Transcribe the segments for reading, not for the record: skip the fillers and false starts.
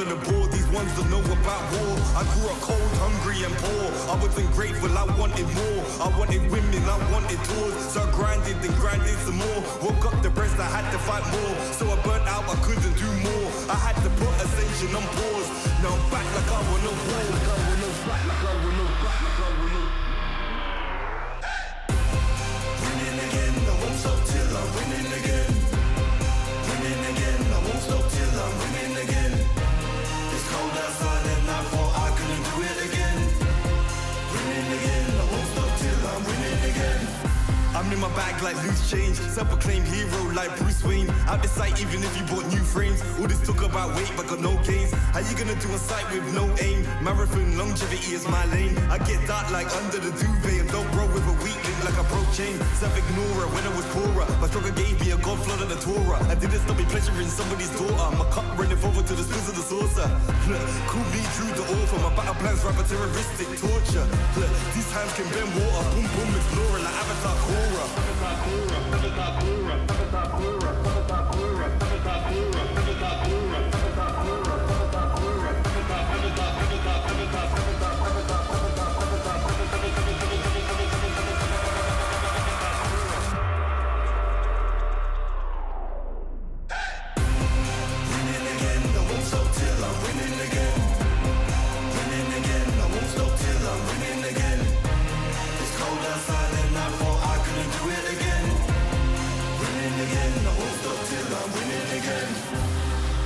gonna bore. These ones don't know about war. I grew up cold, hungry and poor. I wasn't grateful, I wanted more. I wanted women, I wanted tours. So I grinded and grinded some more. Woke up depressed, I had to fight more. So I burnt out, I couldn't do more. I had to put ascension on pause. Now I'm back like I want no war. Winning again, I won't stop till I'm winning again. Winning again, I won't stop till I'm winning again. It's cold outside and I thought I couldn't do it again. Winning again, I won't stop till I'm winning again. I'm in my bag like loose change, self-proclaimed hero like Bruce Wayne. Out the sight even if you bought new frames. All this talk about weight but got no gains. How you gonna do a sight with no aim? Marathon longevity is my lane. I get dark like under the duvet and don't roll with a weak link like a broke chain. Self-ignorer when I was poorer. My struggle gave me a god flood of the Torah. I didn't stop me pleasuring somebody's daughter. My cup running forward to the spills of the saucer. Call me true the author. My battle plans rapper terroristic torture. These hands can bend water. Boom boom exploring like Avatar Korra.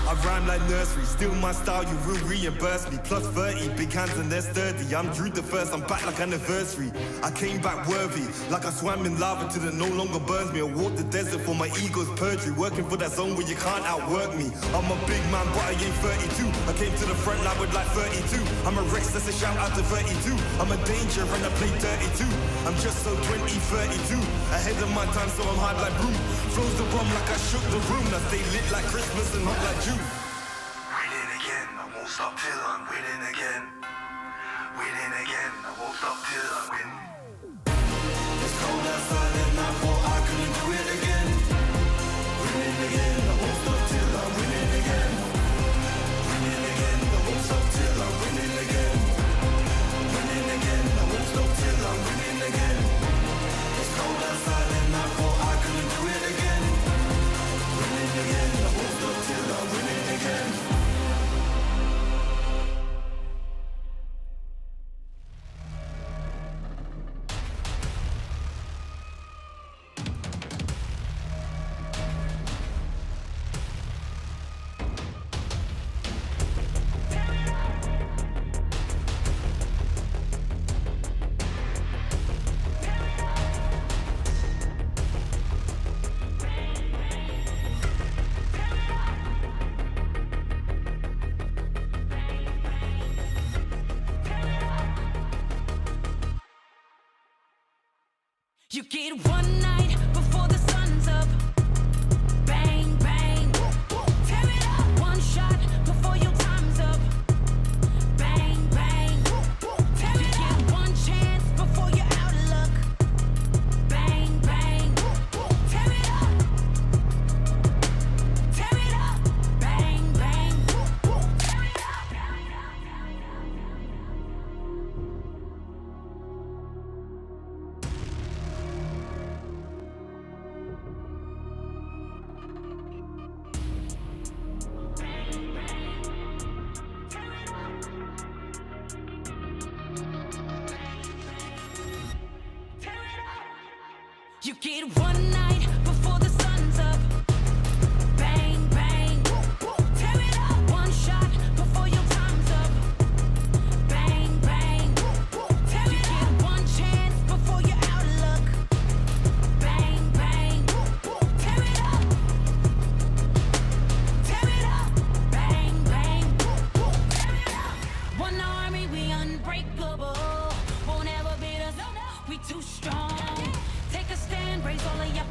I rhyme like nursery, still my style, you will reimburse me. Plus 30, big hands and they're sturdy. I'm Drew the first, I'm back like anniversary. I came back worthy, like I swam in lava till it no longer burns me. I walked the desert for my ego's perjury, working for that zone where you can't outwork me. I'm a big man, but I ain't 32. I came to the front line with like 32. I'm a Rex, that's a shout out to 32. I'm a danger and I play 32. I'm just so 2032. Ahead of my time, so I'm hard like broom. Flows the bomb like I shook the room. I stay lit like Christmas and hot like June. Winning again, I won't stop till I'm winning again. Winning again, I won't stop till I win. It's cold outside and I thought I couldn't do it again. Winning again, I won't stop till I'm winning again. Winning again, I won't stop till I'm winning again. Winning again, I won't stop till I'm winning again. It's cold outside and I thought I couldn't do it again. Winning again, I won't stop till I'm winning again. You get one night before the sun's up. Bang, bang, tear it up. One shot before your time's up. Bang, bang, tear it up. You get one chance before you're out of luck. Bang, bang, tear it up. Tear it up. Bang, bang, tear it up. You get one night before the sun's up. Bang, bang, tear it up. One shot before your time's up. Bang, bang, tear it up. You get one chance before you're out of luck. Bang, bang, tear it up. Tear it up. Bang, bang, tear it up. One army, we unbreakable. Won't ever beat us, we too strong. Take a stand, raise all of your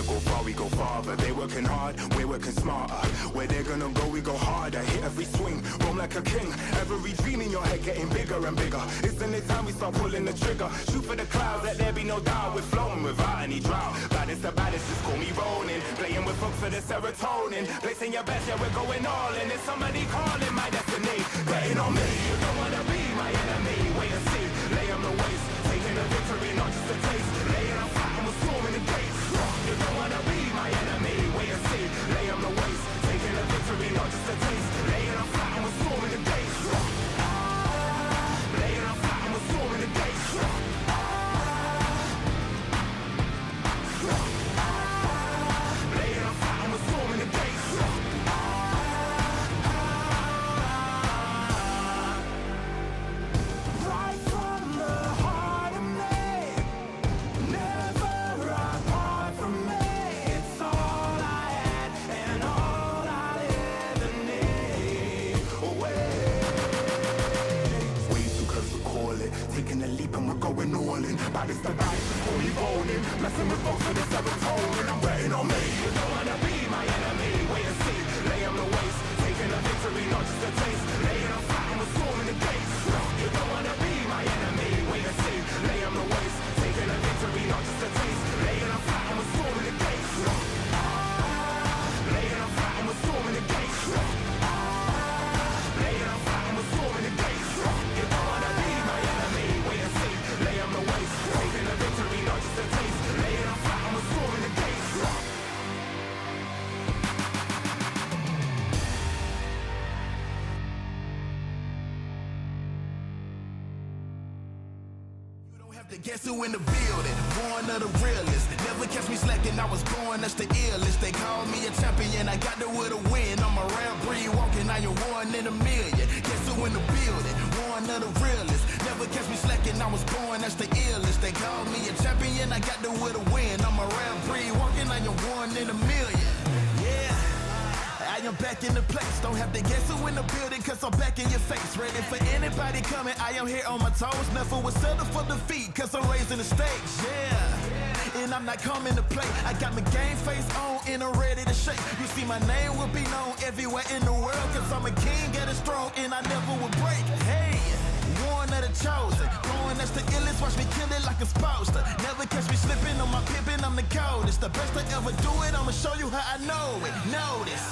go far, we go farther. They working hard, we're working smarter. Where they're gonna go, we go harder. Hit every swing, roam like a king. Every dream in your head getting bigger and bigger. Isn't it time we start pulling the trigger? Shoot for the clouds, let there be no doubt. We're flowing without any drought. Baddest the baddest, just call me rolling. Playing with folks for the serotonin. Placing your best, yeah, we're going all in. It's somebody calling my destiny. Betting on me, you don't wanna be my enemy. Wait and see, lay on the waist. Taking a victory, not just a taste. Laying on flat and we're storming the gates. You don't wanna be my enemy. Wait and see, lay on the waist. Taking a victory, not just a taste. Laying on flat and we're storming the gates. Laying on flat and we're storming the gates. Laying on flat and we're storming the gates. Right from the heart of me, never apart from me. It's all I had and all I'll ever need. Way too close to call it. Taking a leap and we're going all in. Baddest the baddest, before we rolling. Messing with folks for the serotonin. I'm betting on me. You don't wanna be my enemy. Wait and see, lay on the waist. Taking a victory, not just a taste. Laying on flat and we're storming the gates. You don't wanna be my enemy. Wait and see, lay on the waist. Taking a victory, not just a taste. Laying on flat and we're storming the gates. Laying on flat and we're storming the gates. Laying on flat and we're storming the gates. You don't wanna be my enemy. Wait and see, lay on the waist. Taking a victory, not just a taste. Laying on flat and we're storming the gates. You don't have to guess who in the building. Born of the realest. Never catch me slacking. I was born, that's the illest. They call me a champion. I got the will to win. I'm a rare breed walking. I am one in a million. Guess who in the building? Born of the realest. Never catch me slacking. I was born, that's the illest. They call me a champion. I got the will to win. I'm a rare breed walking. I am one in a million. Yeah. I am back in the place. Don't have to guess who in the building, cause I'm back in your face. Ready for anybody coming. I am here on my toes. Never was settled for defeat, cause I'm raising the stakes. Yeah. And I'm not coming to play. I got my game face on and I'm ready to shake. You see my name will be known everywhere in the world, cause I'm a king, getting strong and I never will break. Hey, one of the chosen. Going that's the illest, watch me kill it like a supposed to. Never catch me slipping on my pimpin', I'm the coldest. The best I ever do it, I'ma show you how I know it. Notice,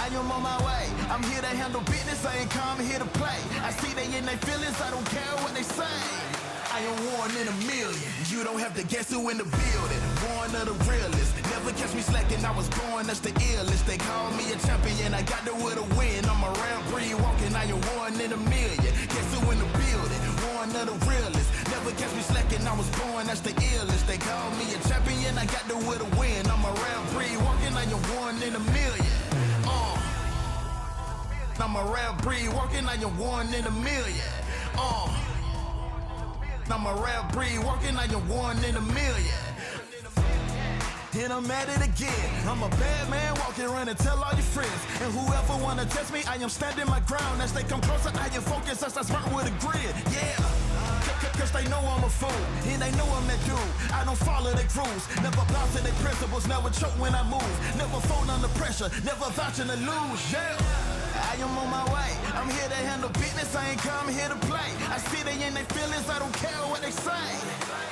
I am on my way. I'm here to handle business, I ain't come here to play. I see they in their feelings, I don't care what they say. I am one in a million. You don't have to guess who in the building. Born of the realest. Never catch me slacking. I was born, that's the illest. They call me a champion. I got the will to win. I'm a rare breed walking. I am one in a million. Guess who in the building? Born of the realest. Never catch me slacking. I was born, that's the illest. They call me a champion. I got the will to win. I'm a rare breed walking. I am one in a million. I'm a rare breed walking. I am one in a million. I'm a rare breed walking, I am one in a million. And I'm at it again. I'm a bad man walking around and tell all your friends. And whoever wanna test me, I am standing my ground. As they come closer, I am focused as I smart with a grin. Yeah. Cause they know I'm a fool, and they know I'm that dude. I don't follow their rules, never bow to their principles, never choke when I move, never fold under pressure, never vouching to lose. Yeah. I am on my way. I'm here to handle business. I ain't come here to play. I see they in their feelings. I don't care what they say.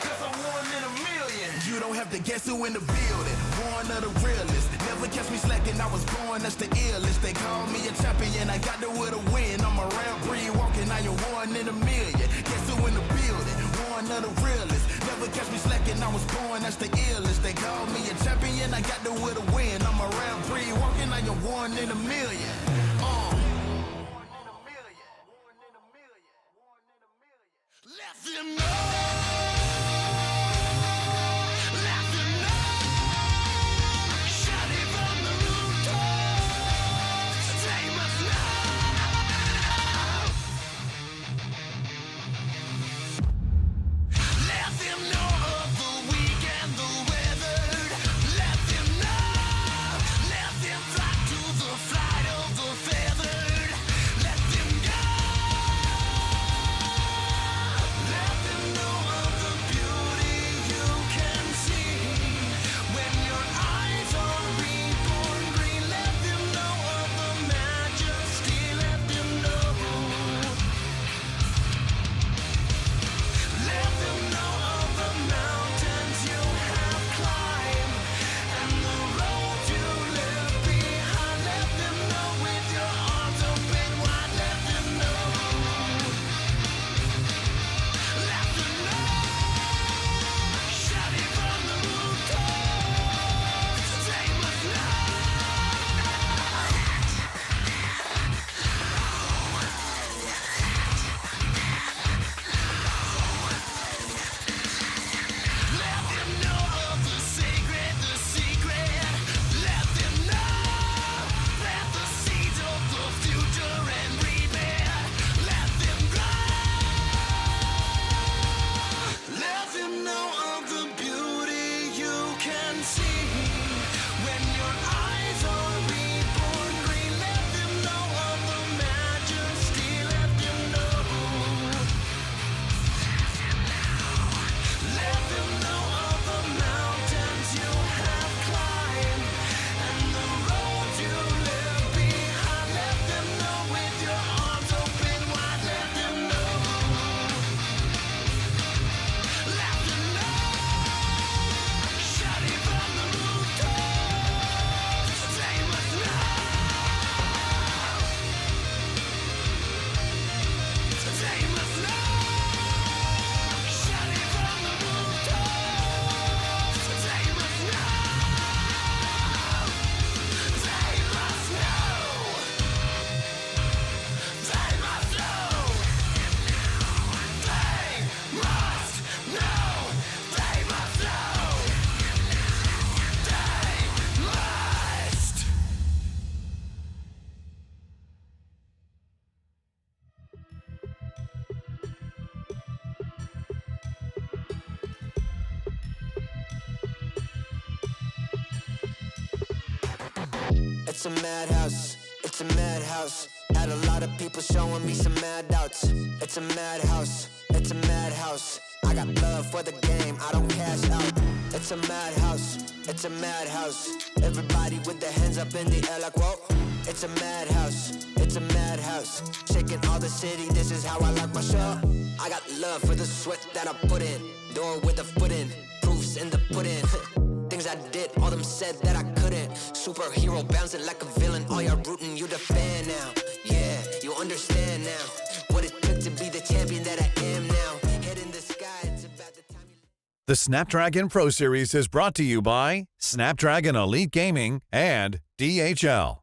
Cause I'm one in a million. You don't have to guess who in the building. Born of the realest. Never catch me slacking. I was born, that's the illest. They call me a champion. I got the will to win. I'm a rare breed walking. I am one in a million. Guess who in the building? Born of the realest. Never catch me slacking. I was born, that's the illest. They call me a champion. I got the will to win. I'm a rare breed walking. I am one in a million. Let them know. Let them know. Shout it from the rooftops. They must know. Let them know of the weak and the weathered. It's a madhouse, it's a madhouse. Had a lot of people showing me some mad doubts. It's a madhouse, it's a madhouse. I got love for the game, I don't cash out. It's a madhouse, it's a madhouse. Everybody with their hands up in the air like whoa. It's a madhouse, it's a madhouse. Shaking all the city, this is how I like my show. I got love for the sweat that I put in. Door with a foot in, proofs in the pudding. Things I did, all them said that I couldn't. Superhero bouncing like a villain, all y'all rooting, you the fan now. Yeah, you understand now what it took to be the champion that I am now. Head in the sky, it's about the time you... The Snapdragon Pro Series is brought to you by Snapdragon Elite Gaming and DHL.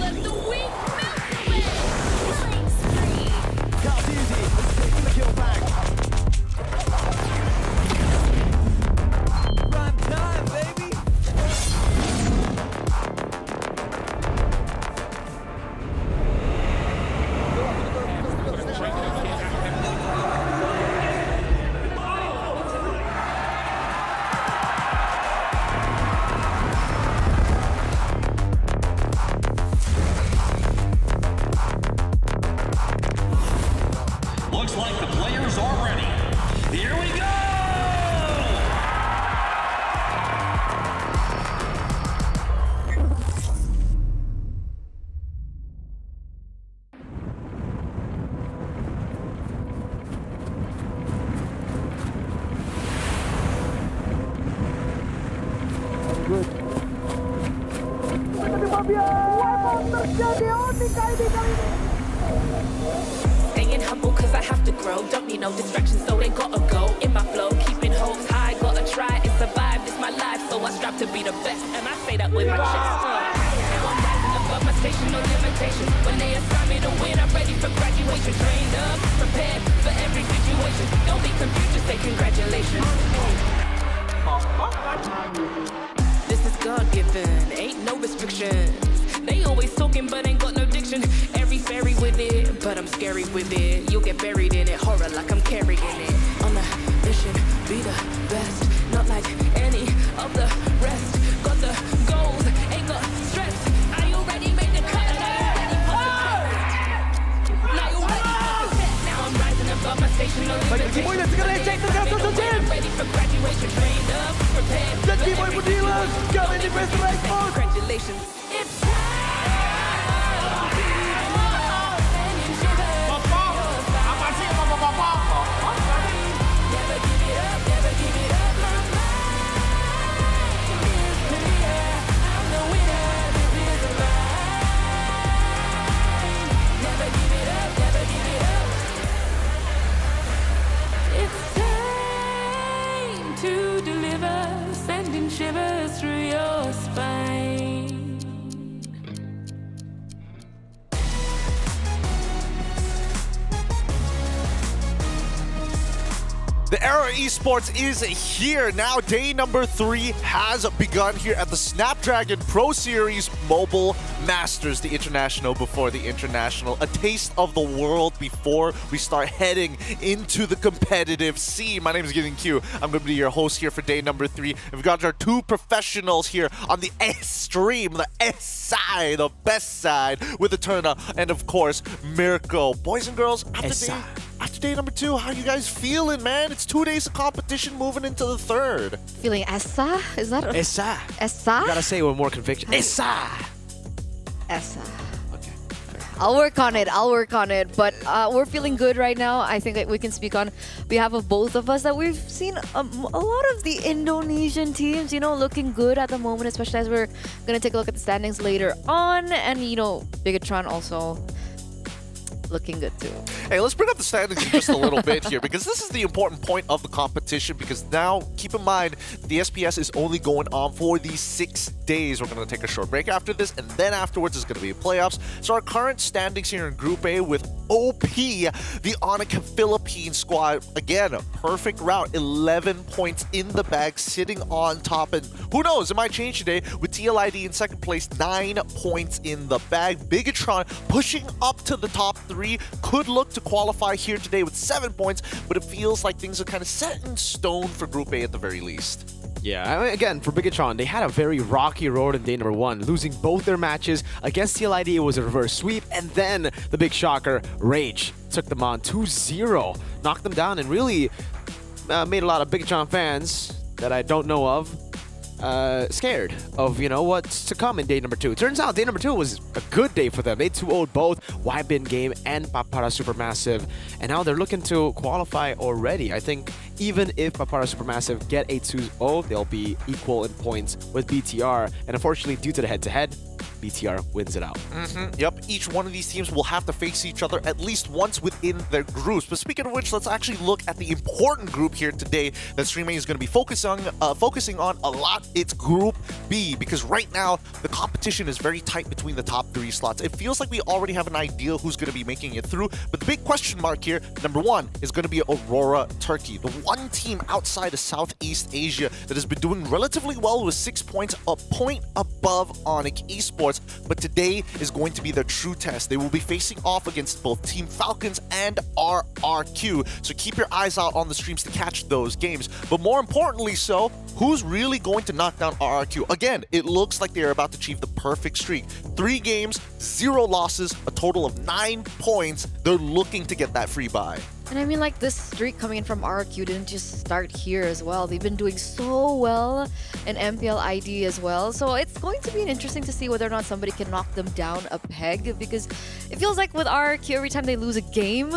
Let the weak melt away. Killing spree. Carl's easy. Let's take the kill back. Run time, baby. Looks like the players are ready. Here we go! Staying humble cause I have to grow. Don't need no distractions, so they gotta go. In my flow, keeping hopes high. Gotta try and survive, it's my life. So I strive to be the best, and I say that with my chest. Now I'm rising above my station, no limitations. When they assign me to win, I'm ready for graduation. Trained up, prepared for every situation. Don't be confused, just say congratulations. This is God-given, ain't no restrictions. They always talking but ain't got no diction. Every fairy with it, but I'm scary with it. You'll get buried in it, horror like I'm carrying it. On a mission, be the best, not like any of the rest. Got the goals, ain't got stress. Are you ready? Make the cut. Now you ready for the test. Now you ready for the test. Now I'm rising above my station. No T-Boy, let's go, let's take the gas on the team. I'm ready for graduation. Trained up, prepared. The T-Boy for dealers. Go in the best right mode. Congratulations. It's time. Never give it up, never give it up. My mind is clear. I'm the winner, this is mine. Never give it up, never give it up. It's time to deliver, sending shivers through your spine. The era of esports is here. Now day number 3 has begun here at the Snapdragon Pro Series Mobile Masters, the international before the international. A taste of the world before we start heading into the competitive scene. My name is Gideon Q. I'm going to be your host here for day number 3. We've got our 2 professionals here on the S stream, the S side, the best side, with the Turna and of course Mirko. Boys and girls, after day number 2, how you guys feeling, man? It's 2 days of competition moving into the 3rd. Feeling Essa? Is that a... Essa. Essa? You gotta say it with more conviction. Essa. Essa. Okay. I'll work on it. I'll work on it. But we're feeling good right now. I think that we can speak on behalf of both of us that we've seen a lot of the Indonesian teams, you know, looking good at the moment, especially as we're going to take a look at the standings later on. And, you know, Bigatron also looking good too. Hey, let's bring up the standings in just a little bit here, because this is the important point of the competition, because now, keep in mind, the SPS is only going on for these 6 days. We're going to take a short break after this, and then afterwards is going to be playoffs. So our current standings here in Group A with OP, the Onyx Philippines squad, again, a perfect route, 11 points in the bag, sitting on top, and who knows, it might change today with TLID in second place, 9 points in the bag. Bigatron pushing up to the top 3, could look to qualify here today with 7 points, but it feels like things are kind of set in stone for Group A at the very least. Yeah, I mean, again, for Bigatron, they had a very rocky road in day number 1, losing both their matches. Against TLID, it was a reverse sweep, and then the big shocker, Rage, took them on 2-0, knocked them down, and really made a lot of Bigatron fans that I don't know of scared of, what's to come in day number 2. Turns out day number 2 was a good day for them. They 2-0'd both Wybin Game and Papara Supermassive, and now they're looking to qualify already. I think even if Papara Supermassive get a 2-0, they'll be equal in points with BTR, and unfortunately, due to the head-to-head, BTR wins it out. Yep, each one of these teams will have to face each other at least once within their groups. But speaking of which, let's actually look at the important group here today that Streaming is going to be focusing on a lot. It's Group B, because right now the competition is very tight between the top 3 slots. It feels like we already have an idea who's going to be making it through, but the big question mark here, number 1, is going to be Aurora Turkey, the one team outside of Southeast Asia that has been doing relatively well with 6 points, a point above Onyx eSports. But today is going to be their true test. They will be facing off against both Team Falcons and RRQ. So keep your eyes out on the streams to catch those games. But more importantly so, who's really going to knock down RRQ? Again, it looks like they are about to achieve the perfect streak. 3 games, 0 losses, a total of 9 points. They're looking to get that free bye. And I mean, like, this streak coming in from RQ didn't just start here as well. They've been doing so well in MPL ID as well. So it's going to be interesting to see whether or not somebody can knock them down a peg, because it feels like with RQ, every time they lose a game,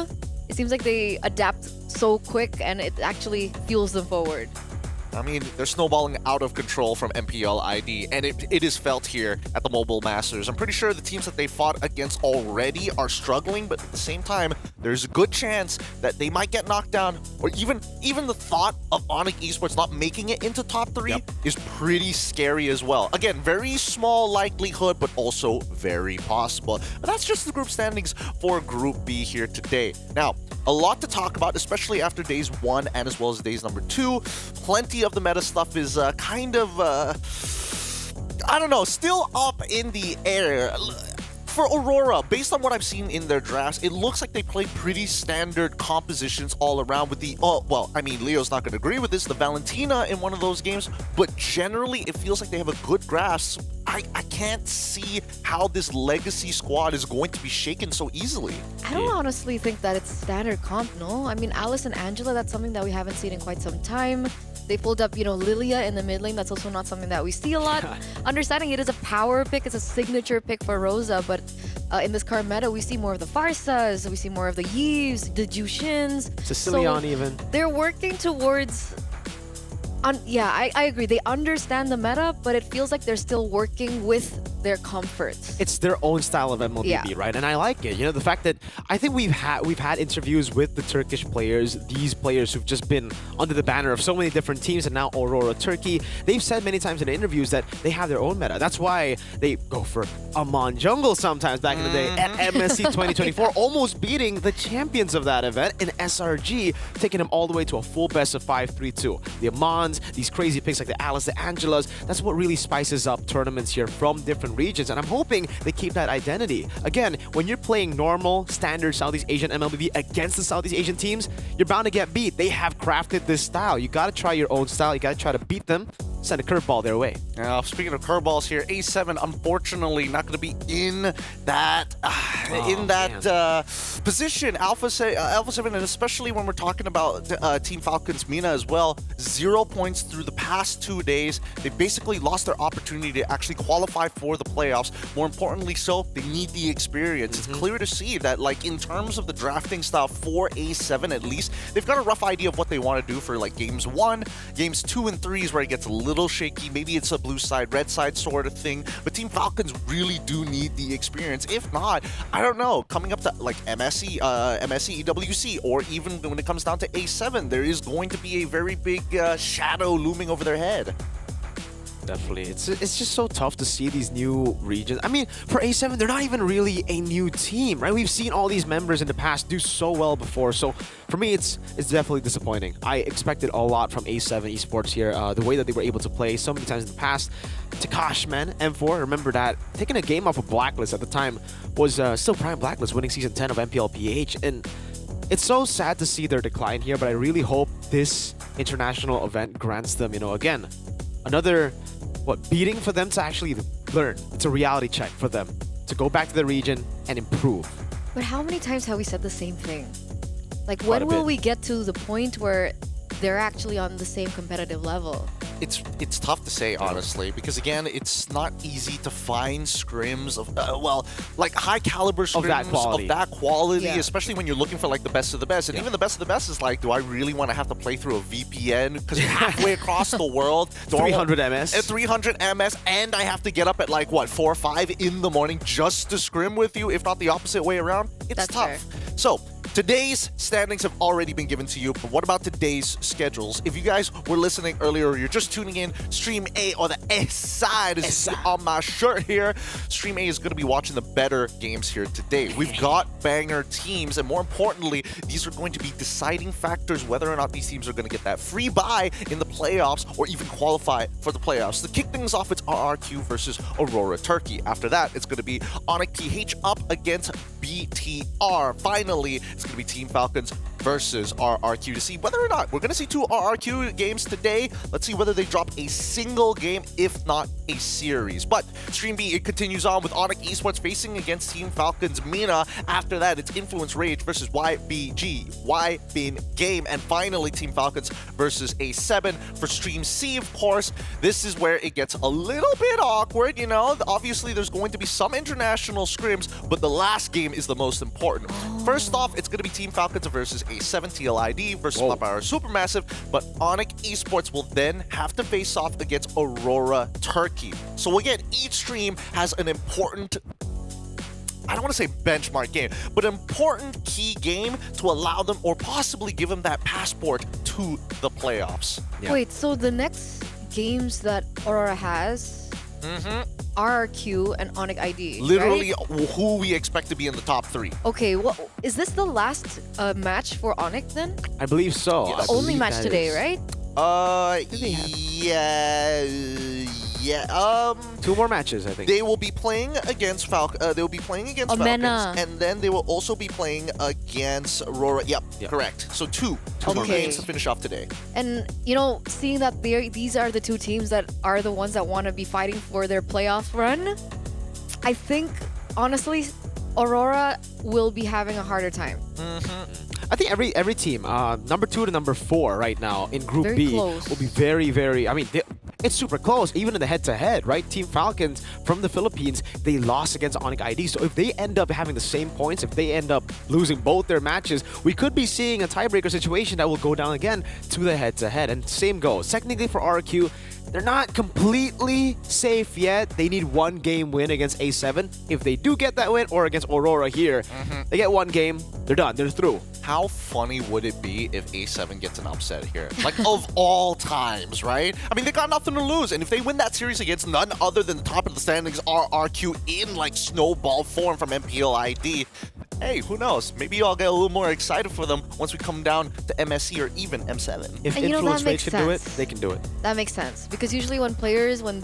it seems like they adapt so quick and it actually fuels them forward. I mean, they're snowballing out of control from MPL ID, and it is felt here at the Mobile Masters. I'm pretty sure the teams that they fought against already are struggling, but at the same time, there's a good chance that they might get knocked down, or even the thought of Onyx eSports not making it into top 3 is pretty scary as well. Again, very small likelihood, but also very possible. But that's just the group standings for Group B here today. Now, a lot to talk about, especially after days 1 and as well as days number 2. Plenty of the meta stuff is kind of, I don't know, still up in the air. For Aurora, based on what I've seen in their drafts, it looks like they play pretty standard compositions all around with the, well, I mean, Leo's not going to agree with this, the Valentina in one of those games, but generally it feels like they have a good grasp. I can't see how this legacy squad is going to be shaken so easily. I don't honestly think that it's standard comp, no? I mean, Alice and Angela, that's something that we haven't seen in quite some time. They pulled up, Lilia in the mid lane. That's also not something that we see a lot. Understanding it is a power pick, it's a signature pick for Rosa, but in this current meta, we see more of the Farsas, we see more of the Yves, the Jushins. Sicilian even. They're working towards... I agree. They understand the meta, but it feels like they're still working with their comforts. It's their own style of MLBB, right? And I like it. The fact that I think we've had interviews with the Turkish players, these players who've just been under the banner of so many different teams, and now Aurora Turkey. They've said many times in interviews that they have their own meta. That's why they go for Amon Jungle sometimes back in the day at MSC 2024, almost beating the champions of that event in SRG, taking them all the way to a full best of 5-3-2. The Amons, these crazy picks like the Alice, the Angelas, that's what really spices up tournaments here from different regions, and I'm hoping they keep that identity. Again, when you're playing normal, standard Southeast Asian MLBB against the Southeast Asian teams, you're bound to get beat. They have crafted this style. You gotta try your own style. You gotta try to beat them. Send a curveball their way. Now, speaking of curveballs here, A7 unfortunately not going to be in that position. Alpha 7, and especially when we're talking about Team Falcons Mina as well, 0 points through the past 2 days. They basically lost their opportunity to actually qualify for the playoffs. More importantly so, they need the experience. It's clear to see that, like, in terms of the drafting style for A7 at least, they've got a rough idea of what they want to do for, like, games 1, games 2 and 3 is where it gets a little shaky. Maybe it's a blue side, red side sort of thing. But Team Falcons really do need the experience. If not, I don't know, coming up to like MSE, EWC, or even when it comes down to A7, there is going to be a very big shadow looming over their head. Definitely. It's just so tough to see these new regions. I mean, for A7, they're not even really a new team, right? We've seen all these members in the past do so well before. So for me, it's definitely disappointing. I expected a lot from A7 eSports here. The way that they were able to play so many times in the past. Takash, man, M4, remember that. Taking a game off of Blacklist at the time was still prime Blacklist, winning Season 10 of MPLPH. And it's so sad to see their decline here, but I really hope this international event grants them, again, another beating for them to actually learn. It's a reality check for them to go back to the region and improve. But how many times have we said the same thing? Like, Quite a when will bit. we get to the point where they're actually on the same competitive level? It's tough to say, honestly, because again, it's not easy to find scrims of like high caliber scrims of that quality. Yeah. especially when you're looking for like the best of the best. And even the best of the best is like, do I really want to have to play through a VPN because you're halfway across the world? 300 MS. At 300 MS, and I have to get up at like what 4 or 5 in the morning just to scrim with you, if not the opposite way around. It's That's tough. So today's standings have already been given to you, but what about today's schedules? If you guys were listening earlier or you're just tuning in, Stream A, or the S side, is on my shirt here. Stream A is going to be watching the better games here today. We've got banger teams, and more importantly, these are going to be deciding factors whether or not these teams are going to get that free bye in the playoffs or even qualify for the playoffs. To kick things off, it's RRQ versus Aurora Turkey. After that, it's going to be Onyx TH up against BTR. Finally, it's going to be Team Falcons versus RRQ to see whether or not we're going to see 2 RRQ games today. Let's see whether they drop a single game, if not a series. But Stream B, it continues on with Onyx Esports facing against Team Falcons Mina. After that, it's Influence Rage versus YBG, YBin Game. And finally, Team Falcons versus A7 for Stream C, of course. This is where it gets a little bit awkward, Obviously, there's going to be some international scrims, but the last game is the most important. First off, it's going to be Team Falcons versus A7 TLID versus Power Supermassive, but Onyx Esports will then have to face off against Aurora Turkey. So again, each stream has an important, I don't want to say benchmark game, but an important key game to allow them or possibly give them that passport to the playoffs. Yeah. Wait, so the next games that Aurora has RRQ and Onyx ID, Literally right? who we expect to be in the top 3. Okay, is this the last match for Onyx then? I believe so. Yes. I Only believe match that today, is. right? Yeah. 2 more matches, I think. They will be playing against They will be playing against Omena. Falcons, and then they will also be playing against Aurora. Yep, correct. So two more Okay. games to finish off today. And seeing that these are the 2 teams that are the ones that want to be fighting for their playoff run, I think honestly, Aurora will be having a harder time. I think every team, number 2 to number 4 right now in Group Very B close. will be very, very. I mean, it's super close, even in the head-to-head, right? Team Falcons from the Philippines, they lost against Onyx ID. So if they end up having the same points, if they end up losing both their matches, we could be seeing a tiebreaker situation that will go down again to the head-to-head. And same goes. Technically for RQ, they're not completely safe yet. They need 1 game win against A7. If they do get that win, or against Aurora here, they get 1 game, they're done, they're through. How funny would it be if A7 gets an upset here? Like, of all times, right? I mean, they got nothing to lose. And if they win that series against none other than the top of the standings, RRQ, in like snowball form from MPLID, hey, who knows? Maybe I'll get a little more excited for them once we come down to MSC or even M7. If And Influence that Rage makes can do it, sense. they can do it. That makes sense because usually when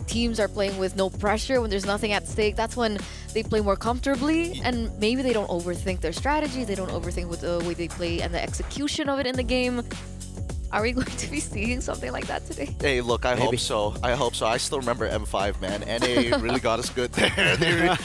teams are playing with no pressure, when there's nothing at stake, that's when they play more comfortably, and maybe they don't overthink their strategy, they don't overthink with the way they play and the execution of it in the game. Are we going to be seeing something like that today? Hey, look, I hope so. I hope so. I still remember M5, man. NA really got us good there.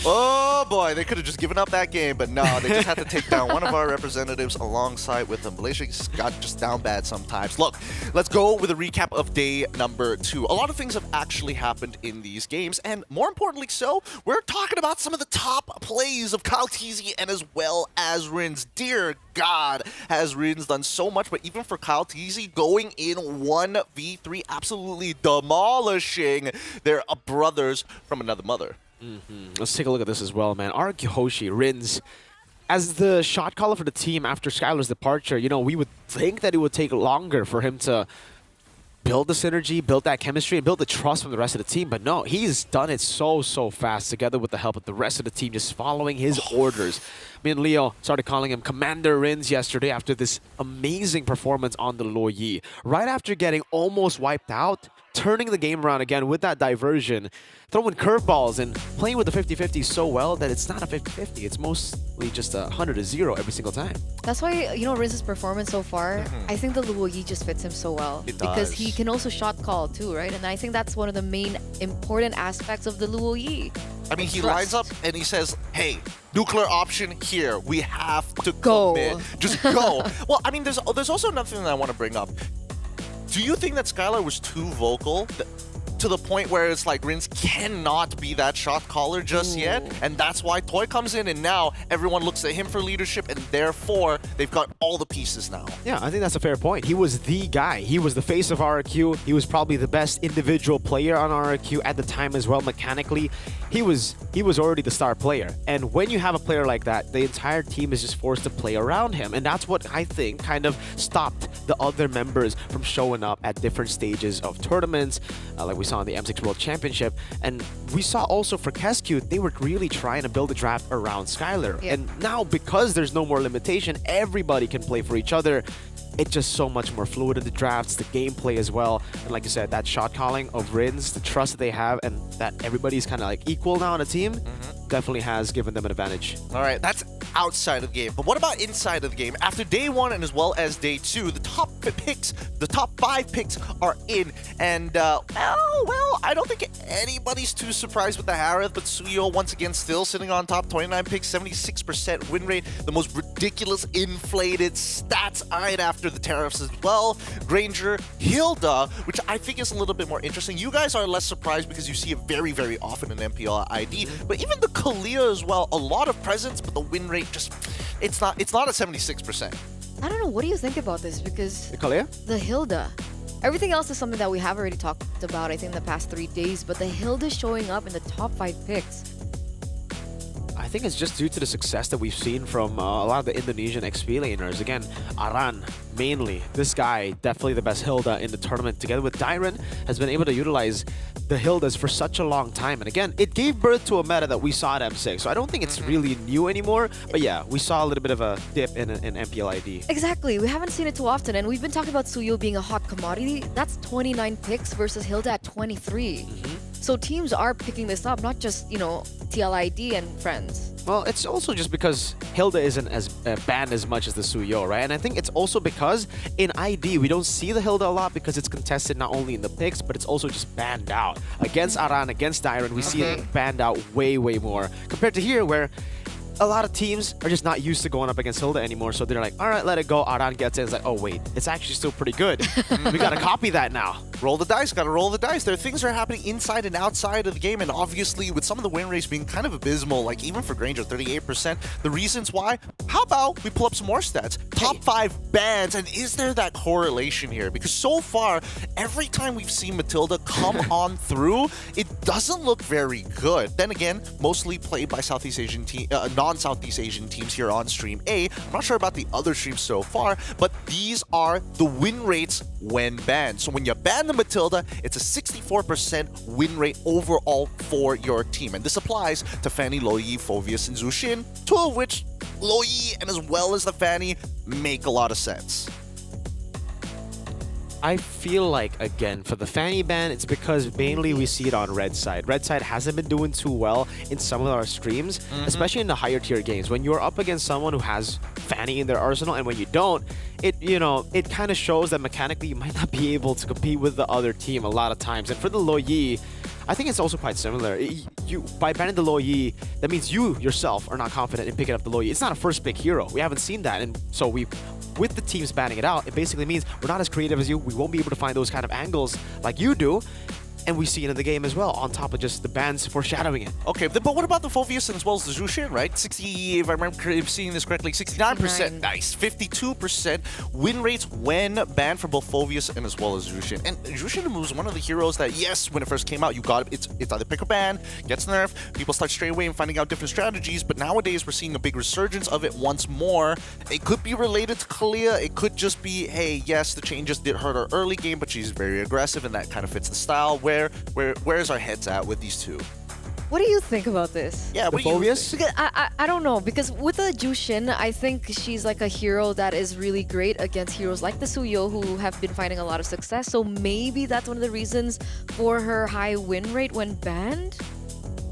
Oh, boy. They could have just given up that game, but no, they just had to take down one of our representatives alongside with them. Malaysia got just down bad sometimes. Look, let's go with a recap of day number 2. A lot of things have actually happened in these games, and more importantly so, we're talking about some of the top plays of Kyle Teasy and as well as Rins. Dear God, has Rins done so much, but even for Kyle Saltese going in 1v3, absolutely demolishing their brothers from another mother. Let's take a look at this as well, man. Araki Hoshi, Rins, as the shot caller for the team after Skylar's departure, you know, we would think that it would take longer for him to build the synergy, build that chemistry, and build the trust from the rest of the team. But no, he's done it so fast together with the help of the rest of the team, just following his orders. Me and Leo started calling him Commander Rins yesterday after this amazing performance on the Loyi. Right after getting almost wiped out, turning the game around again with that diversion, throwing curveballs and playing with the 50-50 so well that it's not a 50-50. It's mostly just a 100-0 every single time. That's why, you know, Riz's performance so far, I think the Luo Yi just fits him so well. It because does. he can also shot call too, right? And I think that's one of the main important aspects of the Luo Yi. I mean, he Trust. lines up and he says, hey, nuclear option here. We have to Go. commit. Just go. Well, I mean, there's also another thing that I want to bring up. Do you think that Skylar was too vocal to the point where it's like Rins cannot be that shot caller just yet? And that's why Toy comes in and now everyone looks at him for leadership and therefore they've got all the pieces now. Yeah, I think that's a fair point. He was the guy. He was the face of RRQ. He was probably the best individual player on RRQ at the time as well, mechanically. He was already the star player. And when you have a player like that, the entire team is just forced to play around him. And that's what I think kind of stopped the other members from showing up at different stages of tournaments, like we saw in the M6 World Championship. And we saw also for Kescu, they were really trying to build a draft around Skylar. Yeah. And now, because there's no more limitation, everybody can play for each other. It's just so much more fluid in the drafts, the gameplay as well. And like you said, that shot calling of Rins, the trust that they have, and that everybody's kind of like equal now on a team, definitely has given them an advantage. All right, that's outside of the game. But what about inside of the game? After day one and as well as day two, the top five picks are in. And, well, I don't think anybody's too surprised with the Harith, but Suyo once again still sitting on top, 29 picks, 76% win rate, the most ridiculous inflated stats eyed after the tariffs as well. Granger, Hilda, which I think is a little bit more interesting. You guys are less surprised because you see it very, very often in MPL ID, but even the Kalia as well, a lot of presence, but the win rate just, it's not at 76%. I don't know, what do you think about this? Because The Kalia? the Hilda, everything else is something that we have already talked about, I think, in the past 3 days, but the Hilda showing up in the top 5 picks. I think it's just due to the success that we've seen from a lot of the Indonesian XP laners. Again, Aran, mainly. This guy, definitely the best Hilda in the tournament, together with Dyron, has been able to utilize the Hildas for such a long time. And again, it gave birth to a meta that we saw at M6. So I don't think it's really new anymore. But yeah, we saw a little bit of a dip in MPL ID. Exactly, we haven't seen it too often, and we've been talking about Suyo being a hot commodity. That's 29 picks versus Hilda at 23. So teams are picking this up, not just, you know, TLID and friends. Well, it's also just because Hilda isn't as banned as much as the Suyo, right? And I think it's also because in ID, we don't see the Hilda a lot because it's contested not only in the picks, but it's also just banned out. Against Aran, against Dyron, we see it banned out way more. Compared to here, where a lot of teams are just not used to going up against Hilda anymore, so they're like, all right, let it go. Aran gets it. It's like, oh, wait, it's actually still pretty good. We got to copy that now. Roll the dice, gotta roll the dice. There are things that are happening inside and outside of the game, and obviously with some of the win rates being kind of abysmal, like even for Granger, 38%, the reasons why, how about we pull up some more stats? Top 5 bans, and is there that correlation here? Because so far, every time we've seen Matilda come on through, it doesn't look very good. Then again, mostly played by Southeast Asian non-Southeast Asian teams here on Stream A. I'm not sure about the other streams so far, but these are the win rates when banned. So when you ban the Matilda, it's a 64% win rate overall for your team. And this applies to Fanny, Loyi, Phoveus, and Zushin, two of which Loyi and as well as the Fanny make a lot of sense. I feel like, again, for the Fanny ban, it's because mainly we see it on Red Side. Red Side hasn't been doing too well in some of our streams, especially in the higher tier games. When you're up against someone who has Fanny in their arsenal, and when you don't, it kind of shows that mechanically you might not be able to compete with the other team a lot of times. And for the Loyi, I think it's also quite similar. By banning the Loyi, that means you yourself are not confident in picking up the Loyi. It's not a first pick hero. We haven't seen that, and so with the teams banning it out, it basically means we're not as creative as you. We won't be able to find those kind of angles like you do. and we see it in the game as well, on top of just the bans foreshadowing it. Okay, but what about the Phoveus as well as the Zhushin, right? 60, if I remember seeing this correctly, 69%. 69. Nice. 52% win rates when banned for both Phoveus and as well as Zhushin. And Zhushin was one of the heroes that, yes, when it first came out, you got it's either pick or ban, gets nerfed, people start straight away and finding out different strategies, but nowadays we're seeing a big resurgence of it once more. It could be related to Kalia, it could just be, hey, yes, the changes did hurt her early game, but she's very aggressive and that kind of fits the style. Where's our heads at with these two? What do you think about this? Yeah, what do you Phoveus? think? Because I don't know, because with the Jushin, I think she's like a hero that is really great against heroes like the Suyo who have been finding a lot of success. So maybe that's one of the reasons for her high win rate when banned.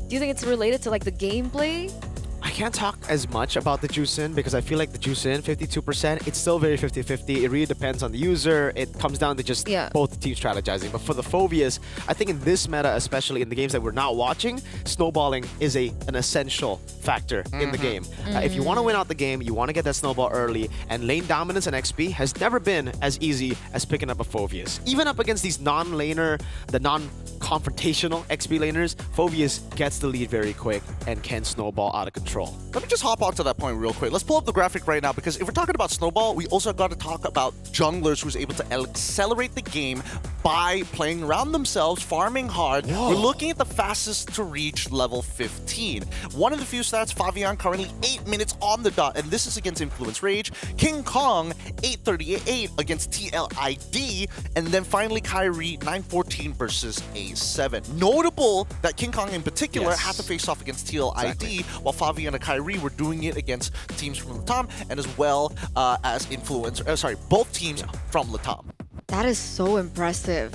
Do you think it's related to like the gameplay? I can't talk as much about the Juicin because I feel like the Juicin, 52%, it's still very 50-50. It really depends on the user. It comes down to just both teams strategizing. But for the Phoveus, I think in this meta, especially in the games that we're not watching, snowballing is an essential factor in the game. If you want to win out the game, you want to get that snowball early, and lane dominance and XP has never been as easy as picking up a Phoveus. Even up against these non-laner, the non-confrontational XP laners, Phoveus gets the lead very quick and can snowball out of control. Let me just hop onto that point real quick. Let's pull up the graphic right now, because if we're talking about Snowball, we also got to talk about junglers who's able to accelerate the game by playing around themselves, farming hard. We're looking at the fastest to reach level 15. One of the few stats, Favian currently 8 minutes on the dot, and this is against Influence Rage. King Kong, 8:38 against TLID, and then finally Kyrie, 9:14 versus A7. Notable that King Kong in particular had to face off against TLID, while Favian and Kyrie were doing it against teams from Latam and as well as both teams from Latam. That is so impressive.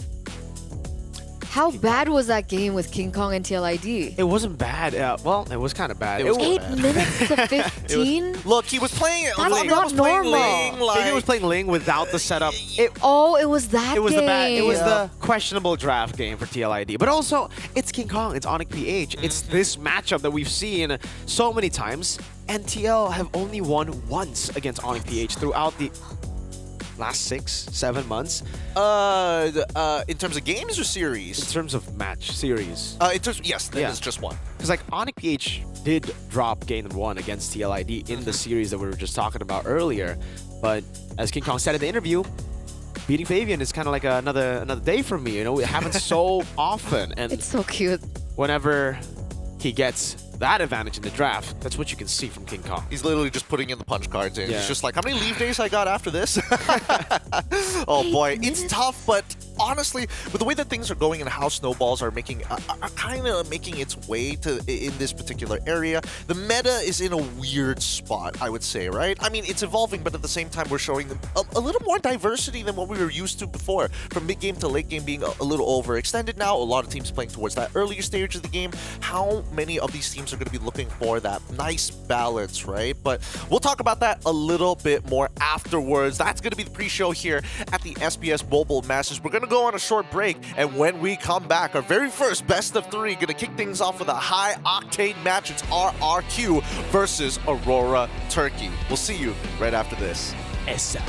How bad was that game with King Kong and TLID? It wasn't bad. Well, it was kind of bad. It was 8 minutes to 15? Look, he was playing it. That's Favian not was playing normal. Ling, like, He was playing Ling without the setup. It was that It was game. the bad. It was the questionable draft game for TLID. But also, it's King Kong. It's Onyx PH. It's this matchup that we've seen so many times. And TL have only won once against Onyx PH throughout the last 6-7 months. In terms of games or series? In terms of match series. Yes, that is just one. Because like Onyx PH did drop game 1 against TLID in the series that we were just talking about earlier. But as King Kong said in the interview, beating Favian is kind of like another day for me. You know, it happens so often. And it's so cute. Whenever he gets that advantage in the draft, that's what you can see from King Kong. He's literally just putting in the punch cards in. Yeah. He's just like, how many leave days I got after this? Oh boy, it's tough, but honestly, with the way that things are going and how snowballs are kind of making its way to in this particular area, the meta is in a weird spot, I would say, right? I mean, it's evolving, but at the same time, we're showing them a little more diversity than what we were used to before. From mid game to late game being a little overextended now, a lot of teams playing towards that earlier stage of the game. How many of these teams are going to be looking for that nice balance, right? But we'll talk about that a little bit more afterwards. That's going to be the pre-show here at the SBS Mobile Masters. We're going to go on a short break, and when we come back, our very first best of 3, going to kick things off with a high-octane match. It's RRQ versus Aurora Turkey. We'll see you right after this. Essa.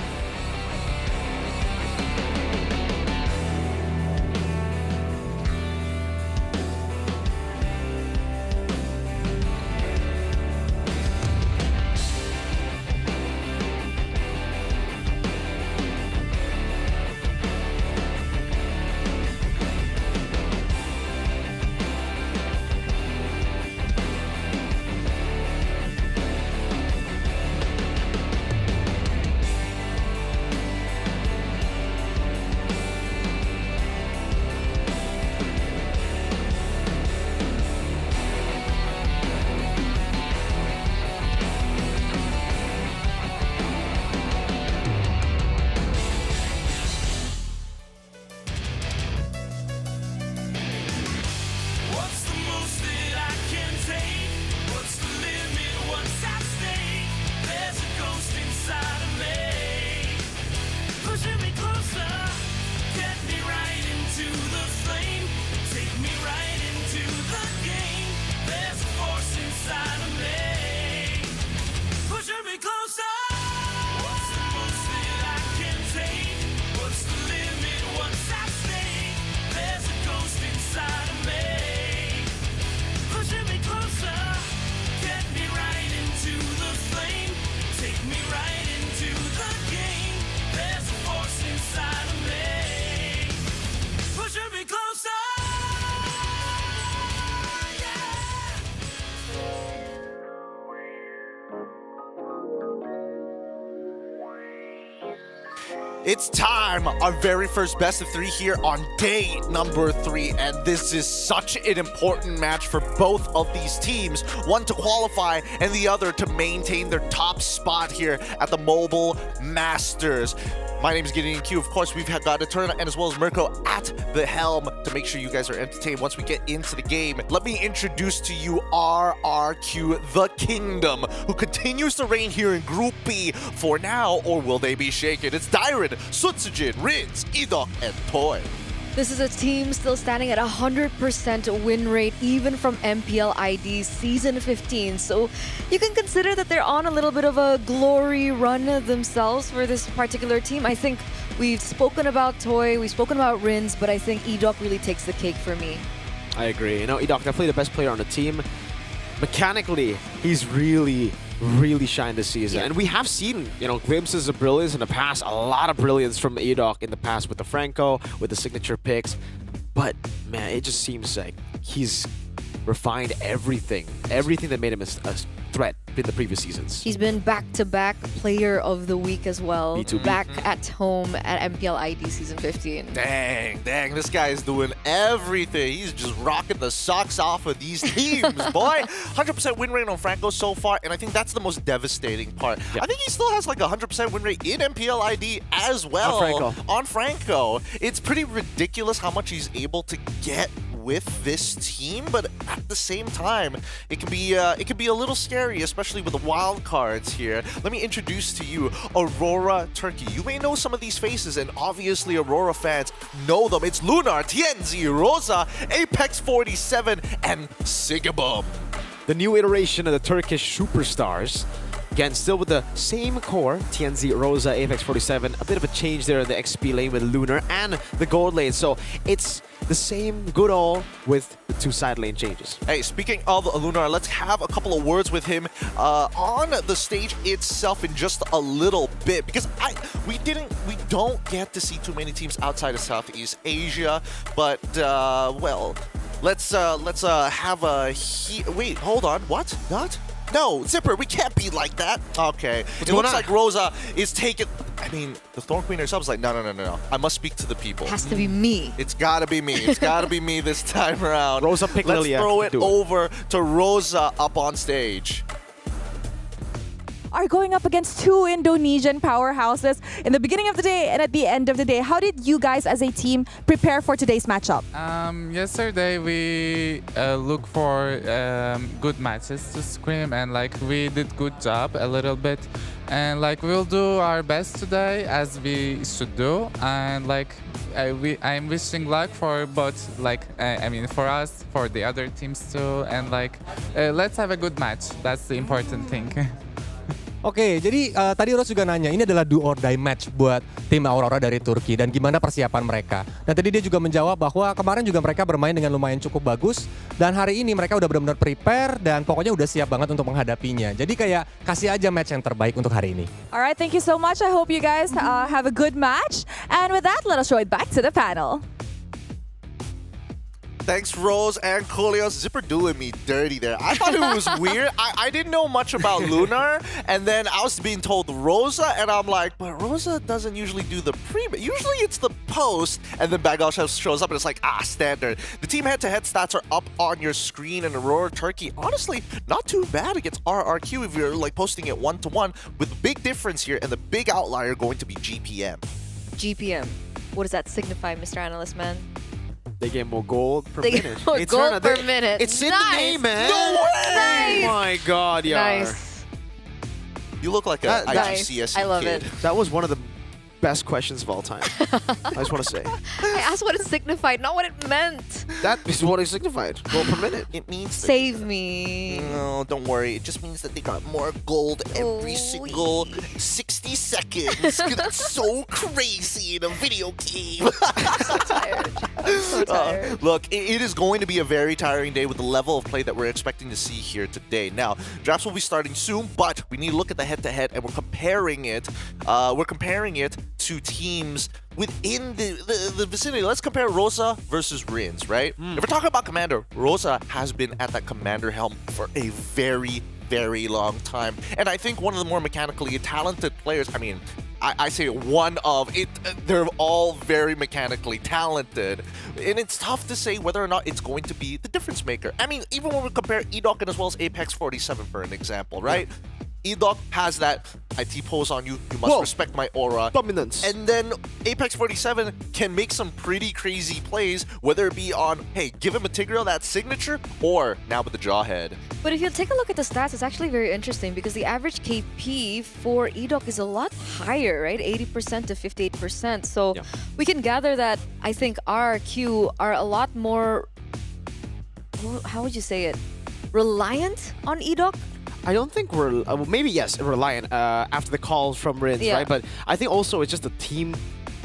It's time, our very first best of 3 here on day number 3, and this is such an important match for both of these teams. One to qualify and the other to maintain their top spot here at the Mobile Masters. My name is Gideon Q. Of course, we've got Eterna and as well as Mirko at the helm to make sure you guys are entertained once we get into the game. Let me introduce to you RRQ, the Kingdom, who continues to reign here in Group B for now, or will they be shaken? It's Dyron, Sutsujin, Rins, Edok, and Toy. This is a team still standing at 100% win rate, even from MPL ID Season 15. So you can consider that they're on a little bit of a glory run themselves for this particular team. I think we've spoken about Toy, we've spoken about Rins, but I think Edok really takes the cake for me. I agree. You know, Edok definitely the best player on the team. Mechanically, he's really shined this season. Yeah. And we have seen, you know, glimpses of brilliance in the past, a lot of brilliance from Edok in the past with the Franco, with the signature picks. But, man, it just seems like he's refined everything that made him a threat in the previous seasons. He's been back-to-back Player of the Week as well. B2B. Back at home at MPL ID Season 15. Dang, this guy is doing everything. He's just rocking the socks off of these teams, boy. 100% win rate on Franco so far, and I think that's the most devastating part. Yeah. I think he still has like a 100% win rate in MPL ID as well. On Franco. It's pretty ridiculous how much he's able to get with this team, but at the same time, it can be a little scary, especially with the wild cards here. Let me introduce to you Aurora Turkey. You may know some of these faces, and obviously Aurora fans know them. It's Lunar, Tienzi, Rosa, Apex 47, and Sigabum. The new iteration of the Turkish superstars. Again, still with the same core, Tienzi, Rosa, Apex 47. A bit of a change there in the XP lane with Lunar and the gold lane. So it's the same good all with the 2 side lane changes. Hey, speaking of Lunar, let's have a couple of words with him on the stage itself in just a little bit, because we don't get to see too many teams outside of Southeast Asia, but well, let's have a wait, hold on, what? Not? No, Zipper, we can't be like that. Okay. It looks like Rosa is taking... I mean, the Thorn Queen herself is like, no. I must speak to the people. Has to be me. It's gotta be me. It's gotta be me this time around. Rosa pick Let's Lilia. throw it over to Rosa up on stage. Are going up against 2 Indonesian powerhouses in the beginning of the day and at the end of the day. How did you guys as a team prepare for today's matchup? Yesterday we look for good matches to scrim, and like we did good job a little bit, and like we'll do our best today as we should do, and like I'm wishing luck for both, like I mean for us, for the other teams too, and like let's have a good match. That's the important thing. Oke, jadi tadi Ros juga nanya, ini adalah do or die match buat tim Aurora dari Turki dan gimana persiapan mereka. Dan tadi dia juga menjawab bahwa kemarin juga mereka bermain dengan lumayan cukup bagus dan hari ini mereka udah benar-benar prepare dan pokoknya udah siap banget untuk menghadapinya. Jadi kayak kasih aja match yang terbaik untuk hari ini. Alright, thank you so much. I hope you guys have a good match. And with that, let us throw it back to the panel. Thanks, Rose and Coleos. Zipper doing me dirty there. I thought it was weird. I didn't know much about Lunar, and then I was being told Rosa, and I'm like, but Rosa doesn't usually do the pre. Usually it's the post, and then Bagosh shows up, and it's like, standard. The team head-to-head stats are up on your screen, and Aurora Turkey, honestly, not too bad against RRQ if you're like posting it 1-to-1, with the big difference here, and the big outlier going to be GPM. GPM. What does that signify, Mr. Analyst Man? They get more gold per They minute. get more gold per minute. It's in Nice. the name, man. No way! Nice. Oh my God, yeah. Nice. You look like a Nice. IGCSE I love kid. it. That was one of the best questions of all time. I just want to say. I asked what it signified, not what it meant. That is what it signified. Gold per minute. It means that Save me. no, don't worry. It just means that they got more gold every single 60 seconds. That's so crazy in a video game. So tired. I'm so tired. Look, it is going to be a very tiring day with the level of play that we're expecting to see here today. Now, drafts will be starting soon, but we need to look at the head-to-head, and we're comparing it. To teams within the vicinity. Let's compare Rosa versus Rins, right? If we're talking about Commander, Rosa has been at that Commander helm for a very, very long time. And I think one of the more mechanically talented players, I mean, I say one of it. They're all very mechanically talented, and it's tough to say whether or not it's going to be the difference maker. I mean, even when we compare Edok and as well as Apex 47 for an example, right? Edok has that I T-pose on you, you must respect my aura. Dominance. And then Apex 47 can make some pretty crazy plays, whether it be on, hey, give him a Tigreal, that signature, or now with the Jawhead. But if you take a look at the stats, it's actually very interesting because the average KP for Edok is a lot higher, right? 80% to 58%. So we can gather that I think RRQ are a lot more, how would you say it, reliant on Edok? I don't think we're well, maybe yes, reliant after the calls from Rins, right? But I think also it's just a team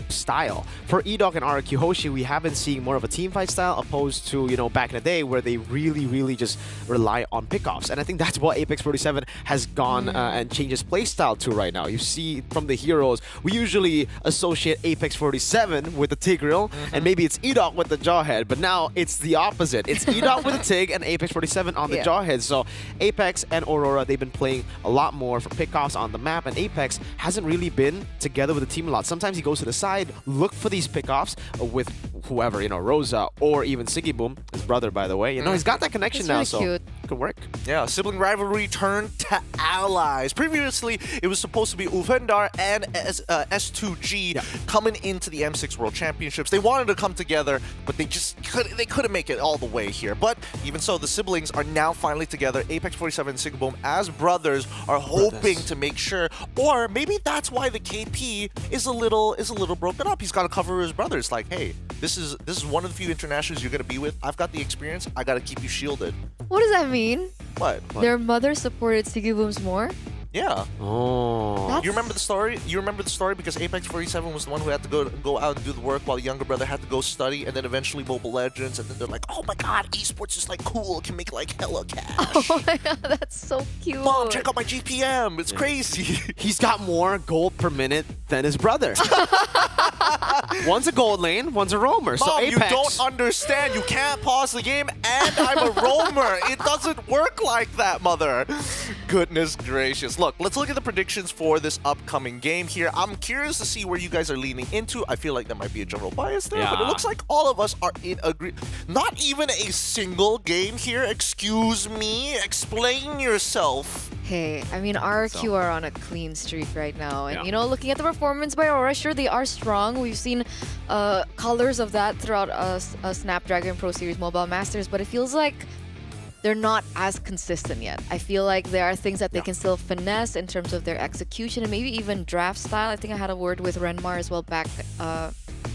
style. For Edok and RQ Hoshi, we have been seeing more of a team fight style opposed to, you know, back in the day where they really just rely on pickoffs. And I think that's what Apex 47 has gone and changed its play style to right now. You see from the heroes, we usually associate Apex 47 with the Tigreal, and maybe it's Edok with the Jawhead, but now it's the opposite. It's Edok with the Tig and Apex 47 on the Jawhead. So Apex and Aurora, they've been playing a lot more for pickoffs on the map, and Apex hasn't really been together with the team a lot. Sometimes he goes to the side, look for these pickoffs with whoever, you know, Rosa or even Siggy Boom, his brother, by the way. You know, he's got that connection now, so it could work. Yeah, sibling rivalry turned to allies. Previously, it was supposed to be Uvendar and S2G coming into the M6 World Championships. They wanted to come together, but they just couldn't make it all the way here. But even so, the siblings are now finally together. Apex 47 and Siggy Boom as brothers are hoping to make sure, or maybe that's why the KP is a little broken up. He's got to cover his brother. It's like, hey, this is one of the few internationals you're gonna be with. I've got the experience. I gotta keep you shielded. What does that mean? What? Their mother supported Siggy Booms more? Yeah. Oh. You remember the story? You remember the story because Apex 47 was the one who had to go out and do the work while the younger brother had to go study, and then eventually Mobile Legends, and then they're like, oh my god, esports is like cool, it can make like hella cash. Oh my god, that's so cute. Mom, check out my GPM. It's crazy. He's got more gold per minute than his brother. One's a gold lane, one's a roamer. Mom, so Apex, you don't understand. You can't pause the game, and I'm a roamer. It doesn't work like that, mother. Goodness gracious. Look, let's look at the predictions for this upcoming game here. I'm curious to see where you guys are leaning into. I feel like there might be a general bias there, but it looks like all of us are in agreement. Not even a single game here. Excuse me. Explain yourself. Hey, I mean, RQ are on a clean streak right now. And, you know, looking at the performance by Aurora, sure, they are strong. We've seen colors of that throughout a Snapdragon Pro Series Mobile Masters, but it feels like they're not as consistent yet. I feel like there are things that they can still finesse in terms of their execution and maybe even draft style. I think I had a word with Renmar as well back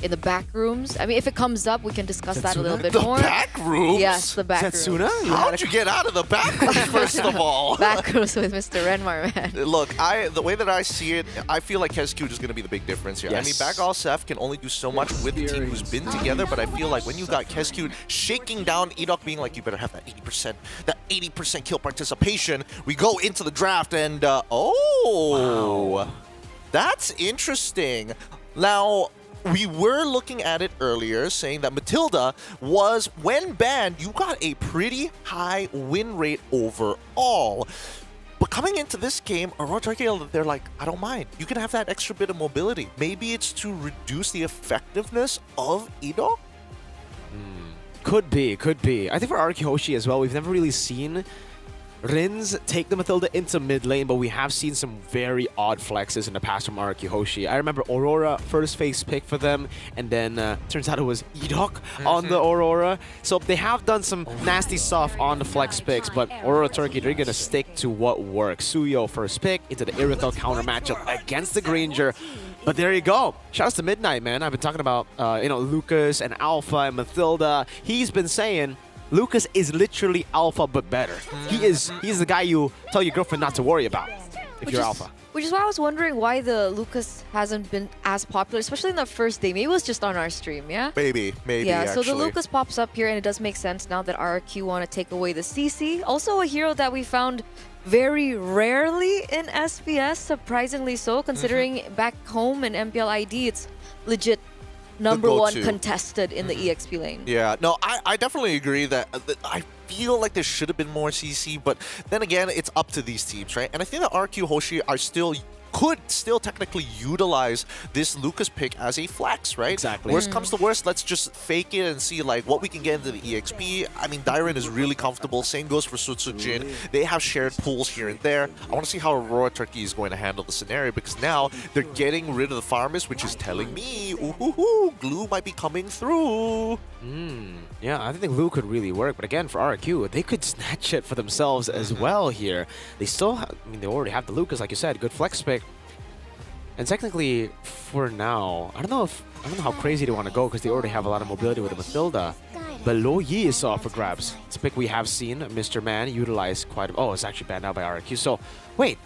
in the back rooms. I mean, if it comes up, we can discuss that a little bit more. The back rooms? Yes, the back rooms. How'd you get out of the back rooms, first of all? Back rooms with Mr. Renmar, man. Look, the way that I see it, I feel like Kescute is going to be the big difference here. Yes. I mean, back all Seth can only do so much with the team who's been together, but I feel like when you got Kescute shaking down Edok, being like, you better have that 80% kill participation, we go into the draft and, that's interesting. Now, we were looking at it earlier, saying that Matilda was, when banned, you got a pretty high win rate overall. But coming into this game, Aurora Turkey, they're like, I don't mind. You can have that extra bit of mobility. Maybe it's to reduce the effectiveness of Edok? Could be. I think for RQ Hoshi as well, we've never really seen Rins take the Matilda into mid lane, but we have seen some very odd flexes in the past from RQ Hoshi. I remember Aurora first phase pick for them, and then turns out it was Edok on the Aurora. So they have done some nasty stuff on the flex picks, but Aurora Turkey, they're going to stick to what works. Suyo first pick into the Irithel counter matchup against the Granger. But there you go. Shout out to Midnight, man. I've been talking about, you know, Lucas and Alpha and Matilda. He's been saying Lucas is literally Alpha but better. He's the guy you tell your girlfriend not to worry about if you're Alpha. Which is why I was wondering why the Lucas hasn't been as popular, especially in the first day. Maybe it was just on our stream, yeah? Maybe, yeah, actually. so the Lucas pops up here, and it does make sense now that RQ want to take away the CC. Also a hero that we found very rarely in SPS, surprisingly so, considering back home in MPL ID, it's legit number one contested in the EXP lane. Yeah, no, I definitely agree that I feel like there should have been more CC, but then again, it's up to these teams, right? And I think that RQ Hoshi are still could still technically utilize this Lucas pick as a flex, right? Exactly. Worst comes to worst, let's just fake it and see like what we can get into the EXP. I mean, Dairon is really comfortable. Same goes for Sutsujin. They have shared pools here and there. I want to see how Aurora Turkey is going to handle the scenario, because now they're getting rid of the farmers, which is telling me, ooh, glue might be coming through. Yeah, I think Lu could really work, but again, for RQ, they could snatch it for themselves as well here. They still, I mean, they already have the Lucas, like you said, good flex pick. And technically, for now, I don't know how crazy they want to go, because they already have a lot of mobility with the Mathilda. But Lo Yi is up for grabs. It's a pick we have seen Mr. Man utilize quite a... Oh, it's actually banned out by RQ. So, wait.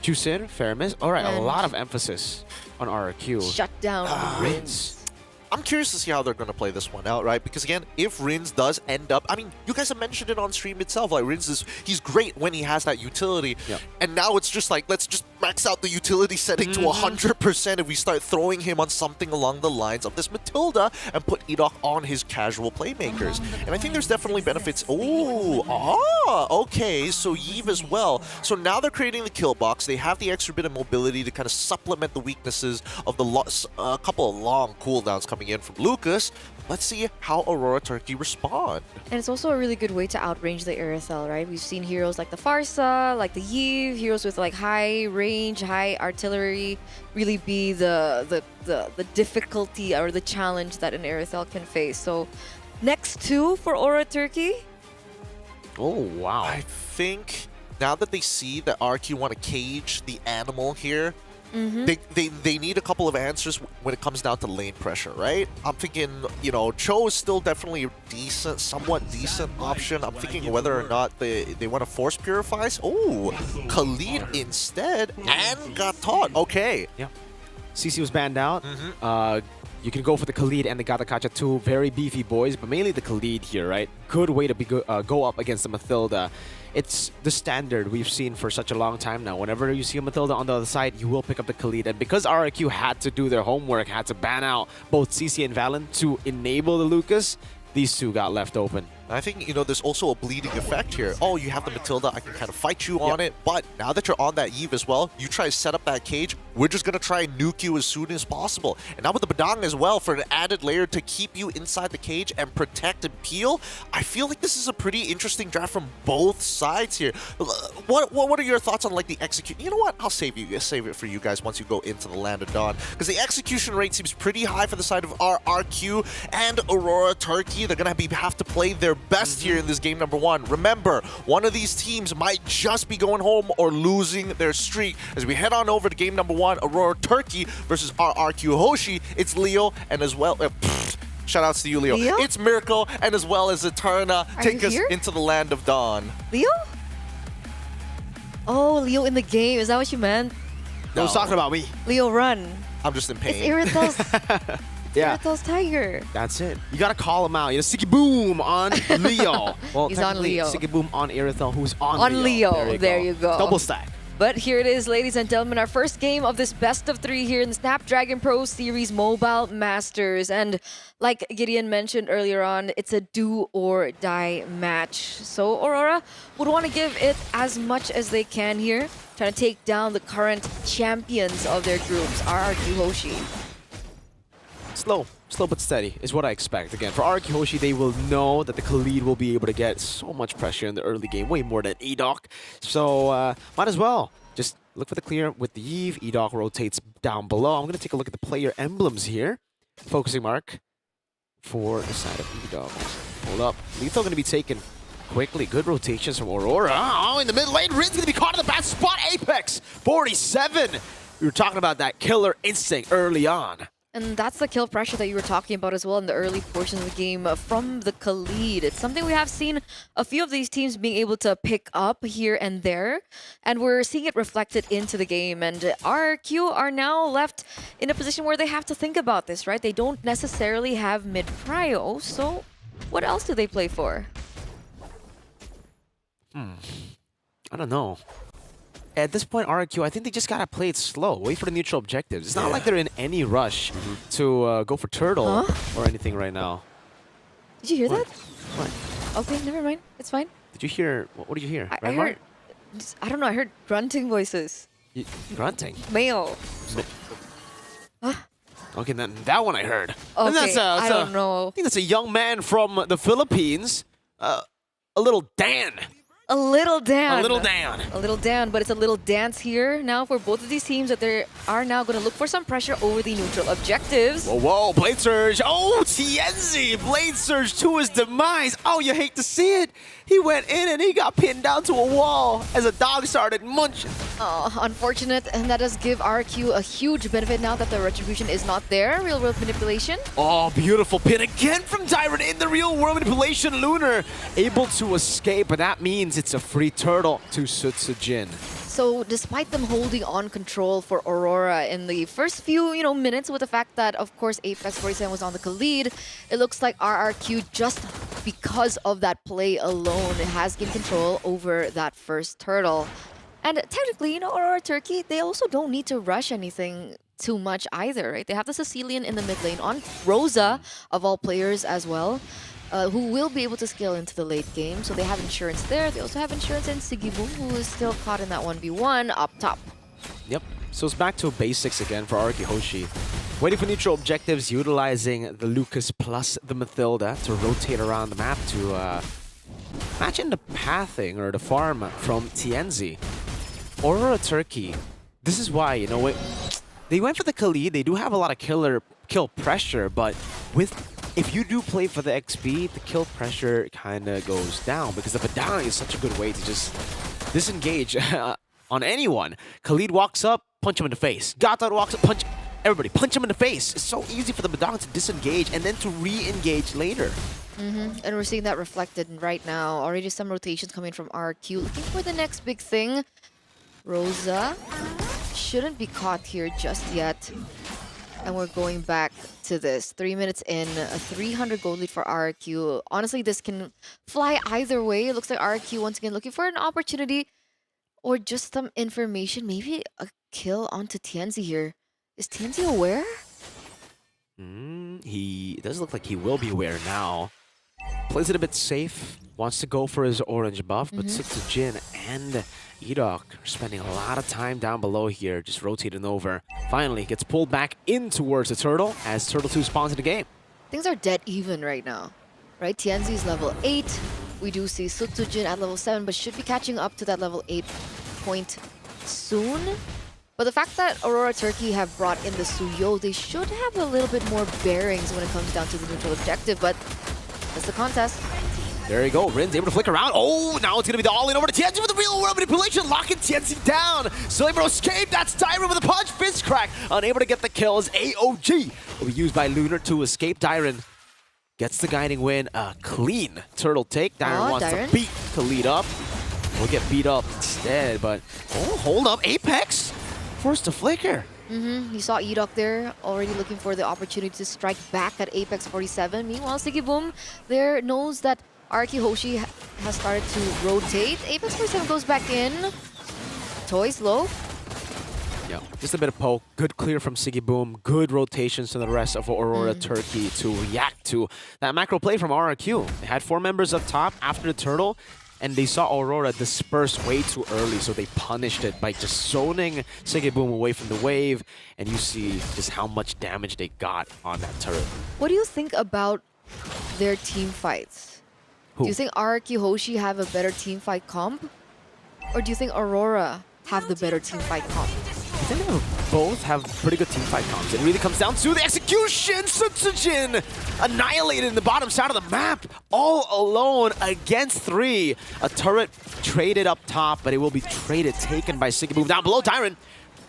Jusin, Fairness. All right, a lot of emphasis on RQ. Shut down Rinse. I'm curious to see how they're going to play this one out, right? Because again, if Rins does end up... I mean, you guys have mentioned it on stream itself. Like, Rins he's great when he has that utility. Yep. And now it's just like, let's just max out the utility setting to 100% if we start throwing him on something along the lines of this Matilda and put Edok on his casual playmakers. And I think there's definitely benefits. Okay. So Yves as well. So now they're creating the kill box. They have the extra bit of mobility to kind of supplement the weaknesses of the a couple of long cooldowns coming in from Lucas. Let's see how Aurora Turkey respond. And it's also a really good way to outrange the Irithel, right? We've seen heroes like the Farsa, like the Yves, heroes with like high range, high artillery, really be the difficulty or the challenge that an Irithel can face. So next two for Aurora Turkey. Oh, wow. I think now that they see that RQ want to cage the animal here, they need a couple of answers when it comes down to lane pressure, right? I'm thinking, you know, Cho is still definitely a decent, somewhat decent option. I'm thinking whether or not they want to force purifies. Oh, Khalid instead and got taught. Okay. Yeah. CC was banned out. You can go for the Khalid and the Gatakacha, two very beefy boys, but mainly the Khalid here, right? Good way to go up against the Mathilda. It's the standard we've seen for such a long time now. Whenever you see a Mathilda on the other side, you will pick up the Khalid. And because RQ had to do their homework, had to ban out both CC and Valen to enable the Lucas, these two got left open. I think, you know, there's also a bleeding effect here. Oh, you have the Matilda, I can kind of fight you on it, but now that you're on that Eve as well, you try to set up that cage, we're just going to try and nuke you as soon as possible. And now with the Badang as well, for an added layer to keep you inside the cage and protect and peel, I feel like this is a pretty interesting draft from both sides here. What are your thoughts on like the execution? You know what? I'll save it for you guys once you go into the Land of Dawn, because the execution rate seems pretty high for the side of RQ and Aurora Turkey. They're going to have to play their best here in this game number one. Remember, one of these teams might just be going home or losing their streak. As we head on over to game number one, Aurora Turkey versus RQ Hoshi, it's Leo and as well... shout outs to you, Leo. It's Miracle and as well as Eterna. Take us into the Land of Dawn. Leo? Oh, Leo in the game. Is that what you meant? No, I was talking about me. Leo, run. I'm just in pain. It's Irithels. Irithels Tiger. That's it. You gotta call him out. You know, Sticky Boom on Leo. Well, he's on Leo. Sticky Boom on Irithel, who's on Leo. There you go. Double stack. But here it is, ladies and gentlemen, our first game of this best of 3 here in the Snapdragon Pro Series Mobile Masters. And like Gideon mentioned earlier on, it's a do or die match. So Aurora would want to give it as much as they can here, trying to take down the current champions of their groups, RRQ Hoshi. Slow but steady is what I expect. Again, for RQ Hoshi, they will know that the Khalid will be able to get so much pressure in the early game, way more than Edok. So might as well just look for the clear with the Eve. Edok rotates down below. I'm going to take a look at the player emblems here. Focusing mark for the side of Edok. Hold up. Lethal going to be taken quickly. Good rotations from Aurora. Oh, in the mid lane, Rin's going to be caught in the bad spot. Apex 47. We were talking about that killer instinct early on. And that's the kill pressure that you were talking about as well in the early portion of the game from the Khalid. It's something we have seen a few of these teams being able to pick up here and there. And we're seeing it reflected into the game. And RQ are now left in a position where they have to think about this, right? They don't necessarily have mid-prio. So what else do they play for? I don't know. At this point, RQ, I think they just gotta play it slow. Wait for the neutral objectives. It's not like they're in any rush to go for turtle or anything right now. Did you hear that? What? Okay, never mind. It's fine. Did you hear? What did you hear? I heard. I don't know. I heard grunting voices. Grunting. Male. Okay, then that one I heard. And Okay, I don't know. I think that's a young man from the Philippines. A little Dan. A little Dan. A little Dan. A little Dan, but it's a little dance here now for both of these teams that they are now going to look for some pressure over the neutral objectives. Whoa, whoa, Blade Surge. Oh, Tienzi. Blade Surge to his demise. Oh, you hate to see it. He went in and he got pinned down to a wall as a dog started munching. Oh, unfortunate, and that does give RQ a huge benefit now that the retribution is not there. Real world manipulation. Oh, beautiful pin again from Dyron in the real world manipulation. Lunar able to escape, but that means it's a free turtle to Sutsujin. So despite them holding on control for Aurora in the first few, minutes, with the fact that, of course, Apex 47 was on the lead, it looks like RRQ, just because of that play alone, has gained control over that first turtle. And technically, Aurora Turkey, they also don't need to rush anything too much either, right? They have the Sicilian in the mid lane on Rosa, of all players as well, who will be able to scale into the late game. So they have insurance there. They also have insurance in Sigibum, who is still caught in that 1v1 up top. Yep. So it's back to basics again for Araki Hoshi. Waiting for neutral objectives, utilizing the Lucas plus the Mathilda to rotate around the map to match in the pathing or the farm from Tienzi. Aurora Turkey, this is why, they went for the Khalid. They do have a lot of kill pressure, but if you do play for the XP, the kill pressure kind of goes down because the Vidana is such a good way to just disengage on anyone. Khalid walks up, punch him in the face. Gata walks up, punch everybody, punch him in the face. It's so easy for the Vidana to disengage and then to re-engage later. And we're seeing that reflected right now. Already some rotations coming from RQ, looking for the next big thing. Rosa shouldn't be caught here just yet. And we're going back to this. 3 minutes in, a 300 gold lead for RQ. Honestly, this can fly either way. It looks like RQ once again looking for an opportunity or just some information. Maybe a kill onto Tienzi here. Is Tienzi aware? He does look like he will be aware now. Plays it a bit safe. Wants to go for his orange buff, but Sutsujin and Edok are spending a lot of time down below here, just rotating over. Finally, gets pulled back in towards the Turtle as Turtle 2 spawns in the game. Things are dead even right now, right? Tienzi is level 8. We do see Sutsujin at level 7, but should be catching up to that level 8 point soon. But the fact that Aurora Turkey have brought in the Suyo, they should have a little bit more bearings when it comes down to the neutral objective, but that's the contest. There you go. Rin's able to flick around. Oh, now it's going to be the all-in over to Tienzi with the real world manipulation. Locking Tienzi down. Still able to escape. That's Dyron with a punch. Fist crack. Unable to get the kills. AOG will be used by Lunar to escape. Dyron gets the guiding win. A clean turtle take. Dyron wants to beat Khalid up. Will get beat up instead, but hold up. Apex forced to flicker. You saw Edok there, already looking for the opportunity to strike back at Apex 47. Meanwhile, Sigibum there knows that Araki Hoshi has started to rotate. Apex 47 goes back in. Toys low. Yeah, just a bit of poke. Good clear from Sigibum. Good rotations to the rest of Aurora Turkey to react to that macro play from RRQ. They had 4 members up top after the turtle, and they saw Aurora disperse way too early, so they punished it by just zoning Sigibum away from the wave, and you see just how much damage they got on that turret. What do you think about their team fights? Who? Do you think Araki Hoshi have a better team fight comp? Or do you think Aurora have the better team fight comp? I think they both have pretty good team fight comps. It really comes down to the execution. Sutsujin annihilated in the bottom side of the map, all alone against 3. A turret traded up top, but it will be taken by Sigibum. Down below, Dyron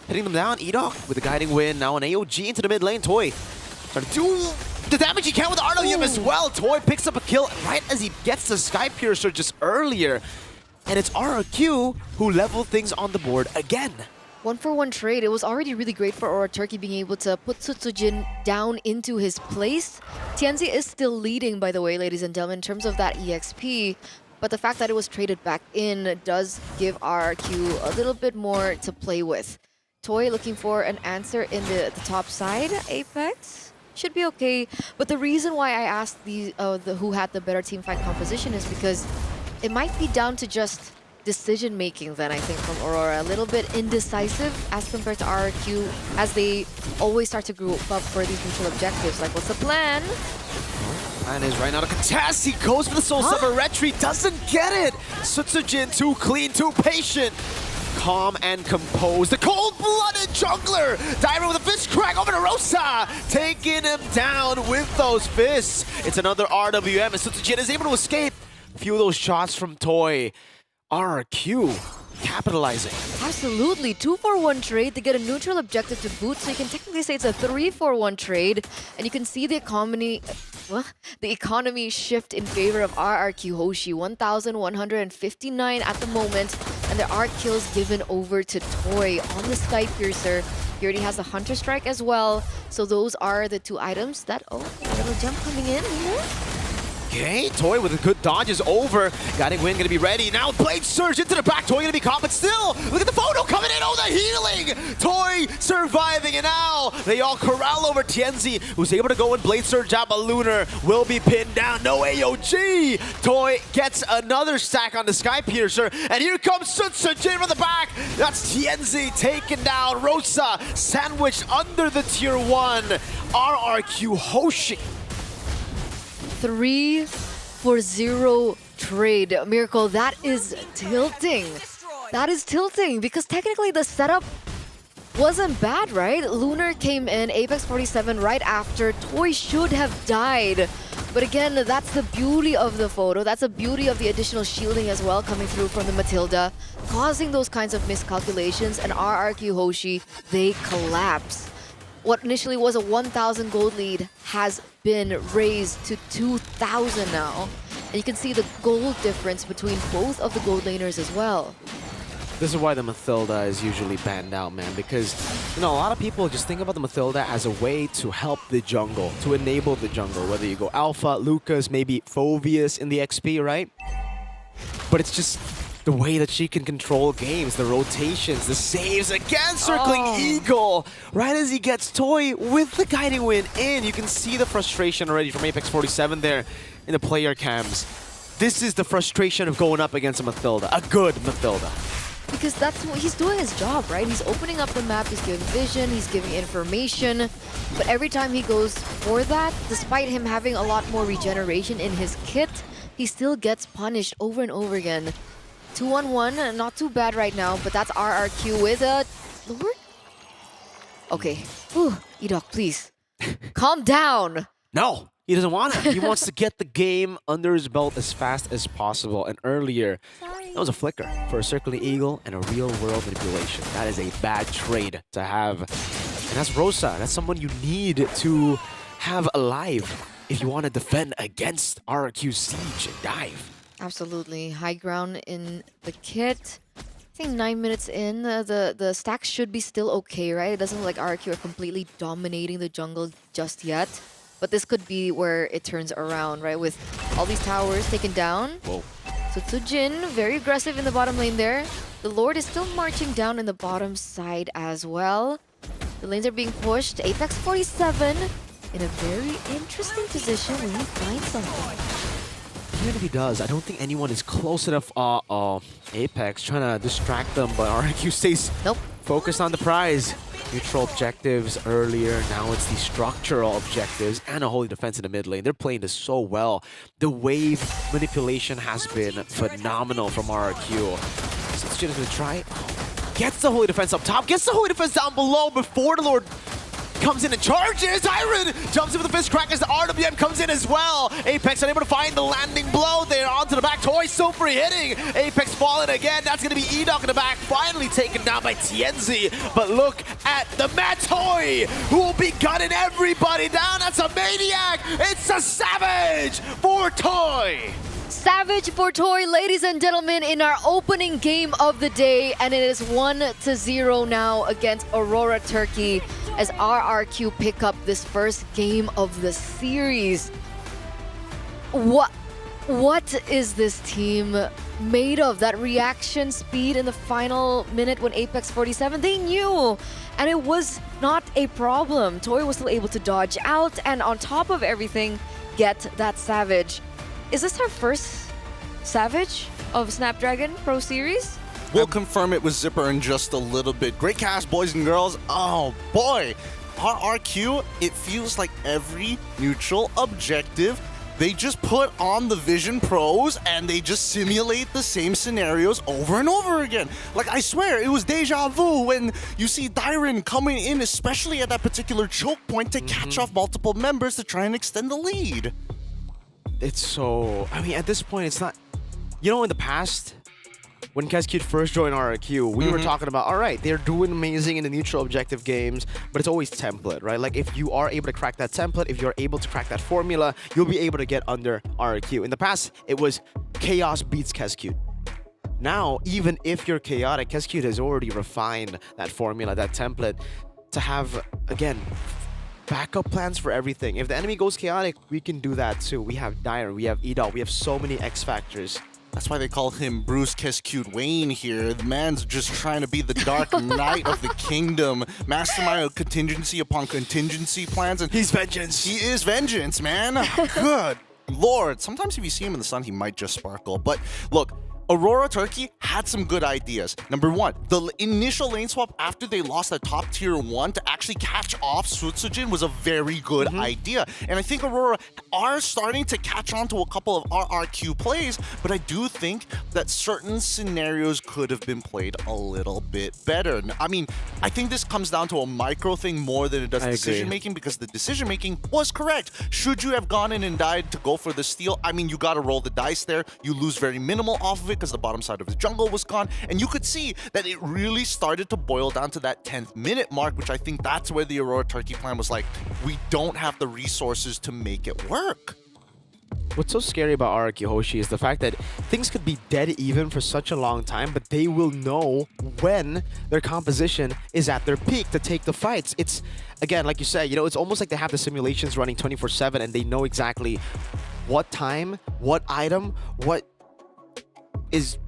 hitting them down. Edok with the guiding win. Now an AOG into the mid lane. Toy trying to do the damage he can with the RWM as well. Toy picks up a kill right as he gets the Sky Piercer just earlier. And it's RRQ who leveled things on the board again. 1-for-1 trade. It was already really great for Aurora Turkey being able to put Sutsujin down into his place. Tienzi is still leading, by the way, ladies and gentlemen, in terms of that EXP. But the fact that it was traded back in does give RRQ a little bit more to play with. Toy looking for an answer in the top side. Apex should be okay. But the reason why I asked the who had the better team fight composition is because it might be down to just decision making then, I think, from Aurora. A little bit indecisive as compared to RRQ as they always start to group up for these neutral objectives. Like, what's the plan? Plan is right now to contest. He goes for the Soul Saber retreat, doesn't get it. Sutsujin too clean, too patient. Calm and composed. The cold-blooded jungler diving with a fist crack over to Rosa, taking him down with those fists. It's another RWM, and Sutsujin is able to escape. Few of those shots from Toy. RRQ capitalizing. Absolutely. 2-for-1 trade to get a neutral objective to boot. So you can technically say it's a 3-for-1 trade. And you can see the economy shift in favor of RRQ Hoshi. 1,159 at the moment. And there are kills given over to Toy on the Sky Piercer. He already has the Hunter Strike as well. So those are the two items that... Oh, a little jump coming in here. Okay, Toy with a good dodge is over. Guiding Wind gonna be ready. Now Blade Surge into the back. Toy gonna be caught, but still, look at the photo coming in. Oh, the healing! Toy surviving, and now they all corral over Tienzi, who's able to go and Blade Surge out, but Lunar will be pinned down. No AOG! Toy gets another stack on the Sky Piercer, and here comes Sutsujin from the back. That's Tienzi taken down. Rosa sandwiched under the tier 1. RRQ Hoshi. 3-for-0 trade. Miracle, that is tilting. That is tilting because technically the setup wasn't bad, right? Lunar came in, Apex 47 right after. Toy should have died. But again, that's the beauty of the photo. That's the beauty of the additional shielding as well coming through from the Matilda, causing those kinds of miscalculations. And RRQ Hoshi, they collapse. What initially was a 1,000 gold lead has been raised to 2,000 now. And you can see the gold difference between both of the gold laners as well. This is why the Mathilda is usually banned out, man, because, you know, a lot of people just think about the Mathilda as a way to help the jungle, to enable the jungle, whether you go Alpha, Lucas, maybe Phoveus in the XP, right? But it's just the way that she can control games, the rotations, the saves, again circling Eagle. Right as he gets Toy with the Guiding Wind in, you can see the frustration already from Apex 47 there in the player cams. This is the frustration of going up against a Mathilda, a good Mathilda. Because that's what he's doing his job, right? He's opening up the map, he's giving vision, he's giving information. But every time he goes for that, despite him having a lot more regeneration in his kit, he still gets punished over and over again. 2-on-1, not too bad right now, but that's RRQ with a Lord? Okay. Ooh, Edok, please. Calm down. No, he doesn't want to. He wants to get the game under his belt as fast as possible. And earlier, that was a flicker for a circling eagle and a real-world manipulation. That is a bad trade to have. And that's Rosa. That's someone you need to have alive if you want to defend against RRQ Siege and Dive. Absolutely. High ground in the kit. I think 9 minutes in, the stacks should be still okay, right? It doesn't look like RRQ are completely dominating the jungle just yet. But this could be where it turns around, right? With all these towers taken down. Whoa. So Tsujin, very aggressive in the bottom lane there. The Lord is still marching down in the bottom side as well. The lanes are being pushed. Apex 47 in a very interesting position when you find something. Even if he does, I don't think anyone is close enough. Apex trying to distract them, but RRQ stays focused on the prize. Neutral objectives earlier, now it's the structural objectives and a holy defense in the mid lane. They're playing this so well. The wave manipulation has been phenomenal from RRQ. So it's just gonna try. Gets the holy defense up top, gets the holy defense down below before the Lord comes in and charges. Iron jumps in with the fist crack as the RWM comes in as well. Apex unable to find the landing blow there onto the back. Toy so free hitting. Apex falling again. That's going to be Edok in the back. Finally taken down by Tienzi. But look at the Mad Toy, who will be gunning everybody down. That's a maniac. It's a savage for Toy. Savage for Toy, ladies and gentlemen, in our opening game of the day. And it is 1-0 now against Aurora Turkey as RRQ pick up this first game of the series. What is this team made of? That reaction speed in the final minute when Apex 47, they knew. And it was not a problem. Toy was still able to dodge out and on top of everything, get that Savage. Is this our first Savage of Snapdragon Pro Series. We'll confirm it with Zipper in just a little bit. Great cast, boys and girls. Oh boy, RRQ, it feels like every neutral objective, they just put on the Vision Pros and they just simulate the same scenarios over and over again. Like, I swear, it was deja vu when you see Dyron coming in, especially at that particular choke point, to catch off multiple members to try and extend the lead. It's so... I mean, at this point, it's not... You know, in the past, when Cascade first joined RRQ, we were talking about, all right, they're doing amazing in the neutral objective games, but it's always template, right? Like, if you are able to crack that template, if you're able to crack that formula, you'll be able to get under RRQ. In the past, it was chaos beats Cascade. Now, even if you're chaotic, Cascade has already refined that formula, that template, to have, again, backup plans for everything. If the enemy goes chaotic, we can do that too. We have Dire, we have Edol, we have so many X factors. That's why they call him Bruce Kescute Wayne here. The man's just trying to be the Dark Knight of the Kingdom. Mastermind contingency upon contingency plans. And he's vengeance. He is vengeance, man. Good Lord. Sometimes if you see him in the sun, he might just sparkle. But look, Aurora Turkey had some good ideas. Number one, the initial lane swap after they lost that top tier 1 to actually catch off Sutsujin was a very good idea. And I think Aurora are starting to catch on to a couple of RRQ plays, but I do think that certain scenarios could have been played a little bit better. I mean, I think this comes down to a micro thing more than it does decision making, because the decision making was correct. Should you have gone in and died to go for the steal? I mean, you got to roll the dice there. You lose very minimal off of it because the bottom side of his jungle was gone, and you could see that it really started to boil down to that 10th minute mark, which I think that's where the Aurora Turkey plan was like, we don't have the resources to make it work. What's so scary about RRQ Hoshi is the fact that things could be dead even for such a long time, but they will know when their composition is at their peak to take the fights. It's, again, like you said, you know, it's almost like they have the simulations running 24/7 and they know exactly what time, what item, what is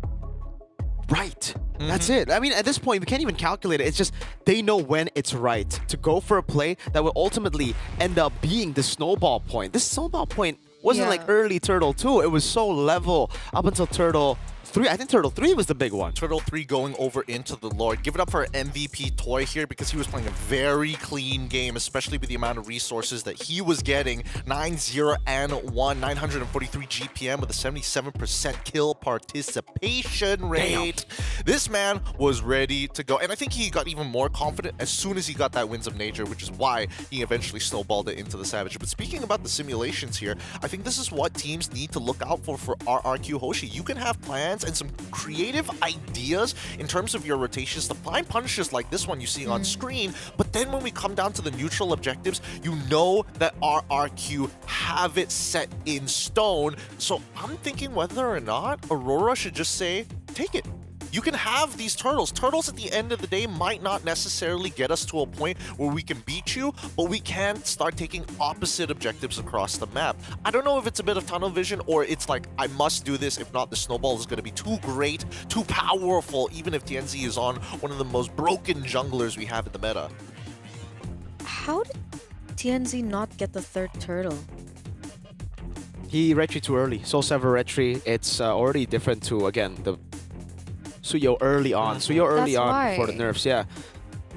right. That's it. I mean, at this point, we can't even calculate it. It's just they know when it's right to go for a play that will ultimately end up being the snowball point. This snowball point wasn't like early Turtle 2. It was so level up until Turtle 3. I think Turtle 3 was the big one. Turtle 3 going over into the Lord. Give it up for MVP Toy here, because he was playing a very clean game, especially with the amount of resources that he was getting. 9-0 and 1, 943 GPM with a 77% kill participation rate. Damn. This man was ready to go. And I think he got even more confident as soon as he got that Winds of Nature, which is why he eventually snowballed it into the Savage. But speaking about the simulations here, I think this is what teams need to look out for RRQ Hoshi. You can have plans and some creative ideas in terms of your rotations to find punishes like this one you see on screen, but then when we come down to the neutral objectives, you know that RRQ have it set in stone. So I'm thinking whether or not Aurora should just say, take it. You can have these turtles. Turtles at the end of the day might not necessarily get us to a point where we can beat you, but we can start taking opposite objectives across the map. I don't know if it's a bit of tunnel vision or it's like, I must do this. If not, the snowball is going to be too great, too powerful, even if TNZ is on one of the most broken junglers we have in the meta. How did TNZ not get the third turtle? He retry too early. Soul Sever retry. It's already different to, again, the Suyo early on. Suyo early on for the nerfs, yeah.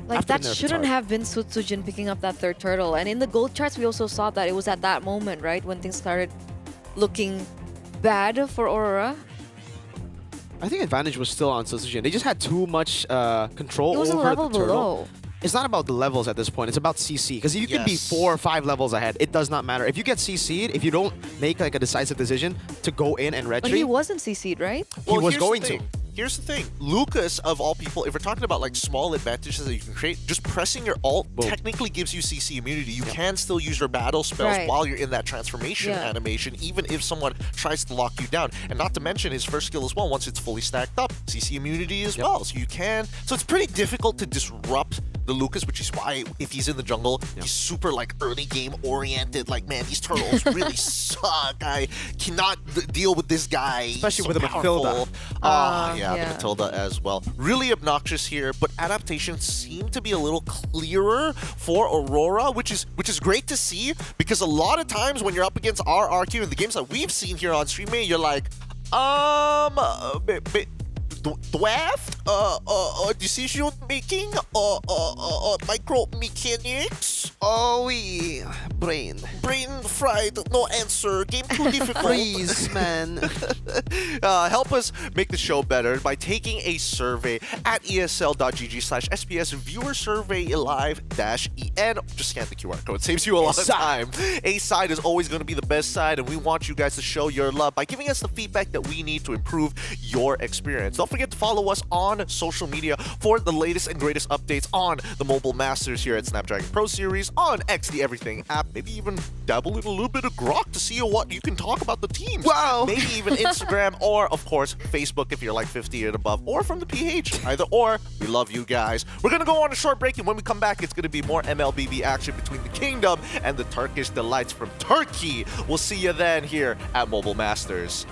Like, After that shouldn't have been Sutsujin picking up that third turtle. And in the gold charts, we also saw that it was at that moment, right, when things started looking bad for Aurora. I think advantage was still on Sutsujin. They just had too much control It was over a level the turtle. below. It's not about the levels at this point. It's about CC. Because if you can be 4 or 5 levels ahead, it does not matter. If you get CC'd, if you don't make like a decisive decision to go in and retry... But he wasn't CC'd, right? He was going to. Here's the thing. Lucas, of all people, if we're talking about like small advantages that you can create, just pressing your ult technically gives you CC immunity. You can still use your battle spells while you're in that transformation animation, even if someone tries to lock you down. And not to mention his first skill as well, once it's fully stacked up, CC immunity as well. So you can... So it's pretty difficult to disrupt the Lucas, which is why if he's in the jungle, he's super like early game oriented. Like, man, these turtles really suck. I cannot deal with this guy. Especially so with a Matilda. The Matilda as well. Really obnoxious here, but adaptations seem to be a little clearer for Aurora, which is great to see, because a lot of times when you're up against RRQ in the games that we've seen here on stream, you're like, Draft, decision making, micro mechanics. Oh, we brain Fried, no answer. Game too difficult. freeze, man. Help us make the show better by taking a survey at esl.gg/SPS viewer survey live-en. Just scan the QR code. Saves you a lot of time. A side is always going to be the best side, and we want you guys to show your love by giving us the feedback that we need to improve your experience. Don't forget to follow us on social media for the latest and greatest updates on the Mobile Masters here at Snapdragon Pro Series, on X, the Everything app, maybe even dabble in a little bit of Grok to see what you can talk about the teams. Wow. Maybe even Instagram, or of course Facebook if you're like 50 and above, or from the PH. Either or, we love you guys. We're gonna go on a short break, and when we come back, it's gonna be more MLBB action between the Kingdom and the Turkish delights from Turkey. We'll see you then here at Mobile Masters.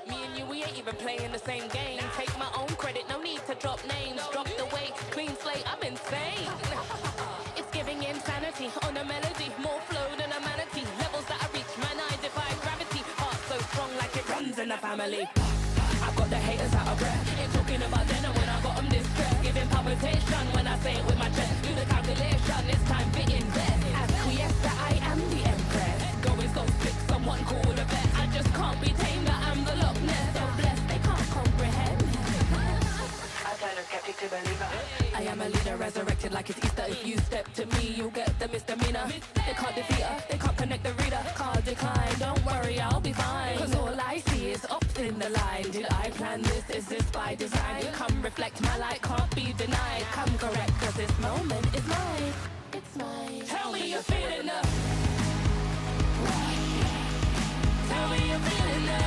Me and you, we ain't even playing the same game. Take my own credit, no need to drop names. Drop the weight, clean slate, I'm insane. It's giving insanity on a melody. More flow than a manatee. Levels that I reach, man, I defy gravity. Heart so strong like it runs in the family. I've got the haters out of breath. Ain't talking about dinner when I got them distressed. Giving palpitation when I say it with my chest. Do the calculation, it's time to invest. Acquiesce that I am the empress. Going so sick, someone call the vet. I just can't be tamed, that I'm the Loch Ness. So blessed, they can't comprehend. I turn a skeptic to believer. I am a leader, resurrected like it's Easter. If you step to me, you'll get the misdemeanor. They can't defeat her, they can't connect the reader. Can't decline, don't worry, I'll be fine. Cause all I see is ups in the line. Did I plan this? Is this by design? Come reflect my light, can't be denied. Come correct, cause this moment is mine. It's mine. Tell me you're feeling love. Tell me you're feeling love.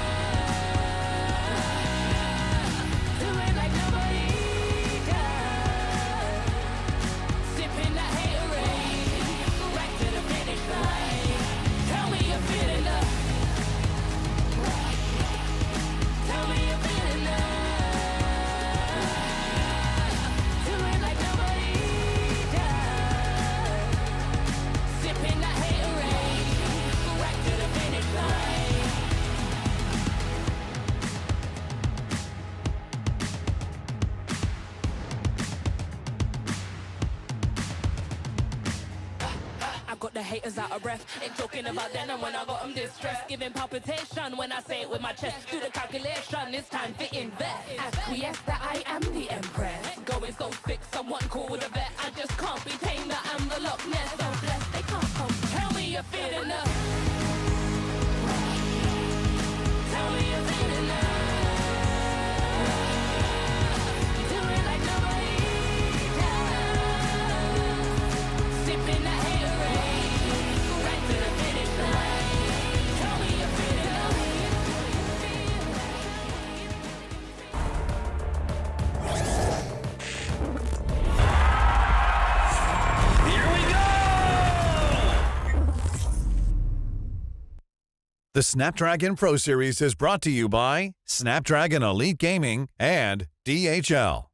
Do it like nobody does. Sipping that haterade, right to the finish line. Tell me you're feeling love. Tell me you're feeling love. Do it like nobody does. Sipping that haterade, right to the finish line. I got the haters out of breath. Ain't talking about then and when I got them distressed. Giving palpitation when I say it with my chest. Do the calculation, it's time to invest. Acquiesce that I am the empress. Going so sick, someone call the vet. I just can't be tamed, that I'm the Loch Ness. So blessed, they can't come. Tell me you're feeling love. Tell me you're feeling love. Do it like nobody does. Sipping that haterade, right to the finish line. Tell me you're feeling love. Here we go! The Snapdragon Pro Series is brought to you by Snapdragon Elite Gaming and DHL.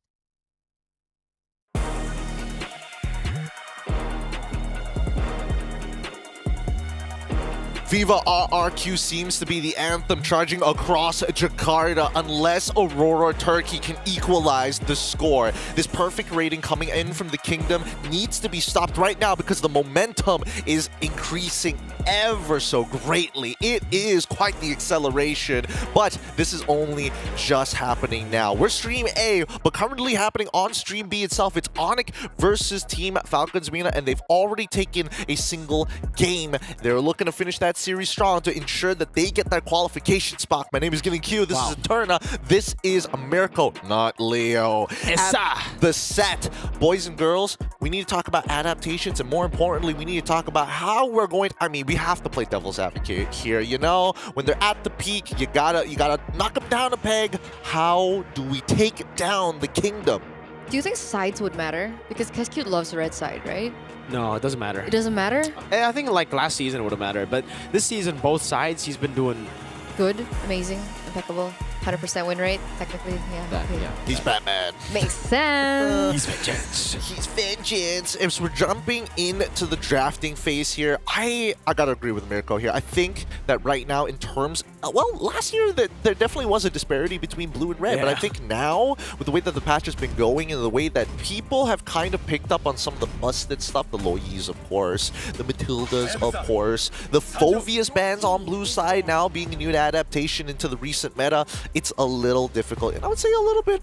Viva RRQ seems to be the anthem charging across Jakarta unless Aurora Turkey can equalize the score. This perfect rating coming in from the Kingdom needs to be stopped right now because the momentum is increasing ever so greatly. It is quite the acceleration, but this is only just happening now. We're Stream A, but currently happening on Stream B itself. It's Onyx versus Team Falcons Mina, and they've already taken a single game. They're looking to finish that series strong to ensure that they get that qualification spot. My name is Getting Q. This is Eterna. This is Americo, not Leo. At the set. Boys and girls, we need to talk about adaptations, and more importantly, we need to talk about how we're going to, I mean, we have to play devil's advocate here, you know? When they're at the peak, you gotta knock them down a peg. How do we take down the kingdom? Do you think sides would matter? Because Keskute loves red side, right? No, it doesn't matter. It doesn't matter? I think like last season it would have mattered, but this season, both sides, he's been doing Good, amazing, impeccable. 100% win rate, technically. Yeah. that. Okay. Yeah. He's Batman. Makes sense. He's vengeance. He's vengeance. As we're jumping into the drafting phase here, I gotta agree with Mirko here. I think that right now, in terms, well, last year there definitely was a disparity between blue and red, but I think now with the way that the patch has been going and the way that people have kind of picked up on some of the busted stuff, the Loyes, of course, the Matildas, of course, the Fovius bans on blue side now being a new adaptation into the recent meta. It's a little difficult, and I would say a little bit,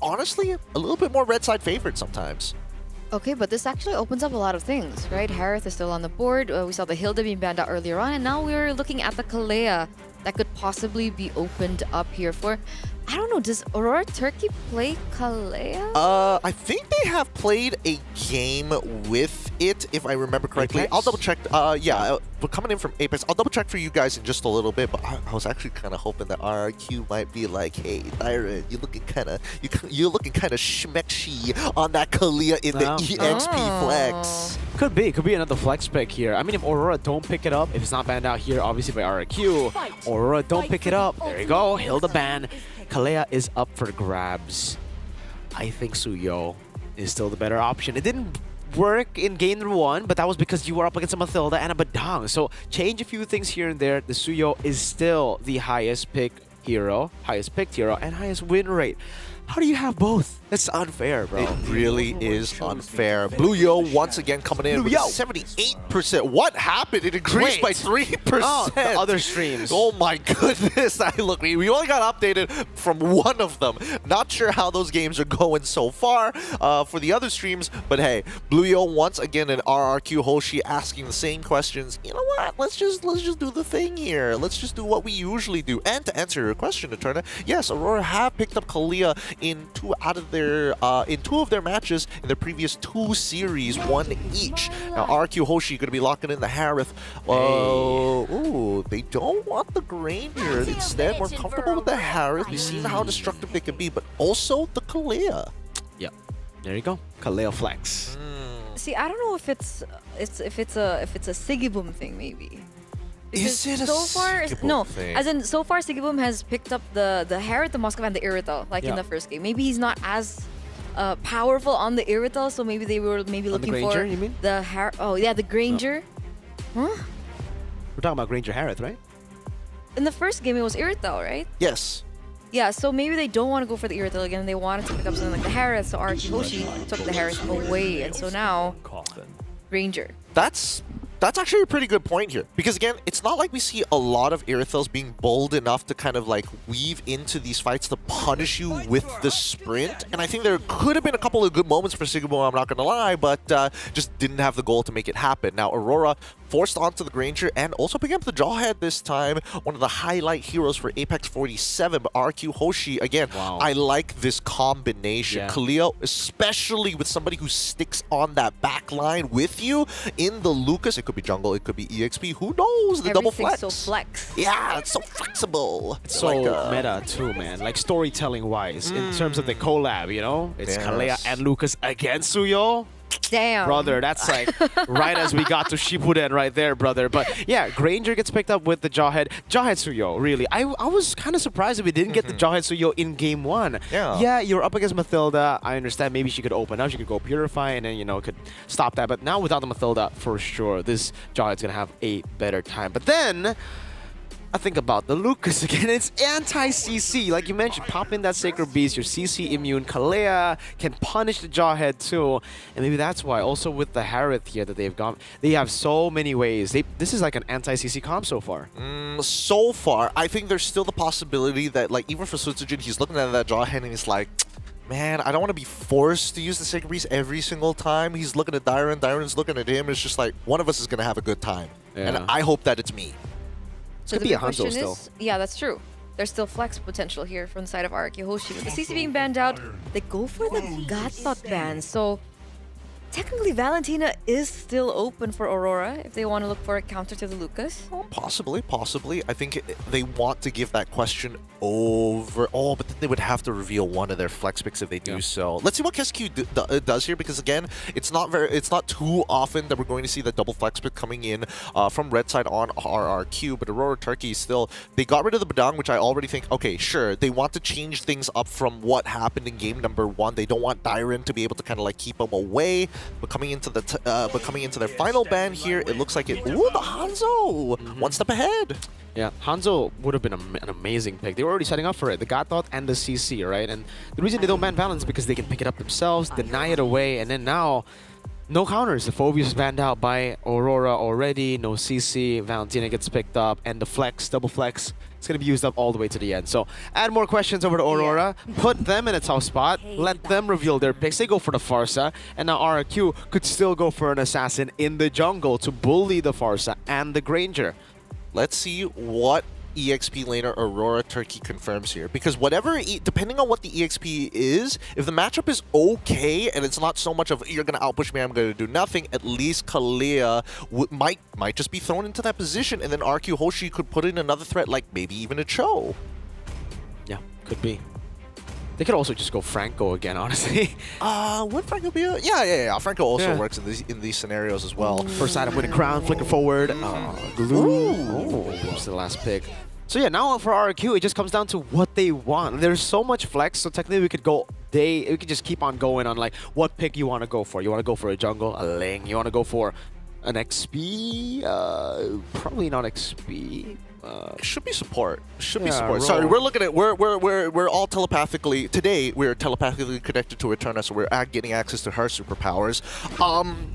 honestly, a little bit more red side favorite sometimes. Okay, but this actually opens up a lot of things, right? Harith is still on the board. We saw the Hilda being banned out earlier on, and now we're looking at the Kalea that could possibly be opened up here for... I don't know, does Aurora Turkey play Kalea? I think they have played a game with it, if I remember correctly. Apex? I'll double check. Yeah, we're coming in from Apex. I'll double check for you guys in just a little bit, but I was actually kind of hoping that RRQ might be like, hey, Thyron, you're looking kind of schmeckshy on that Kalea in the EXP flex. Could be another flex pick here. I mean, if Aurora don't pick it up, if it's not banned out here, obviously by RRQ, Aurora don't pick it up. There you go, Hilda ban. Kalea is up for grabs. I think Suyo is still the better option. It didn't work in game 1, but that was because you were up against a Mathilda and a Badang. So change a few things here and there. The Suyo is still the highest picked hero, and highest win rate. How do you have both? That's unfair, bro. It really is unfair. Blue Yo once again coming in with 78%. What happened? It increased by 3%. Oh, the other streams. Oh my goodness. Look, we only got updated from one of them. Not sure how those games are going so far for the other streams, but hey, Blue Yo once again and RRQ Hoshi asking the same questions. You know what? Let's just do the thing here. Let's just do what we usually do. And to answer your question, Eterna, yes, Aurora have picked up Kalea in two of their matches in their previous 2 series, 1 each. Now RQ Hoshi going to be locking in the Harith. Ooh, they don't want the Granger. Instead, we're comfortable with the Harith. We've seen how destructive they can be, but also the Kalea. Yep. There you go. Kalea flex. See, I don't know if it's a Sigiboom thing, maybe. Is it a no, thing? as in so far Sigiboom has picked up the Harith, the Moskov, and the Irrital, like in the first game. Maybe he's not as powerful on the Irrital, so maybe they were looking the Granger, for you mean? the the Granger. Huh? We're talking about Granger Harith, right? In the first game, it was Irrital, right? Yes. Yeah, so maybe they don't want to go for the Irrital again. They wanted to pick up something like the Harith, so RQ Hoshi took the Harith away, and so now Ranger. That's actually a pretty good point here. Because again, it's not like we see a lot of Irithels being bold enough to kind of like weave into these fights to punish you with the sprint. And I think there could have been a couple of good moments for Sigiboom, I'm not going to lie, but just didn't have the goal to make it happen. Now, Aurora forced onto the Granger and also picking up the Jawhead this time. One of the highlight heroes for Apex 47, but RQ Hoshi, again, I like this combination. Kaleo, especially with somebody who sticks on that back line with you in the Lucas. It could be jungle, it could be EXP, who knows? The double flex. So flex. Yeah, it's so flexible. It's so meta too, man. Like storytelling wise, in terms of the collab, you know? It's Kalea and Lucas against Suyo. Damn. Brother, that's like right as we got to Shippuden right there, brother. But yeah, Granger gets picked up with the Jawhead. Jawhead Suyo, really. I was kind of surprised that we didn't get the Jawhead Suyo in game 1. Yeah, you're up against Mathilda. I understand maybe she could open up. She could go Purify and then, you know, could stop that. But now without the Mathilda, for sure, this Jawhead's going to have a better time. But then... I think about the Lucas again. It's anti-CC. Like you mentioned, pop in that Sacred Beast, your CC immune. Kalea can punish the Jawhead too. And maybe that's why also with the Harith here that they've gone, they have so many ways. This is like an anti-CC comp so far. So far, I think there's still the possibility that, like, even for Sutsujin, he's looking at that Jawhead and he's like, man, I don't want to be forced to use the Sacred Beast every single time. He's looking at Dyron, Dyron's looking at him. It's just like, one of us is going to have a good time. Yeah. And I hope that it's me. So Could the be a big question Hanzo still. is, yeah, that's true. There's still flex potential here from the side of RRQ Hoshi. With the CC being banned out, they go for the Gatot ban. So technically, Valentina is still open for Aurora if they want to look for a counter to the Lucas. Possibly. I think they want to give that question over. Oh, but then they would have to reveal one of their flex picks if they do so. Let's see what KSQ does here, because again, it's not too often that we're going to see the double flex pick coming in from red side on RRQ. But Aurora Turkey still, they got rid of the Badang, which I already think, okay, sure, they want to change things up from what happened in game number 1. They don't want Dyron to be able to kind of like keep them away. But coming into their final ban here, it looks like it. Ooh, the Hanzo! One step ahead. Yeah, Hanzo would have been an amazing pick. They were already setting up for it. The Gatot and the CC, right? And the reason they don't ban Valence is because they can pick it up themselves, deny it away, and then now, no counters. The Phobius is banned out by Aurora already. No CC. Valentina gets picked up, and the flex, double flex, it's going to be used up all the way to the end. So add more questions over to Aurora, put them in a tough spot, let them reveal their picks. They go for the Farsa, and now RRQ could still go for an Assassin in the jungle to bully the Farsa and the Granger. Let's see what EXP laner Aurora Turkey confirms here, because depending on what the EXP is, if the matchup is okay and it's not so much of you're gonna outpush me, I'm gonna do nothing, at least Kalea might just be thrown into that position, and then RQ Hoshi could put in another threat, like maybe even a Cho. Yeah, could be. They could also just go Franco again, honestly. Would Franco be yeah. Franco also works in these scenarios as well. First side up with a crown, flicker forward, glue. Oops, the last pick. So yeah, now for RRQ, it just comes down to what they want. There's so much flex, so technically we could just keep on going on like what pick you want to go for. You want to go for a jungle, a Ling. You want to go for an XP? Probably not XP. Should be support. Should be support. Sorry, we're all telepathically today. We're telepathically connected to Eterna, so we're getting access to her superpowers.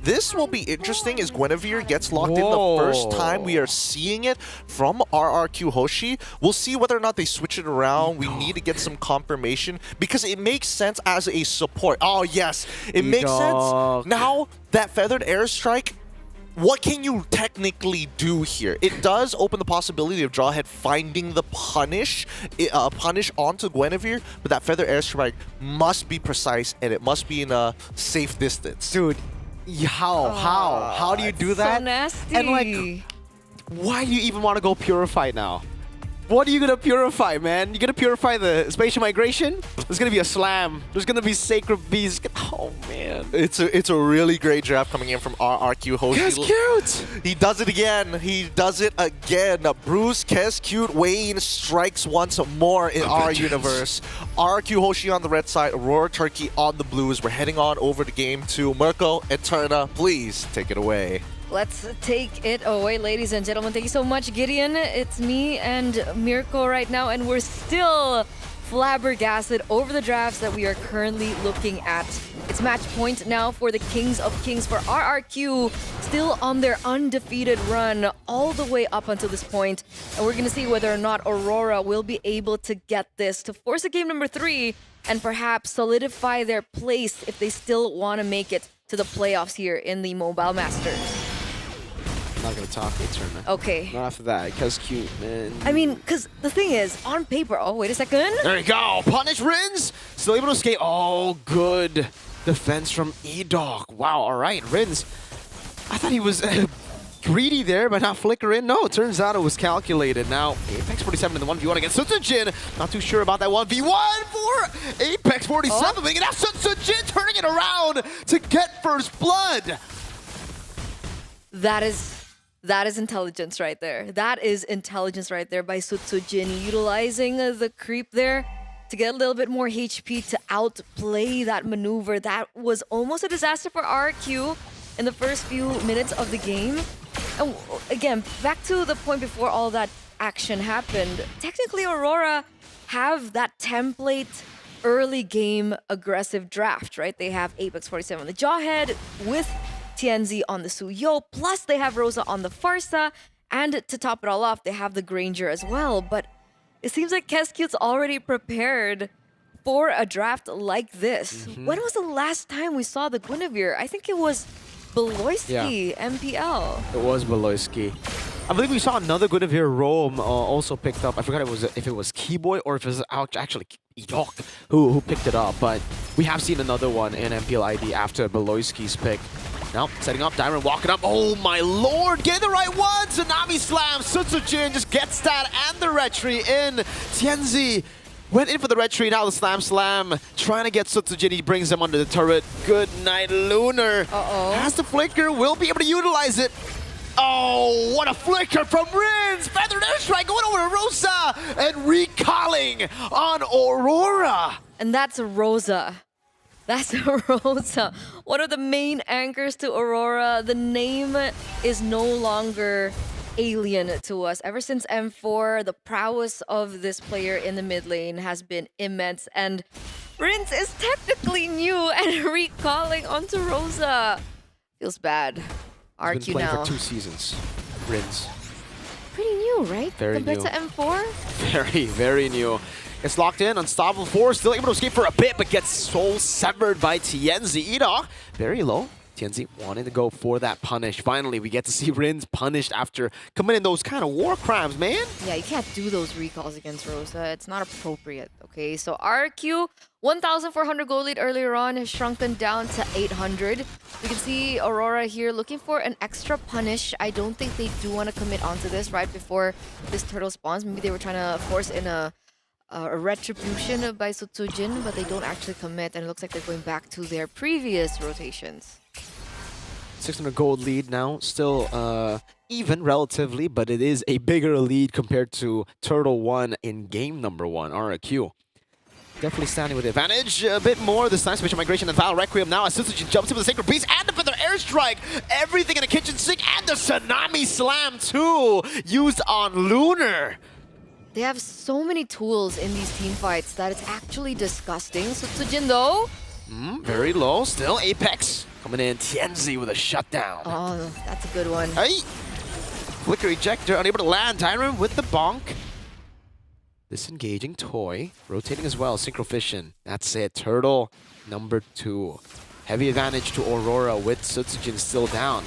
This will be interesting as Guinevere gets locked in the first time we are seeing it from RRQ Hoshi. We'll see whether or not they switch it around. We need to get some confirmation because it makes sense as a support. Oh yes, it makes sense. Now that feathered airstrike. What can you technically do here? It does open the possibility of Jawhead finding the punish onto Guinevere, but that feather airstrike must be precise and it must be in a safe distance. Dude, how do you do that? So nasty. And like, why do you even want to go Purify now? What are you gonna purify, man? You gonna purify the spatial migration? There's gonna be a slam. There's gonna be Sacred Beast. Oh man, it's a really great draft coming in from RRQ Hoshi. Kes cute. He does it again. He does it again. Bruce Kes cute Wayne strikes once more in our universe. RRQ Hoshi on the red side, Aurora Turkey on the blues. We're heading on over to game 2. Mirko, Eterna, please take it away. Let's take it away, ladies and gentlemen. Thank you so much, Gideon. It's me and Mirko right now, and we're still flabbergasted over the drafts that we are currently looking at. It's match point now for the Kings of Kings for RRQ, still on their undefeated run all the way up until this point. And we're going to see whether or not Aurora will be able to get this to force a game number 3 and perhaps solidify their place if they still want to make it to the playoffs here in the Mobile Masters. I'm not gonna talk to Eterna. Okay. Not after that. Kes cute, man. I mean, because the thing is, on paper, oh, wait a second. There you go. Punish Rins. Still able to escape. Oh, good defense from E-Dog. Wow, all right. Rins. I thought he was greedy there, but not flickering. No, it turns out it was calculated. Now, Apex 47 in the 1v1 against Sutsujin. Not too sure about that 1v1 for Apex 47. But now Sutsujin turning it around to get first blood. That is intelligence right there. That is intelligence right there by Sutsujin, utilizing the creep there to get a little bit more HP to outplay that maneuver. That was almost a disaster for RQ in the first few minutes of the game. And again, back to the point before all that, action happened. Technically, Aurora have that template early game aggressive draft, right? They have Apex 47 on the Jawhead with Tianzi on the Suyo, plus they have Rosa on the Farsa, and to top it all off, they have the Granger as well. But it seems like Kescute's already prepared for a draft like this. When was the last time we saw the Guinevere? I think it was Beloyski MPL. It was Beloyski. I believe we saw another Guinevere roam also picked up. I forgot if it was Keyboy or if it was actually Yok who picked it up. But we have seen another one in MPL ID after Beloyski's pick. Now setting up, Diamond walking up. Oh my lord, get the right one! Tsunami Slam, Sutsujin just gets that and the retry in. Tianzi went in for the retry, now the Slam, trying to get Sutsujin, he brings him under the turret. Good night, Lunar. Has the flicker, will be able to utilize it. Oh, what a flicker from Rins! Feathered airstrike going over to Rosa and recalling on Aurora. And that's Rosa. That's Rosa. One of the main anchors to Aurora. The name is no longer alien to us. Ever since M4, the prowess of this player in the mid lane has been immense. And Rins is technically new and recalling onto Rosa. Feels bad. RQ He's been playing now. for 2 seasons. Rins. Pretty new, right? Very Compared new. to M4? Very, very new. Gets locked in, unstoppable force, still able to escape for a bit, but gets soul severed by Tianzi. Ida, very low. Tianzi wanted to go for that punish. Finally, we get to see Rins punished after committing those kind of war crimes, man. Yeah, you can't do those recalls against Rosa. It's not appropriate, okay? So RQ, 1,400 gold lead earlier on has shrunken down to 800. We can see Aurora here looking for an extra punish. I don't think they do want to commit onto this right before this turtle spawns. Maybe they were trying to force in a retribution by Sutsujin, but they don't actually commit, and it looks like they're going back to their previous rotations. 600 gold lead now, still even relatively, but it is a bigger lead compared to Turtle 1 in game number 1, RQ. Definitely standing with the advantage a bit more this time. Special Migration and Val Requiem now as Sutsujin jumps in with the Sacred Beast and the Feather Airstrike. Everything in a kitchen sink and the Tsunami Slam too, used on Lunar. They have so many tools in these team fights that it's actually disgusting. Sutsujin though, Very low, still Apex coming in. Tianzi with a shutdown. oh, that's a good one. Hey! Flicker ejector, unable to land. Tyrant with the bonk. Disengaging Toy, rotating as well. Synchrovision, that's it. Turtle number 2. Heavy advantage to Aurora with Sutsujin still down.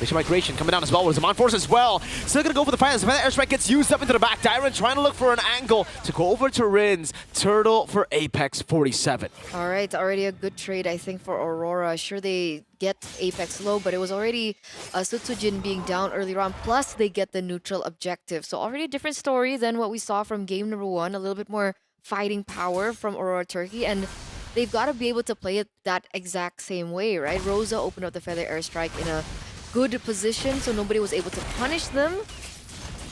Mission Migration coming down as well with Zaman Force as well. Still gonna go for the fight as the airstrike gets used up into the back. Tyrant trying to look for an angle to go over to Rins. Turtle for Apex 47. All right, already a good trade, I think, for Aurora. Sure, they get Apex low, but it was already Sutsujin being down earlier on. Plus, they get the neutral objective. So already a different story than what we saw from game number 1. A little bit more fighting power from Aurora Turkey. And they've got to be able to play it that exact same way, right? Rosa opened up the Feather Airstrike in a good position, so nobody was able to punish them.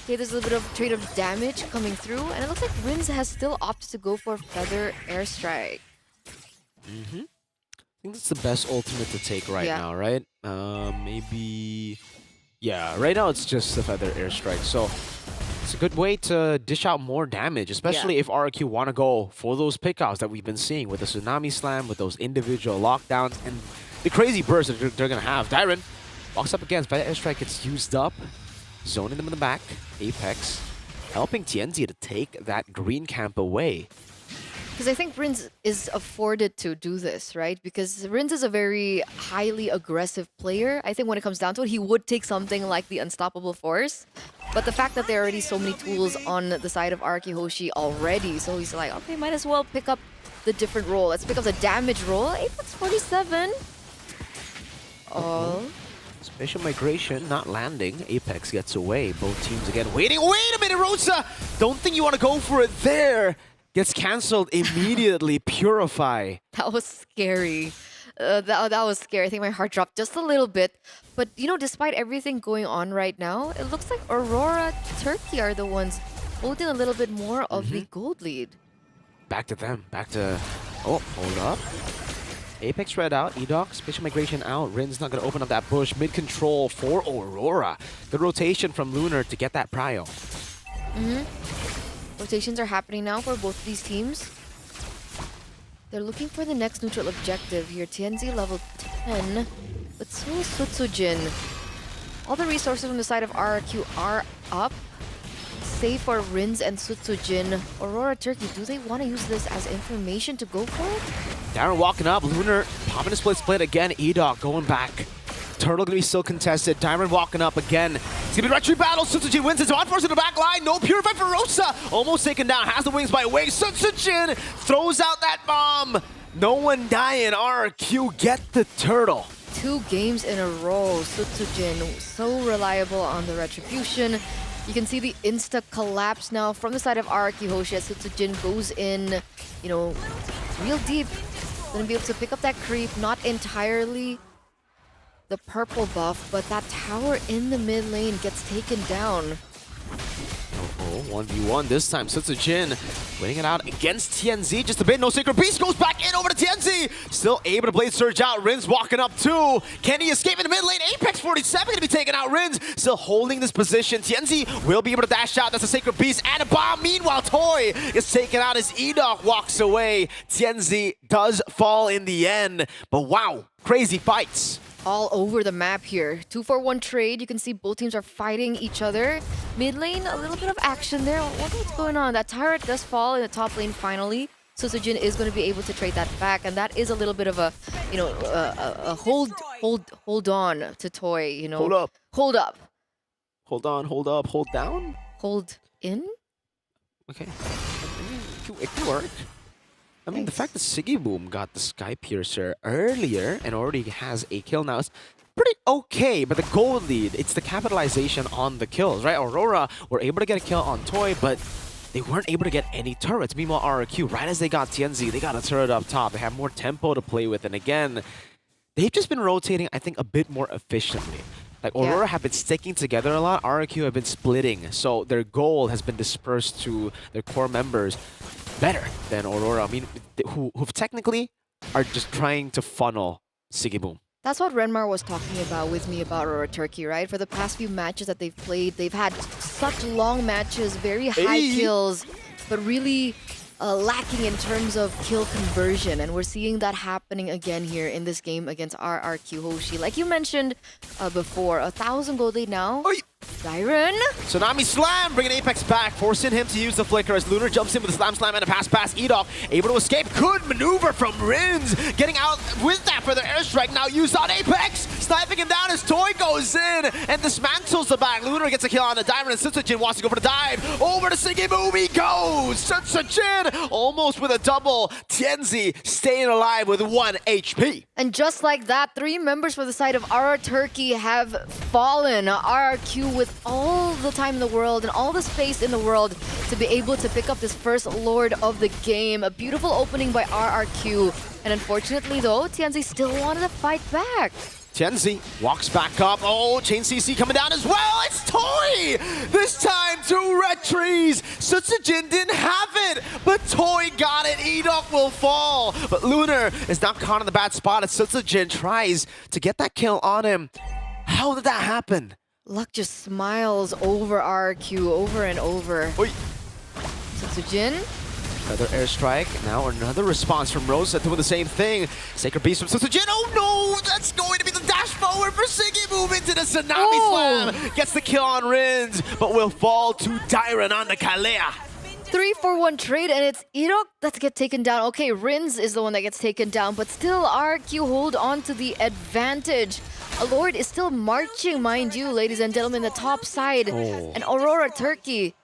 Okay, there's a little bit of trade of damage coming through, and it looks like Rins has still opted to go for Feather Airstrike. I think that's the best ultimate to take right now, right? Maybe... Yeah, right now it's just the Feather Airstrike, so it's a good way to dish out more damage, especially if RQ want to go for those pickouts that we've been seeing with the Tsunami Slam, with those individual lockdowns, and the crazy bursts that they're going to have. Dyron walks up against Feather Airstrike, gets used up, zoning them in the back. Apex helping Tianzi to take that green camp away. Because I think Rins is afforded to do this, right? Because Rins is a very highly aggressive player. I think when it comes down to it, he would take something like the Unstoppable Force. But the fact that there are already so many tools on the side of Arki Hoshi already, so he's like, okay, might as well pick up the different role. Let's pick up the damage role. Apex 47. Oh. Spatial Migration not landing. Apex gets away. Both teams again waiting. Wait a minute, Rosa! Don't think you want to go for it there. Gets cancelled immediately. Purify. That was scary. That was scary. I think my heart dropped just a little bit. But, you know, despite everything going on right now, it looks like Aurora Turkey are the ones holding a little bit more of the gold lead. Back to them. Back to... Oh, hold up. Apex red out, Edoc, spatial migration out, Rin's not going to open up that bush, mid-control for Aurora. Good rotation from Lunar to get that prio. Rotations are happening now for both of these teams. They're looking for the next neutral objective here. TNZ level 10, but so is Sutsujin. All the resources on the side of RRQ are up, save for Rins and Sutsujin. Aurora Turkey, do they want to use this as information to go for it? Darren walking up, Lunar popping a split again, Edoc going back. Turtle gonna be still contested. Diamond walking up again. It's gonna be retreat battle. Sutsujin wins. It's on first in the back line. No purify for Rosa. Almost taken down. Has the wings by Wing. Sutsujin throws out that bomb. No one dying. RRQ get the turtle. 2 games in a row. Sutsujin so reliable on the retribution. You can see the insta collapse now from the side of RRQ Hoshi as Sutsujin goes in, you know, real deep. Gonna be able to pick up that creep, not entirely the purple buff, but that tower in the mid lane gets taken down. Oh, 1v1 this time. Sutsujin winning it out against TNZ. Just a bit. No Sacred Beast goes back in over to TNZ. Still able to Blade Surge out. Rins walking up too. Can he escape in the mid lane? Apex 47 going to be taking out Rins. Still holding this position. TNZ will be able to dash out. That's a Sacred Beast and a bomb. Meanwhile, Toy is taken out as Edoc walks away. TNZ does fall in the end. But wow, crazy fights. All over the map here. 2-for-1 trade. You can see both teams are fighting each other. Mid lane, a little bit of action there. What's going on? That turret does fall in the top lane finally. Sutsujin is going to be able to trade that back, and that is a little bit of a, you know, a hold on to Toy. You know, Hold up. Hold up. Hold on, hold up, hold down. Hold in. Okay. It can work. I mean, the fact that Siggy Boom got the Sky Piercer earlier and already has a kill now is pretty okay, but the gold lead, it's the capitalization on the kills, right? Aurora were able to get a kill on Toy, but they weren't able to get any turrets. Meanwhile, RRQ, right as they got TNZ, they got a turret up top. They have more tempo to play with, and again, they've just been rotating, I think, a bit more efficiently. Like, Aurora have been sticking together a lot, RRQ have been splitting, so their goal has been dispersed to their core members better than Aurora. I mean, who technically are just trying to funnel Siggy Boom. That's what Renmar was talking about with me about Aurora Turkey, right? For the past few matches that they've played, they've had such long matches, very high kills, but really lacking in terms of kill conversion. And we're seeing that happening again here in this game against RRQ Hoshi. Like you mentioned before, 1,000 gold lead now. Siren. Tsunami Slam, bringing Apex back, forcing him to use the Flicker as Lunar jumps in with a Slam and a pass. Edoc able to escape. Good maneuver from Rins, getting out with that for the airstrike. Now used on Apex, sniping him down as Toy goes in and dismantles the back. Lunar gets a kill on the diver, and Sutsujin wants to go for the dive. Over to Siggy Boom he goes. Sutsujin almost with a double. TNZ staying alive with 1 HP. And just like that, 3 members for the side of RR Turkey have fallen. RRQ with all the time in the world and all the space in the world to be able to pick up this first Lord of the game. A beautiful opening by RRQ. And unfortunately though, TNZ still wanted to fight back. TNZ walks back up. Oh, Chain CC coming down as well. It's Toy! This time 2 red trees. Sutsujin didn't have it, but Toy got it. Edoc will fall. But Lunar is not caught in the bad spot as Sutsujin tries to get that kill on him. How did that happen? Luck just smiles over RQ over and over. Oi. Sutsujin. Another airstrike. Now another response from Rosa doing the same thing. Sacred Beast from Sutsujin. Oh no! That's going to be the dash forward for Siggy Boom into the Tsunami Slam. Gets the kill on Rins, but will fall to Dyron on the Kalea. 3-for-1 trade, and it's Edoc that gets taken down. Okay, Rins is the one that gets taken down, but still RQ hold on to the advantage. A Lord is still marching, mind you, ladies and gentlemen, the top side. And Aurora Turkey,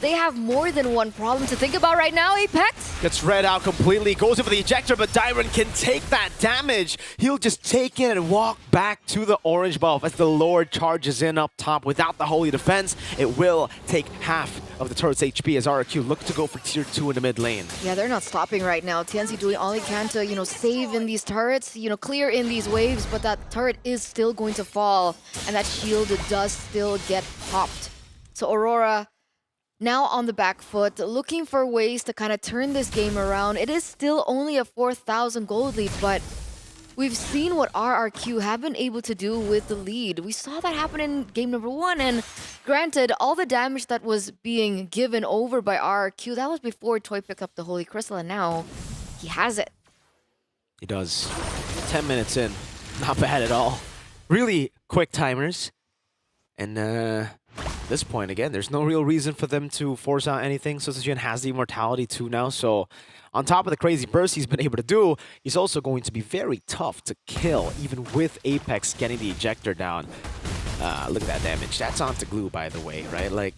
they have more than one problem to think about right now, Apex. Gets read out completely, goes in for the ejector, but Dyron can take that damage. He'll just take it and walk back to the orange buff as the Lord charges in up top without the holy defense. It will take half of the turret's HP as RQ look to go for tier 2 in the mid lane. Yeah, they're not stopping right now. TNC doing all he can to, save in these turrets, clear in these waves, but that turret is still going to fall, and that shield does still get popped. So Aurora, now on the back foot, looking for ways to kind of turn this game around. It is still only a 4,000 gold lead, but we've seen what RRQ have been able to do with the lead. We saw that happen in game number 1, and granted, all the damage that was being given over by RRQ, that was before Toy picked up the Holy Crystal, and now he has it. He does. 10 minutes in. Not bad at all. Really quick timers. And at this point, again, there's no real reason for them to force out anything. Sojin has the immortality too now, so on top of the crazy burst he's been able to do, he's also going to be very tough to kill, even with Apex getting the ejector down. Look at that damage. That's onto glue, by the way, right? Like,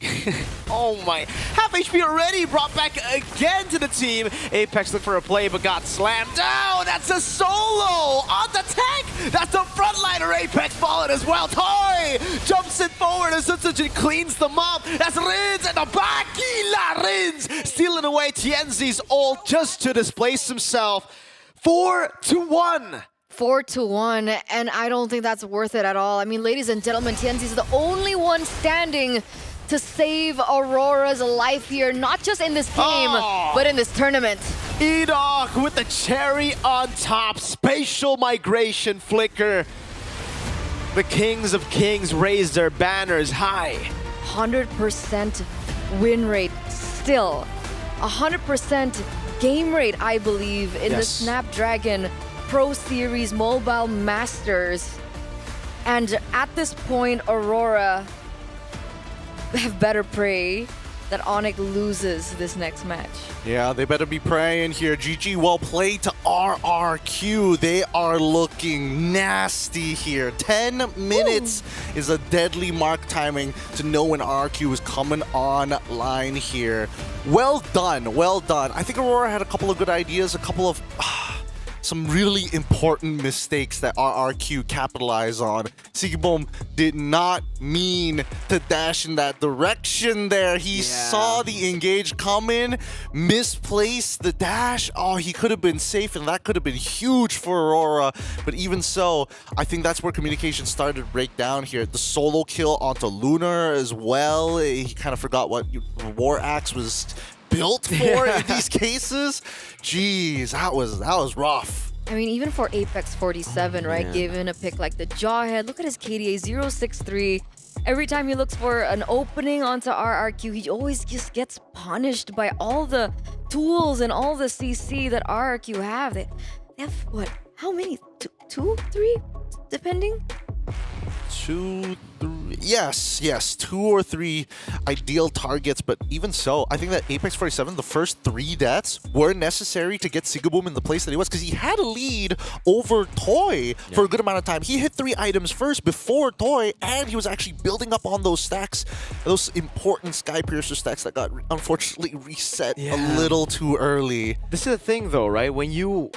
oh my. Half HP already brought back again to the team. Apex looked for a play, but got slammed down. That's a solo on the tank. That's the frontliner. Apex falling as well. Toy jumps it forward as Sojin cleans them up. That's Rins at the back. Gila Rins stealing away Tienzi's ult just to displace himself. 4-1. 4-1, and I don't think that's worth it at all. I mean, ladies and gentlemen, Tienzi is the only one standing to save Aurora's life here, not just in this game, but in this tournament. Edok with the cherry on top, spatial migration flicker. The Kings of Kings raise their banners high. 100% win rate still. 100% game rate, I believe, in the Snapdragon Pro Series Mobile Masters. And at this point, Aurora have better pray that Onyx loses this next match. Yeah, they better be praying here. GG, well played to RRQ. They are looking nasty here. 10 minutes is a deadly mark timing to know when RRQ is coming online here. Well done, well done. I think Aurora had a couple of good ideas, a couple of some really important mistakes that RRQ capitalized on. Sigibom did not mean to dash in that direction there. He saw the engage come in, misplaced the dash. Oh, he could have been safe, and that could have been huge for Aurora. But even so, I think that's where communication started to break down here. The solo kill onto Lunar as well. He kind of forgot what War Axe was built for in these cases. Jeez, that was rough. I mean, even for Apex 47, right? Given a pick like the Jawhead, look at his KDA 063. Every time he looks for an opening onto RRQ, he always just gets punished by all the tools and all the CC that RRQ have. They have what? How many? Two, three, depending. 2, 3. Yes, 2 or 3 ideal targets, but even so, I think that Apex 47, the first 3 deaths were necessary to get Sigaboom in the place that he was, because he had a lead over Toy for a good amount of time. He hit 3 items first before Toy, and he was actually building up on those stacks, those important Sky Piercer stacks that got unfortunately reset a little too early. This is the thing though, right? When you,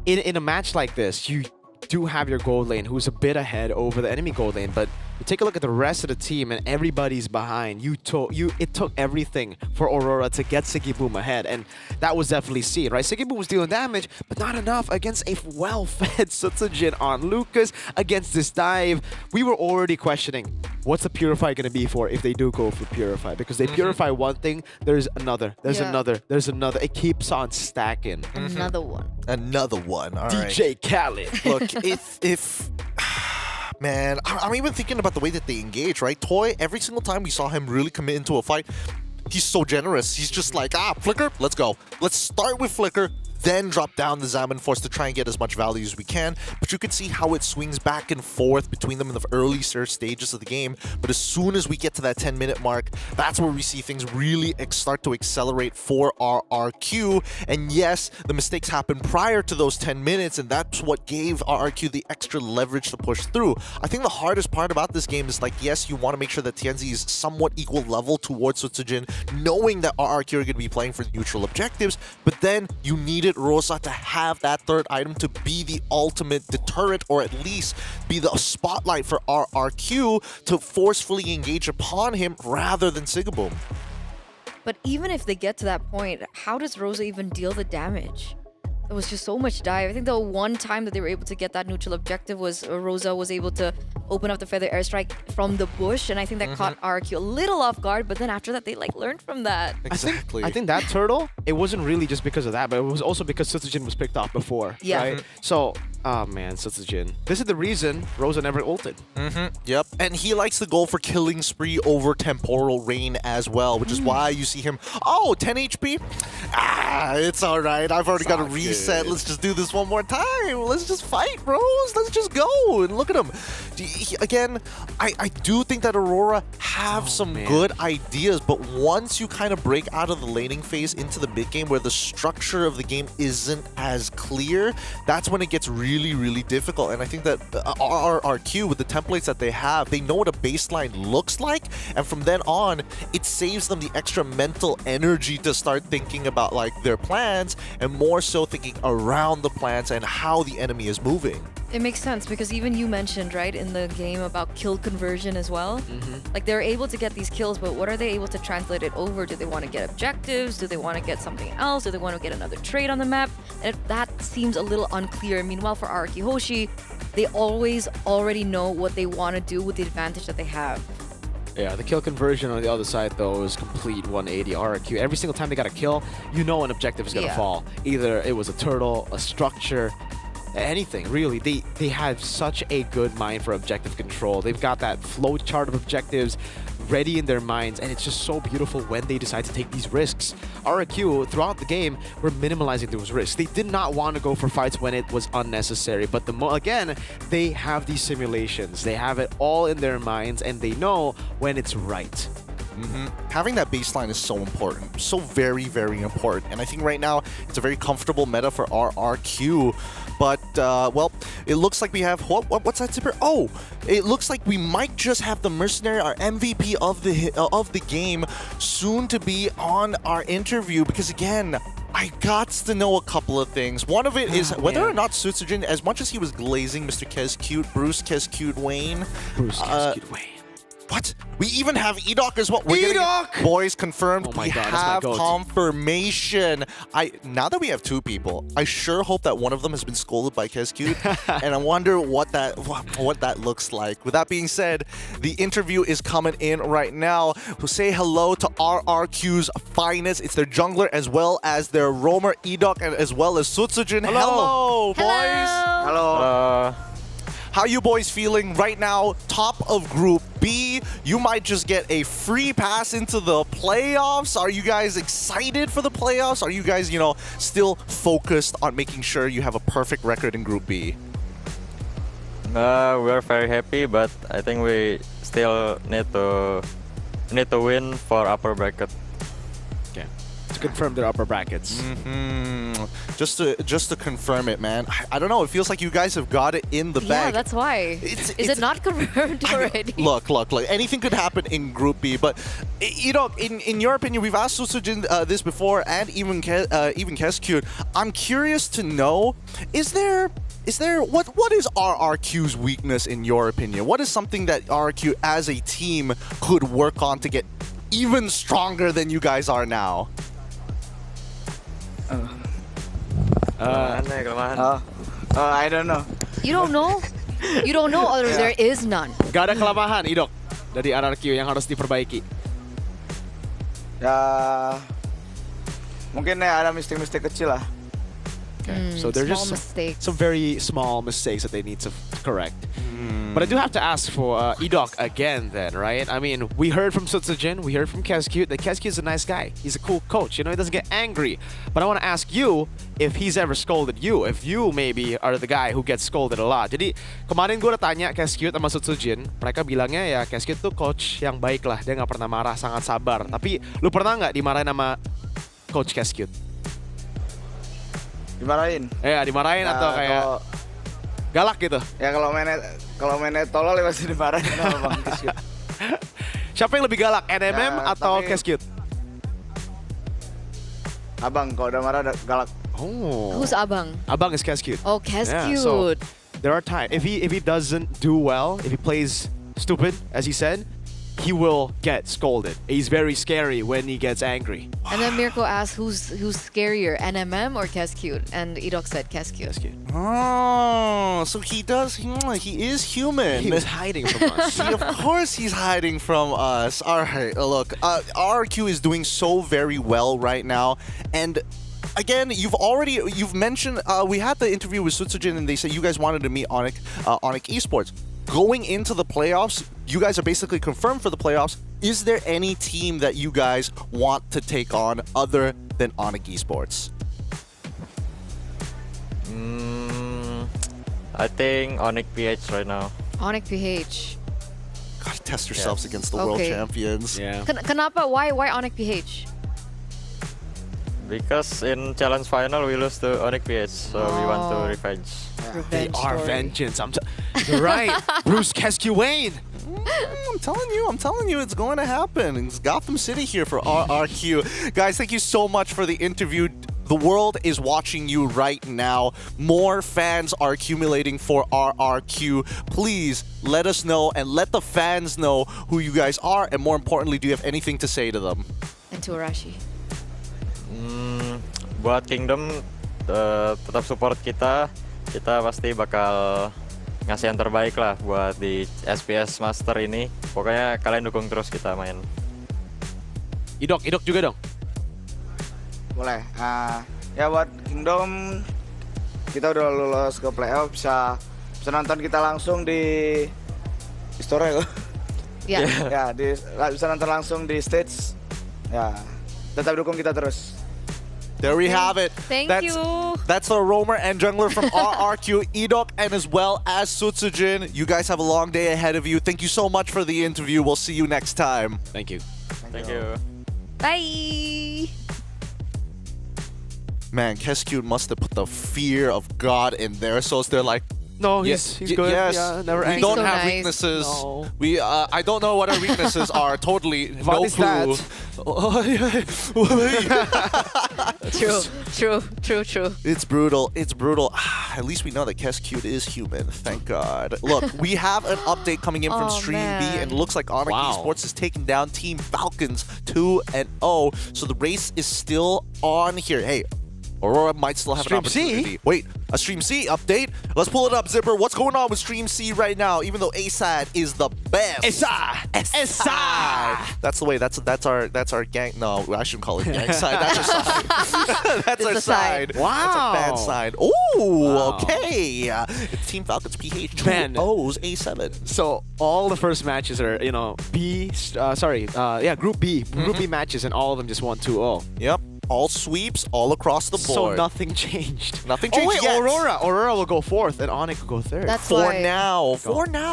in a match like this, you do have your gold lane who's a bit ahead over the enemy gold lane, but you take a look at the rest of the team and everybody's behind. It took everything for Aurora to get Sigiboom ahead, and that was definitely seen, right? Sigiboom was dealing damage, but not enough against a well-fed Sojin on Lucas against this dive. We were already questioning, what's the Purify going to be for if they do go for Purify? Because they Purify one thing, there's another, there's another, there's another. It keeps on stacking. Another one. Another one, all right. DJ Khaled. Look, if man, I'm even thinking about the way that they engage, right? Toy, every single time we saw him really commit into a fight, he's so generous. He's just like, Flicker, let's go. Let's start with Flicker, then drop down the Zaman Force to try and get as much value as we can. But you can see how it swings back and forth between them in the early surge stages of the game. But as soon as we get to that 10-minute mark, that's where we see things really start to accelerate for RRQ. And yes, the mistakes happened prior to those 10 minutes, and that's what gave RRQ the extra leverage to push through. I think the hardest part about this game is, like, yes, you want to make sure that Tienzi is somewhat equal level towards Sojin, knowing that RRQ are going to be playing for neutral objectives, but then you needed Rosa to have that third item to be the ultimate deterrent, or at least be the spotlight for RRQ to forcefully engage upon him rather than Sigaboom. But even if they get to that point, how does Rosa even deal the damage? There was just so much dive. I think the one time that they were able to get that neutral objective was Rosa was able to open up the feather airstrike from the bush, and I think that caught RQ a little off guard. But then after that, they like learned from that. Exactly. I think that turtle, it wasn't really just because of that, but it was also because Sutsujin was picked off before. Yeah. Right? So, oh man, Sutsujin. This is the reason Rosa never ulted. Yep. And he likes to go for killing spree over temporal rain as well, which is why you see him. Oh, 10 HP? It's all right. I've already got a reset. Let's just do this one more time. Let's just fight, Rose. Let's just go. And look at him. Again, I do think that Aurora have some good ideas, but once you kind of break out of the laning phase into the mid game where the structure of the game isn't as clear, that's when it gets really, really difficult. And I think that RRQ, with the templates that they have, they know what a baseline looks like, and from then on, it saves them the extra mental energy to start thinking about like their plans, and more so thinking around the plans and how the enemy is moving. It makes sense because even you mentioned, right, in the game about kill conversion as well. Like they're able to get these kills, but what are they able to translate it over? Do they want to get objectives? Do they want to get something else? Do they want to get another trade on the map? And that seems a little unclear. Meanwhile, for Araki Hoshi, they always already know what they want to do with the advantage that they have. Yeah, the kill conversion on the other side, though, is complete 180 RRQ. Every single time they got a kill, you know an objective is going to fall. Either it was a turtle, a structure, anything, really. They have such a good mind for objective control. They've got that flow chart of objectives ready in their minds, and it's just so beautiful when they decide to take these risks. RRQ, throughout the game, were minimalizing those risks. They did not want to go for fights when it was unnecessary, but again, they have these simulations. They have it all in their minds, and they know when it's right. Having that baseline is so important, so very, very important. And I think right now it's a very comfortable meta for RRQ. But well, it looks like we have what's that zipper? Oh, it looks like we might just have the mercenary, our MVP of the game, soon to be on our interview. Because again, I got to know a couple of things. One of it is whether or not Sutsujin, as much as he was glazing Mr. Kescute, Bruce Kescute Wayne. Bruce Kescute Wayne. What? We even have Edok as well. Edok! Boys, confirmed. Oh my we God, have that's my go-to. confirmation. Now that we have two people, I sure hope that one of them has been scolded by Kescute, and I wonder what that looks like. With that being said, the interview is coming in right now. We'll say hello to RRQ's finest. It's their jungler as well as their roamer Edok, and as well as Sutsujin. Hello, boys. Hello. How you boys feeling right now? Top of Group B. You might just get a free pass into the playoffs. Are you guys excited for the playoffs? Are you guys, still focused on making sure you have a perfect record in Group B? We are very happy, but I think we still need to win for upper bracket. Okay. To confirm their upper brackets. Just to confirm it, man. I don't know. It feels like you guys have got it in the bag. Yeah, that's why. Is it not confirmed already? Look. Anything could happen in Group B, but in your opinion, we've asked Sutsujin this before, and even Kescute. I'm curious to know: is there what is RRQ's weakness in your opinion? What is something that RRQ as a team could work on to get even stronger than you guys are now? I don't know. You don't know? You don't know, or there is none. Gak ada kelemahan, Idok, dari RRQ yang harus diperbaiki. Ya, mungkin ada mistake kecil lah. Okay. So they're just some very small mistakes that they need to correct. But I do have to ask for Edok again then, right? I mean, we heard from Sutsujin, we heard from Kescute that Kescute's a nice guy. He's a cool coach, he doesn't get angry. But I want to ask you if he's ever scolded you, if you maybe are the guy who gets scolded a lot. Jadi kemarin gue udah tanya Kescute sama Sutsujin, mereka bilangnya ya Kescute tuh coach yang baik lah, dia nggak pernah marah, sangat sabar. Tapi lu pernah nggak dimarahin sama coach Kescute? Dimarahin? Ya, dimarahin atau kayak galak gitu? Ya kalau mainnya tolol ya pasti dimarahin sama Bang Kescute. Siapa yang lebih galak, NMM atau Kescute? Abang, kalau udah marah galak. Oh. Who's Abang? Abang is Kescute. Oh, Kescute. Yeah, so there are times if he doesn't do well, if he plays stupid, as he said, he will get scolded. He's very scary when he gets angry. And then Mirko asked, who's scarier, NMM or Cascute? And Edok said Cascute. Oh, so he is human. He was hiding from us. Of course he's hiding from us. All right, look, RRQ is doing so very well right now. And again, you've mentioned, we had the interview with Sutsujin and they said you guys wanted to meet Onyx eSports. Going into the playoffs, you guys are basically confirmed for the playoffs. Is there any team that you guys want to take on other than Onyx eSports? I think Onyx PH right now. Onyx PH. Gotta test yourselves against the world champions. Yeah. Kenapa? Why Onyx PH? Because in challenge final we lose to Onyx PH, so we want to revenge. They are vengeance. You're right. Bruce Kescuane. I'm telling you, it's going to happen. It's Gotham City here for RRQ. Guys, thank you so much for the interview. The world is watching you right now. More fans are accumulating for RRQ. Please let us know and let the fans know who you guys are. And more importantly, do you have anything to say to them? And to Arashi. Buat Kingdom, tetap support kita. Kita pasti bakal ngasih yang terbaik lah buat di SPS Master ini. Pokoknya kalian dukung terus kita main. Idok juga dong. Boleh. Ya buat Kingdom, kita udah lolos ke playoff, bisa nonton kita langsung di store ya. Ya, bisa nonton langsung di stage. Ya, tetap dukung kita terus. There we have it. Thank you. That's the roamer and jungler from RRQ, Edok, and as well as Sutsujin. You guys have a long day ahead of you. Thank you so much for the interview. We'll see you next time. Thank you. Thank you. Bye. Man, Kescute must have put the fear of God in there, so they're like, no, he's good. Yes, yeah, never we angry. don't so have nice. weaknesses. No. We, I don't know what our weaknesses are. Totally, What no is clue. True. It's brutal. At least we know that Kescute is human. Thank God. Look, we have an update coming in from Stream B, and it looks like Onyx eSports is taking down Team Falcons 2-0. So the race is still on here. Hey, Aurora might still have an opportunity. Wait, a Stream C update? Let's pull it up, Zipper. What's going on with Stream C right now? Even though A-Side is the best. A-Side. That's the way. That's our gang. No, I shouldn't call it gang side. That's our side. That's our side. Wow. That's a fan side. Ooh, okay. It's Team Falcons PH 2 O's A7. So all the first matches are, Group B. Group B matches, and all of them just won 2-0. Yep. All sweeps, all across the board. So nothing changed. Nothing changed yet. yet. Aurora will go fourth, and Onyx will go third. That's For why. now.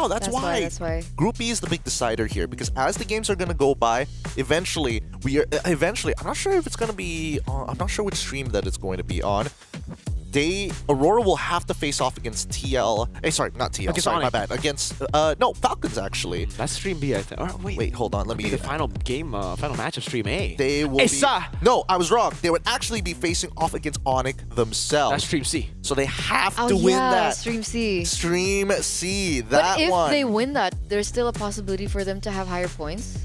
That's why. That's why. Group B is the big decider here because as the games are going to go by, eventually, I'm not sure if it's going to be on, I'm not sure which stream that it's going to be on. Aurora will have to face off against TL. Sorry, not TL. Against sorry, my Onyx. bad. Against no, Falcons actually. That's Stream B, I think. Oh, Wait, hold on. Let me. The final match of Stream A. They will. No, I was wrong. They would actually be facing off against Onyx themselves. That's Stream C. So they have to win that. Stream C. Stream C. But if one. they win that, there's still a possibility for them to have higher points.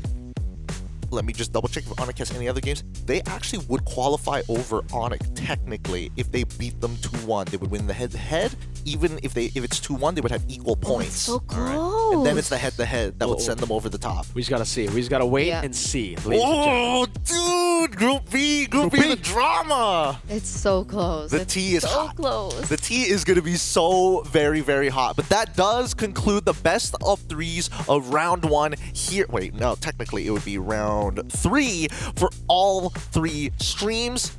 Let me just double check if Onyx has any other games. They actually would qualify over Onyx technically if they beat them 2-1. They would win the head-to-head. Even if it's 2-1, they would have equal points. So close. Right. And then it's the head-to-head that would send them over the top. We just gotta see. We just gotta wait and see. Oh, dude! Group B, the drama. It's so close. The T is so hot. close. The T is going to be so very, very hot. But that does conclude the best of threes of round one here. Wait, no, technically it would be round 3 for all 3 streams.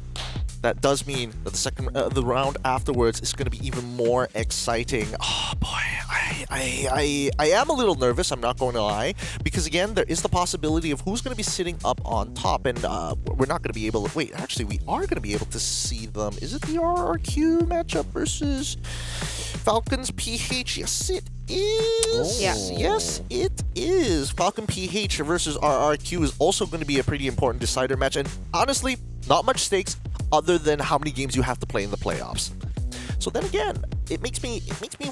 That does mean that the round afterwards is going to be even more exciting. Oh boy, I am a little nervous, I'm not going to lie, because again, there is the possibility of who's going to be sitting up on top, and we're not going to be able to, wait, actually we are going to be able to see them. Is it the RRQ matchup versus Falcons PH? Yes, it is. Yes, it is. Falcon PH versus RRQ is also going to be a pretty important decider match, and honestly, not much stakes other than how many games you have to play in the playoffs. So then again, it makes me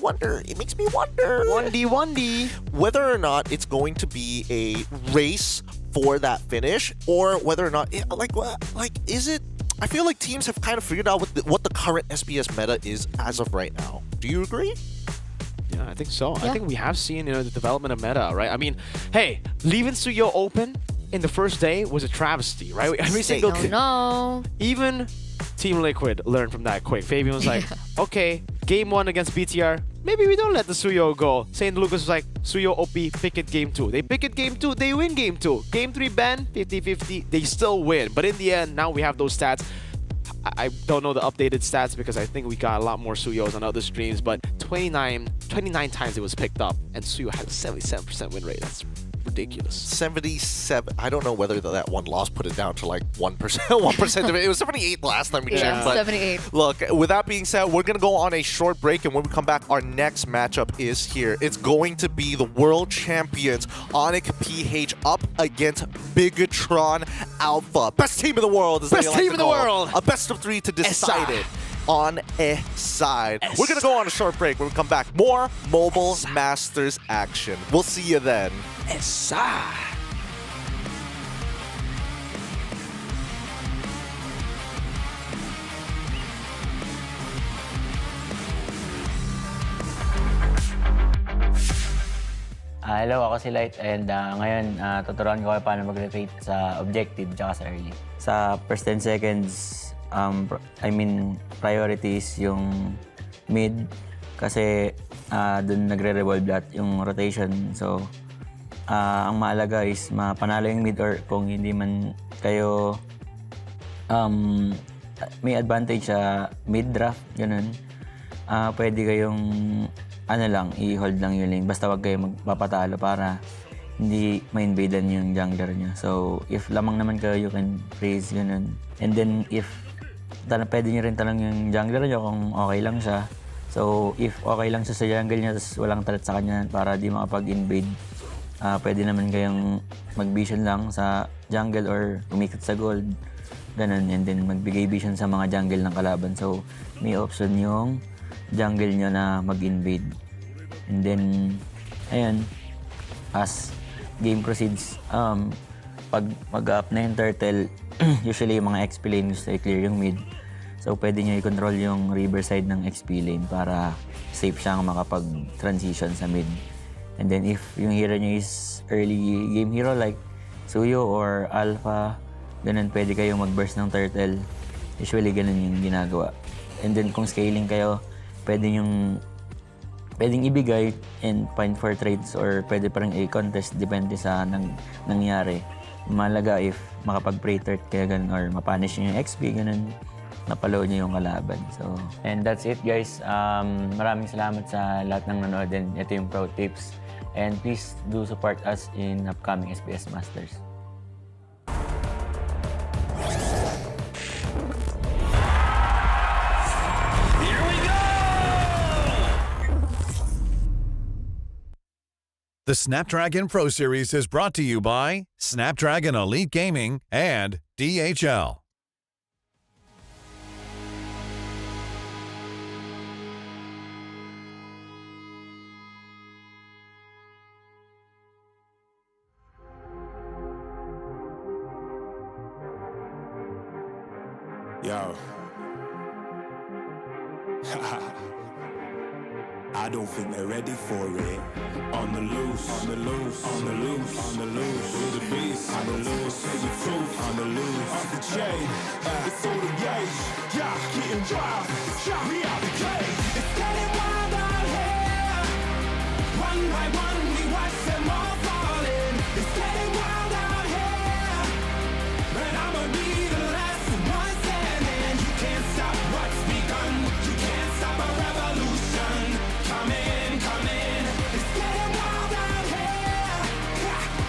wonder. Wondy. Whether or not it's going to be a race for that finish, or whether or not is it? I feel like teams have kind of figured out what the current SBS meta is as of right now. Do you agree? Yeah, I think so. Yeah. I think we have seen the development of meta, right? I mean, hey, leaving Suyo open in the first day was a travesty, right? Every single No. even Team Liquid learned from that quick. Fabian was like, okay, game 1 against BTR, maybe we don't let the Suyo go. St. Lucas was like, Suyo OP, pick it game 2. They pick it game 2, they win game 2. Game 3 ban, 50-50, they still win. But in the end, now we have those stats. I don't know the updated stats because I think we got a lot more Suyos on other streams, but 29 times it was picked up, and Suyo had a 77% win rate. That's ridiculous. 77. I don't know whether that one loss put it down to like 1%. 1% of it. It was 78 last time we checked. But 78. look, with that being said, we're going to go on a short break, and when we come back, our next matchup is here. It's going to be the world champions, Onyx PH, up against Bigatron Alpha. Best team in the world. Best team in the world. A best of 3 to decide it on a side. We're going to go on a short break. When we come back, more Mobile Masters action. We'll see you then. Hello, ako si Light, and ngayon tuturuan ko kayo paano mag-rotate sa objective tsaka sa early. Sa first 10 seconds, priority is yung mid kasi dun nagre-revolve lahat yung rotation. So, ang mahalaga is mapanalo yung mid, or kung hindi man kayo may advantage sa mid draft, ganun. Pwede kayong i-hold lang yung lane. Basta wag kayo magpapatalo para hindi ma-invadean yung jungler nyo. So, if lamang naman kayo, you can freeze, ganun. And then, if pwede nyo rin talang yung jungler nyo kung okay lang siya. So, if okay lang siya sa jungle niya, tapos walang threat sa kanya para di makapag-invade, pwede naman kayong mag-vision lang sa jungle or umikot sa gold. Ganun. And then, magbigay vision sa mga jungle ng kalaban. So, may option yung jungle nyo na mag-invade. And then, ayun, as game proceeds, pag mag-up na yung turtle, usually yung mga XP lane gusto i-clear yung mid. So, pwede nyo i-control yung river side ng XP lane para safe siyang makapag-transition sa mid. And then, if yung hero nyo is early game hero like Suyo or Alpha, ganun, pwede kayong mag-burst ng turtle. Usually, ganun yung ginagawa. And then, kung scaling kayo, pwedeng ibigay and find for trades, or pwede pa rin i-contest, depende sa nangyari. Malaga if makapag-pray threat kayo ganun, or mapunish nyo yung XP, ganun, napalo nyo yung kalaban. So, and that's it, guys. Maraming salamat sa lahat ng nanood, and ito yung pro tips. And please do support us in upcoming SBS Masters. The Snapdragon Pro Series is brought to you by Snapdragon Elite Gaming and DHL. Yo. I don't think they're ready for it. On the loose, on the loose, on the loose, on the loose. With the beast, on the loose, say the truth, on the loose. Off the chain, it's all the gauge. Yeah, getting wild, shot me out the cage. It's getting wild out here. One by one, we watch them all falling. It's getting wild out here. But I'ma be the last one standing. You can't stop what's begun. You can't stop a revolution. Come in, come in. It's getting wild out here.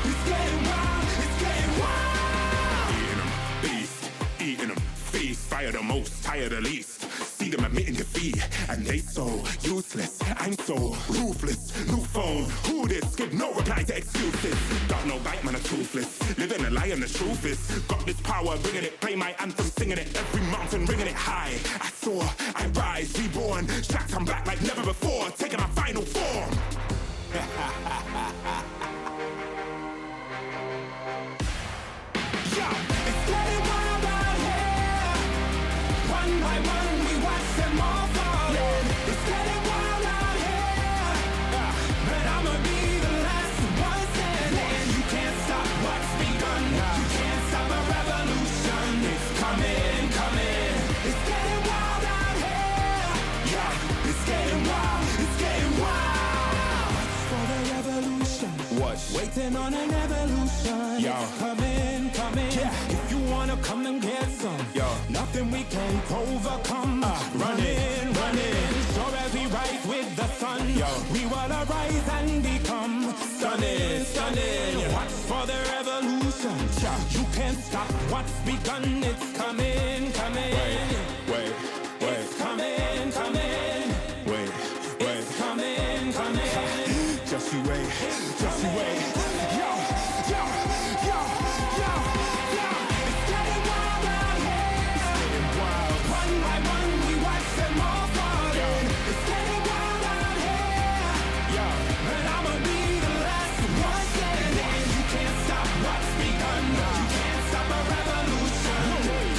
It's getting wild, it's getting wild. Eating them, beast, eating them, feast. Fire the most, tire the least. see them admitting defeat, and they so useless. I'm so ruthless. New phone, who this? Give no reply to excuses. Got no bite, man, I'm toothless. Living a lie and the truth is, got this power, bringing it. Play my anthem, singing it. Every mountain, ringing it high. I soar, I rise, reborn. Strapped, I'm back like never before. Taking my final form. Yo, it's getting wild out here. One by one, we watch them all fall in. It's getting wild out here. But I'ma be the last one standing. You can't stop what's begun. You can't stop a revolution. It's coming, coming. It's getting wild out here. Yeah, it's getting wild. It's getting wild. For the revolution. What? Waiting on an evolution. Yo. It's coming, coming. Yeah. If you wanna come and get some, yo. Nothing we can't overcome. Running, running. Sure as we rise with the sun, yo. We will arise and become stunning, stunning. Watch for the revolution. You can't stop what's begun. It's coming, coming. Wait. It's coming, coming. Wait. It's coming, coming. Just you wait, just you wait. Yo. It's getting wild out here. It's getting wild. One by one, we watch them all fall in. It's getting wild out here. Yo. And I'ma be the last one standing. You can't stop what's begun. You can't stop a revolution.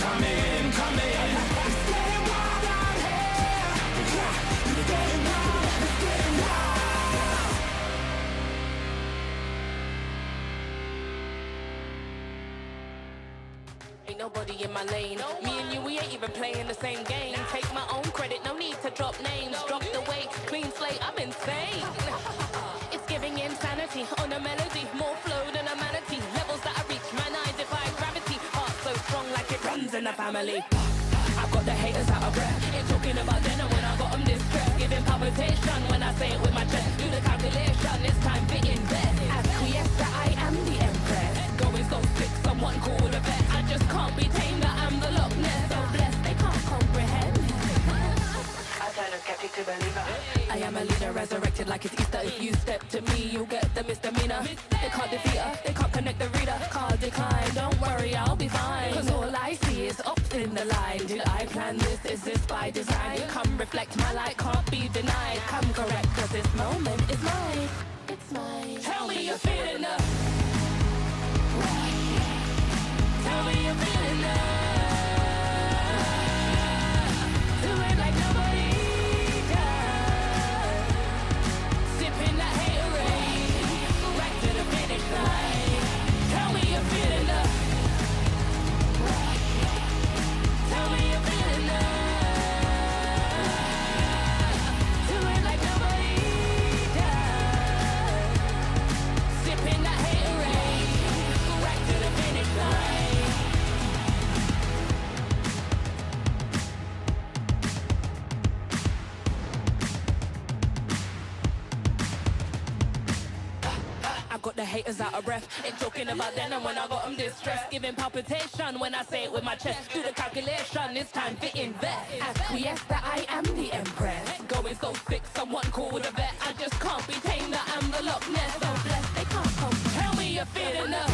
Coming, coming. It's getting wild out here. It's getting wild. It's getting wild. Ain't nobody in my lane. Me and you, we ain't even playing the same game. Take my own credit, no need to drop names. Drop the weight, clean slate, I'm insane. It's giving insanity on a melody. More flow than a manatee. Levels that I reach, man, I defy gravity. Heart so strong like it runs in the family. I've got the haters out of breath. Ain't talking about dinner when I got them distressed. Giving palpitation when I say it with my chest. Do the calculation, it's time to invest. Acquiesce that I am the empress. Going so sick, someone call the vet. I just can't be tamed, that I'm the Loch Ness. So blessed, they can't comprehend. I turn a skeptic to believer. I am a leader, resurrected like it's Easter. If you step to me, you'll get the misdemeanor. They can't defeat her, they can't connect the reader. Can't decline, don't worry, I'll be fine. Cause all I see is ups in the line. Did I plan this? Is this by design? Come reflect, my light can't be denied. Come correct, cause this moment is mine. It's mine. Tell me you're feeling the. Tell me you're feeling the. Do it like nobody does. Sipping that haterade, right to the finish line. Tell me you're feeling the. Tell me you're feeling the. Do it like nobody does. Sipping that haterade, right to the finish line. I got the haters out of breath. Ain't talking about then and when I got them distressed. Giving palpitation when I say it with my chest. Do the calculation, it's time to invest. Acquiesce that I am the empress. Going so sick, someone call the vet. I just can't be tamed, that I'm the Loch Ness. So blessed, they can't come. Tell me you're feeling the.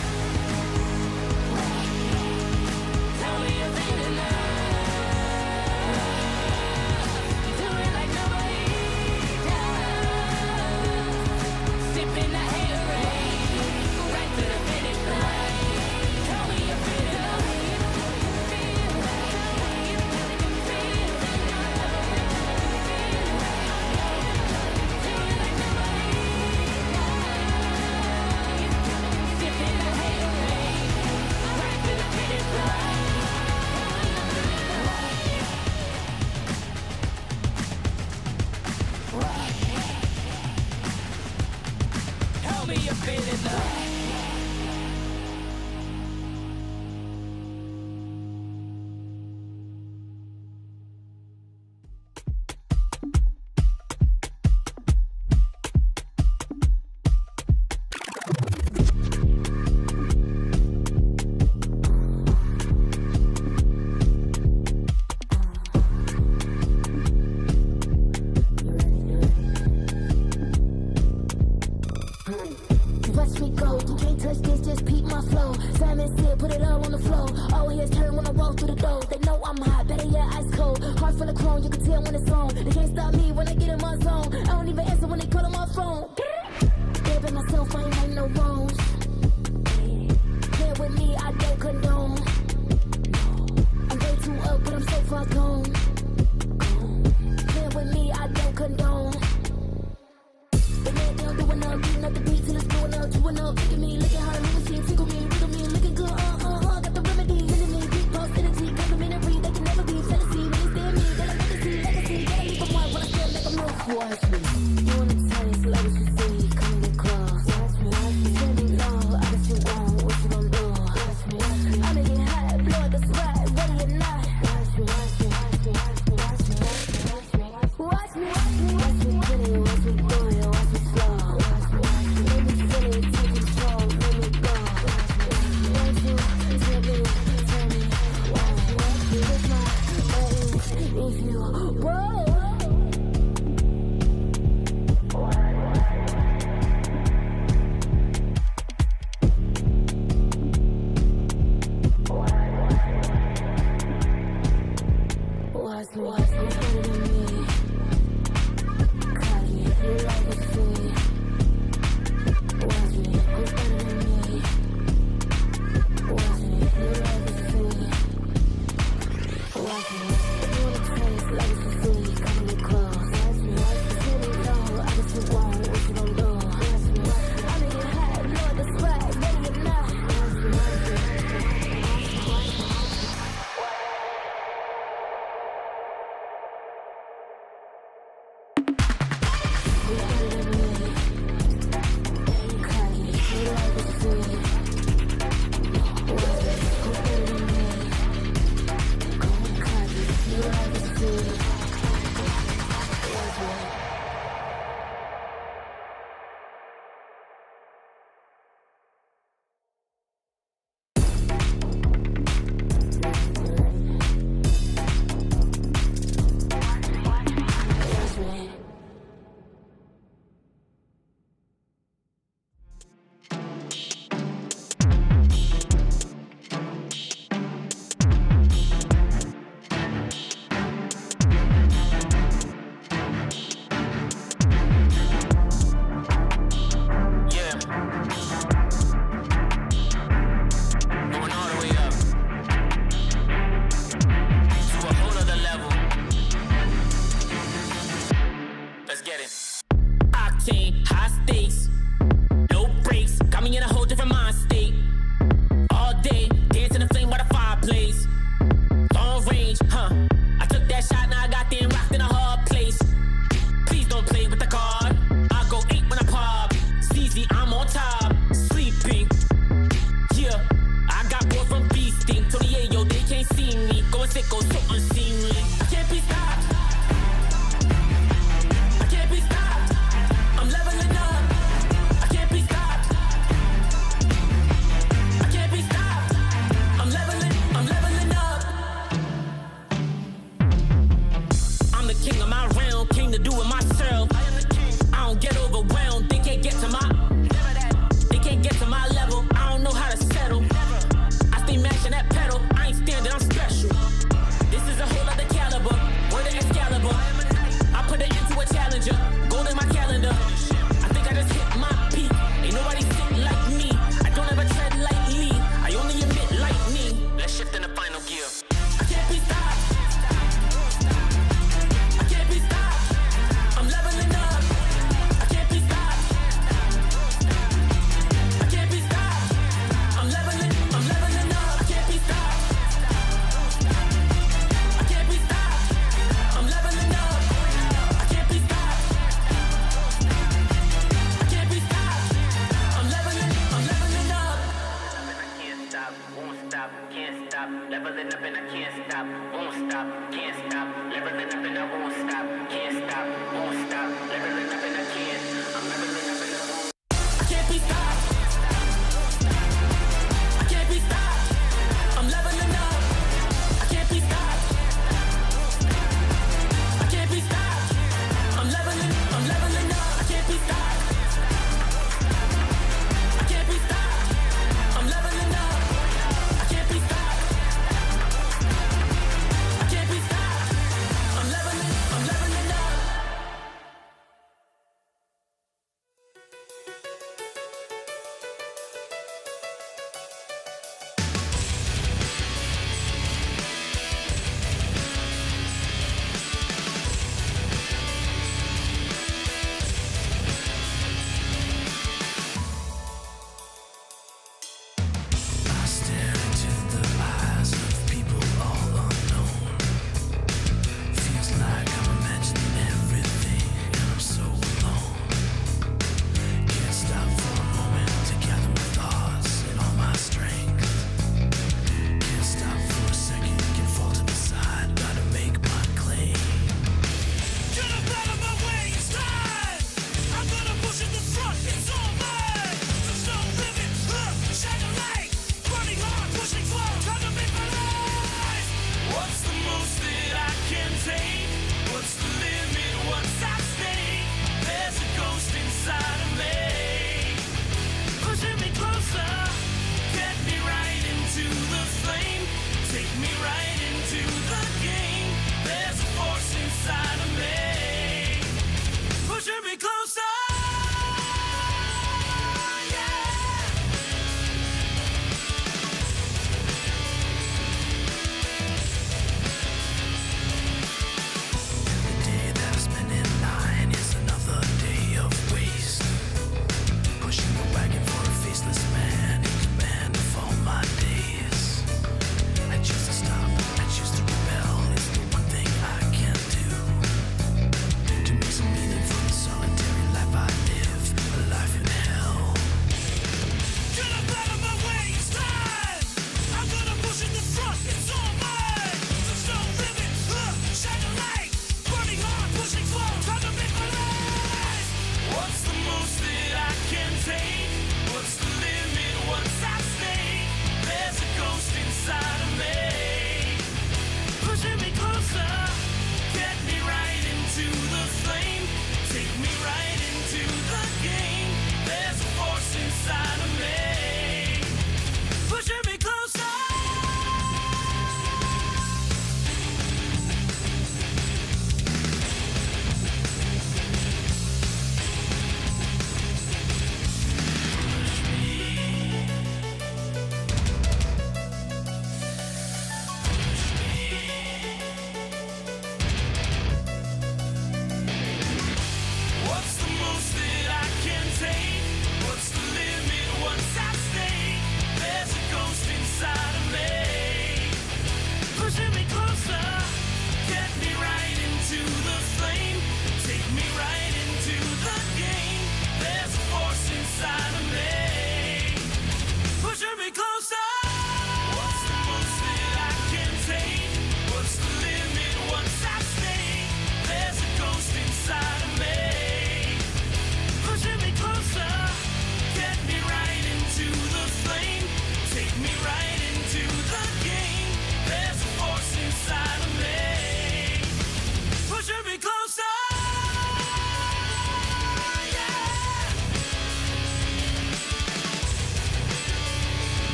Tell me you're feeling the. Do it like nobody does. Sipping that haterade, right to the finish line. Tell me you're feeling the. I'm hot, better yet ice cold. Heart full of chrome, you can tell when it's on. They can't stop me when I get in my zone. I don't even answer when they call on my phone. Baby, myself, I ain't right no wrongs. Play with me, I don't condone. I'm way too up, but I'm so far gone. Play with me, I don't condone. The man down doing up, beating up the beat till it's going up, chewing up. Look at me, look at her, let me see, tickle me, wiggle me, looking good, got the remedy, hitting me, deep pulse energy, complimentary, they can never be fantasy. When they stare at me, they like legacy, legacy, gotta leave them white when I feel like I'm lost. Watch me, you wanna taste, like what you see, come get close. Watch me, send me low, I guess you want, what you gon' do? Watch me, I'ma get hot, blow the sweat, ready or not. Watch me, watch me, watch me, watch me, watch me, watch me, watch me, watch me, watch me, watch me, watch me, do it, watch me slow. Watch me, let me feel it, take control, let me go. Watch me, tell me, watch me, with my buttons, if you roll. Watch me, better than me. Cause me, you like it free. Watch me, who's better than me? Watch me, you like it free. Watch me, you wanna taste like it's free. Come get close. Watch me, tell me no, I guess you want, what you gon' do? Watch me, I'ma get hot, blow the spot, ready or not. Watch me,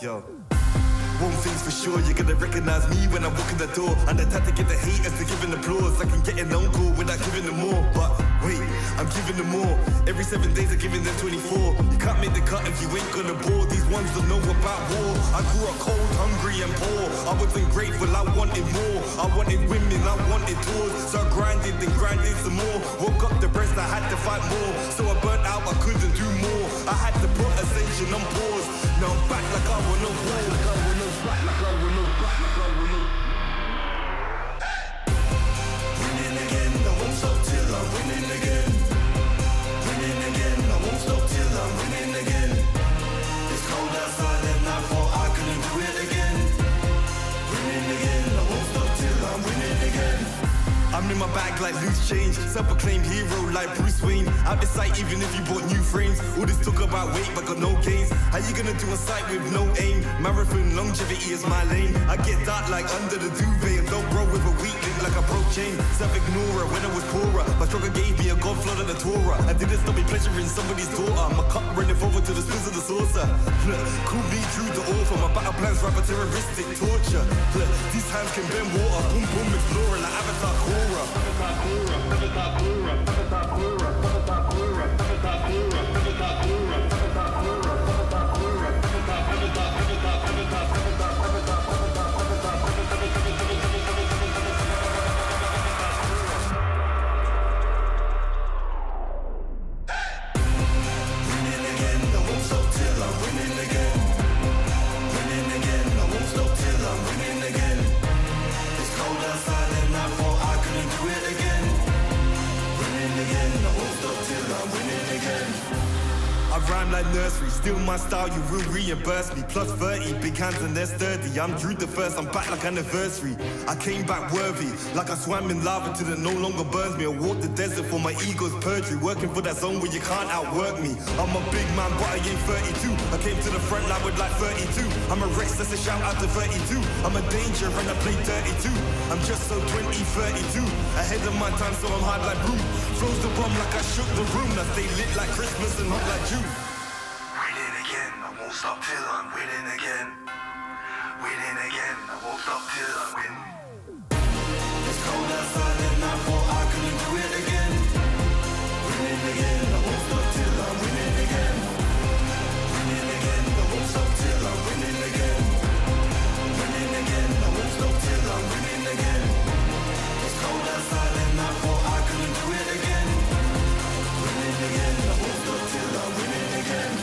Yo. One thing's for sure, you're gonna recognize me when I walk in the door. And the tactic get the haters to give an applause. I can get an encore without giving them more. But wait, I'm giving them more. Every 7 days I'm giving them 24. You can't make the cut if you ain't gonna bore. These ones don't know about war. I grew up cold, hungry and poor. I wasn't grateful, I wanted more. I wanted women, I wanted tours. So I grinded and grinded some more. Woke up depressed, I had to fight more. So I burnt out, I couldn't do more. I had to put ascension on pause. Now I'm back like I wanna war. Winning again, I won't stop till I'm winning again. Winning again, I won't stop till I'm winning again. It's cold outside and I thought I couldn't do it again. Winning again, I won't stop till I'm winning again. I'm in my bag like loose change. Self-proclaimed hero like Bruce Wayne. Out the sight even if you bought new frames. All this talk about weight but got no gains. How you gonna do a sight with no aim? Marathon longevity is my lane. I get dark like under the duvet. And don't roll with a weak link like a broke chain. Self-ignorer when I was poorer. My struggle gave me a god flood of the Torah. I didn't stop me pleasuring somebody's daughter. My cup running over to the spills of the saucer. Look, call me true to author. My battle plans rapper terroristic torture. Look, these hands can bend water. Boom boom explorer like Avatar Korra. Rhyme like nursery, still my style, you will reimburse me. Plus 30, big hands and they're sturdy. I'm Drew the first, I'm back like anniversary. I came back worthy, like I swam in lava till it no longer burns me. I walked the desert for my ego's perjury, working for that zone where you can't outwork me. I'm a big man, but I ain't 32. I came to the front line with like 32. I'm a Rex, that's a shout out to 32. I'm a danger and I play 32. I'm just so 20, 32. Ahead of my time, so I'm hard like Broom. Flows the bomb like I shook the room. I stay lit like Christmas and hot like June. Won't stop till I'm winning again. Winning again, I won't stop till I win. It's cold outside and I thought I couldn't do it again. Winning again, I won't stop till I'm winning again. Winning again, I won't stop till I'm winning again. Winning again, I won't stop till I'm winning again. It's cold outside and I thought I couldn't do it again. Winning again, I won't stop till I'm winning again.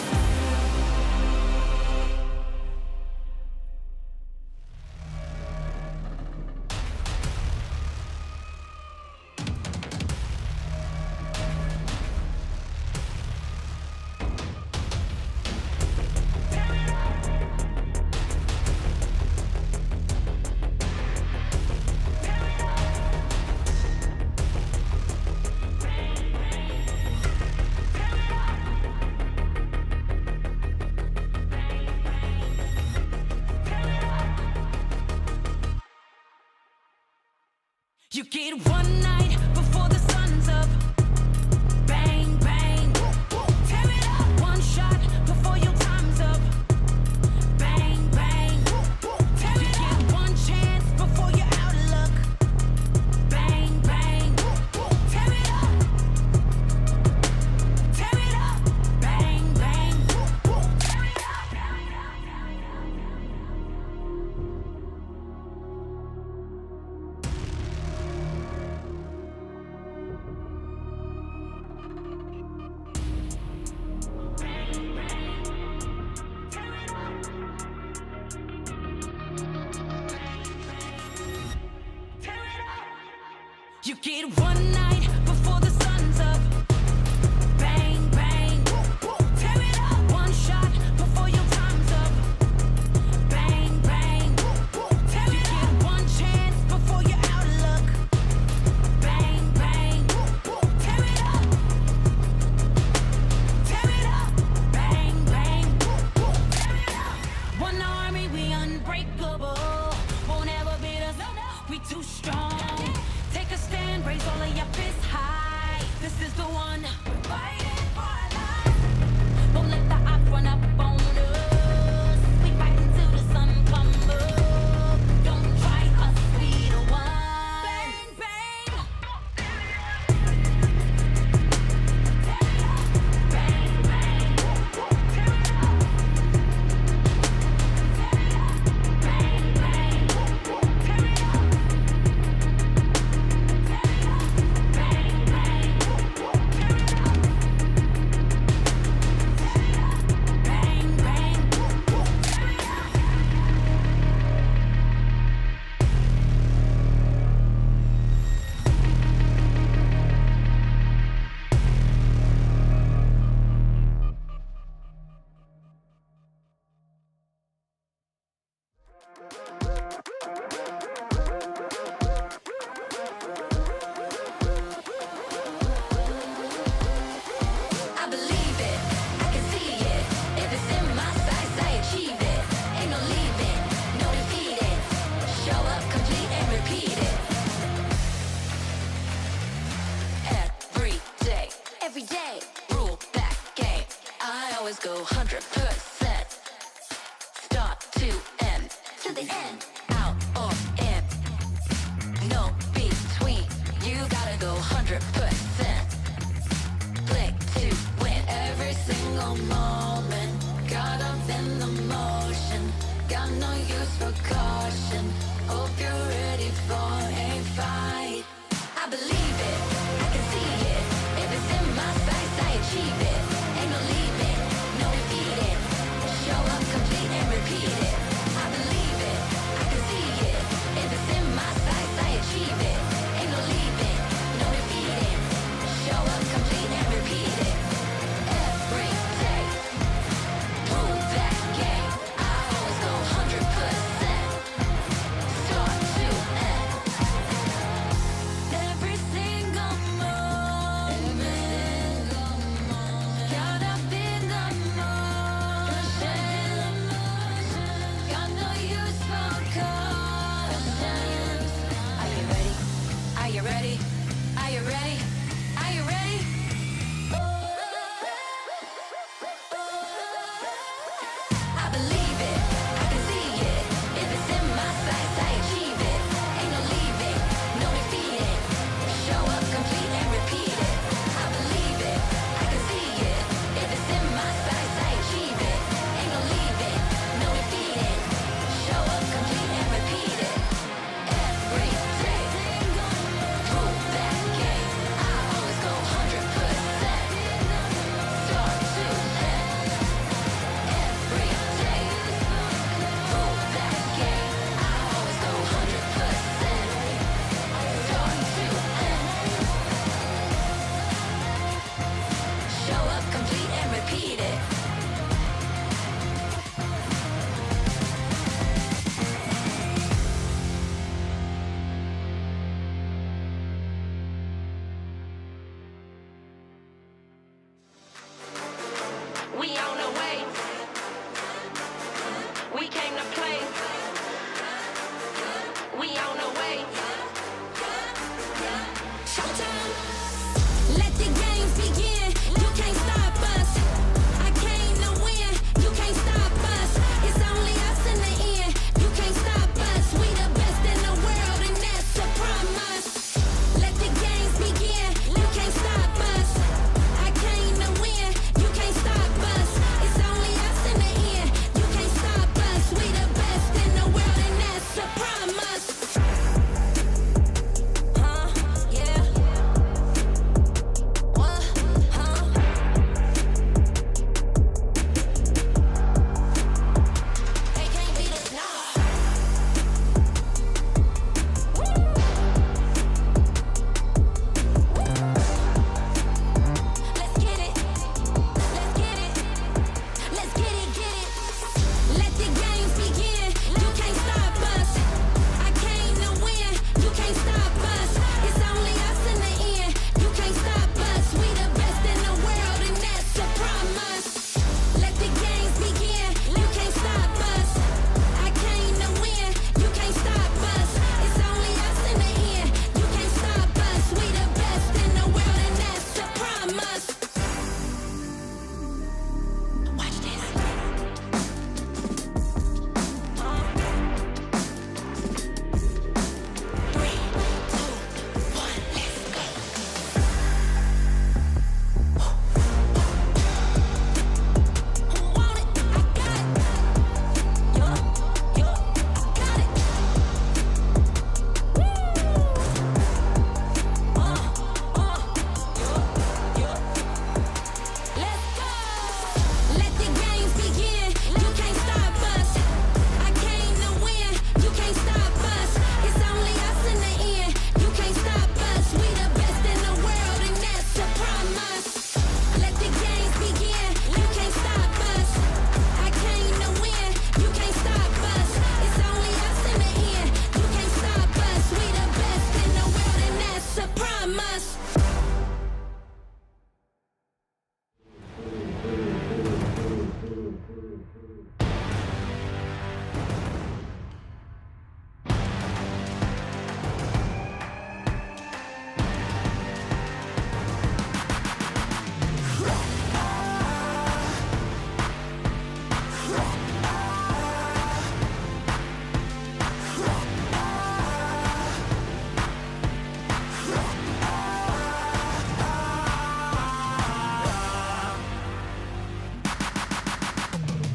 You get one night before the sun's up. Bang, bang. Tear it up. One shot before your time's up. Bang, bang. Tear it up. You get one chance before you're out of luck. Bang, bang. Tear it up. Tear it up. Bang, bang. Tear it up. You get one night before the sun's up. Bang, bang. Tear it up. One shot before your time's up. Bang, bang. Tear it up. You get one chance before you're out of luck. Bang, bang. Tear it up. Tear it up. Bang, bang. Tear it up. One army, we unbreakable. Won't ever beat us. We too strong. Take a stand, raise all of your fists high. This is the one. We're fighting for our lives. Won't let the odds run up on us. We fighting ready? Are you ready? Are you ready? I believe it, I can see it. If it's in my sights, I achieve it. Ain't no leaving, no defeating. Show up, complete and repeat it. I believe it, I can see it. If it's in my sights, I achieve it. Ain't no leaving, no defeating. Show up, complete and repeat it. Every day, prove that game. I always go 100%. Start to end. Every day, prove that game. I always go 100%. Start to end. Show up, complete and repeat it. We on the way. We came to play. We on the way. Showtime. Let the games begin. You can't stop us. I came to win. You can't stop us. It's only us in the end. You can't stop us. We the best in the world, and that's a promise. Let the games begin. You can't stop us. I came to win. You can't stop us. It's only us in the end. You can't stop us. We the best in the world, and that's a promise. Huh? Yeah. What? Huh? They can't beat us now. Let's get it. Let's get it. Let's get it, get it. Let the games begin. You can't stop us. I came to win. You can't stop us. It's only us in the end. You can't stop us. We the best in the world, and that's a promise. Let the games begin. You can't stop us. I came to win. You can't stop us. It's only us in the end. You can't stop us. We the best in the world, and that's a promise. Watch this. 3, 2, 1, let's go. Who want it? I got it. Yo, yo, I got it. Yo, yo. Let's go. Let the games begin. You can't stop us. I came to win. You can't stop us. It's only us in the end. You can't stop us. We the best in the world, and that's a promise. Let the games begin. You can't stop us. I came to win. You can't stop us. It's only us in the end. You can't stop us. We the best in the world, and that's a promise.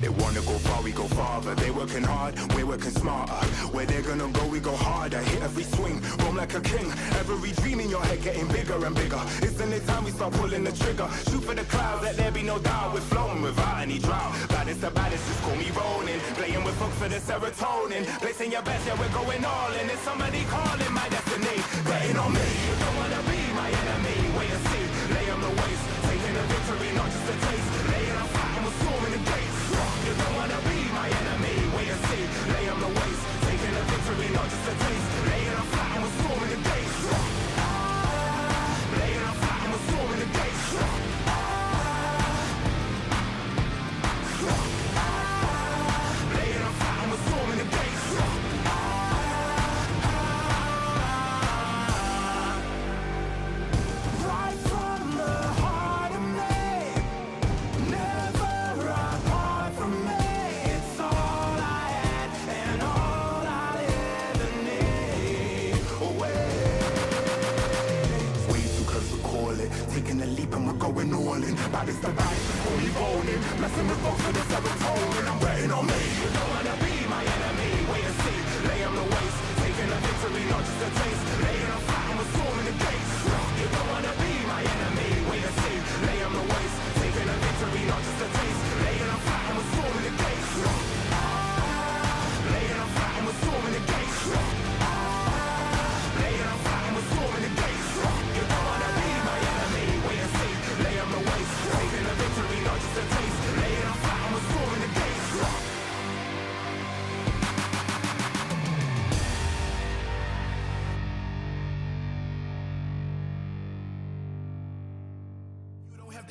They wanna go far, we go farther. They working hard, we're working smarter. Where they're gonna go, we go harder. Hit every swing, roam like a king. Every dream in your head getting bigger and bigger. Isn't it time we start pulling the trigger? Shoot for the clouds, let there be no doubt. We're flowing without any drought. Baddest the baddest, just call me rolling. Playing with folks for the serotonin. Placing your best, yeah, we're going all in. It's somebody calling my destiny. Betting on me, you don't wanna be my enemy. Wait and see, lay on the waist. Taking a victory, not just a taste. Laying on fire and we're storming the gates. You don't wanna be my enemy. Wait and see, lay on the waist. Taking a victory, not just a taste. Laying on fire and we're storming the gates. Laying on fire and we're storming the gates. Laying on fire and we're storming the gates. baddest the baddest before we rolling. Blessing with both of the serotonin. I'm waiting on me. You don't wanna be my enemy. Wait and see. Lay on the waist. Taking a victory, not just a taste. Laying on flat and we're storming the gates. You don't wanna be my enemy. Wait and see. Lay on the waist. Taking a victory, not just a taste. Laying on flat and we're storming the gates. Laying on flat and we're storming the gates. Laying on flat and we're storming the gates. You don't wanna be my enemy. Wait and see. Lay on the waist. Taking a victory, not just a taste. Laying on flat and we're storming the gates.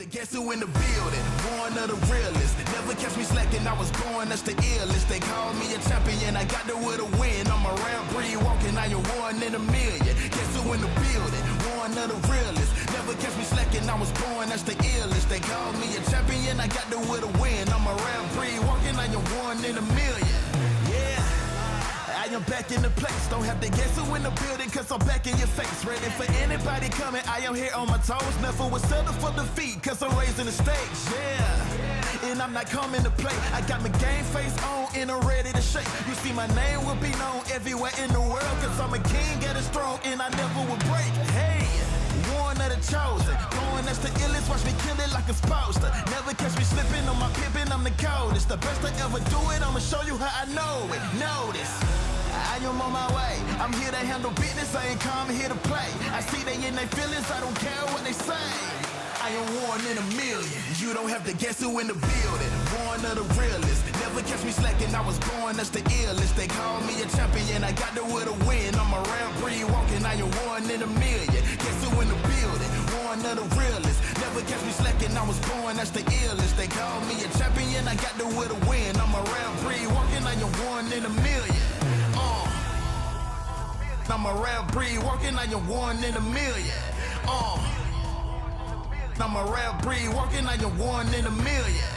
Guess who in the building? Born of the realest. Never catch me slacking, I was born, that's the illest. They call me a champion, I got there with a win. I'm a round breed walking, I am one in a million. Guess who in the building? Born of the realest. Never catch me slacking, I was born, that's the illest. They call me a champion, I got there with a win. I'm a round breed walking, I am one in a million. Yeah. I am back in the place, don't have to guess who in the building, cause I'm back in your face. Ready for anybody coming, I am here on my toes. Never was settled for defeat, cause I'm raising the stakes, yeah. And I'm not coming to play, I got my game face on and I'm ready to shake. You see my name will be known everywhere in the world, cause I'm a king at a throne and I never will break. Hey, one of the chosen, going that's the illest, watch me kill it like a poster. Never catch me slipping on my pippin', I'm the coldest. The best I ever do it, I'ma show you how I know it. Notice, I am on my way, I'm here to handle business, I ain't come here to play. I see they in their feelings, I don't care what they say. I am one in a million, you don't have to guess who in the building. Born of the realest, never catch me slacking, I was born, that's the illest. They call me a champion, I got there with a win. I'm a round breed walking, I am one in a million. Guess who in the building? Born of the realest, never catch me slacking, I was born, that's the illest. They call me a champion, I got there with a win. I'm a round breed walking, I am one in a million. I'm a rare breed walking, I am one in a million. I'm a rare breed walking, I am one in a million.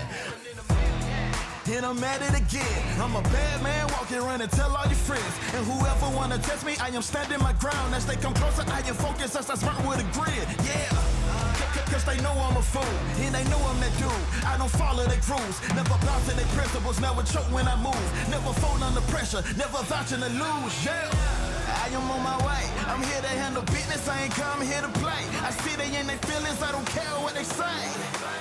And I'm at it again. I'm a bad man walking around and tell all your friends. And whoever wanna test me, I am standing my ground. As they come closer, I am focused as I smart with a grid. Yeah. Cause they know I'm a fool, and they know I'm that dude. I don't follow their rules, never bow to their principles, never choke when I move, never fold under pressure, never vouching to lose, yeah. I am on my way, I'm here to handle business, I ain't come here to play. I see they in their feelings, I don't care what they say.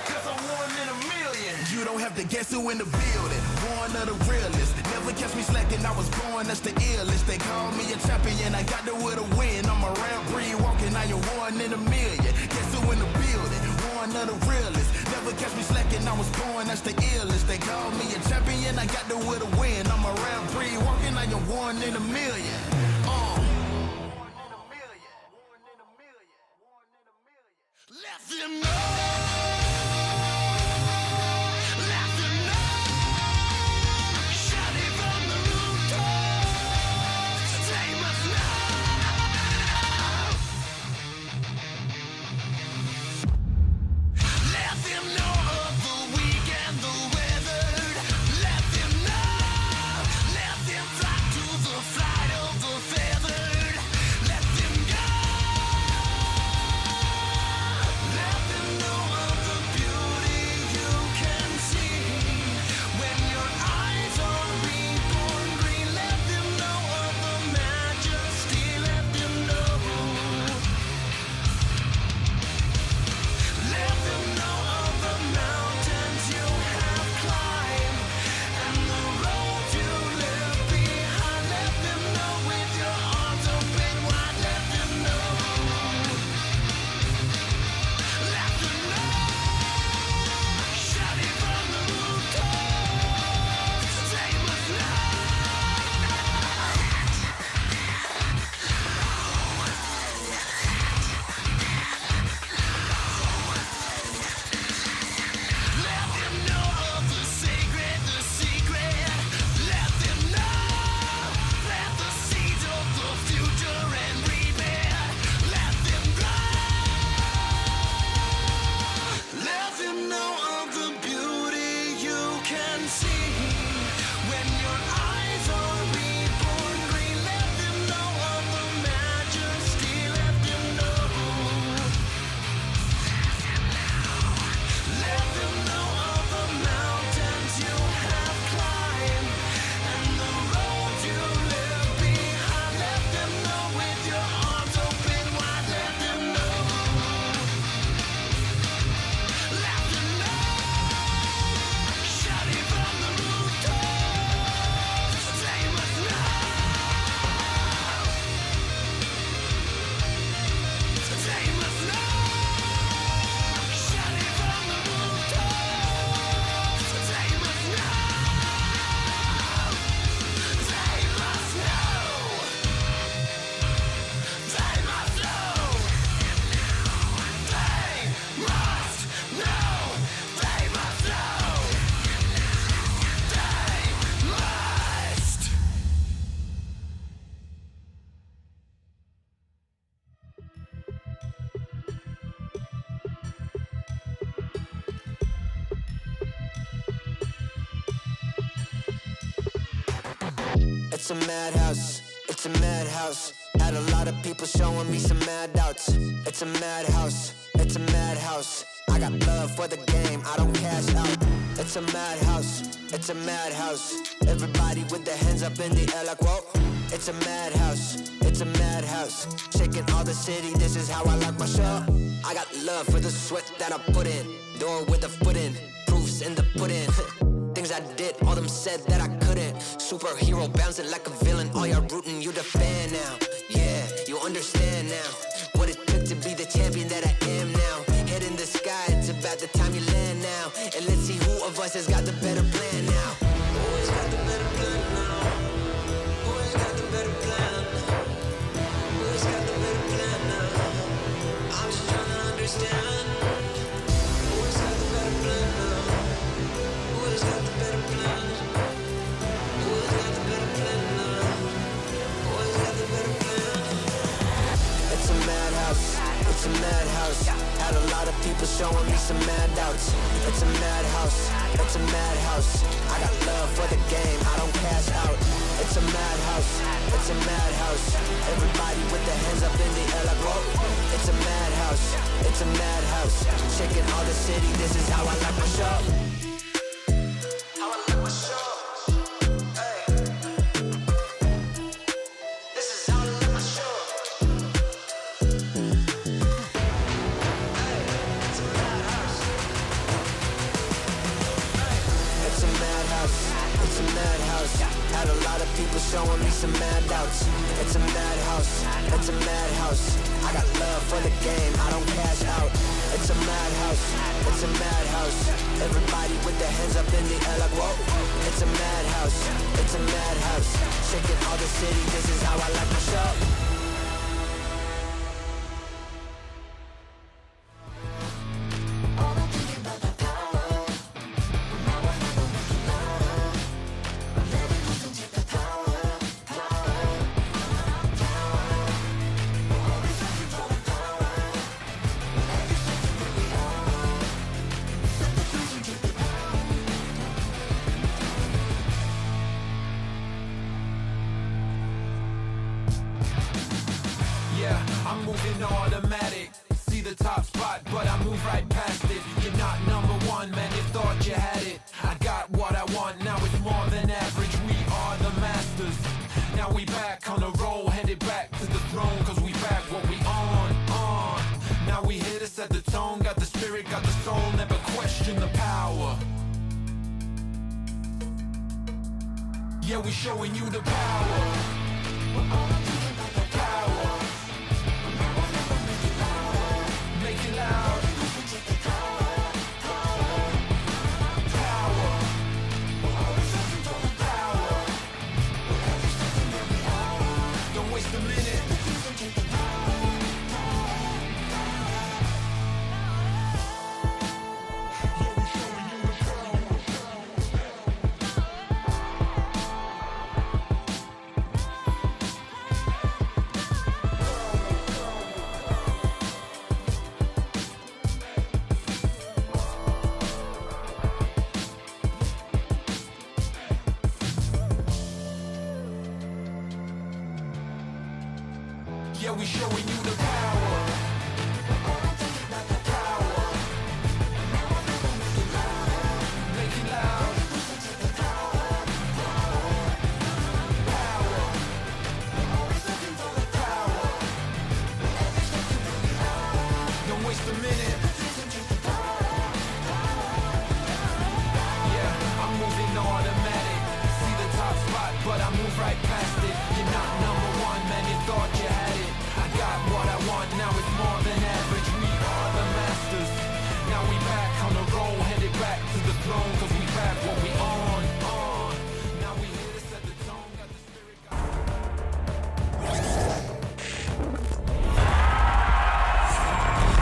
Cause I'm one in a million. You don't have to guess who in the building. Born of the realest, never catch me slacking, I was born, that's the illest. They call me a champion, I got there with a win. I'm a round breed walking, I am one in a million. Guess who in the building? Born of the realest, never catch me slacking, I was born, that's the illest. They call me a champion, I got there with a win. I'm a round breed walking, I am one in a million. Let them know. Flight of the It's a madhouse, it's a madhouse. Had a lot of people showing me some mad doubts. It's a madhouse, it's a madhouse. I got love for the game, I don't cash out. It's a madhouse, it's a madhouse. Everybody with their hands up in the air like whoa. It's a madhouse, it's a madhouse. Shaking all the city, this is how I like my show. I got love for the sweat that I put in. Door with a foot in, proofs in the pudding. Things I did, all them said that I couldn't. Superhero bouncing like a villain, all y'all rooting, you the fan now. Yeah, you understand now what it took to be the champion that I am now. Head in the sky, it's about the time you land now. And let's see who of us has got the better plan now. Who has got the better plan now? Who has got the better plan? Who has got the better plan now? I'm just trying to understand. Who has got the better plan now? Who has got the better plan? Who has got the better plan now? Who has got the better plan? It's a madhouse, it's a madhouse. Had a lot of people showing me some mad doubts. It's a madhouse, it's a madhouse. I got love for the game, I don't cash out. It's a madhouse, it's a madhouse. Everybody with their hands up in the air like whoa. It's a madhouse, it's a madhouse. Shaking all the city, this is how I like my show. How I like my show. Hey. This is how I like my show. Hey. It's a madhouse. Hey. It's a madhouse, it's a madhouse. Had a lot of people showing me some mad doubts. It's a madhouse, it's a madhouse. I got love for the game, I don't cash out. It's a madhouse, it's a madhouse. Everybody with their hands up in the air like whoa. It's a madhouse, it's a madhouse. Shaking all the city, this is how I like my show. I'm moving automatic. See the top spot, but I move right past it. You're not number one, man, you thought you had it. I got what I want, now it's more than average. We are the masters. Now we back on the roll, headed back to the throne, cause we back what we on. Now we here to set the tone, got the spirit, got the soul, never question the power. Yeah, we showing you the power. Yeah, we showing you the power. Make it loud. Don't waste a minute. Yeah, I'm moving automatic. See the top spot, but I move right past it. You're not number one, man, you thought you had it. I got what I want, now it's more than average. We are the masters. Now we back on the roll, headed back to the throne, cause we back what we on. Now we here to set the tone, got the spirit.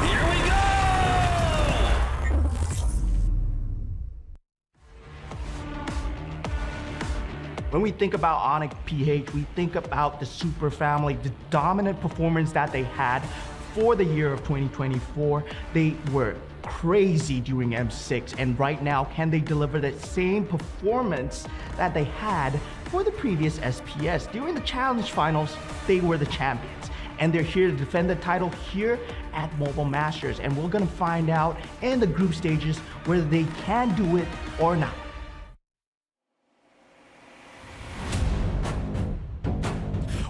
Here we go! When we think about Onyx PH, we think about the super family, the dominant performance that they had for the year of 2024. They were crazy during M6, and right now, can they deliver that same performance that they had for the previous SPS. During the Challenge Finals, they were the champions. And they're here to defend the title here at Mobile Masters. And we're gonna find out in the group stages whether they can do it or not.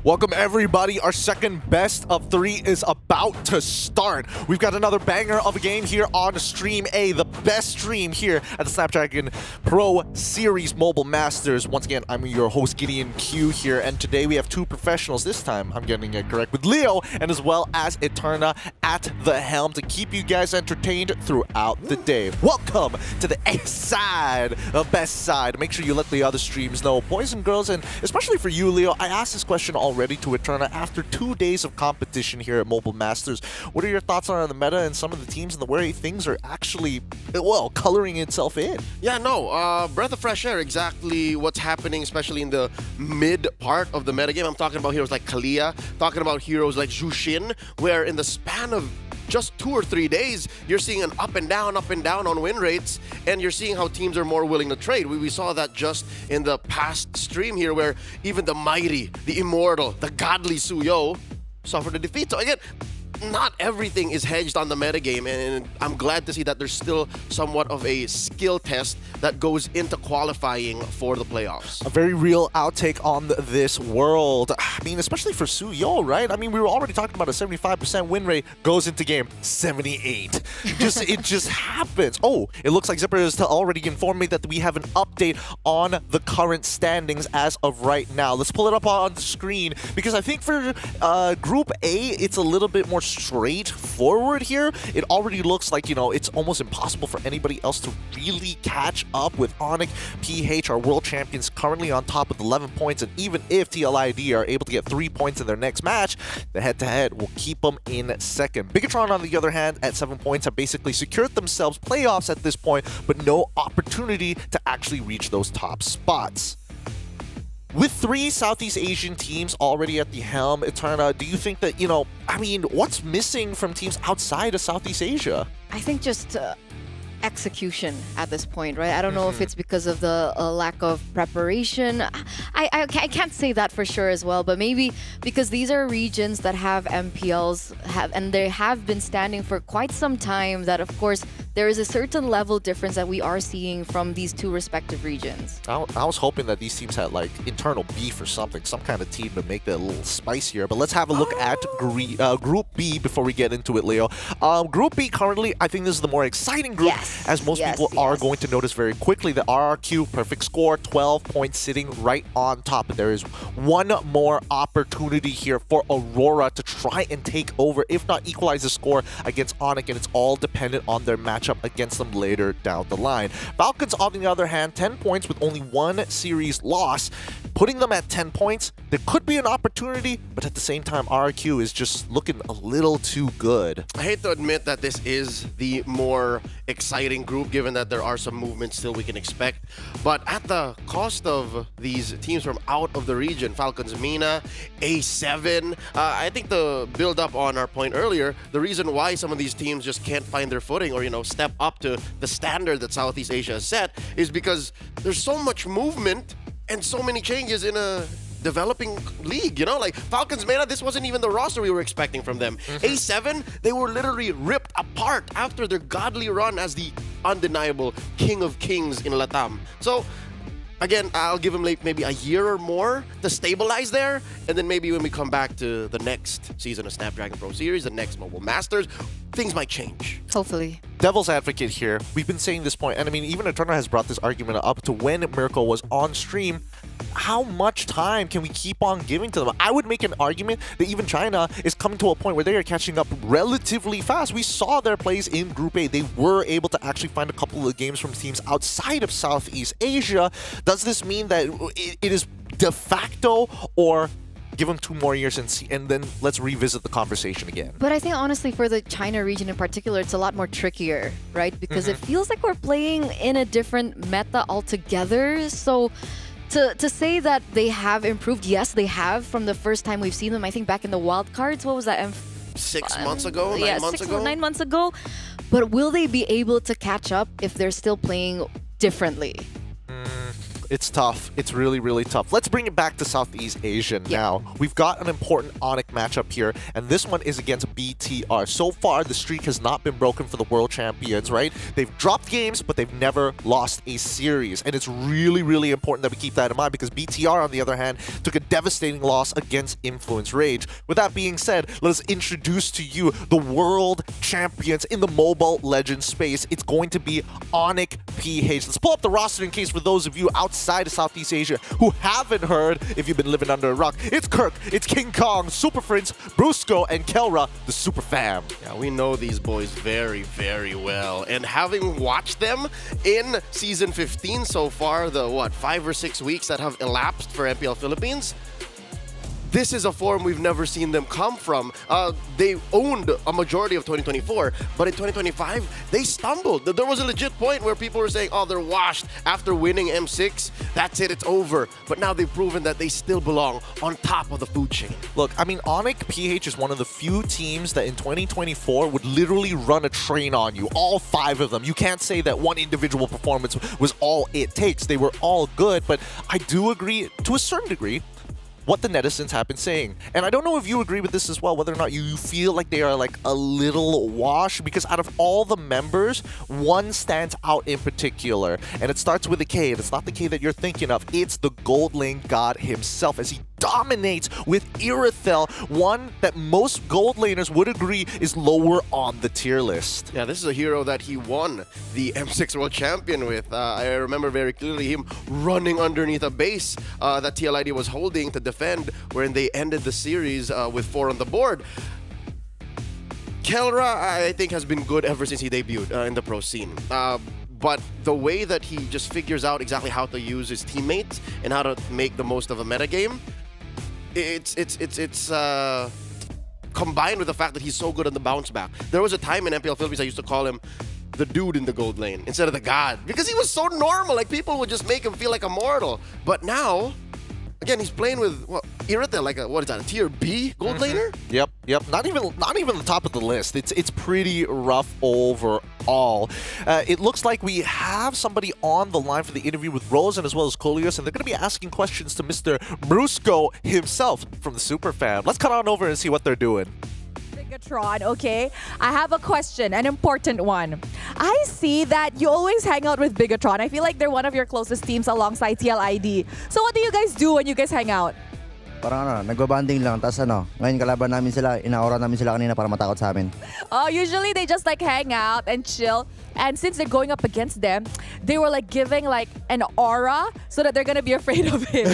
Welcome everybody, our second best of 3 is about to start. We've got another banger of a game here on Stream A, the best stream here at the Snapdragon Pro Series Mobile Masters. Once again, I'm your host Gideon Q here, and today we have two professionals. This time I'm getting it correct, with Leo and as well as Eterna at the helm to keep you guys entertained throughout the day. Welcome to the A side, the best side. Make sure you let the other streams know, boys and girls, and especially for you, Leo. I asked this question already to Eterna after 2 days of competition here at Mobile Masters. What are your thoughts on the meta and some of the teams and the way things are actually, well, coloring itself in? Yeah, no, breath of fresh air, exactly what's happening, especially in the mid part of the metagame. I'm talking about heroes like Kalia, talking about heroes like Jushin, where in the span of just 2 or 3 days, you're seeing an up and down on win rates, and you're seeing how teams are more willing to trade. We saw that just in the past stream here, where even the mighty, the immortal, the godly Suyo suffered a defeat. So again, not everything is hedged on the metagame, and I'm glad to see that there's still somewhat of a skill test that goes into qualifying for the playoffs. A very real outtake on this world. I mean, especially for Suyo, right? I mean, we were already talking about a 75% win rate, goes into game 78. It just happens. Oh, it looks like Zipper has already informed me that we have an update on the current standings as of right now. Let's pull it up on the screen, because I think for Group A, it's a little bit more straightforward here. It already looks like, you know, it's almost impossible for anybody else to really catch up with Onyx PH, our world champions, currently on top with 11 points. And even if TLID are able to get 3 points in their next match, the head-to-head will keep them in second. Bigatron, on the other hand, at 7 points, have basically secured themselves playoffs at this point, but no opportunity to actually reach those top spots. With 3 Southeast Asian teams already at the helm, Eterna, do you think that, you know, I mean, what's missing from teams outside of Southeast Asia? I think just execution at this point, right? I don't know if it's because of the lack of preparation. I can't say that for sure as well, but maybe because these are regions that have MPLs, and they have been standing for quite some time, that of course there is a certain level difference that we are seeing from these two respective regions. I was hoping that these teams had like internal beef or something, some kind of team to make it a little spicier. But let's have a look at Group B before we get into it, Leo. Group B currently, I think this is the more exciting group, as most people are going to notice very quickly. The RRQ perfect score, 12 points, sitting right on top. But there is one more opportunity here for Aurora to try and take over, if not equalize the score against Onyx, and it's all dependent on their matchup against them later down the line. Falcons, on the other hand, 10 points with only 1 series loss, putting them at 10 points. There could be an opportunity, but at the same time, RRQ is just looking a little too good. I hate to admit that this is the more exciting group, given that there are some movements still we can expect. But at the cost of these teams from out of the region, Falcons, Mina, A7, I think to build up on our point earlier, the reason why some of these teams just can't find their footing or, you know, step up to the standard that Southeast Asia has set is because there's so much movement and so many changes in a developing league, you know? Like Falcons Meta, this wasn't even the roster we were expecting from them. A7, they were literally ripped apart after their godly run as the undeniable king of kings in Latam. So again, I'll give them like maybe a year or more to stabilize there, and then maybe when we come back to the next season of Snapdragon Pro Series, the next Mobile Masters, things might change. Hopefully. Devil's advocate here. We've been saying this point, and I mean, even Eterna has brought this argument up to when Miracle was on stream. How much time can we keep on giving to them? I would make an argument that even China is coming to a point where they are catching up relatively fast. We saw their plays in Group A. They were able to actually find a couple of games from teams outside of Southeast Asia. Does this mean that it is de facto, or give them 2 more years and then let's revisit the conversation again? But I think honestly for the China region in particular, it's a lot more trickier, right? Because it feels like we're playing in a different meta altogether. So to say that they have improved, yes, they have from the first time we've seen them. I think back in the wild cards, what was that? 6 months ago, 9 months ago? 9 months ago. But will they be able to catch up if they're still playing differently? It's tough. It's really, really tough. Let's bring it back to Southeast Asia now. We've got an important Onyx matchup here, and this one is against BTR. So far, the streak has not been broken for the world champions, right? They've dropped games, but they've never lost a series. And it's really, really important that we keep that in mind because BTR, on the other hand, took a devastating loss against Influence Rage. With that being said, let us introduce to you the world champions in the Mobile Legends space. It's going to be Onyx PH. Let's pull up the roster in case for those of you outside of Southeast Asia who haven't heard, if you've been living under a rock. It's Kirk, it's King Kong, Super Prince, Brusco, and Kelra, the Super Fam. Yeah, we know these boys very, very well. And having watched them in Season 15 so far, the 5 or 6 weeks that have elapsed for MPL Philippines, this is a form we've never seen them come from. They owned a majority of 2024, but in 2025, they stumbled. There was a legit point where people were saying, oh, they're washed after winning M6. That's it, it's over. But now they've proven that they still belong on top of the food chain. Look, I mean, Onyx PH is one of the few teams that in 2024 would literally run a train on you. All 5 of them. You can't say that one individual performance was all it takes. They were all good, but I do agree to a certain degree what the netizens have been saying. And I don't know if you agree with this as well, whether or not you feel like they are like a little washed, because out of all the members, one stands out in particular. And it starts with a K, and it's not the K that you're thinking of. It's the Gold Lane God himself, as he dominates with Irithel, one that most gold laners would agree is lower on the tier list. Yeah, this is a hero that he won the M6 World Champion with. I remember very clearly him running underneath a base that TLID was holding to defend, wherein they ended the series with 4 on the board. Kelra, I think, has been good ever since he debuted in the pro scene. But the way that he just figures out exactly how to use his teammates and how to make the most of a metagame, it's combined with the fact that he's so good on the bounce back. There was a time in MPL Philippines I used to call him the dude in the gold lane instead of the god, because he was so normal. Like, people would just make him feel like a mortal. But now, again, he's playing with Irithel, like what is that, a tier B gold laner? Yep. Not even the top of the list. It's pretty rough overall. It looks like we have somebody on the line for the interview with Rosen as well as Colios, and they're going to be asking questions to Mr. Brusco himself from the Super Fam. Let's cut on over and see what they're doing. Bigatron, okay? I have a question, an important one. I see that you always hang out with Bigatron. I feel like they're one of your closest teams alongside TLID. So what do you guys do when you guys hang out? Parang nagbabanding lang. Tapos ngayon kalaban namin sila, inaura namin sila kanina para matakot sa amin. Oh, usually they just like hang out and chill. And since they're going up against them, they were like giving like an aura so that they're gonna be afraid of him.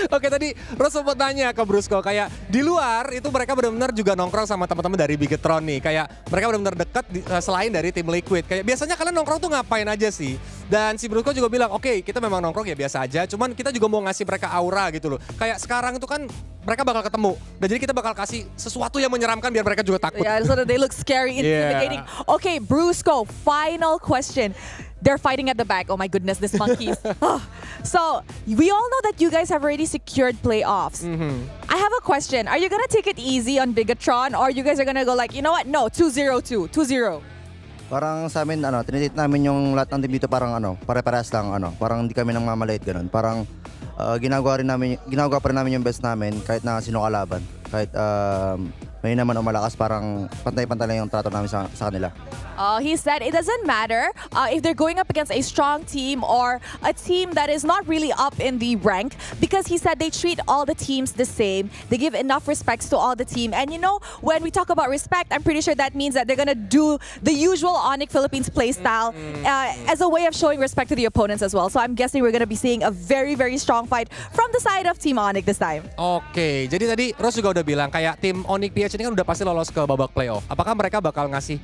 Oke, tadi Ros sempat nanya ke Brusco, kayak di luar itu mereka benar-benar juga nongkrong sama teman-teman dari Bigetron nih. Kayak mereka benar-benar dekat selain dari tim Liquid. Kayak biasanya kalian nongkrong tuh ngapain aja sih? Dan si Brusco juga bilang, oke, kita memang nongkrong ya biasa aja. Cuman kita juga mau ngasih mereka aura gitu loh. Kayak sekarang itu kan mereka bakal ketemu. Dan jadi kita bakal kasih sesuatu yang menyeramkan biar mereka juga takut. Yeah, so that they look scary, intimidating. Yeah. Okay, Brusco, final question. They're fighting at the back. Oh my goodness, these monkeys. So, we all know that you guys have already secured playoffs. I have a question. Are you gonna take it easy on Bigatron, or you guys are gonna go like, you know what? No, 2-0-2. 2-0. Parang sa amin, tinitit namin yung lahat ng team dito parang pare-parehas lang, parang hindi kami nang mamaliit ganun. Parang ginagawa pa rin namin yung best namin kahit na sino kalaban. Kahit may naman o malakas, parang pantay-pantay lang yung trato namin sa kanila. He said it doesn't matter if they're going up against a strong team or a team that is not really up in the rank, because he said they treat all the teams the same. They give enough respects to all the team. And you know, when we talk about respect, I'm pretty sure that means that they're going to do the usual Onyx Philippines playstyle as a way of showing respect to the opponents as well. So I'm guessing we're going to be seeing a very, very strong fight from the side of Team Onyx this time. Oke, jadi tadi Ros juga udah bilang kayak tim Onyx PH ini kan udah pasti lolos ke babak playoff. Apakah mereka bakal ngasih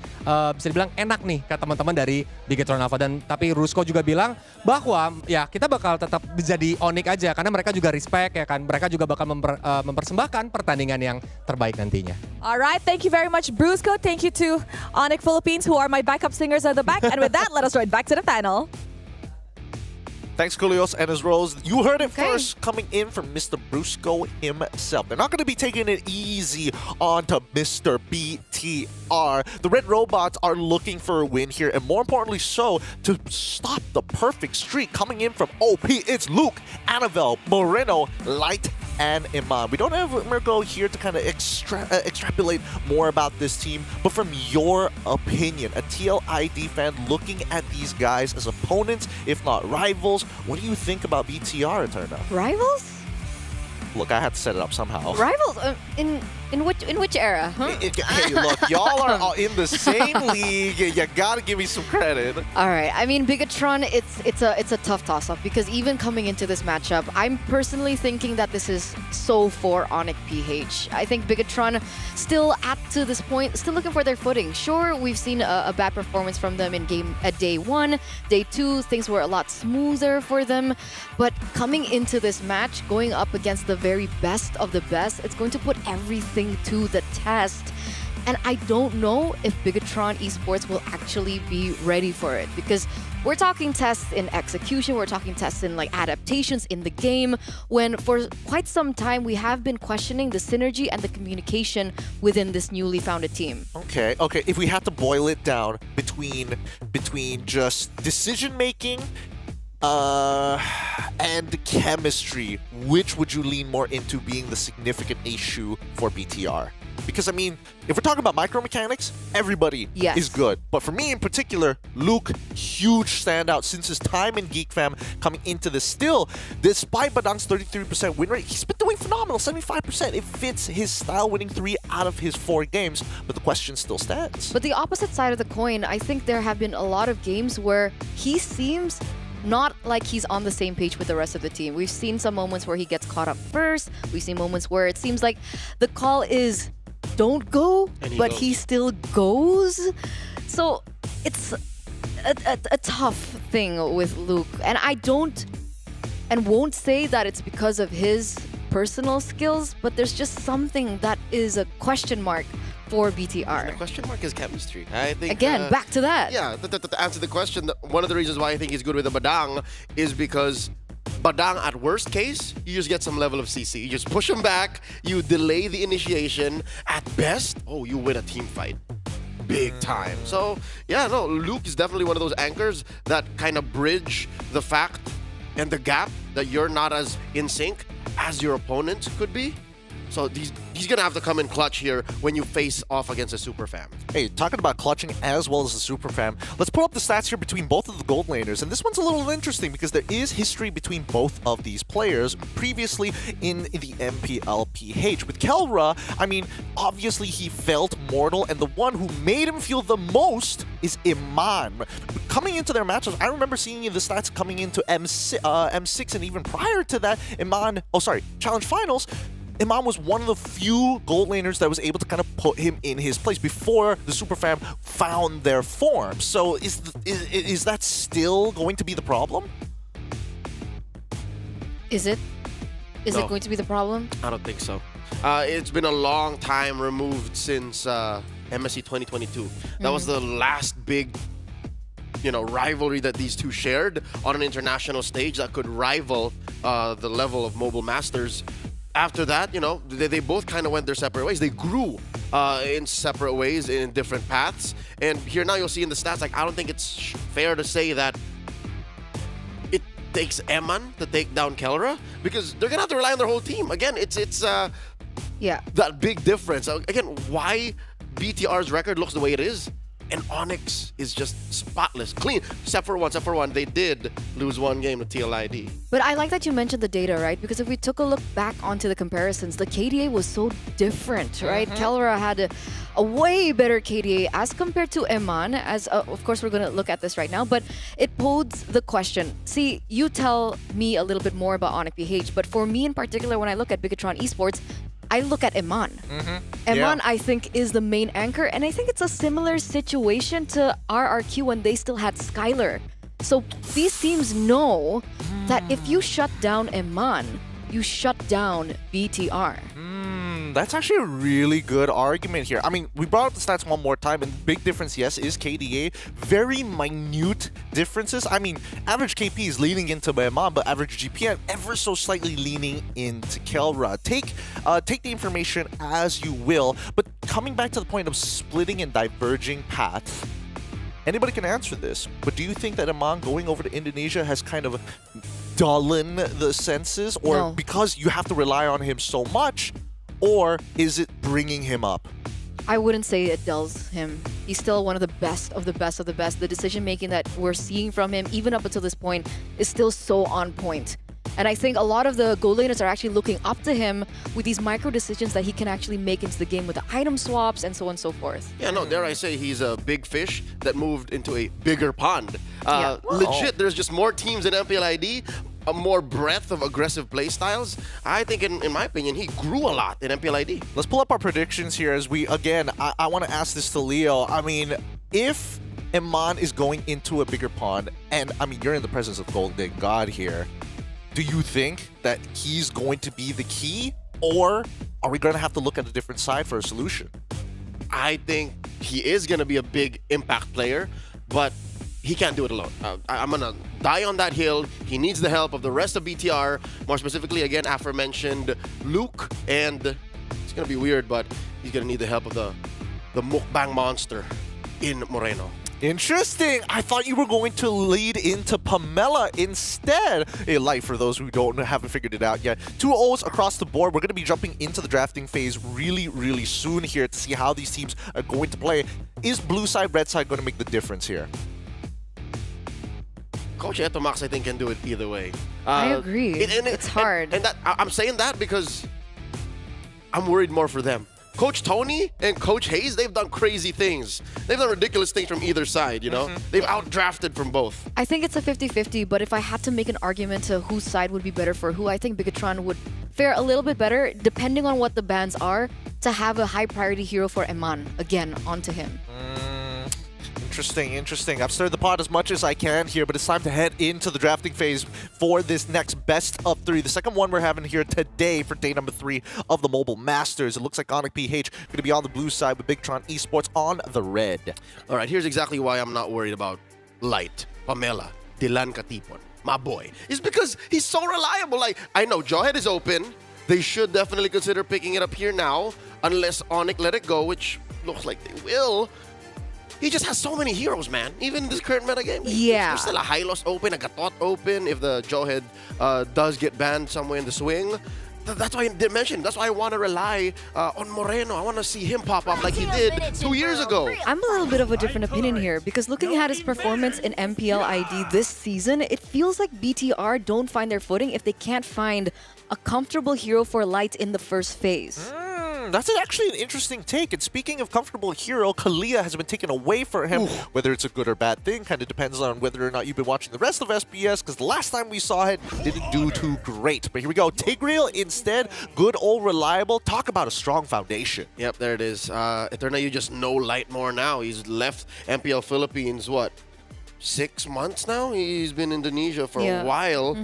bisa dibilang enak nih ke teman-teman dari Bigetron Alpha, dan tapi Rusco juga bilang bahwa ya kita bakal tetap jadi Onyx aja karena mereka juga respect ya kan, mereka juga bakal mempersembahkan pertandingan yang terbaik nantinya. Alright, thank you very much Brusco, thank you to Onyx Philippines who are my backup singers at the back, and with that let us ride back to the panel. Thanks, Kulios and his Rose. You heard it first, coming in from Mr. Brusco himself. They're not going to be taking it easy onto Mr. BTR. The Red Robots are looking for a win here, and more importantly so, to stop the perfect streak coming in from OP. It's Luke, Annabelle, Moreno, Light, and Iman. We don't ever go here to kind of extrapolate more about this team, but from your opinion, a TLID fan looking at these guys as opponents, if not rivals, what do you think about BTR, Eterna? Rivals? Look, I had to set it up somehow. Rivals? In which era? Huh? Hey, look, y'all are all in the same league. You gotta give me some credit. All right. I mean, Bigatron, it's a tough toss-up because even coming into this matchup, I'm personally thinking that this is so for Onyx PH. I think Bigatron still to this point, still looking for their footing. Sure, we've seen a bad performance from them in game at day 1, day 2, things were a lot smoother for them. But coming into this match, going up against the very best of the best, it's going to put everything to the test. And I don't know if Bigatron Esports will actually be ready for it, because we're talking tests in execution, we're talking tests in like adaptations in the game, when for quite some time we have been questioning the synergy and the communication within this newly founded team. Okay. If we had to boil it down between just decision making and chemistry, which would you lean more into being the significant issue for BTR? Because, I mean, if we're talking about micromechanics, everybody is good. But for me in particular, Luke, huge standout since his time in Geek Fam coming into this. Still, despite Badang's 33% win rate, he's been doing phenomenal, 75%. It fits his style, winning 3 out of his 4 games. But the question still stands. But the opposite side of the coin, I think there have been a lot of games where he seems not like he's on the same page with the rest of the team. We've seen some moments where he gets caught up first. We've seen moments where it seems like the call is don't go, but he still goes. So it's a tough thing with Luke. And I don't and won't say that it's because of his personal skills, but there's just something that is a question mark for BTR. The question mark is chemistry. I think again, back to that. Yeah, to answer the question, one of the reasons why I think he's good with the Badang is because Badang, at worst case, you just get some level of CC. You just push him back, you delay the initiation. At best, you win a team fight. Big time. So, yeah, no, Luke is definitely one of those anchors that kind of bridge the fact and the gap that you're not as in sync as your opponent could be. So he's going to have to come in clutch here when you face off against a super fam. Hey, talking about clutching as well as the super fam, let's pull up the stats here between both of the gold laners. And this one's a little interesting because there is history between both of these players previously in the MPLPH. With Kelra, I mean, obviously he felt mortal, and the one who made him feel the most is Iman. Coming into their matches, I remember seeing the stats coming into M6 and even prior to that, Challenge Finals, Iman was one of the few gold laners that was able to kind of put him in his place before the super fam found their form. So is that still going to be the problem? Is it? Is No. it going to be the problem? I don't think so. It's been a long time removed since MSC 2022. That was the last big rivalry that these two shared on an international stage that could rival the level of Mobile Masters. After that, they both kind of went their separate ways. They grew in separate ways, in different paths. And here now you'll see in the stats, I don't think it's fair to say that it takes Eman to take down Kelra, because they're going to have to rely on their whole team. Again, it's that big difference. Again, why BTR's record looks the way it is, and Onyx is just spotless, clean. Except for one. They did lose one game to TLID. But I like that you mentioned the data, right? Because if we took a look back onto the comparisons, the KDA was so different, right? Kelra had a way better KDA as compared to Eman, as of course we're going to look at this right now, but it poses the question. See, you tell me a little bit more about Onyx PH, but for me in particular, when I look at Bigatron Esports, I look at Eman. Eman, I think, is the main anchor, and I think it's a similar situation to RRQ when they still had Skylar. So these teams know that if you shut down Eman, you shut down BTR. That's actually a really good argument here. I mean, we brought up the stats one more time, and big difference, yes, is KDA. Very minute differences. I mean, average KP is leaning into Beman, but average GPM ever so slightly leaning into Kelra. Take the information as you will, but coming back to the point of splitting and diverging paths, anybody can answer this, but do you think that Amon going over to Indonesia has kind of dullen the senses, or No. because you have to rely on him so much, or is it bringing him up? I wouldn't say it dulls him. He's still one of the best of the best of the best. The decision making that we're seeing from him, even up until this point, is still so on point. And I think a lot of the goal laners are actually looking up to him with these micro decisions that he can actually make into the game with the item swaps and so on and so forth. Yeah, no, dare I say he's a big fish that moved into a bigger pond. Yeah. Legit, there's just more teams in MPLID, a more breadth of aggressive play styles. I think, in my opinion, he grew a lot in MPLID. Let's pull up our predictions here as we, again, I want to ask this to Leo. I mean, if Iman is going into a bigger pond, and I mean, you're in the presence of Golden God here, do you think that he's going to be the key, or are we going to have to look at a different side for a solution? I think he is going to be a big impact player, but he can't do it alone. I'm going to die on that hill. He needs the help of the rest of BTR, more specifically, again, aforementioned Luke, and it's going to be weird, but he's going to need the help of the mukbang monster in Moreno. Interesting. I thought you were going to lead into Pamela instead. A light for those who haven't figured it out yet. 2 O's across the board. We're going to be jumping into the drafting phase really, really soon here to see how these teams are going to play. Is blue side, red side going to make the difference here? Coach Etomax, I think, can do it either way. I agree. It's hard. And that, I'm saying that because I'm worried more for them. Coach Tony and Coach Hayes, they've done crazy things. They've done ridiculous things from either side, you know? They've outdrafted from both. I think it's a 50-50, but if I had to make an argument to whose side would be better for who, I think Bigatron would fare a little bit better, depending on what the bans are, to have a high priority hero for Eman, again, onto him. Interesting. I've stirred the pot as much as I can here, but it's time to head into the drafting phase for this next best of 3. The second one we're having here today for day number 3 of the Mobile Masters. It looks like Onyx PH going to be on the blue side with Bigtron eSports on the red. All right, here's exactly why I'm not worried about Light, Pamela, Dylan Katipon, my boy. It's because he's so reliable. Like, I know Jawhead is open. They should definitely consider picking it up here now, unless Onyx let it go, which looks like they will. He just has so many heroes, man. Even in this current meta game. Yeah. There's still a Hylos open, a Gatot open. If the Jawhead does get banned somewhere in the swing, that's why I did mention. That's why I want to rely on Moreno. I want to see him pop up like he did 2 years ago. I'm a little bit of a different opinion here because looking at his performance in MPL ID this season, it feels like BTR don't find their footing if they can't find a comfortable hero for Light in the first phase. That's actually an interesting take. And speaking of comfortable hero, Kalia has been taken away from him. Whether it's a good or bad thing kind of depends on whether or not you've been watching the rest of SBS, because the last time we saw it didn't do too great. But here we go. Tigreal instead. Good old reliable. Talk about a strong foundation. Yep, there it is. Eterna, you just know Light more now. He's left MPL Philippines, what? 6 months now? He's been in Indonesia for a while.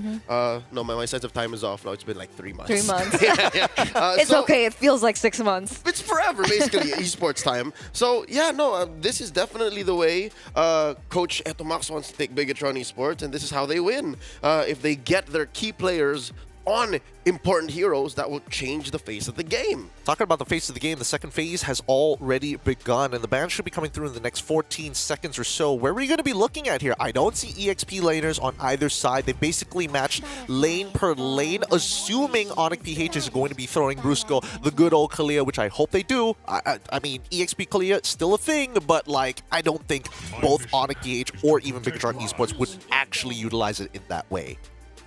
No, my sense of time is off now. It's been like 3 months. 3 months. yeah. It's okay. It feels like 6 months. It's forever, basically, esports time. So, yeah, no, this is definitely the way Coach Etomax wants to take Bigatron esports, and this is how they win. If they get their key players on important heroes, that will change the face of the game. Talking about the face of the game, the second phase has already begun, and the ban should be coming through in the next 14 seconds or so. Where are we going to be looking at here? I don't see EXP laners on either side. They basically matched lane per lane, assuming Onyx PH is going to be throwing Brusco, the good old Kalia, which I hope they do. I mean, EXP Kalia still a thing, but like, I don't think both Onyx PH or even Bigatron Esports would actually utilize it in that way.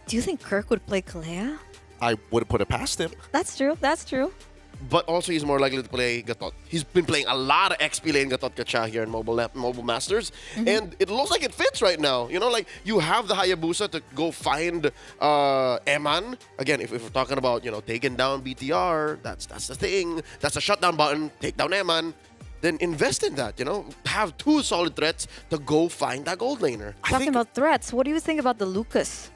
Do you think Kirk would play Kalea? I wouldn't put it past him. That's true. That's true. But also, he's more likely to play Gatot. He's been playing a lot of XP lane Gatot Gacha here in Mobile Masters. And it looks like it fits right now. You know, like, you have the Hayabusa to go find Eman. Again, if we're talking about, you know, taking down BTR, that's the thing. That's a shutdown button. Take down Eman. Then invest in that, you know? Have 2 solid threats to go find that gold laner. Talking about threats, what do you think about the Lucas?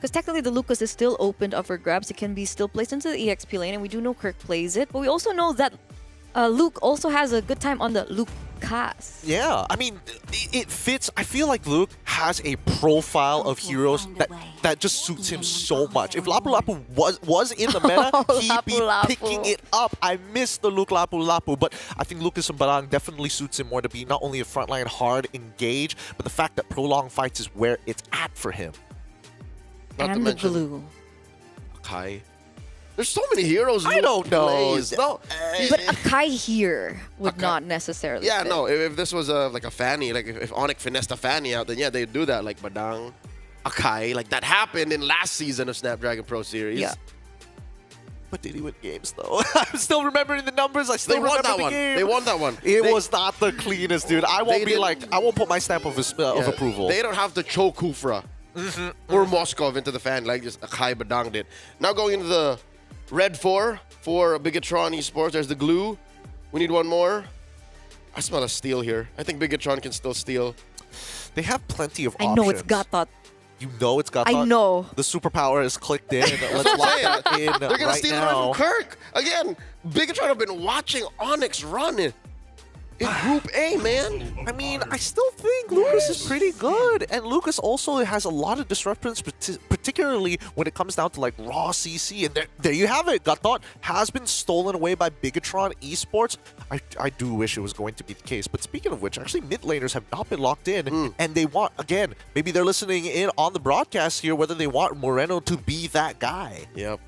because technically the Lucas is still opened up for grabs. It can be still placed into the EXP lane, and we do know Kirk plays it. But we also know that Luke also has a good time on the Lucas. Yeah, I mean, it fits. I feel like Luke has a profile of heroes that just suits him so much. If Lapu Lapu was in the meta, he'd be picking it up. I miss the Luke Lapu Lapu, but I think Lucas and Barang definitely suits him more to be not only a frontline hard engage, but the fact that prolonged fights is where it's at for him. Not to And the mention glue. Kai. There's so many heroes. I Luke don't know. plays. No, But Akai here would not necessarily. yeah, fit. no. If this was like a Fanny, like if Onyx finessed a Fanny out, then yeah, they'd do that. Like Badang, Akai, like that happened in last season of Snapdragon Pro Series. Yeah. But did he win games though? I'm still remembering the numbers. I still They won remember that the one. game. They won that one. It They- was not the cleanest, dude. I won't be like, I won't put my stamp of approval. They don't have to choke Kufra or Moskov into the fan like just Akai Badang did. Now going into the Red 4 for Bigatron eSports. There's the glue. We need one more. I smell a steal here. I think Bigatron can still steal. They have plenty of I options. know it's Gatot. You know it's got. I know. The superpower is clicked in. Let's lock that in They're gonna right steal now. it from Kirk again. Bigatron have been watching Onyx run in Group A, man. I mean, I still think Lucas is pretty good. And Lucas also has a lot of disruptions, particularly when it comes down to like raw CC. And there you have it. Gatot has been stolen away by Bigatron eSports. I do wish it was going to be the case. But speaking of which, actually mid laners have not been locked in. And they want, again, maybe they're listening in on the broadcast here, whether they want Moreno to be that guy. Yep.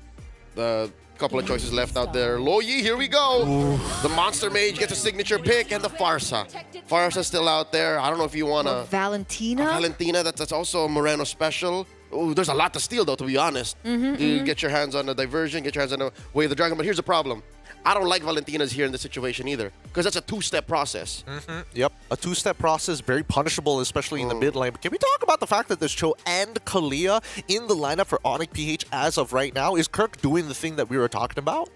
The couple of choices left out there. Loyi, here we go. The Monster Mage gets a signature pick, and the Farsa. Farsa's still out there. I don't know if you want to... Valentina? Valentina, that's also a Moreno special. Ooh, there's a lot to steal, though, to be honest. You get your hands on the diversion, get your hands on the Way of the Dragon. But here's the problem. I don't like Valentina's here in this situation either, because that's a two-step process. Yep, a two-step process, very punishable, especially in the mid lane. But can we talk about the fact that there's Cho and Kalia in the lineup for Onyx PH as of right now? Is Kirk doing the thing that we were talking about?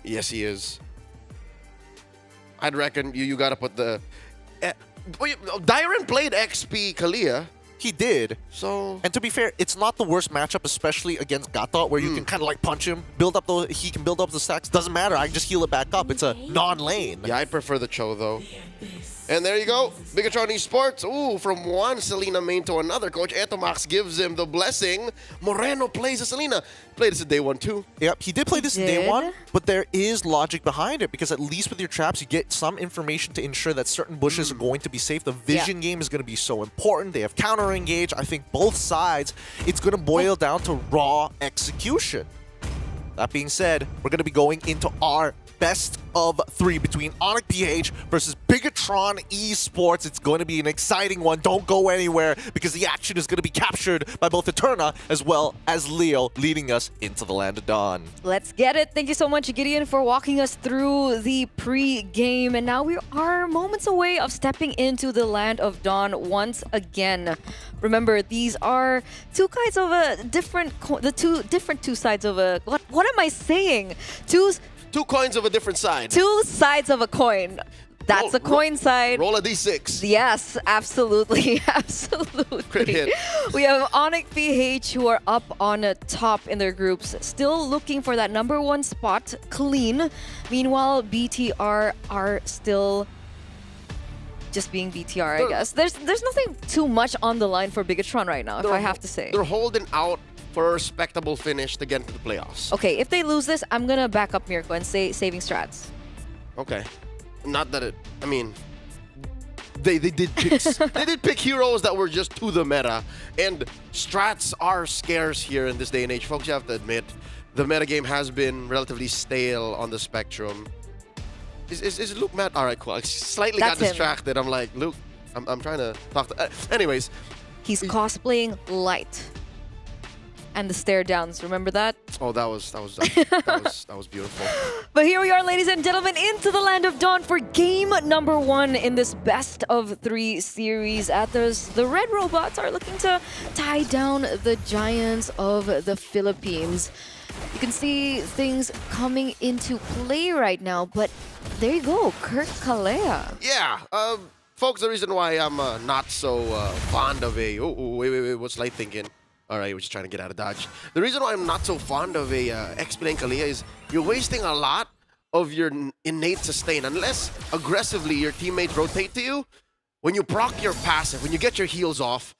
Yes, he is. I'd reckon you got to put the... Dyron played XP Kalia. He did. So, and to be fair, it's not the worst matchup, especially against Gatot, where you can kind of like punch him, build up the. He can build up the stacks. Doesn't matter. I can just heal it back up. It's a non-lane. Yeah, I prefer the Cho though. And there you go, Bigatron eSports. Ooh, from one Selena main to another. Coach Etomax gives him the blessing. Moreno plays a Selena. Played this in day 1 too. Yep, he did play this in day 1, but there is logic behind it because at least with your traps, you get some information to ensure that certain bushes are going to be safe. The vision game is going to be so important. They have counter engage. I think both sides, it's going to boil down to raw execution. That being said, we're going to be going into our best of 3 between Onyx PH versus Bigatron eSports. It's going to be an exciting one. Don't go anywhere because the action is going to be captured by both Eterna as well as Leo, leading us into the land of Dawn. Let's get it. Thank you so much, Gideon, for walking us through the pre-game. And now we are moments away of stepping into the land of Dawn once again. Remember, these are two sides of a different, two sides of a, what am I saying? Two coins of a different side. Two sides of a coin. That's a coin side. Roll a d6. Yes, absolutely. Absolutely. Crit hit. We have Onyx PH who are up on top in their groups, still looking for that #1 spot, clean. Meanwhile, BTR are still just being BTR, I guess. There's nothing too much on the line for Bigatron right now, if I have to say. They're holding out for a respectable finish to get into the playoffs. Okay, if they lose this, I'm gonna back up Mirko and say saving strats. Okay. Not that it... I mean... They did pick... they did pick heroes that were just to the meta. And strats are scarce here in this day and age. Folks, you have to admit, the metagame has been relatively stale on the spectrum. Is Luke mad? Alright, cool. I slightly got distracted. I'm like, Luke, I'm trying to talk to... anyways. He's cosplaying Light. And the stare downs, remember that? Oh, that was beautiful. But here we are, ladies and gentlemen, into the land of Dawn for game #1 in this best of 3 series. The Red Robots are looking to tie down the Giants of the Philippines. You can see things coming into play right now, but there you go, Kirk Kalea. Yeah, folks, the reason why I'm not so fond of a... Oh, wait, what's Light thinking? All right, we're just trying to get out of dodge. The reason why I'm not so fond of a XP lane Kalia is you're wasting a lot of your innate sustain. Unless aggressively your teammates rotate to you, when you proc your passive, when you get your heals off,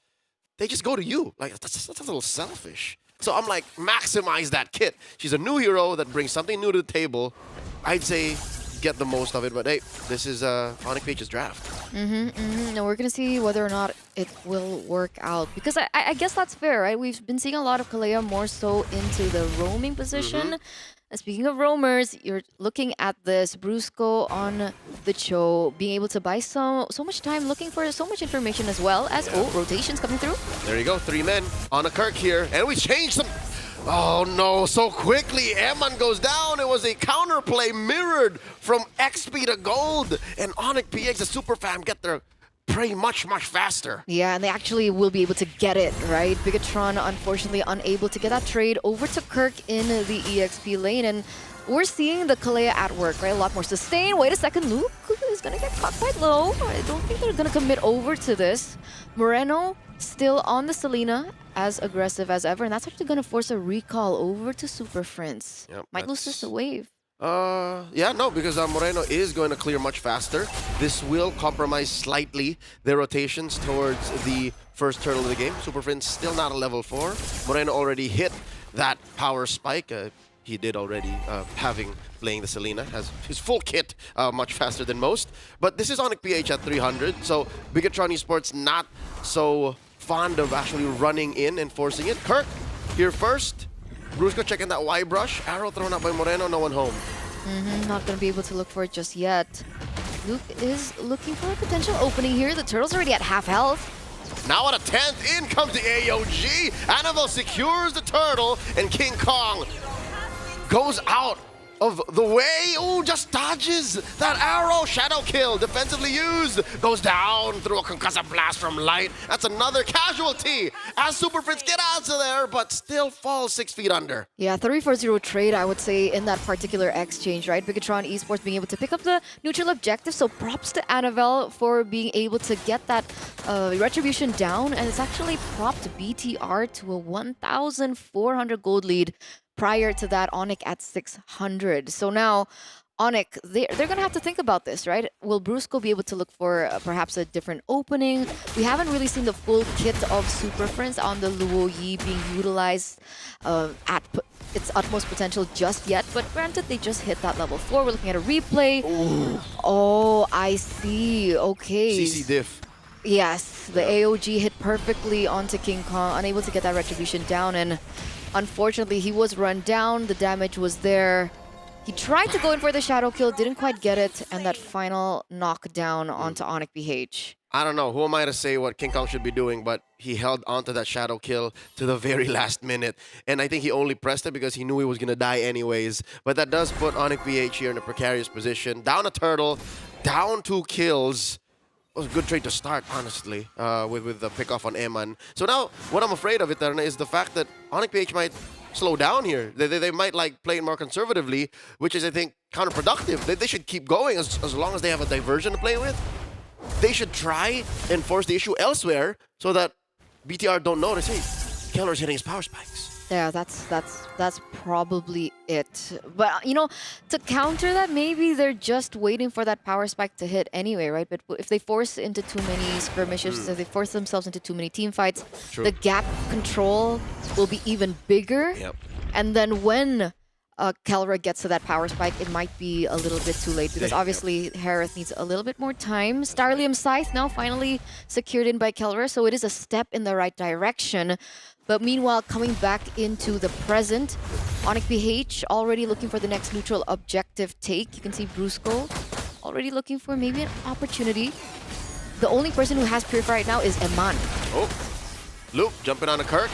they just go to you. Like, that's a little selfish. So I'm like, maximize that kit. She's a new hero that brings something new to the table. I'd say get the most of it, but hey, this is Onyx PH's draft. And we're gonna see whether or not it will work out, because I guess that's fair, right? We've been seeing a lot of Kalea more so into the roaming position. And speaking of roamers, you're looking at this Brusco on the Cho, being able to buy so much time, looking for so much information as well as rotations coming through. There you go, 3 men on a Kirk here, and we changed some. Oh no, so quickly, Eman goes down. It was a counterplay mirrored from XP to gold, and Onyx PX, the super fam, get their prey much faster. Yeah, and they actually will be able to get it, right? Bigatron, unfortunately, unable to get that trade over to Kirk in the EXP lane, and we're seeing the Kalea at work, right? A lot more sustain. Wait a second, Luke is gonna get caught quite low. I don't think they're gonna commit over to this. Moreno still on the Selena, as aggressive as ever, and that's actually gonna force a recall over to Super Friends. Yep, Might lose this a wave. Yeah, no, because Moreno is going to clear much faster. This will compromise slightly their rotations towards the first turtle of the game. Super Friends still not a level 4. Moreno already hit that power spike. He did already, playing the Selena, has his full kit much faster than most. But this is Onyx PH at 300, so Bigatron eSports not so fond of actually running in and forcing it. Kirk here first. Brusco checking that Y brush. Arrow thrown out by Moreno, no one home. Not going to be able to look for it just yet. Luke is looking for a potential opening here. The Turtle's already at half health. Now at a 10th, in comes the AOG. Annabelle secures the Turtle, and King Kong goes out of the way. Oh, just dodges that arrow. Shadow kill, defensively used. Goes down through a concussive blast from Light. That's another casualty as Super Friends get out of there, but still falls 6 feet under. Yeah, 3-4-0 trade, I would say, in that particular exchange, right? Bigatron eSports being able to pick up the neutral objective, so props to Annabelle for being able to get that retribution down, and it's actually propped BTR to a 1,400 gold lead. Prior to that, Onyx at 600. So now, Onyx, they're going to have to think about this, right? Will Brusco be able to look for perhaps a different opening? We haven't really seen the full kit of Super Friends on the Luo Yi being utilized at its utmost potential just yet. But granted, they just hit that level 4. We're looking at a replay. Ooh. Oh, I see. Okay. CC diff. Yes, the AOG hit perfectly onto King Kong, unable to get that retribution down, and unfortunately, he was run down. The damage was there. He tried to go in for the shadow kill, didn't quite get it, and that final knockdown onto Onyx PH. I don't know, who am I to say what King Kong should be doing, but he held onto that shadow kill to the very last minute. And I think he only pressed it because he knew he was going to die anyways. But that does put Onyx PH here in a precarious position. Down a turtle, down 2 kills. It was a good trade to start, honestly, with the pick off on Eman. So now, what I'm afraid of, Eterna, is the fact that Onyx PH might slow down here. They might like play it more conservatively, which is, I think, counterproductive. They should keep going as long as they have a diversion to play with. They should try and force the issue elsewhere so that BTR don't notice, hey, Keller's hitting his power spikes. Yeah, that's probably it. But, you know, to counter that, maybe they're just waiting for that power spike to hit anyway, right? But if they force into too many skirmishes, if they force themselves into too many team fights, the gap control will be even bigger. Yep. And then when Kelra gets to that power spike, it might be a little bit too late, because obviously Harith needs a little bit more time. Starlium Scythe now finally secured in by Kelra, so it is a step in the right direction. But meanwhile, coming back into the present, Onyx PH already looking for the next neutral objective take. You can see Brusco already looking for maybe an opportunity. The only person who has Purify right now is Eman. Oh, Luke jumping on a Kirk.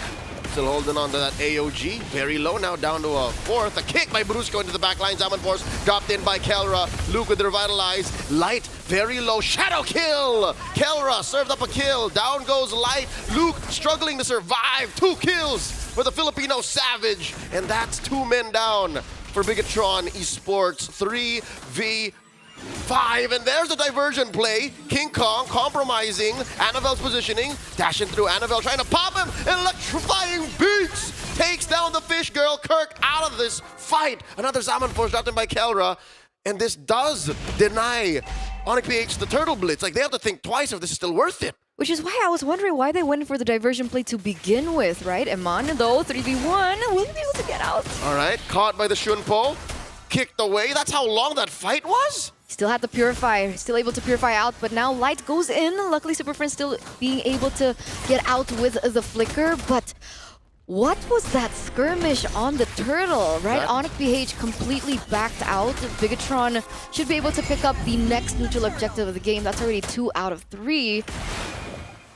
Still holding on to that AOG. Very low now, down to a 4th. A kick by Brusco into the back line. Zaman Force dropped in by Kelra. Luke with the Revitalize. Light, very low. Shadow kill! Kelra served up a kill. Down goes Light. Luke struggling to survive. 2 kills for the Filipino Savage. And that's 2 men down for Bigatron eSports. 3v 5, and there's the diversion play. King Kong compromising Annabelle's positioning, dashing through Annabelle, trying to pop him. Electrifying beats takes down the fish girl. Kirk out of this fight. Another salmon force dropped in by Kelra, and this does deny Onyx PH the turtle blitz. Like, they have to think twice if this is still worth it. Which is why I was wondering why they went for the diversion play to begin with, right? Eman, though, 3v1, will he be able to get out? All right, caught by the Shunpo, kicked away. That's how long that fight was? Still had the Purify, still able to purify out, but now Light goes in. Luckily, Super Friends still being able to get out with the Flicker, but what was that skirmish on the turtle, right? Onyx PH completely backed out. Bigatron should be able to pick up the next neutral objective of the game. That's already 2 out of 3.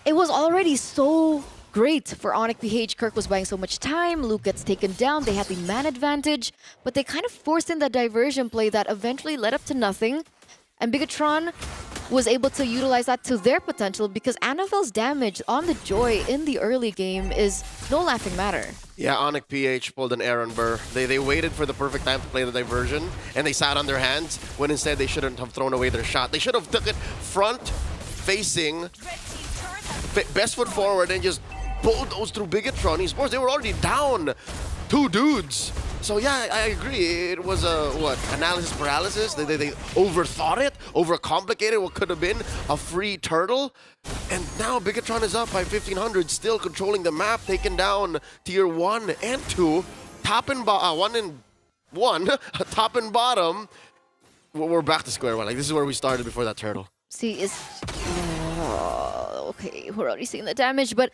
It was already so great for Onyx PH. Kirk was buying so much time. Luke gets taken down. They had the man advantage, but they kind of forced in that diversion play that eventually led up to nothing. And Bigatron was able to utilize that to their potential because Annabelle's damage on the Joy in the early game is no laughing matter. Yeah, Onyx PH pulled an Aaron Burr. They waited for the perfect time to play the diversion, and they sat on their hands when instead they shouldn't have thrown away their shot. They should have took it front-facing, best foot forward, and just bulldozed through Bigatron eSports. They were already down 2 dudes. So yeah, I agree. It was a, analysis paralysis. They overthought it, overcomplicated what could have been a free turtle. And now Bigatron is up by 1,500, still controlling the map, taking down tier 1 and 2. Top and 1 and 1, top and bottom. We're back to square one. Like, this is where we started before that turtle. See, it's... okay, we're already seeing the damage, but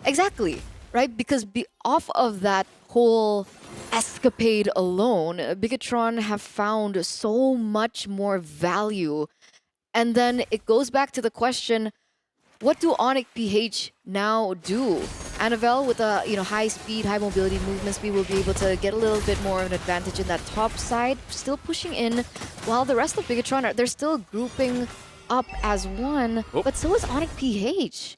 exactly, right? Because off of that whole escapade alone, Bigatron have found so much more value. And then it goes back to the question, what do Onyx PH now do? Annabelle with a high speed, high mobility movement speed will be able to get a little bit more of an advantage in that top side, still pushing in, while the rest of Bigatron, they're still grouping up as one, but so is Onyx PH.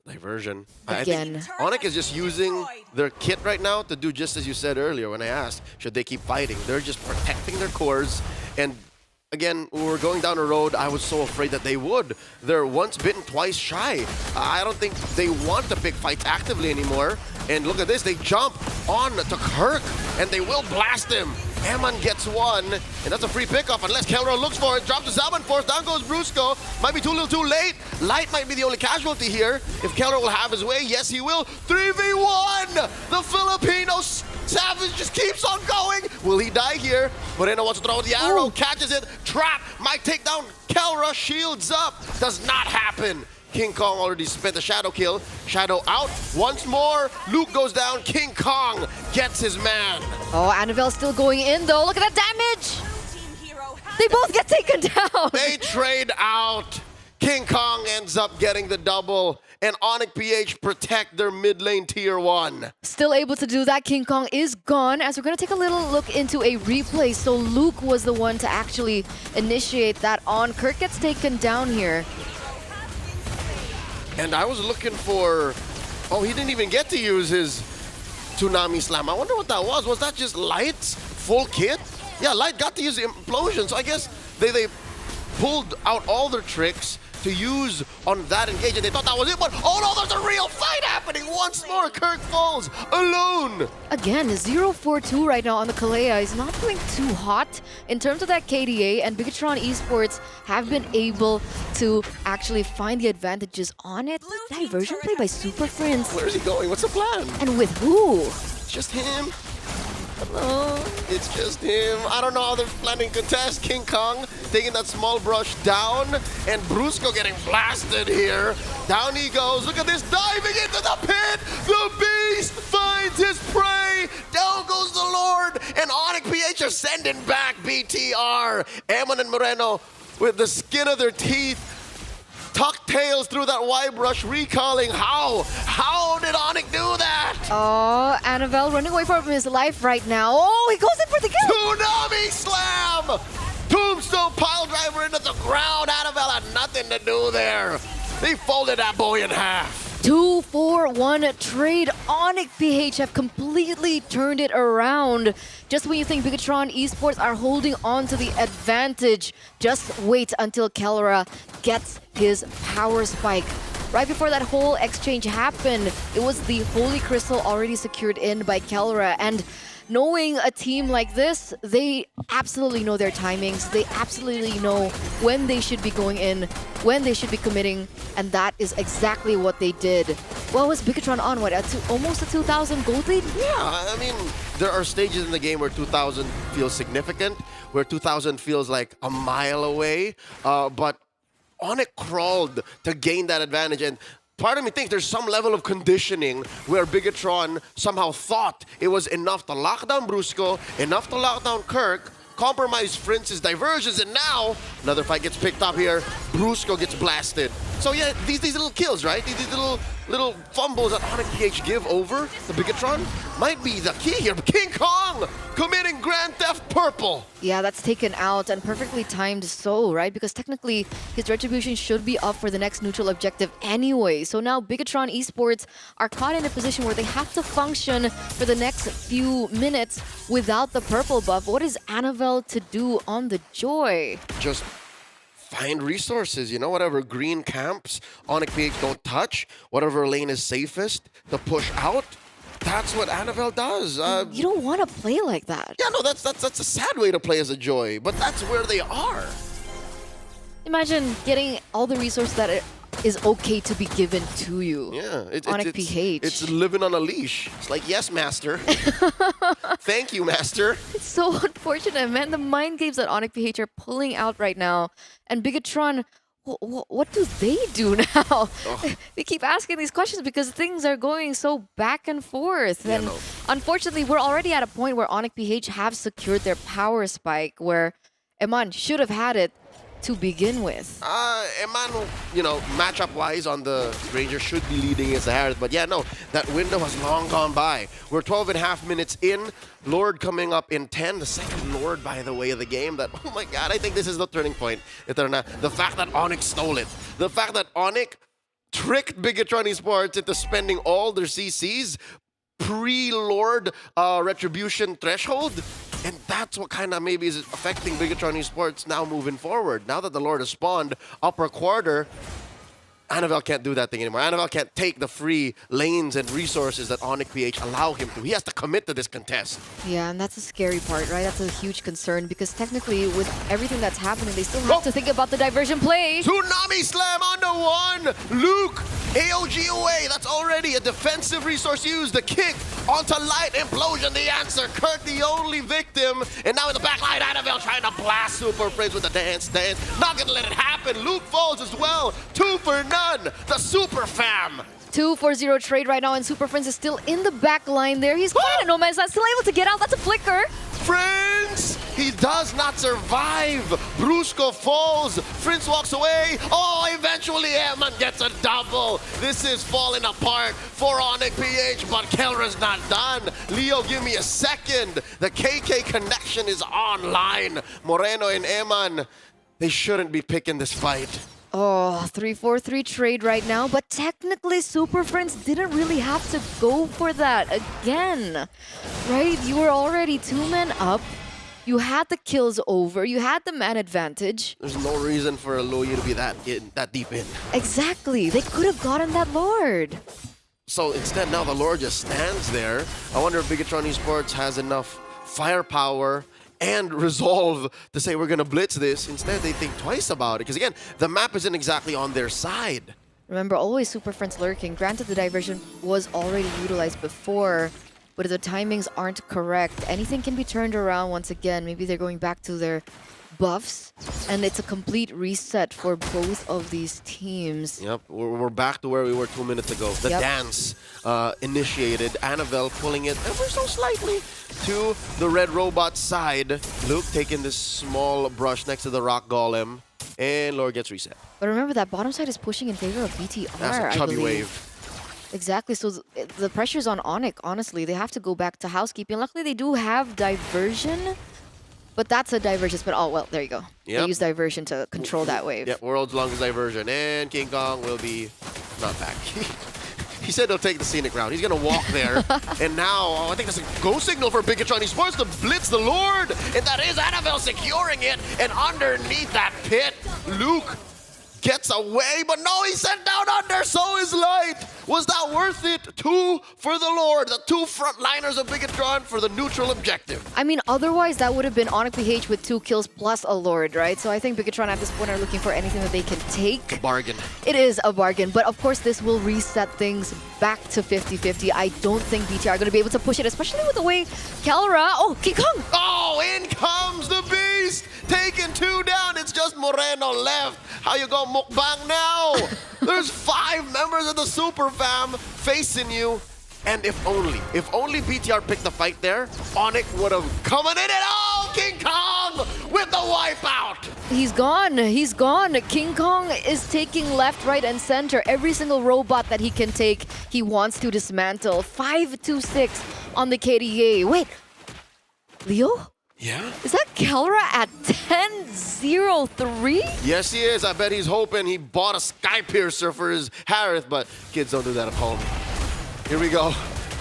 Diversion. Again. I think Onyx is just using their kit right now to do just as you said earlier when I asked, should they keep fighting? They're just protecting their cores. And again, when we're going down a road, I was so afraid that they would. They're once bitten, twice shy. I don't think they want to pick fights actively anymore. And look at this, they jump on to Kirk, and they will blast him. Eman gets one, and that's a free pickoff unless Kelra looks for it. Drops the Salmon Force, down goes Brusco. Might be too little too late. Light might be the only casualty here. If Kelra will have his way, yes he will. 3v1! The Filipino Savage just keeps on going. Will he die here? Moreno wants to throw the arrow, catches it. Trap, might take down Kelra, shields up. Does not happen. King Kong already spent the shadow kill. Shadow out once more. Luke goes down. King Kong gets his man. Oh, Annabelle's still going in though. Look at that damage. They both get taken down. They trade out. King Kong ends up getting the double. And Onyx PH protect their mid lane tier 1. Still able to do that. King Kong is gone. As we're going to take a little look into a replay. So Luke was the one to actually initiate that on. Kirk gets taken down here. And I was looking for... Oh, he didn't even get to use his Tsunami Slam. I wonder what that was. Was that just Light's full kit? Yeah, Light got to use the Implosion. So I guess they pulled out all their tricks to use on that engage. And they thought that was it. But oh no, there's a real fight happening once more. Kirk falls alone. Again, 0-4-2 right now on the Kalea is not doing too hot in terms of that KDA, and Bigatron eSports have been able to actually find the advantages on it. Diversion play by Super Friends. Where's he going? What's the plan? And with who? It's just him. Hello, it's just him. I don't know how they're planning to test. King Kong taking that small brush down, and Brusco getting blasted here. Down he goes. Look at this, diving into the pit. The beast finds his prey. Down goes the Lord, and Onyx PH are sending back BTR. Eman and Moreno with the skin of their teeth tuck tails through that Y brush, recalling how did Onyx do that? Oh, Annabelle running away from his life right now. Oh, he goes in for the kill. Tsunami Slam! Tombstone pile driver into the ground. Annabelle had nothing to do there. They folded that boy in half. 2-4-1 trade. Onyx PH have completely turned it around. Just when you think Bigatron eSports are holding on to the advantage, just wait until Kelra gets his power spike. Right before that whole exchange happened, it was the Holy Crystal already secured in by Kelra. And knowing a team like this, they absolutely know their timings. They absolutely know when they should be going in, when they should be committing, and that is exactly what they did. What was Bigatron on? What, almost a 2,000 gold lead? Yeah, I mean, there are stages in the game where 2,000 feels significant, where 2,000 feels like a mile away, but Onyx crawled to gain that advantage, and part of me thinks there's some level of conditioning where Bigatron somehow thought it was enough to lock down Brusco, enough to lock down Kirk, compromise Prince's diversions, and now another fight gets picked up here. Brusco gets blasted. So yeah, these little kills, right? These little fumbles that Onyx PH give over the Bigatron might be the key here. King Kong committing Grand Theft Purple. Yeah, that's taken out and perfectly timed so, right? Because technically his retribution should be up for the next neutral objective anyway. So now Bigatron eSports are caught in a position where they have to function for the next few minutes without the purple buff. What is Annabelle to do on the Joy? Just find resources, you know, whatever green camps Onyx PH don't touch, whatever lane is safest to push out. That's what Annabelle does. You don't want to play like that. Yeah, no, that's a sad way to play as a Joy, but that's where they are. Imagine getting all the resources that it is okay to be given to you. Yeah, Onyx PH. It's living on a leash. It's like, yes, master. Thank you, master. It's so unfortunate, man. The mind games that Onyx PH are pulling out right now. And Bigatron, what do they do now? Oh. They keep asking these questions because things are going so back and forth. Yeah, and no. unfortunately, we're already at a point where Onyx PH have secured their power spike, where Eman should have had it to begin with. Eman, you know, matchup-wise on the Ranger should be leading against the Harris, but yeah, no, that window has long gone by. We're 12 and a half minutes in. Lord coming up in 10, the second Lord, by the way, of the game. That, oh my God, I think this is the turning point. The fact that Onyx stole it. The fact that Onyx tricked Bigatron eSports into spending all their CCs pre-Lord retribution threshold. And that's what kind of maybe is affecting Bigatron eSports now moving forward. Now that the Lord has spawned upper quarter, Annabelle can't do that thing anymore. Annabelle can't take the free lanes and resources that Onyx PH allow him to. He has to commit to this contest. Yeah, and that's a scary part, right? That's a huge concern because technically with everything that's happening, they still have to think about the diversion play. Tsunami Slam on the one! Luke, AOG away. That's already a defensive resource used. The kick onto Light Implosion, the answer. Kirk, the only victim. And now in the back line, Annabelle trying to blast Super Prince with the dance. Not gonna let it happen. Luke falls as well. 2 for none. The Super Fam. 2-4-0 trade right now, and Super Prince is still in the back line there. He's kind of no man's land, still able to get out. That's a flicker. Prince, he does not survive. Brusco falls. Prince walks away. Oh, eventually Eman gets a double. This is falling apart for Onyx PH, but Kelra's not done. Leo, give me a second. The KK connection is online. Moreno and Eman, they shouldn't be picking this fight. Oh, 3-4-3 trade right now, but technically Super Friends didn't really have to go for that again, right? You were already 2 men up. You had the kills over. You had the man advantage. There's no reason for Aloy to be that deep in. Exactly. They could have gotten that Lord. So instead, now the Lord just stands there. I wonder if Bigatron eSports has enough firepower and resolve to say we're going to blitz this. Instead, they think twice about it. Because again, the map isn't exactly on their side. Remember, always Super Friends lurking. Granted, the diversion was already utilized before, but if the timings aren't correct, anything can be turned around once again. Maybe they're going back to their buffs, and it's a complete reset for both of these teams. Yep, we're back to where we were 2 minutes ago. The dance initiated. Annabelle pulling it ever so slightly to the red robot side. Luke taking this small brush next to the rock golem, and Lord gets reset. But remember, that bottom side is pushing in favor of BTR, That's a chubby wave. Exactly, so the pressure's on Onyx, honestly. They have to go back to housekeeping. Luckily, they do have diversion. But that's a divergence. But oh, well, there you go. Yep. They use diversion to control that wave. Yeah, world's longest diversion. And King Kong will be not back. He said he'll take the scenic route. He's going to walk there. And now, I think that's a go signal for Bigatron eSports to blitz the Lord. And that is Annabelle securing it. And underneath that pit, Luke gets away, but no, he's sent down under, so is Light. Was that worth it? 2 for the Lord, the 2 frontliners of Bigatron for the neutral objective. I mean, otherwise that would have been Onyx PH with 2 kills plus a Lord, right? So I think Bigatron at this point are looking for anything that they can take. A bargain. It is a bargain, but of course this will reset things back to 50-50. I don't think BTR are going to be able to push it, especially with the way Calra... Oh, King Kong! Oh, in comes the beast! Taking 2 down, it's just Moreno left. How you go mukbang now? There's 5 members of the Super Fam facing you. And if only BTR picked the fight there, Onyx would have come in it. Oh, King Kong with the wipeout. He's gone. He's gone. King Kong is taking left, right, and center. Every single robot that he can take, he wants to dismantle. 5-6 on the KDA. Wait, Leo? Yeah? Is that Calra at 10-0-3? Yes, he is. I bet he's hoping he bought a Sky Piercer for his Harith, but kids don't do that at home. Here we go.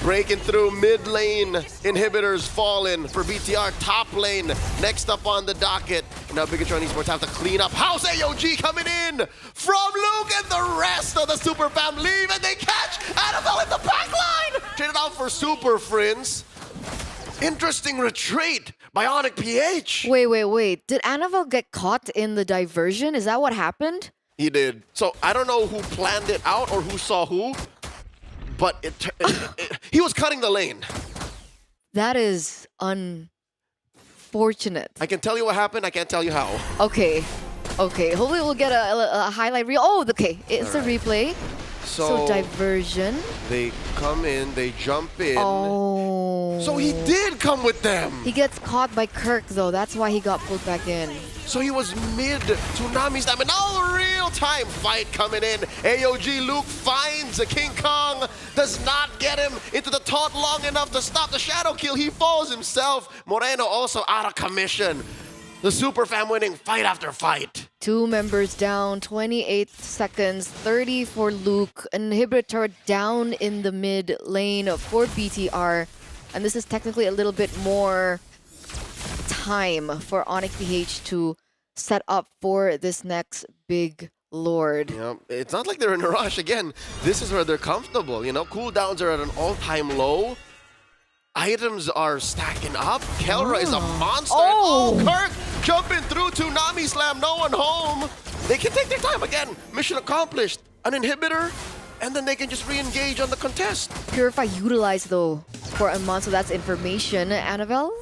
Breaking through mid lane. Inhibitors falling for BTR. Top lane. Next up on the docket. Now Bigatron eSports have to clean up. House AOG coming in from Luke, and the rest of the Super Fam leave, and they catch Annabelle in the backline. Traded out for Super Friends. Interesting retreat by Onyx PH. Wait. Did Annabelle get caught in the diversion? Is that what happened? He did. So I don't know who planned it out or who saw who, but he was cutting the lane. That is unfortunate. I can tell you what happened. I can't tell you how. Okay. Hopefully we'll get a highlight reel. Oh, okay. It's a replay. So diversion. They come in, they jump in. Oh. So he did come with them. He gets caught by Kirk, though. That's why he got pulled back in. So he was mid Tsunami Snap, and now a real-time fight coming in. AOG Luke finds a King Kong, does not get him into the taunt long enough to stop the shadow kill. He falls himself. Moreno also out of commission. The Super Fam winning fight after fight. 2 members down, 28 seconds, 30 for Luke. Inhibitor down in the mid lane for BTR. And this is technically a little bit more time for Onyx PH to set up for this next big Lord. You know, it's not like they're in a rush. Again, this is where they're comfortable. You know, cooldowns are at an all-time low. Items are stacking up. Kelra is a monster. Oh, Kirk jumping through Tsunami Slam. No one home. They can take their time again. Mission accomplished. An inhibitor, and then they can just re-engage on the contest. Purify utilized, though, for a month, so that's information. Annabelle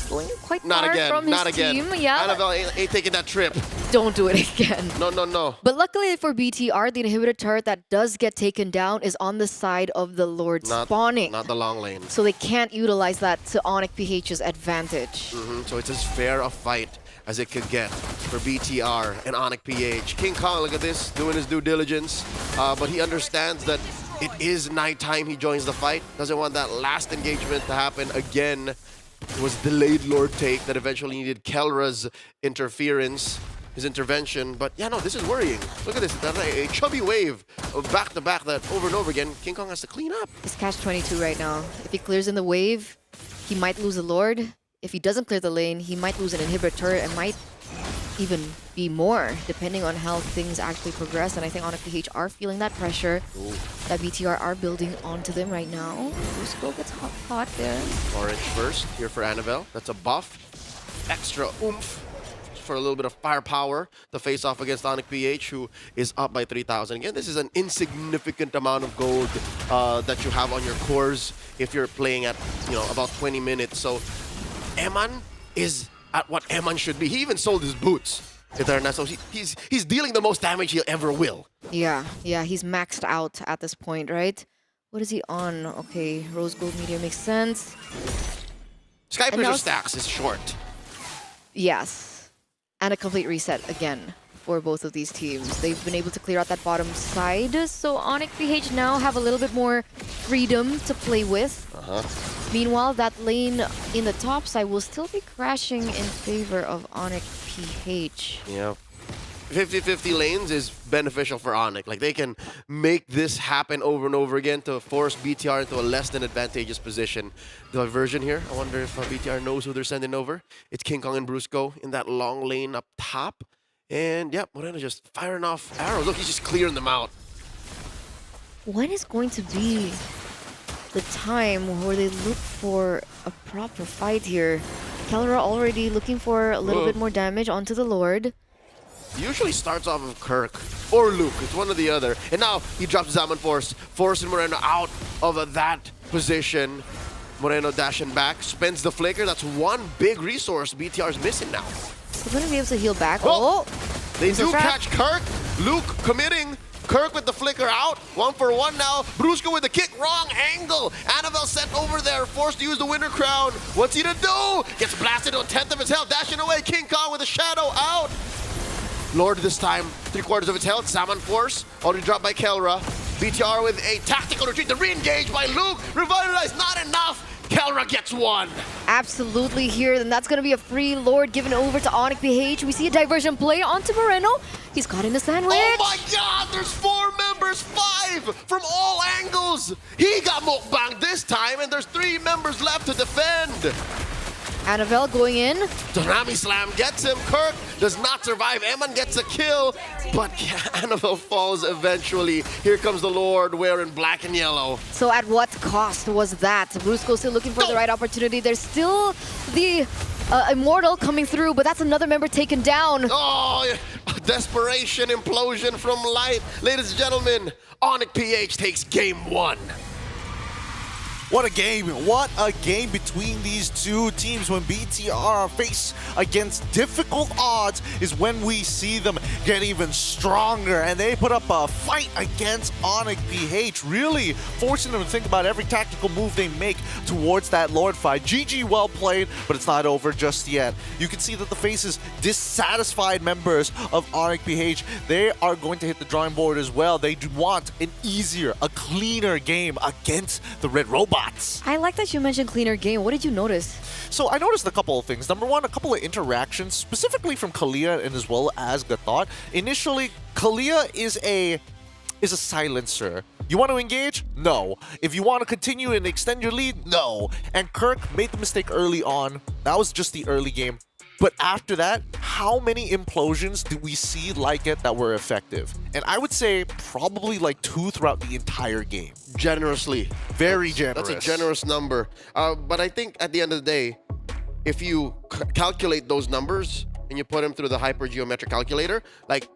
going quite far from his team. Yeah. Annabelle ain't taking that trip. Don't do it again. No. But luckily for BTR, the inhibitor turret that does get taken down is on the side of the Lord spawning. Not the long lane. So they can't utilize that to Onyx PH's advantage. So it's as fair a fight as it could get for BTR and Onyx PH. King Kong, look at this, doing his due diligence. But he understands that it is nighttime. He joins the fight. Doesn't want that last engagement to happen again. It was delayed Lord take that eventually needed Kelra's interference, his intervention. But yeah, no, this is worrying. Look at this, a chubby wave of back-to-back that over and over again, King Kong has to clean up. It's catch-22 right now. If he clears in the wave, he might lose a Lord. If he doesn't clear the lane, he might lose an inhibitor turret and might even be more, depending on how things actually progress. And I think Onyx PH are feeling that pressure that BTR are building onto them right now. Rusco gets hot there. Orange first, here for Annabelle. That's a buff. Extra oomph for a little bit of firepower to face off against Onyx PH, who is up by 3,000. Again, this is an insignificant amount of gold that you have on your cores if you're playing at, about 20 minutes. So Eman is at what Eman should be. He even sold his boots. So he's dealing the most damage he ever will. Yeah, he's maxed out at this point, right? What is he on? Okay, Rose Gold Meteor makes sense. Sky Piercer stacks is short. Yes. And a complete reset again for both of these teams. They've been able to clear out that bottom side, so Onyx PH now have a little bit more freedom to play with. Meanwhile, that lane in the top side will still be crashing in favor of Onyx PH. Yeah. 50-50 lanes is beneficial for Onyx. Like, they can make this happen over and over again to force BTR into a less than advantageous position. The diversion here, I wonder if BTR knows who they're sending over. It's King Kong and Brusco in that long lane up top. And, yep, Moreno just firing off arrows. Look, he's just clearing them out. When is going to be the time where they look for a proper fight here? Kelra already looking for a little bit more damage onto the Lord. Usually starts off of Kirk or Luke. It's one or the other. And now he drops Zaman Force, forcing Moreno out of that position. Moreno dashing back, spends the flicker. That's one big resource BTR's missing now. So gonna be able to heal back. Oh! They do catch Kirk. Luke committing. Kirk with the flicker out. 1-for-1 now. Brusco with the kick. Wrong angle. Annabelle sent over there. Forced to use the winner crown. What's he to do? Gets blasted to a 10th of his health. Dashing away. King Kong with a shadow out. Lord this time, 3/4 of its health. Salmon Force, already dropped by Kelra. BTR with a tactical retreat. The re-engage by Luke. Revitalized, not enough. Kelra gets one. Absolutely here, and that's going to be a free Lord given over to Onyx PH. We see a diversion play onto Moreno. He's caught in the sandwich. Oh my god, there's 4 members, 5 from all angles. He got mukbang this time, and there's 3 members left to defend. Annabelle going in. Tsunami Slam gets him. Kirk does not survive. Eman gets a kill, but Annabelle falls eventually. Here comes the Lord wearing black and yellow. So at what cost was that? Brusco still looking for the right opportunity. There's still the Immortal coming through, but that's another member taken down. Oh, desperation implosion from Light. Ladies and gentlemen, Onyx PH takes game 1. What a game. What a game between these two teams. When BTR face against difficult odds is when we see them get even stronger. And they put up a fight against Onyx PH, really forcing them to think about every tactical move they make towards that Lord fight. GG, well played, but it's not over just yet. You can see that the faces, dissatisfied members of Onyx PH, they are going to hit the drawing board as well. They do want an easier, a cleaner game against the Red Robot. I like that you mentioned cleaner game. What did you notice? So I noticed a couple of things. Number one, a couple of interactions, specifically from Kalia and as well as Gathot. Initially, Kalia is a silencer. You want to engage? No. If you want to continue and extend your lead? No. And Kirk made the mistake early on. That was just the early game. But after that, how many implosions did we see like it that were effective? And I would say probably like 2 throughout the entire game. Generously. Very generous. That's a generous number. But I think at the end of the day, if you calculate those numbers and you put them through the hypergeometric calculator, like,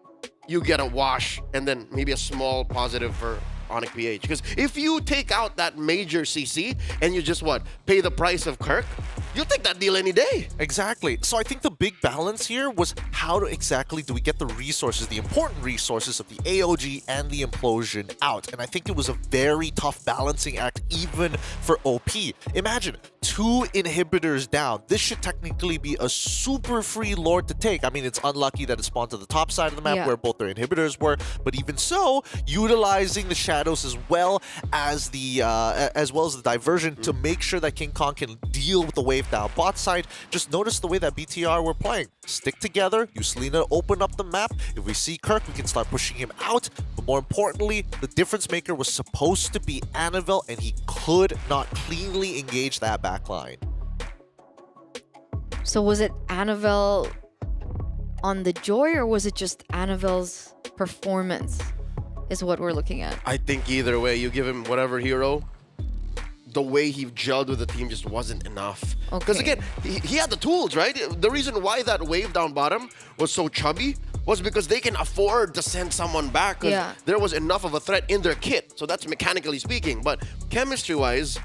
you get a wash and then maybe a small positive for Onyx PH. Because if you take out that major CC and you just, pay the price of Kirk, you'll take that deal any day. Exactly. So I think the big balance here was how exactly do we get the resources, the important resources of the AOG and the implosion out. And I think it was a very tough balancing act even for OP. Imagine 2 inhibitors down. This should technically be a super free Lord to take. I mean, it's unlucky that it spawned to the top side of the map where both their inhibitors were, but even so, utilizing the shadows as well as the diversion to make sure that King Kong can deal with the wave down bot side. Just notice the way that BTR were playing. Stick together, use Selena to open up the map. If we see Kirk, we can start pushing him out. But more importantly, the difference maker was supposed to be Annabelle, and he could not cleanly engage that backline. So was it Annabelle on the joy, or was it just Annabelle's performance is what we're looking at? I think either way, you give him whatever hero, the way he gelled with the team just wasn't enough. Because again, he had the tools, right? The reason why that wave down bottom was so chubby was because they can afford to send someone back because there was enough of a threat in their kit. So that's mechanically speaking. But chemistry-wise,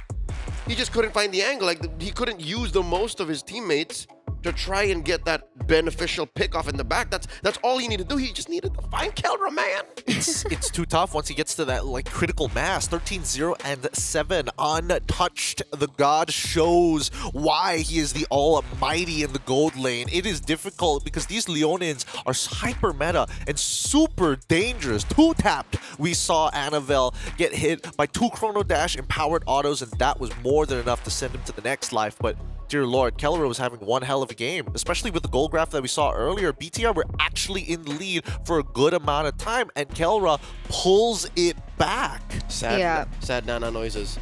he just couldn't find the angle. Like, he couldn't use the most of his teammates to try and get that beneficial pick off in the back. That's all he needed to do. He just needed to find Kelra, man. It's too tough once he gets to that like critical mass. 13-0-7 untouched. The god shows why he is the almighty in the gold lane. It is difficult because these Leonins are hyper meta and super dangerous. Two-tapped. We saw Annabelle get hit by 2 Chrono Dash empowered autos, and that was more than enough to send him to the next life. But dear lord, Kelra was having one hell of a game, especially with the goal graph that we saw earlier. BTR were actually in the lead for a good amount of time, and Kelra pulls it back. Sad Nana noises.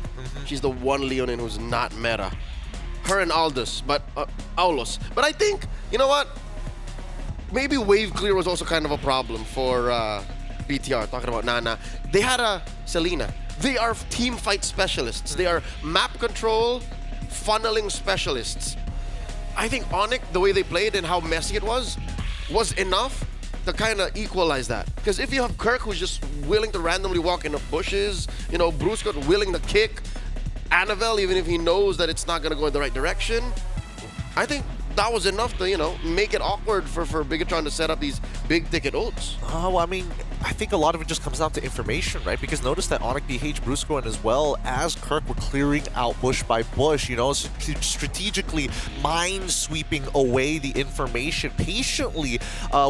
She's the one Leonin who's not meta. Her and Aldous, but Aulos. But I think, you know what? Maybe wave clear was also kind of a problem for BTR, talking about Nana. They had a Selena. They are team fight specialists. They are map control, funneling specialists. I think Onyx, the way they played and how messy it was enough to kind of equalize that. Because if you have Kirk who's just willing to randomly walk in the bushes, you know, Bruce got willing to kick, Annabelle, even if he knows that it's not going to go in the right direction, I think that was enough to, you know, make it awkward for Bigatron to set up these big ticket ults. Oh, I mean, I think a lot of it just comes down to information, right? Because notice that Onyx, BH, Brusco, and as well as Kirk were clearing out bush by bush, you know, strategically mind-sweeping away the information patiently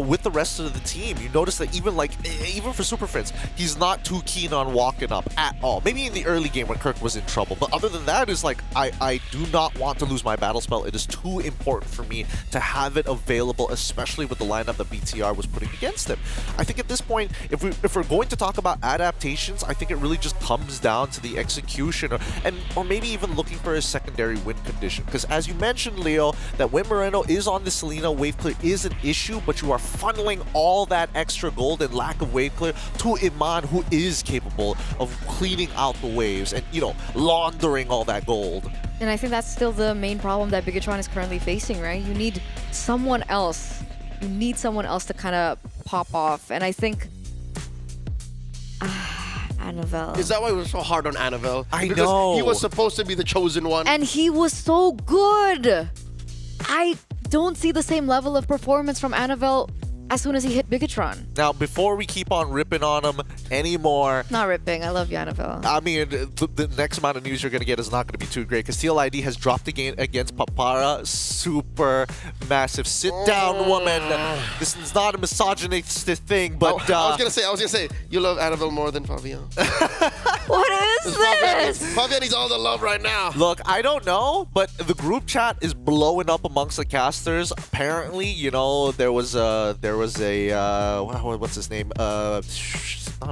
with the rest of the team. You notice that even for Super Friends, he's not too keen on walking up at all. Maybe in the early game when Kirk was in trouble, but other than that, it's like, I do not want to lose my battle spell. It is too important for me to have it available, especially with the lineup that BTR was putting against him. I think at this point, if we're going to talk about adaptations, I think it really just comes down to the execution, or maybe even looking for a secondary win condition. Because as you mentioned, Leo, that when Moreno is on the Selena, wave clear is an issue, but you are funneling all that extra gold and lack of wave clear to Iman, who is capable of cleaning out the waves and, you know, laundering all that gold. And I think that's still the main problem that Bigatron is currently facing, right? You need someone else. You need someone else to kind of pop off. And I think Annabelle. Is that why we're so hard on Annabelle? I because know. He was supposed to be the chosen one. And he was so good. I don't see the same level of performance from Annabelle as soon as he hit Bigatron. Now, before we keep on ripping on him anymore... Not ripping. I love you, Annabelle. I mean, the next amount of news you're going to get is not going to be too great because TLID has dropped again against Papara. Super massive. Sit down, woman. This is not a misogynistic thing, but... I was going to say, you love Annabelle more than Fabian. What is this? Fabian needs all the love right now. Look, I don't know, but the group chat is blowing up amongst the casters. Apparently, you know, there was a what's his name? Not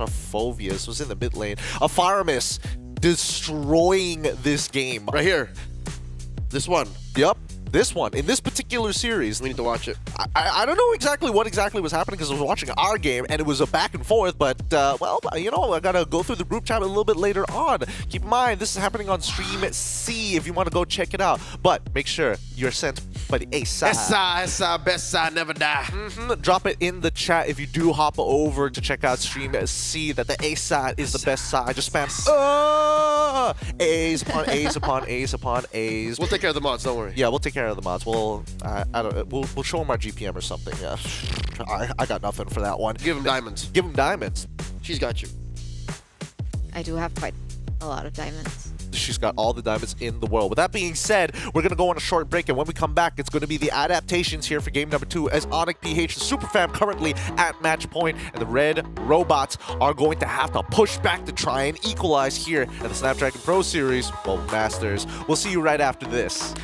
a Phovius. It was in the mid lane. A Faramis destroying this game. Right here. This one. Yep. This one. In this particular series. We need to watch it. I don't know exactly what was happening because I was watching our game and it was a back and forth, but, well, you know, I gotta go through the group chat a little bit later on. Keep in mind, this is happening on Stream C if you want to go check it out. But make sure you're sent by the A-side. S-side, best side, never die. Drop it in the chat if you do hop over to check out Stream C that the A-side is the best side. Just spam A's upon A's upon A's upon A's. We'll take care of the mods, don't worry. Yeah, we'll take care of the mods. We'll show them our GPM or something. Yeah, I got nothing for that one. Give him diamonds. Give him diamonds. She's got you. I do have quite a lot of diamonds. She's got all the diamonds in the world. With that being said, we're going to go on a short break, and when we come back, it's going to be the adaptations here for game number 2 as Onyx PH, the super fam, currently at match point, and the red robots are going to have to push back to try and equalize here at the Snapdragon Pro Series Mobile Masters. We'll see you right after this.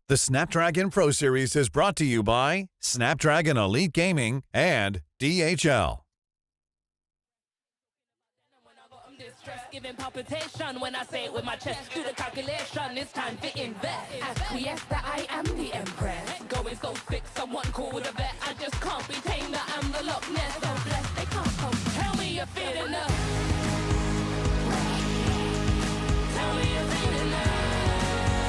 The Snapdragon Pro Series is brought to you by Snapdragon Elite Gaming and DHL. Giving palpitation when I say it with my chest. Do the calculation, it's time to invest. Acquiesce that I am the empress. Going so sick, someone cool with a vet. I just can't be tamed, I am the Loch Ness. So blessed, they can't come. Tell me you're feeling enough. Tell me you're feeling enough.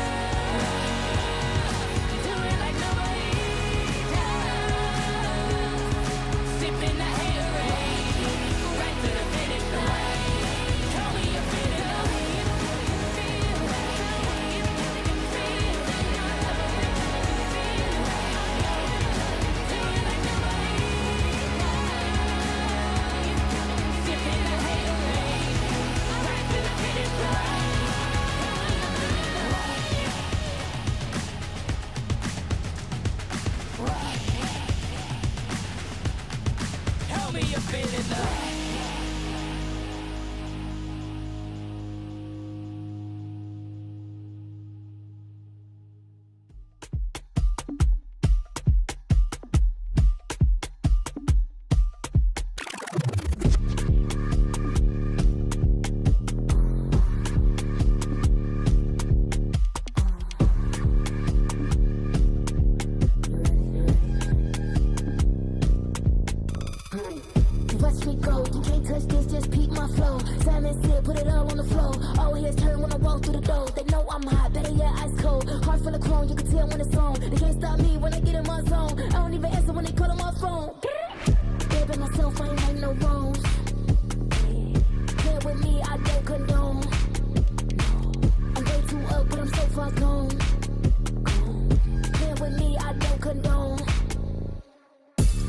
Watch me go, you can't touch this, just peep my flow. Silence here, put it all on the floor. All heads turn when I walk through the door. They know I'm hot, better yet ice cold. Heart full of chrome, you can tell when it's on. They can't stop me when I get in my zone. I don't even answer when they call on my phone. Baby, myself, I ain't like no wrongs. Here with me, I don't condone. I'm way too up, but I'm so far gone. Here with me, I don't condone.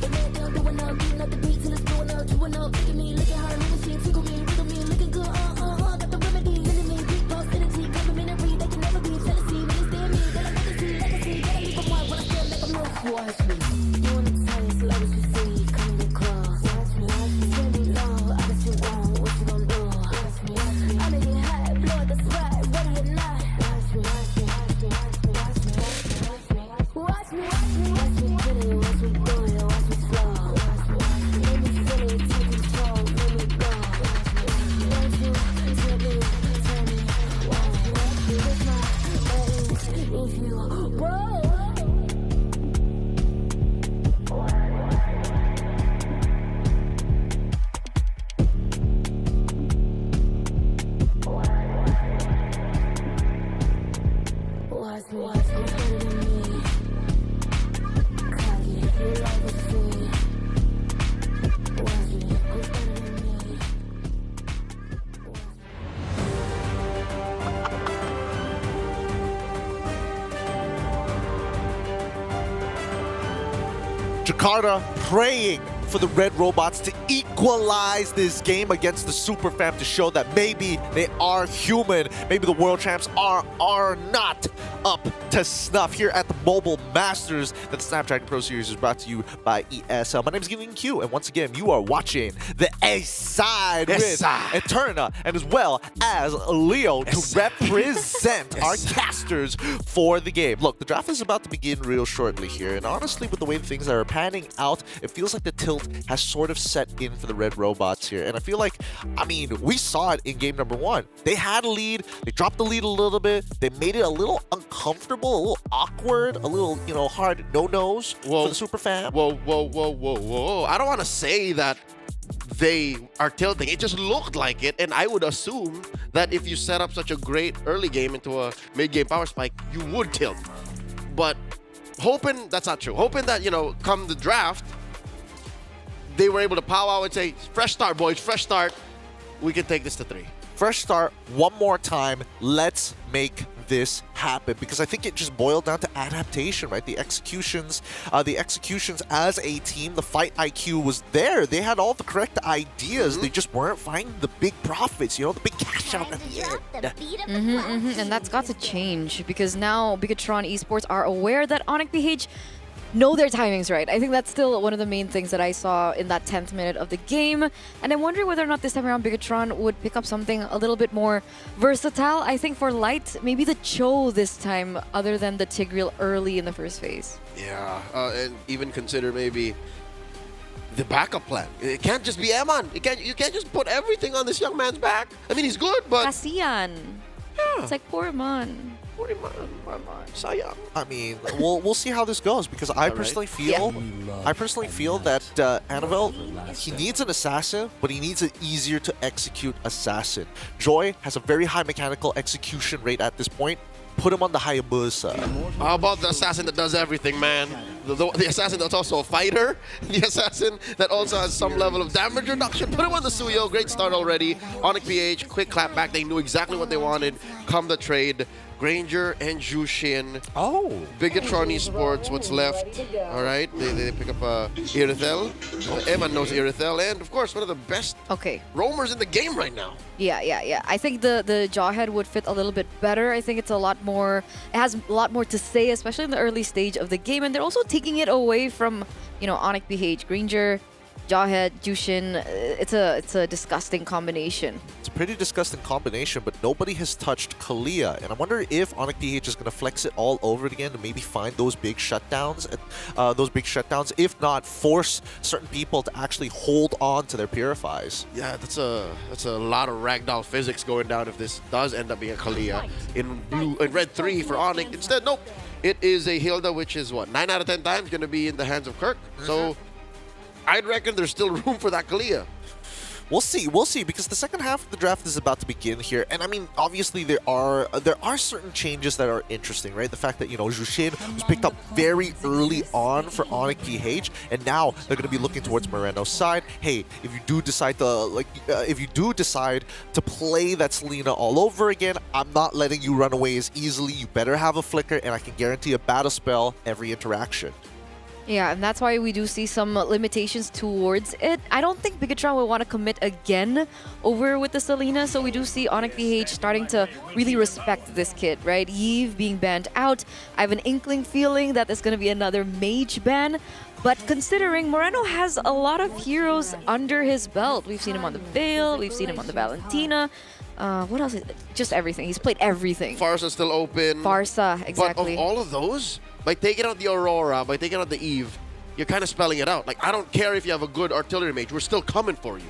The man down doing up, beating up the beat till it's blowing up, chewing up. Look at me, look at her, look at she, tickle me, riddle me, looking good, got the remedy, in me, deep boss energy, complimentary, they can never be jealousy, when they stay in me, they like legacy, gotta leave them white when I feel like I'm lost. Watch me, doing the time, as long as you see, come get close. Watch me, send me low, I bet you won't, what you gon' do? Watch me, I'm gonna get high, blow the spot, ready or not. Watch me, watch me, watch me, watch me, watch me, watch me, watch me, watch me, watch me, get it, watch me do it, watch me slow. Make me feel it, take control, make me go. Watch you, tell me, watch me, with my buttons, if you roll. Watch me, better than me. Cocky, you like what you see. Watch me, who's better than me? Jakarta praying for the Red Robots to equalize this game against the Super Fam to show that maybe they are human. Maybe the world champs are not up to snuff here at the Mobile Masters. That the Snapdragon Pro Series is brought to you by ESL. My name is Giving Q, and once again, you are watching the A side with Eterna, and as well as Leo to represent our casters for the game. Look, the draft is about to begin real shortly here, and honestly, with the way things are panning out, it feels like the tilt has sort of set in for the Red Robots here. And I feel like, I mean, we saw it in game number 1. They had a lead, they dropped the lead a little bit, they made it a little uncomfortable, a little awkward, a little, you know, hard no-nos for the Super Fam. Whoa. I don't want to say that they are tilting. It just looked like it, and I would assume that if you set up such a great early game into a mid-game power spike, you would tilt. But hoping that's not true. Hoping that, you know, come the draft, they were able to powwow and say, fresh start, boys, fresh start. We can take this to 3. Fresh start, one more time. Let's make this happen, because I think it just boiled down to adaptation, right? The executions as a team, the fight IQ was there. They had all the correct ideas. They just weren't finding the big profits, you know, the big cash out at the end. And that's got to change, because now Bigatron Esports are aware that Onyx PH know their timings right. I think that's still one of the main things that I saw in that 10th minute of the game. And I'm wondering whether or not this time around Bigatron would pick up something a little bit more versatile. I think for Light, maybe the Cho this time, other than the Tigreal early in the first phase. Yeah, and even consider maybe the backup plan. It can't just be Eman. You can't just put everything on this young man's back. I mean, he's good, but... Kasian. Yeah. It's like poor man. Sayang. I mean, we'll see how this goes, because I personally feel that Annabelle, he needs an assassin, but he needs an easier to execute assassin. Joy has a very high mechanical execution rate at this point. Put him on the Hayabusa. How about the assassin that does everything, man? The assassin that's also a fighter. The assassin that also has some level of damage reduction. Put him on the Suyo. Great start already. Onyx PH, quick clap back. They knew exactly what they wanted. Come the trade. Granger and Jushin. Oh. Bigatron Esports, what's left. All right. They pick up Irithel. Eman knows Irithel. And, of course, one of the best roamers in the game right now. Yeah. I think the Jawhead would fit a little bit better. I think it's a lot more, it has a lot more to say, especially in the early stage of the game. And they're also taking it away from, you know, Onyx PH. Granger Jawhead, Jushin. It's a disgusting combination. It's a pretty disgusting combination, but nobody has touched Kalia. And I wonder if Onyx PH is going to flex it all over again and maybe find those big shutdowns. If not, force certain people to actually hold on to their Purifies. Yeah, that's a lot of ragdoll physics going down if this does end up being a Kalia. In red 3 for Onyx. Instead, nope. It is a Hilda, which is what, 9 out of 10 times going to be in the hands of Kirk. So I'd reckon there's still room for that Kalia. We'll see, because the second half of the draft is about to begin here, and I mean, obviously there are certain changes that are interesting, right? The fact that Jushin was picked up very early on for Onyx PH, and now they're going to be looking towards Moreno's side. Hey, if you do decide to play that Selena all over again, I'm not letting you run away as easily. You better have a flicker, and I can guarantee a battle spell every interaction. Yeah, and that's why we do see some limitations towards it. I don't think Bigatron will want to commit again over with the Selena, so we do see Onyx PH starting to really respect this kid, right? Eve being banned out. I have an inkling feeling that there's going to be another mage ban, but considering Moreno has a lot of heroes under his belt. We've seen him on the Veil, we've seen him on the Valentina. What else? Just everything. He's played everything. Farsa's still open. Farsa, exactly. But of all of those, by taking out the Aurora, by taking out the Eve, you're kind of spelling it out. Like, I don't care if you have a good artillery mage. We're still coming for you.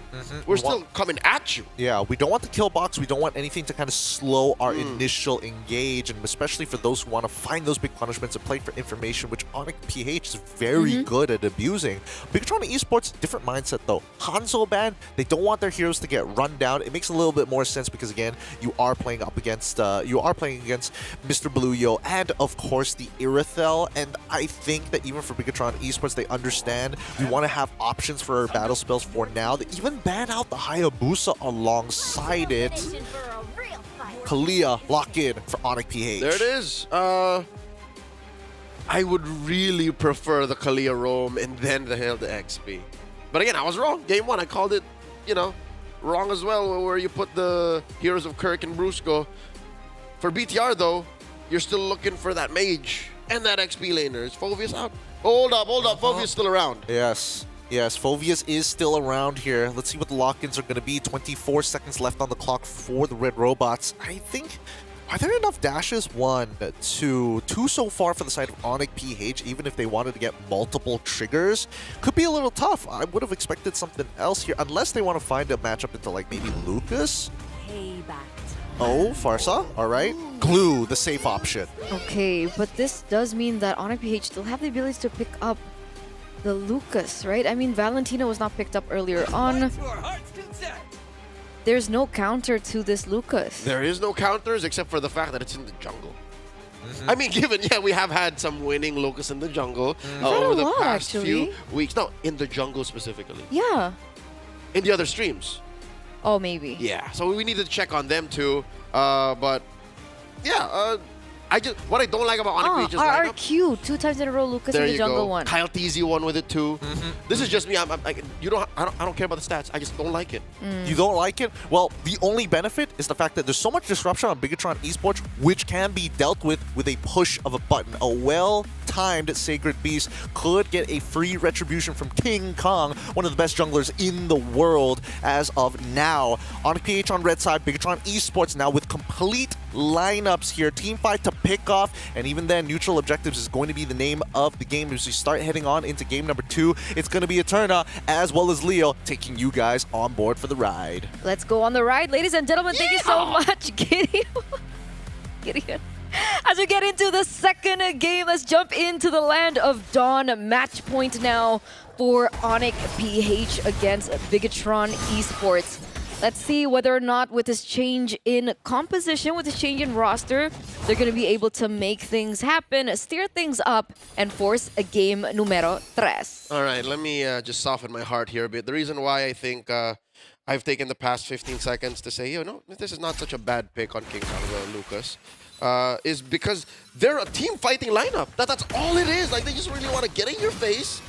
We're still coming at you. Yeah, we don't want the kill box. We don't want anything to kind of slow our initial engage, and especially for those who want to find those big punishments and play for information, which Onyx PH is very good at abusing. Bigatron Esports, different mindset though. Hanzo ban, they don't want their heroes to get run down. It makes a little bit more sense because again, you are playing against Mr. Bluyo and of course the Irithel. And I think that even for Bigatron Esports, they understand we want to have options for our battle spells for now. They even ban out the Hayabusa alongside it. Kalia, lock in for Onyx PH. There it is. I would really prefer the Kalia roam and then the Hilda XP. But again, I was wrong. Game 1, I called it, wrong as well, where you put the Heroes of Kirk and Brusco. For BTR though, you're still looking for that mage and that XP laner. Is Phoveus out? Hold up. Phoveus still around. Yes, Phoveus is still around here. Let's see what the lock-ins are going to be. 24 seconds left on the clock for the Red Robots. I think, are there enough dashes? 1, 2 so far for the side of Onyx PH, even if they wanted to get multiple triggers. Could be a little tough. I would have expected something else here, unless they want to find a matchup into like maybe Lucas. Oh, Farsa, all right. Glue, the safe option. Okay, but this does mean that Onyx PH still have the ability to pick up the Lucas, right? I mean, Valentina was not picked up earlier on. There's no counter to this Lucas. There is no counters except for the fact that it's in the jungle. I mean, we have had some winning Lucas in the jungle over the past few weeks. No, in the jungle specifically. Yeah. In the other streams. Oh, maybe. Yeah, so we need to check on them too. But yeah, what I don't like about Onyx PH is lineup. RRQ 2 times in a row. Lucas in the jungle one. Kyle TZ won with it too. This is just me. I don't care about the stats. I just don't like it. You don't like it? Well, the only benefit is the fact that there's so much disruption on Bigatron Esports, which can be dealt with a push of a button. A well-timed Sacred Beast could get a free retribution from King Kong, one of the best junglers in the world as of now. Onyx PH on red side, Bigatron Esports now with complete lineups here. Team fight to pick off, and even then, neutral objectives is going to be the name of the game as we start heading on into game number 2. It's going to be Eterna as well as Leo taking you guys on board for the ride. Let's go on the ride, ladies and gentlemen. Thank you so much, Gideon. As we get into the second game, let's jump into the land of Dawn. Match point now for Onyx PH against Bigatron Esports. Let's see whether or not with this change in composition, with this change in roster, they're going to be able to make things happen, steer things up, and force a game numero 3. All right, let me just soften my heart here a bit. The reason why I think I've taken the past 15 seconds to say, this is not such a bad pick on King Kong, Lucas, is because they're a team fighting lineup. That's all it is. Like, they just really want to get in your face,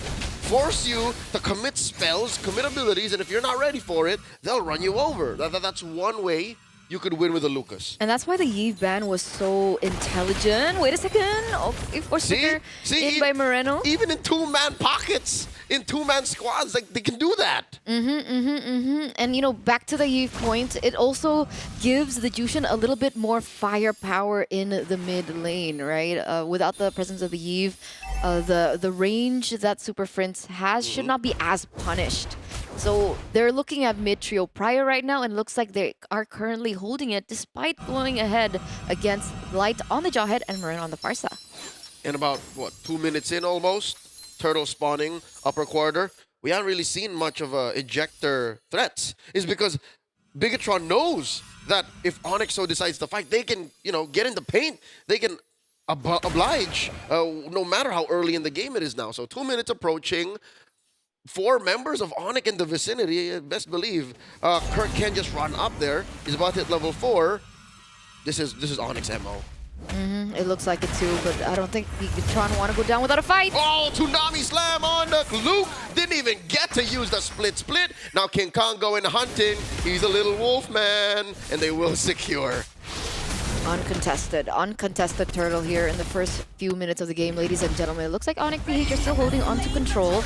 force you to commit spells, commit abilities, and if you're not ready for it, they'll run you over. That's one way you could win with a Lucas. And that's why the Yves ban was so intelligent. Wait a second. Okay, for sticker in by Moreno. Even in two-man pockets, in two-man squads, like they can do that. And you know, back to the Yves point, it also gives the Jushin a little bit more firepower in the mid lane, right? Without the presence of the Yves, the range that Super Prince has should not be as punished. So they're looking at mid trio prior right now, and it looks like they are currently holding it despite going ahead against Light on the Jawhead and Marin on the far side. And about, what, 2 minutes in almost, Turtle spawning, upper quarter. We haven't really seen much of ejector threats. Is because Bigatron knows that if Onyx so decides to fight, they can, you know, get in the paint. They can oblige, no matter how early in the game it is now. So 2 minutes approaching. 4 members of Onyx in the vicinity, best believe. Kirk can just run up there. He's about to hit level 4. This is Onyx MO. It looks like it too, but I don't think Bigatron want to go down without a fight. Oh, Tsunami Slam on the Luke. Didn't even get to use the split. Now King Kong going hunting. He's a little wolf man, and they will secure. Uncontested Turtle here in the first few minutes of the game, ladies and gentlemen. It looks like Onyx PH are still holding on to control.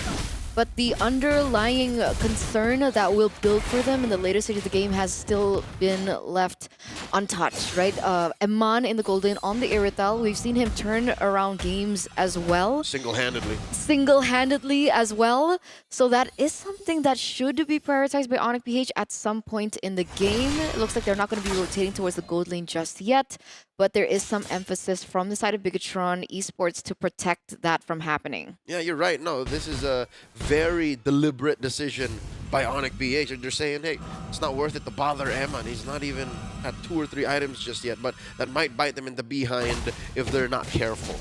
But the underlying concern that will build for them in the later stage of the game has still been left untouched, right? Eman in the gold lane on the Irithel. We've seen him turn around games as well. Single-handedly as well. So that is something that should be prioritized by Onyx PH at some point in the game. It looks like they're not going to be rotating towards the gold lane just yet. But there is some emphasis from the side of Bigatron eSports to protect that from happening. Yeah, you're right. No, this is a very deliberate decision by Onyx BH. They're saying, hey, it's not worth it to bother Eman. He's not even at 2 or 3 items just yet, but that might bite them in the behind if they're not careful.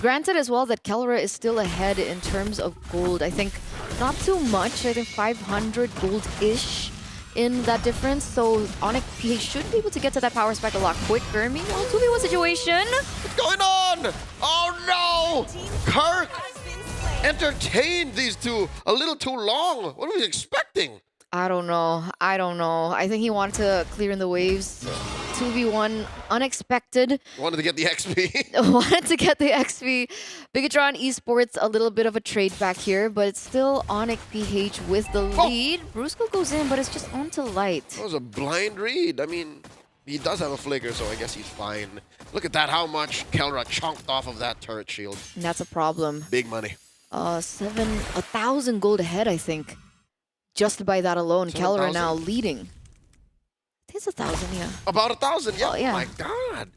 Granted as well that Kelra is still ahead in terms of gold. I think not too much. I think 500 gold-ish in that difference, so Onyx PH should be able to get to that power spec a lot quicker. Meanwhile, 2v1 situation. What's going on? Oh no! Kirk entertained these two a little too long. What was he expecting? I don't know. I think he wanted to clear in the waves. 2v1, unexpected. Wanted to get the XP. Bigatron eSports, a little bit of a trade back here, but it's still Onyx PH with the lead. Brusco goes in, but it's just onto Light. That was a blind read. I mean, he does have a flicker, so I guess he's fine. Look at that, how much Kelra chunked off of that turret shield. And that's a problem. Big money. 1,000 gold ahead, I think. Just by that alone, Kelra now leading. I think it's 1,000, yeah. About 1,000, yeah. Oh, yeah. Oh my god.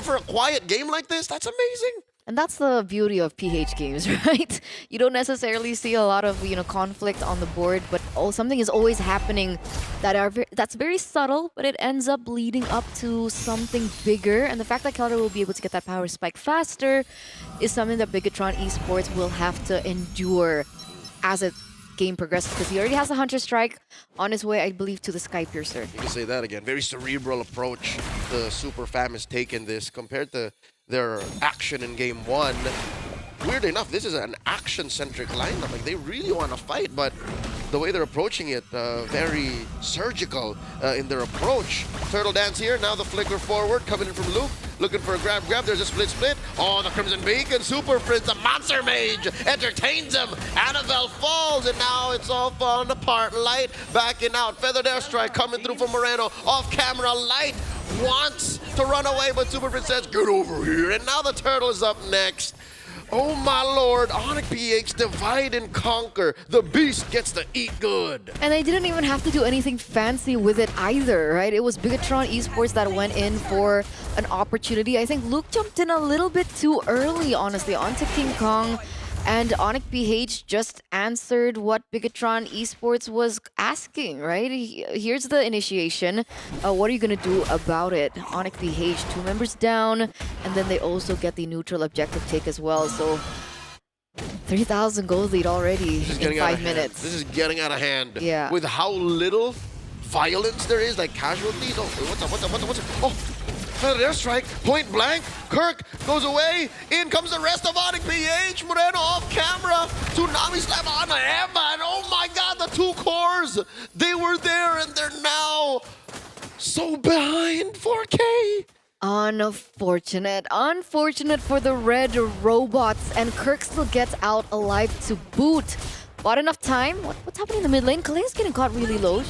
For a quiet game like this, that's amazing. And that's the beauty of PH games, right? You don't necessarily see a lot of, you know, conflict on the board, but something is always happening that's very subtle, but it ends up leading up to something bigger. And the fact that Kelra will be able to get that power spike faster is something that Bigatron eSports will have to endure as it game progresses, because he already has a Hunter Strike on his way, I believe, to the Sky Piercer. You can say that again. Very cerebral approach the Super Fam has taken this compared to their action in game 1. Weirdly enough, this is an action-centric lineup. Like, they really want to fight, but the way they're approaching it, very surgical in their approach. Turtle dance here, now the flicker forward, coming in from Luke, looking for a grab. There's a split. Oh, the Crimson Beacon, Super Prince, the Monster Mage, entertains him. Annabelle falls, and now it's all falling apart. Light backing out, Feathered Airstrike coming through from Moreno. Off camera, Light wants to run away, but Super Prince says, get over here. And now the Turtle is up next. Oh my lord, Onyx PH divide and conquer. The beast gets to eat good. And they didn't even have to do anything fancy with it either, right? It was Bigatron eSports that went in for an opportunity. I think Luke jumped in a little bit too early, honestly, onto King Kong. And Onyx PH just answered what Bigatron eSports was asking, right? Here's the initiation. What are you going to do about it? Onyx PH, 2 members down, and then they also get the neutral objective take as well. So 3,000 gold lead already in 5 minutes. This is getting out of hand. Yeah. With how little violence there is, like casualties. Oh, what's up? Oh! Airstrike, point blank. Kirk goes away. In comes the rest of Onyx PH. Moreno off camera. Tsunami Slam on Emma. And oh my god, the 2 cores. They were there and they're now so behind 4K. Unfortunate for the red robots, and Kirk still gets out alive to boot. Bought enough time. What's happening in the mid lane? Kale's getting caught really low.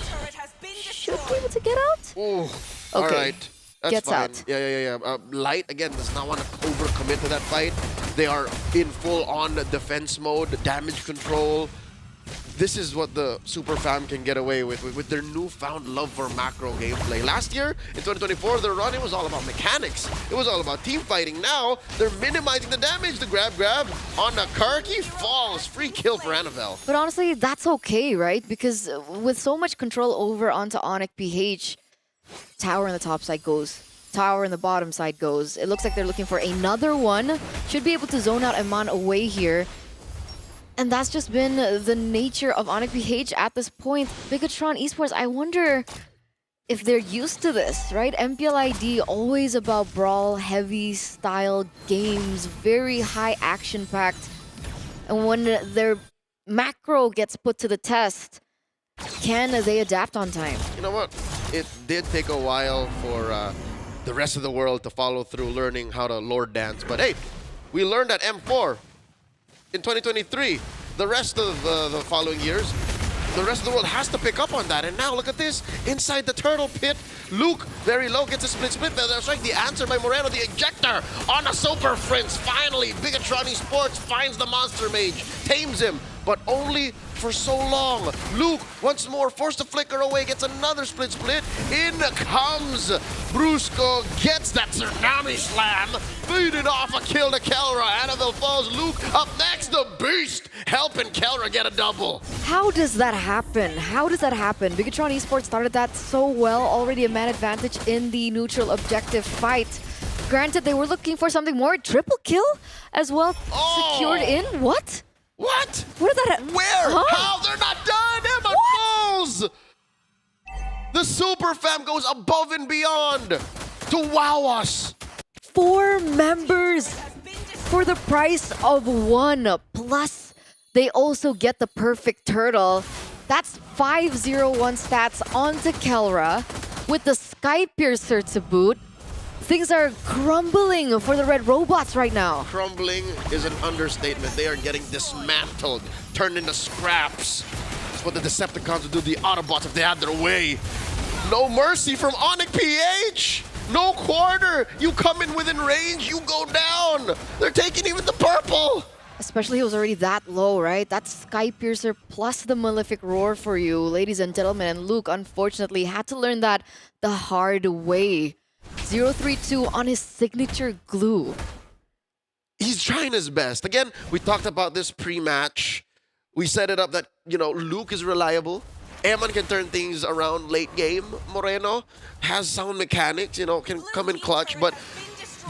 Should be able to get out. Ooh, Okay. all right. That's Gets fine. out. Yeah. Light, again, does not want to overcommit to that fight. They are in full-on defense mode, damage control. This is what the Super Fam can get away with their newfound love for macro gameplay. Last year, in 2024, their run, it was all about mechanics. It was all about team fighting. Now, they're minimizing the damage. The grab on the Kirk. He falls. Free kill for Annabelle. But honestly, that's okay, right? Because with so much control over onto Onyx PH, tower in the top side goes. Tower in the bottom side goes. It looks like they're looking for another one. Should be able to zone out Eman away here. And that's just been the nature of Onyx PH at this point. Bigatron Esports, I wonder if they're used to this, right? MPLID, always about brawl, heavy style games, very high action packed. And when their macro gets put to the test, can they adapt on time? You know what? It did take a while for the rest of the world to follow through learning how to Lord Dance. But hey, we learned at M4 in 2023. The rest of the following years, the rest of the world has to pick up on that. And now look at this. Inside the turtle pit, Luke, very low, gets a split. That's right, the answer by Moreno, the ejector on a Super Prince. Finally, Bigatron Esports finds the Monster Mage, tames him, but only for so long. Luke, once more, forced to flicker away, gets another split. In comes Brusco, gets that Tsunami Slam, beating off a kill to Kelra. Annabelle falls, Luke up next, the Beast, helping Kelra get a double. How does that happen? Bigatron Esports started that so well, already a man advantage in the neutral objective fight. Granted, they were looking for something more. Triple kill as well, secured in. What? What? What did that? Where? Huh? How? They're not done! Emma falls! The Super Fam goes above and beyond to wow us. 4 members for the price of 1. Plus, they also get the perfect turtle. That's 501 stats onto Kelra with the Sky Piercer to boot. Things are crumbling for the Red Robots right now. Crumbling is an understatement. They are getting dismantled, turned into scraps. That's what the Decepticons would do to the Autobots if they had their way. No mercy from Onyx PH. No quarter. You come in within range, you go down. They're taking even the purple. Especially it was already that low, right? That's Sky Piercer plus the Malefic Roar for you, ladies and gentlemen. And Luke, unfortunately, had to learn that the hard way. 032 on his signature glue. He's trying his best. Again, we talked about this pre-match. We set it up that, Luke is reliable. Eman can turn things around late game. Moreno has sound mechanics, can come in clutch. But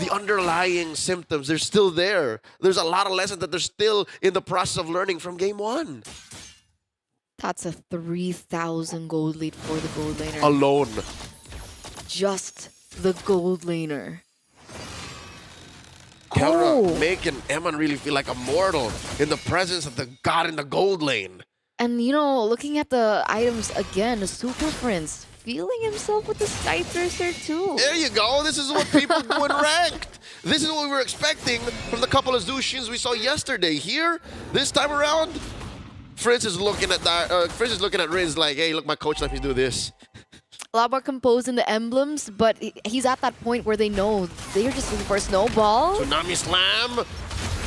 the underlying symptoms, they're still there. There's a lot of lessons that they're still in the process of learning from game 1. That's a 3,000 gold lead for the gold laner. Alone. Just the gold laner. Kelra making Eman really feel like a mortal in the presence of the god in the gold lane. And looking at the items again, Super Prince feeling himself with the Sky Piercer too. There you go. This is what people do in ranked. This is what we were expecting from the couple of Zushins we saw yesterday. Here, this time around, Fritz is looking at that. Fritz is looking at Riz like, hey, look, my coach let me do this. A lot more composed in the emblems, but he's at that point where they know they're just looking for a snowball. Tsunami Slam.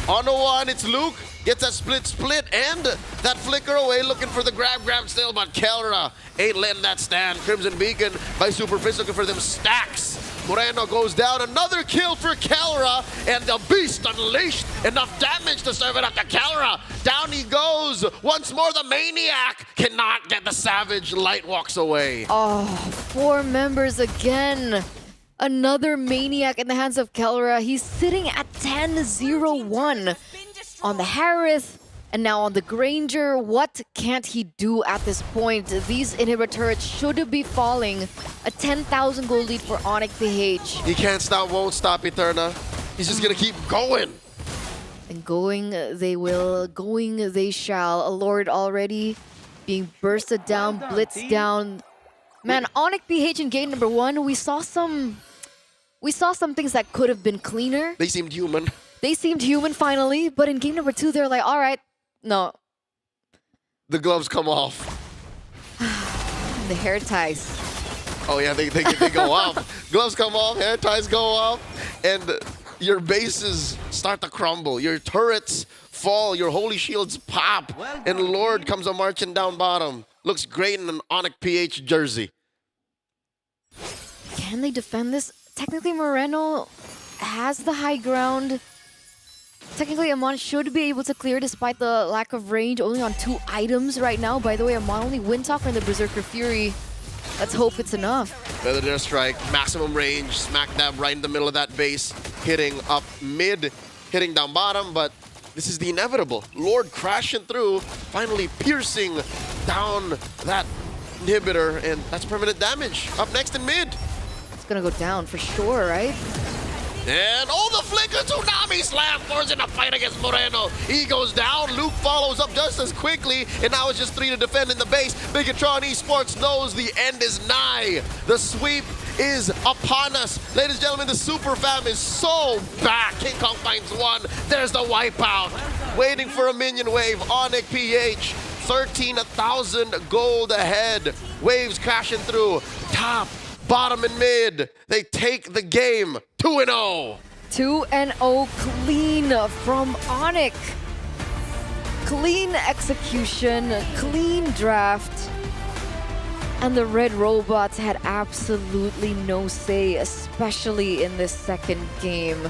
On the one, it's Luke. Gets that split, and that flicker away, looking for the grab still, but Kelra ain't letting that stand. Crimson Beacon by Super Fist looking for them stacks. Moreno goes down, another kill for Kelra, and the Beast unleashed enough damage to serve it up to Kelra. Down he goes. Once more, the Maniac cannot get the Savage. Light walks away. Oh, 4 members again. Another Maniac in the hands of Kelra. He's sitting at 10-0-1 on the Harith and now on the Granger. What can't he do at this point? These inhibitor turrets should be falling. A 10,000 gold lead for Onyx PH. He can't stop, won't stop, Eterna. He's just gonna keep going. And going they will, going they shall. A Lord already being bursted down, blitzed down. Man, Onyx PH in game number 1, we saw some things that could have been cleaner. They seemed human. They seemed human finally, but in game number 2, they're like, all right, no. The gloves come off. The hair ties. Oh yeah, they go off. Gloves come off, hair ties go off, and your bases start to crumble. Your turrets fall, your holy shields pop, and Lord comes a marching down bottom. Looks great in an Onyx PH jersey. Can they defend this? Technically, Moreno has the high ground. Technically, Amon should be able to clear despite the lack of range, only on 2 items right now. By the way, Amon only Windtalker and the Berserker Fury. Let's hope it's enough. Feather strike, maximum range, smack dab right in the middle of that base, hitting up mid, hitting down bottom, but this is the inevitable. Lord crashing through, finally piercing down that inhibitor, and that's permanent damage. Up next in mid. It's gonna go down for sure, right? And the flicker tsunami slam forcing a fight against Moreno. He goes down, Luke follows up just as quickly, and now it's just 3 to defend in the base. Bigatron Esports knows the end is nigh. The sweep is upon us. Ladies and gentlemen, the Super Fam is so back. King Kong finds one. There's the wipeout. Waiting for a minion wave. Onyx PH, 13,000 gold ahead. Waves crashing through. Top, bottom, and mid. They take the game 2-0. 2-0 clean from Onyx. Clean execution, clean draft. And the Red Robots had absolutely no say, especially in this second game.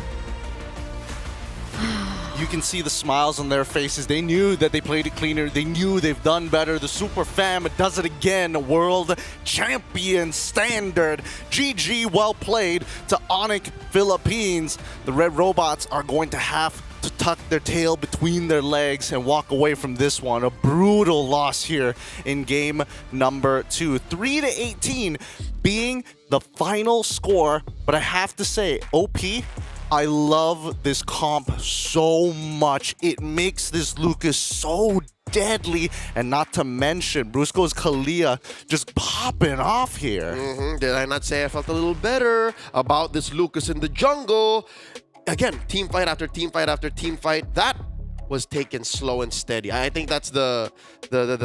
You can see the smiles on their faces. They knew that they played it cleaner. They knew they've done better. The Super Fam does it again. World champion standard. GG, well played to Onyx Philippines. The Red Robots are going to have to tuck their tail between their legs and walk away from this one. A brutal loss here in game number 2. 3-18 being the final score. But I have to say, OP, I love this comp so much. It makes this Lucas so deadly, and not to mention Brusco's Kalia just popping off here. Did I not say I felt a little better about this Lucas in the jungle? Again, team fight after team fight after team fight. That was taken slow and steady. I think that's the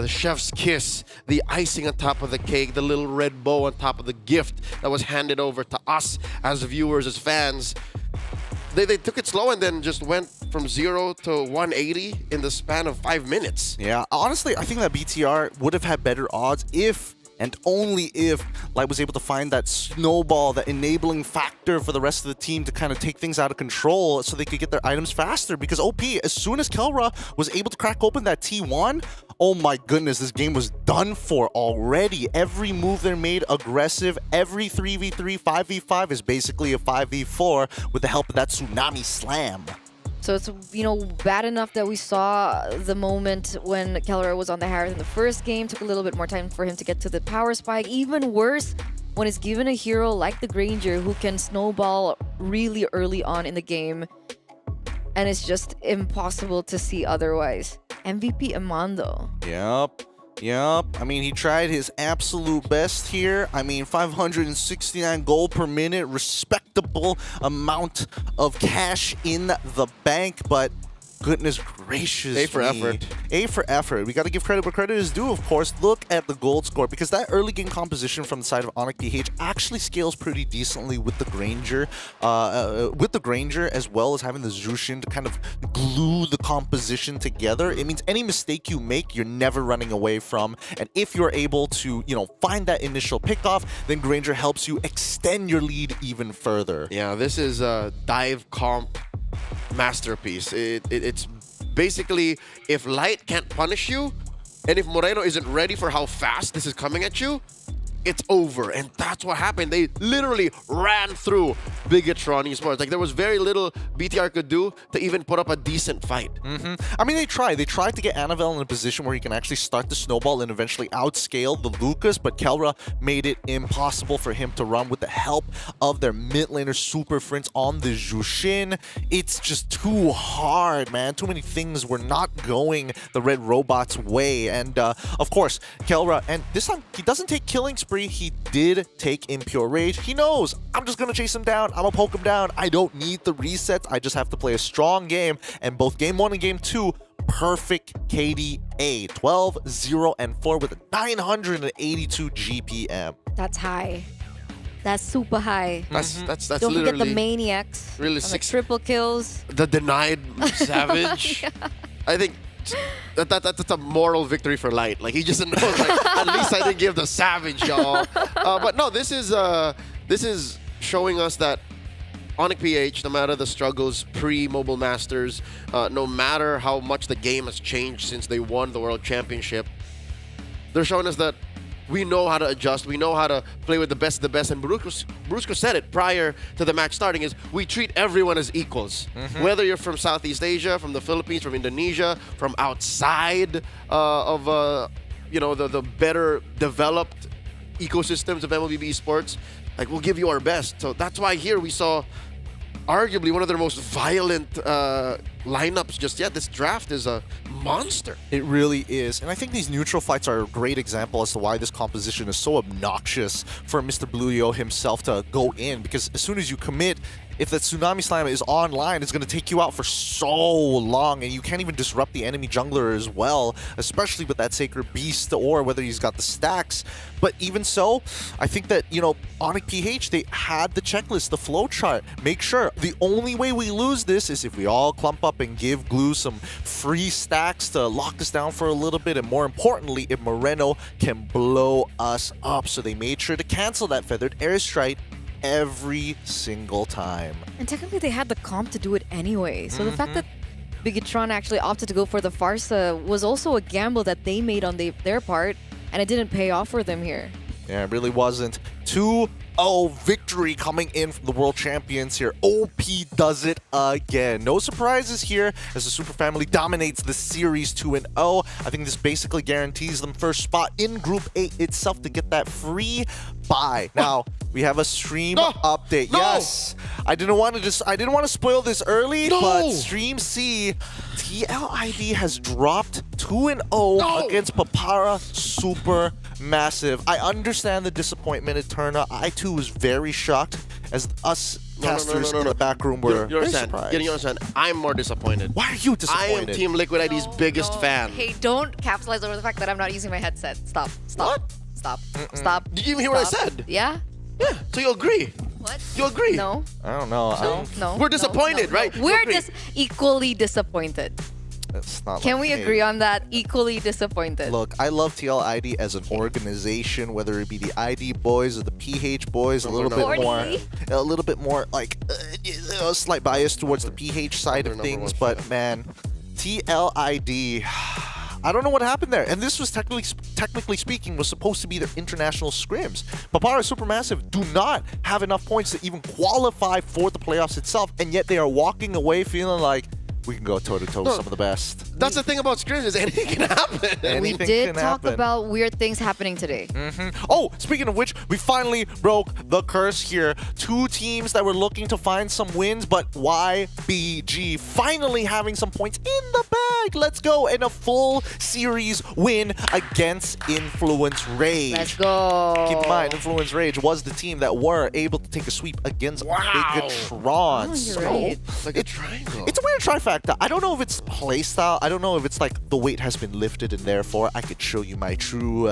chef's kiss, the icing on top of the cake, the little red bow on top of the gift that was handed over to us as viewers, as fans. They took it slow and then just went from 0 to 180 in the span of 5 minutes. Yeah, honestly, I think that BTR would have had better odds if and only if Light was able to find that snowball, that enabling factor for the rest of the team to kind of take things out of control so they could get their items faster. Because OP, as soon as Kelra was able to crack open that T1, oh my goodness, this game was done for already. Every move they made aggressive. Every 3v3, 5v5 is basically a 5v4 with the help of that tsunami slam. So it's, bad enough that we saw the moment when Keller was on the Harris in the first game. Took a little bit more time for him to get to the power spike. Even worse when it's given a hero like the Granger who can snowball really early on in the game. And it's just impossible to see otherwise. MVP Amando. Yep. I mean, he tried his absolute best here. I mean, 569 gold per minute, respectable amount of cash in the bank, but goodness gracious. A for effort. A for effort. We got to give credit where credit is due, of course. Look at the gold score, because that early game composition from the side of Onyx PH actually scales pretty decently with the Granger. As well as having the Zushin to kind of glue the composition together. It means any mistake you make, you're never running away from. And if you're able to, find that initial pickoff, then Granger helps you extend your lead even further. Yeah, this is a dive comp masterpiece. It's basically, if Light can't punish you, and if Moreno isn't ready for how fast this is coming at you, it's over. And that's what happened. They literally ran through Bigatron Esports. Like, there was very little BTR could do to even put up a decent fight. I mean, they tried. They tried to get Annabelle in a position where he can actually start the snowball and eventually outscale the Lucas, but Kelra made it impossible for him to run with the help of their mid laner Super Friends on the Jushin. It's just too hard, man. Too many things were not going the Red Robot's way. And, of course, Kelra, and this time, he doesn't take killing spree. Zipri, he did take Impure Rage. He knows, I'm just going to chase him down. I'm going to poke him down. I don't need the resets. I just have to play a strong game. And both Game 1 and Game 2, perfect KDA. 12, 0, and 4 with a 982 GPM. That's high. That's super high. That's Don't forget the literally maniacs. really and the six- triple kills. the denied Savage. Yeah. I think that's a moral victory for Light. Like, he just knows, like, at least I didn't give the Savage, y'all. But no, this is showing us that Onyx PH, no matter the struggles pre-Mobile Masters, no matter how much the game has changed since they won the World Championship, they're showing us that we know how to adjust. We know how to play with the best of the best. And Brusco said it prior to the match starting, is we treat everyone as equals. Whether you're from Southeast Asia, from the Philippines, from Indonesia, from outside of the better developed ecosystems of MLBB esports, like, we'll give you our best. So that's why here we saw arguably one of their most violent lineups just yet. This draft is a monster. It really is. And I think these neutral fights are a great example as to why this composition is so obnoxious for Mr. Bluio himself to go in, because as soon as you commit, if the Tsunami Slam is online, it's going to take you out for so long, and you can't even disrupt the enemy jungler as well, especially with that Sacred Beast or whether he's got the stacks. But even so, I think that, Onyx PH, they had the checklist, the flow chart. Make sure the only way we lose this is if we all clump up and give Glue some free stacks to lock us down for a little bit, and more importantly, if Moreno can blow us up. So they made sure to cancel that Feathered Airstrike every single time. And technically they had the comp to do it anyway. So the fact that Bigatron actually opted to go for the Farsa was also a gamble that they made on their part, and it didn't pay off for them here. Yeah, it really wasn't. 2-0 victory coming in from the world champions here. OP does it again. No surprises here as the Super Family dominates the series 2-0. I think this basically guarantees them first spot in Group A itself to get that free bye. Now, we have a stream update. No. Yes. I didn't want to spoil this early, but Stream C, TLID has dropped 2-0 against Papara Super Massive. I understand the disappointment, Eterna. I too was very shocked as us casters in the back room were very surprised. You understand? I'm more disappointed. Why are you disappointed? I am Team Liquid ID's biggest fan. Hey, don't capitalize over the fact that I'm not using my headset. Stop. What? Stop. Did you even hear what I said? Yeah? Yeah. So you agree? What? You agree? No. I don't know. No. We're disappointed, right? You We're agree? just equally disappointed. It's not Can like, we hey, agree on that? Equally disappointed. Look, I love TLID as an organization, whether it be the ID boys or the PH boys, a little bit more like a slight bias towards the PH side of things, but man, TLID, I don't know what happened there. And this was technically speaking was supposed to be their international scrims. Papara Supermassive do not have enough points to even qualify for the playoffs itself, and yet they are walking away feeling like we can go toe-to-toe with some of the best. That's the thing about scrims, is anything can happen. We did talk about weird things happening today. Oh, speaking of which, we finally broke the curse here. 2 teams that were looking to find some wins, but YBG finally having some points in the bag. Let's go. And a full series win against Influence Rage. Let's go. Keep in mind, Influence Rage was the team that were able to take a sweep against Bigatron. You're right. Like a triangle. It's a weird trifecta. I don't know if it's playstyle. I don't know if it's like the weight has been lifted and therefore I could show you my true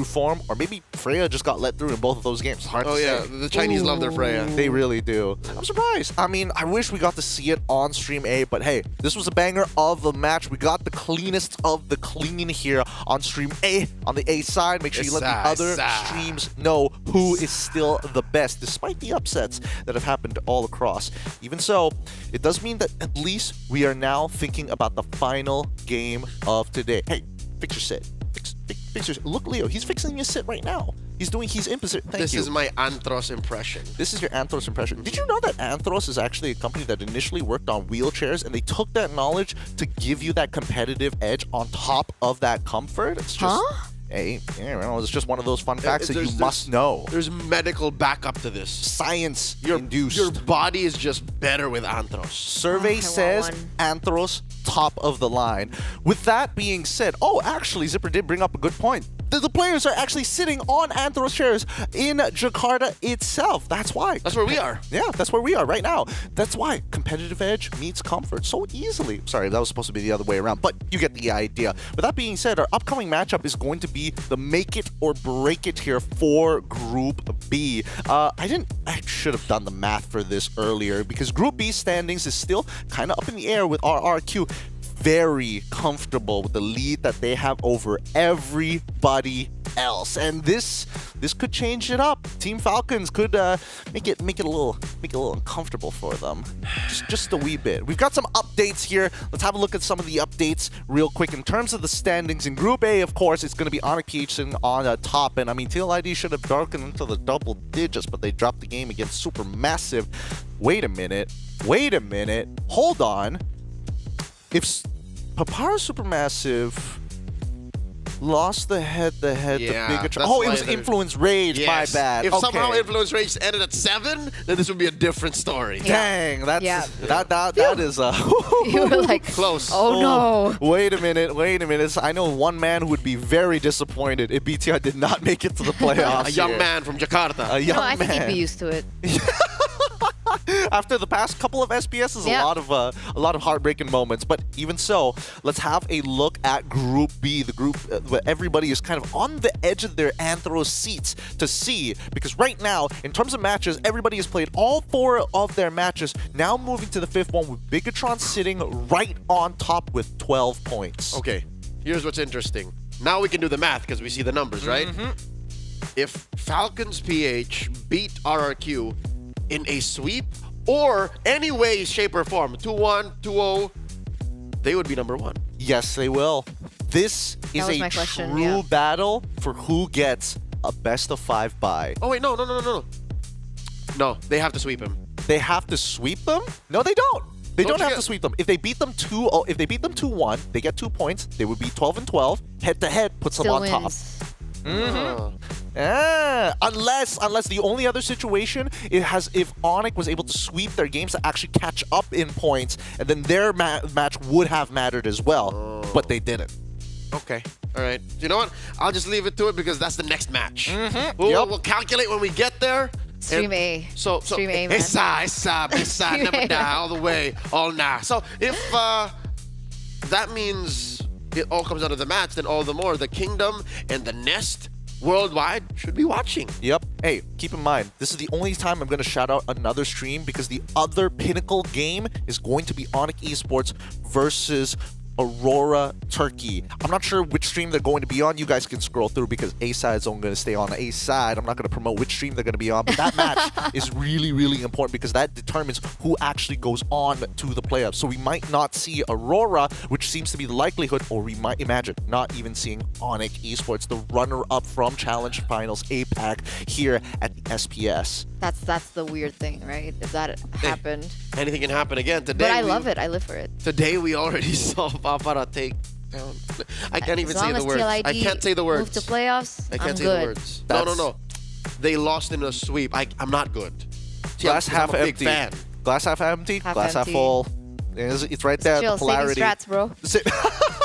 form, or maybe Freya just got let through in both of those games. Hard to say. The Chinese love their Freya. They really do. I'm surprised. I mean, I wish we got to see it on Stream A, but hey, this was a banger of the match. We got the cleanest of the clean here on Stream A, on the A side. Make sure you let the other streams know who is still the best, despite the upsets that have happened all across. Even so, it does mean that at least we are now thinking about the final game of today. Hey, fix your sit. Fix your. Look, Leo, he's fixing your sit right now. He's in position. This is my Anthros impression. This is your Anthros impression. Did you know that Anthros is actually a company that initially worked on wheelchairs, and they took that knowledge to give you that competitive edge on top of that comfort? It's just, hey, it's just one of those fun facts that you must know. There's medical backup to this. Science induced. Your body is just better with Anthros. Survey says Anthros top of the line. With that being said, actually, Zipper did bring up a good point. The players are actually sitting on Anthros chairs in Jakarta itself. That's why. That's where we are. Yeah, that's where we are right now. That's why competitive edge meets comfort so easily. Sorry, that was supposed to be the other way around, but you get the idea. With that being said, our upcoming matchup is going to be the make it or break it here for Group B. I should have done the math for this earlier because Group B standings is still kind of up in the air with RRQ. Very comfortable with the lead that they have over everybody else, and this could change it up. Team Falcons could make it a little uncomfortable for them, just a wee bit. We've got some updates here. Let's have a look at some of the updates real quick. In terms of the standings in Group A, of course, it's going to be Onyx PH sitting on top, and I mean TLID should have darkened into the double digits, but they dropped the game against Supermassive. Wait a minute, hold on. If Papara Supermassive lost the head-to-head to Bigatron. Oh, it was Influence Rage, yes. My bad. If somehow Influence Rage ended at 7, then this would be a different story. Dang, that is You were like, close. Oh no. Wait a minute. I know one man who would be very disappointed if BTR did not make it to the playoffs. A young man from Jakarta. A young I think man. he'd be used to it. After the past couple of SPSs, a lot of heartbreaking moments. But even so, let's have a look at Group B, the group where everybody is kind of on the edge of their Anthros seats to see. Because right now, in terms of matches, everybody has played all 4 of their matches. Now moving to the 5th one with Bigatron sitting right on top with 12 points. Okay, here's what's interesting. Now we can do the math because we see the numbers, right? If Falcons PH beat RRQ in a sweep or any way, shape, or form, 2-1, 2-0, they would be number 1. Yes, they will. This is a true battle for who gets a best of 5 bye. Oh wait, no. No, they have to sweep him. They have to sweep them? No, they don't. They don't have to sweep them. If they beat them 2-1, they get 2 points. They would be 12-12. Head-to-head puts them on top. Unless the only other situation if Onyx was able to sweep their games to actually catch up in points, and then their match would have mattered as well, but they didn't. Okay, all right. You know what? I'll just leave it to it because that's the next match. We'll calculate when we get there. Stream A. Stream A, man. Issa, never die, all the way, all nah. So if that means it all comes out of the match, then all the more the Kingdom and the Nest worldwide should be watching. Yep. Hey, keep in mind, this is the only time I'm going to shout out another stream because the other pinnacle game is going to be Onyx eSports versus Aurora Turkey. I'm not sure which stream they're going to be on. You guys can scroll through because A side's only going to stay on A side. I'm not going to promote which stream they're going to be on, but that match is really, really important because that determines who actually goes on to the playoffs. So we might not see Aurora, which seems to be the likelihood, or we might imagine not even seeing Onyx eSports, the runner-up from Challenge Finals APAC here at the SPS. That's the weird thing, right? If that happened. Anything can happen again. Today, but I love it. I live for it. Today we already saw Papara take down. I can't even say the words. TLID I can't say the words. Move to playoffs. I can't say good. the words. No. They lost in a sweep. I'm not good. Glass half I'm a empty. big fan. Glass half empty. Glass half empty. full. It's right there. Chill, the polarity. saving strats, bro.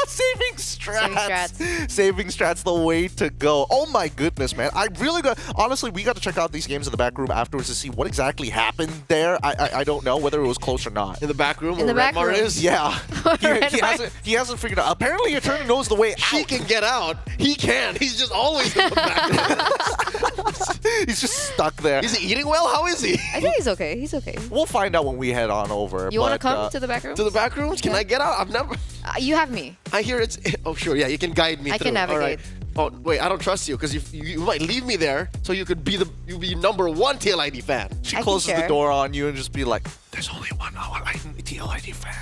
Saving strats. Saving strats, the way to go. Oh my goodness, man. Honestly, we got to check out these games in the back room afterwards to see what exactly happened there. I don't know whether it was close or not. In the back room where Redmar is? Yeah. he hasn't figured it out. Apparently, Eternal knows the way out. He can get out. He can. He's just always in the back. He's just stuck there. Is he eating well? How is he? I think he's okay. He's okay. We'll find out when we head on over. You want to come to the back room? To the back rooms? Can I get out? I've never... you have me. I hear it's... Oh, sure. Yeah, you can guide me I through. can navigate. All right. Oh, wait. I don't trust you because you might leave me there so you could be number 1 TLID fan. She closes the door on you and just be like, there's only one TLID fan.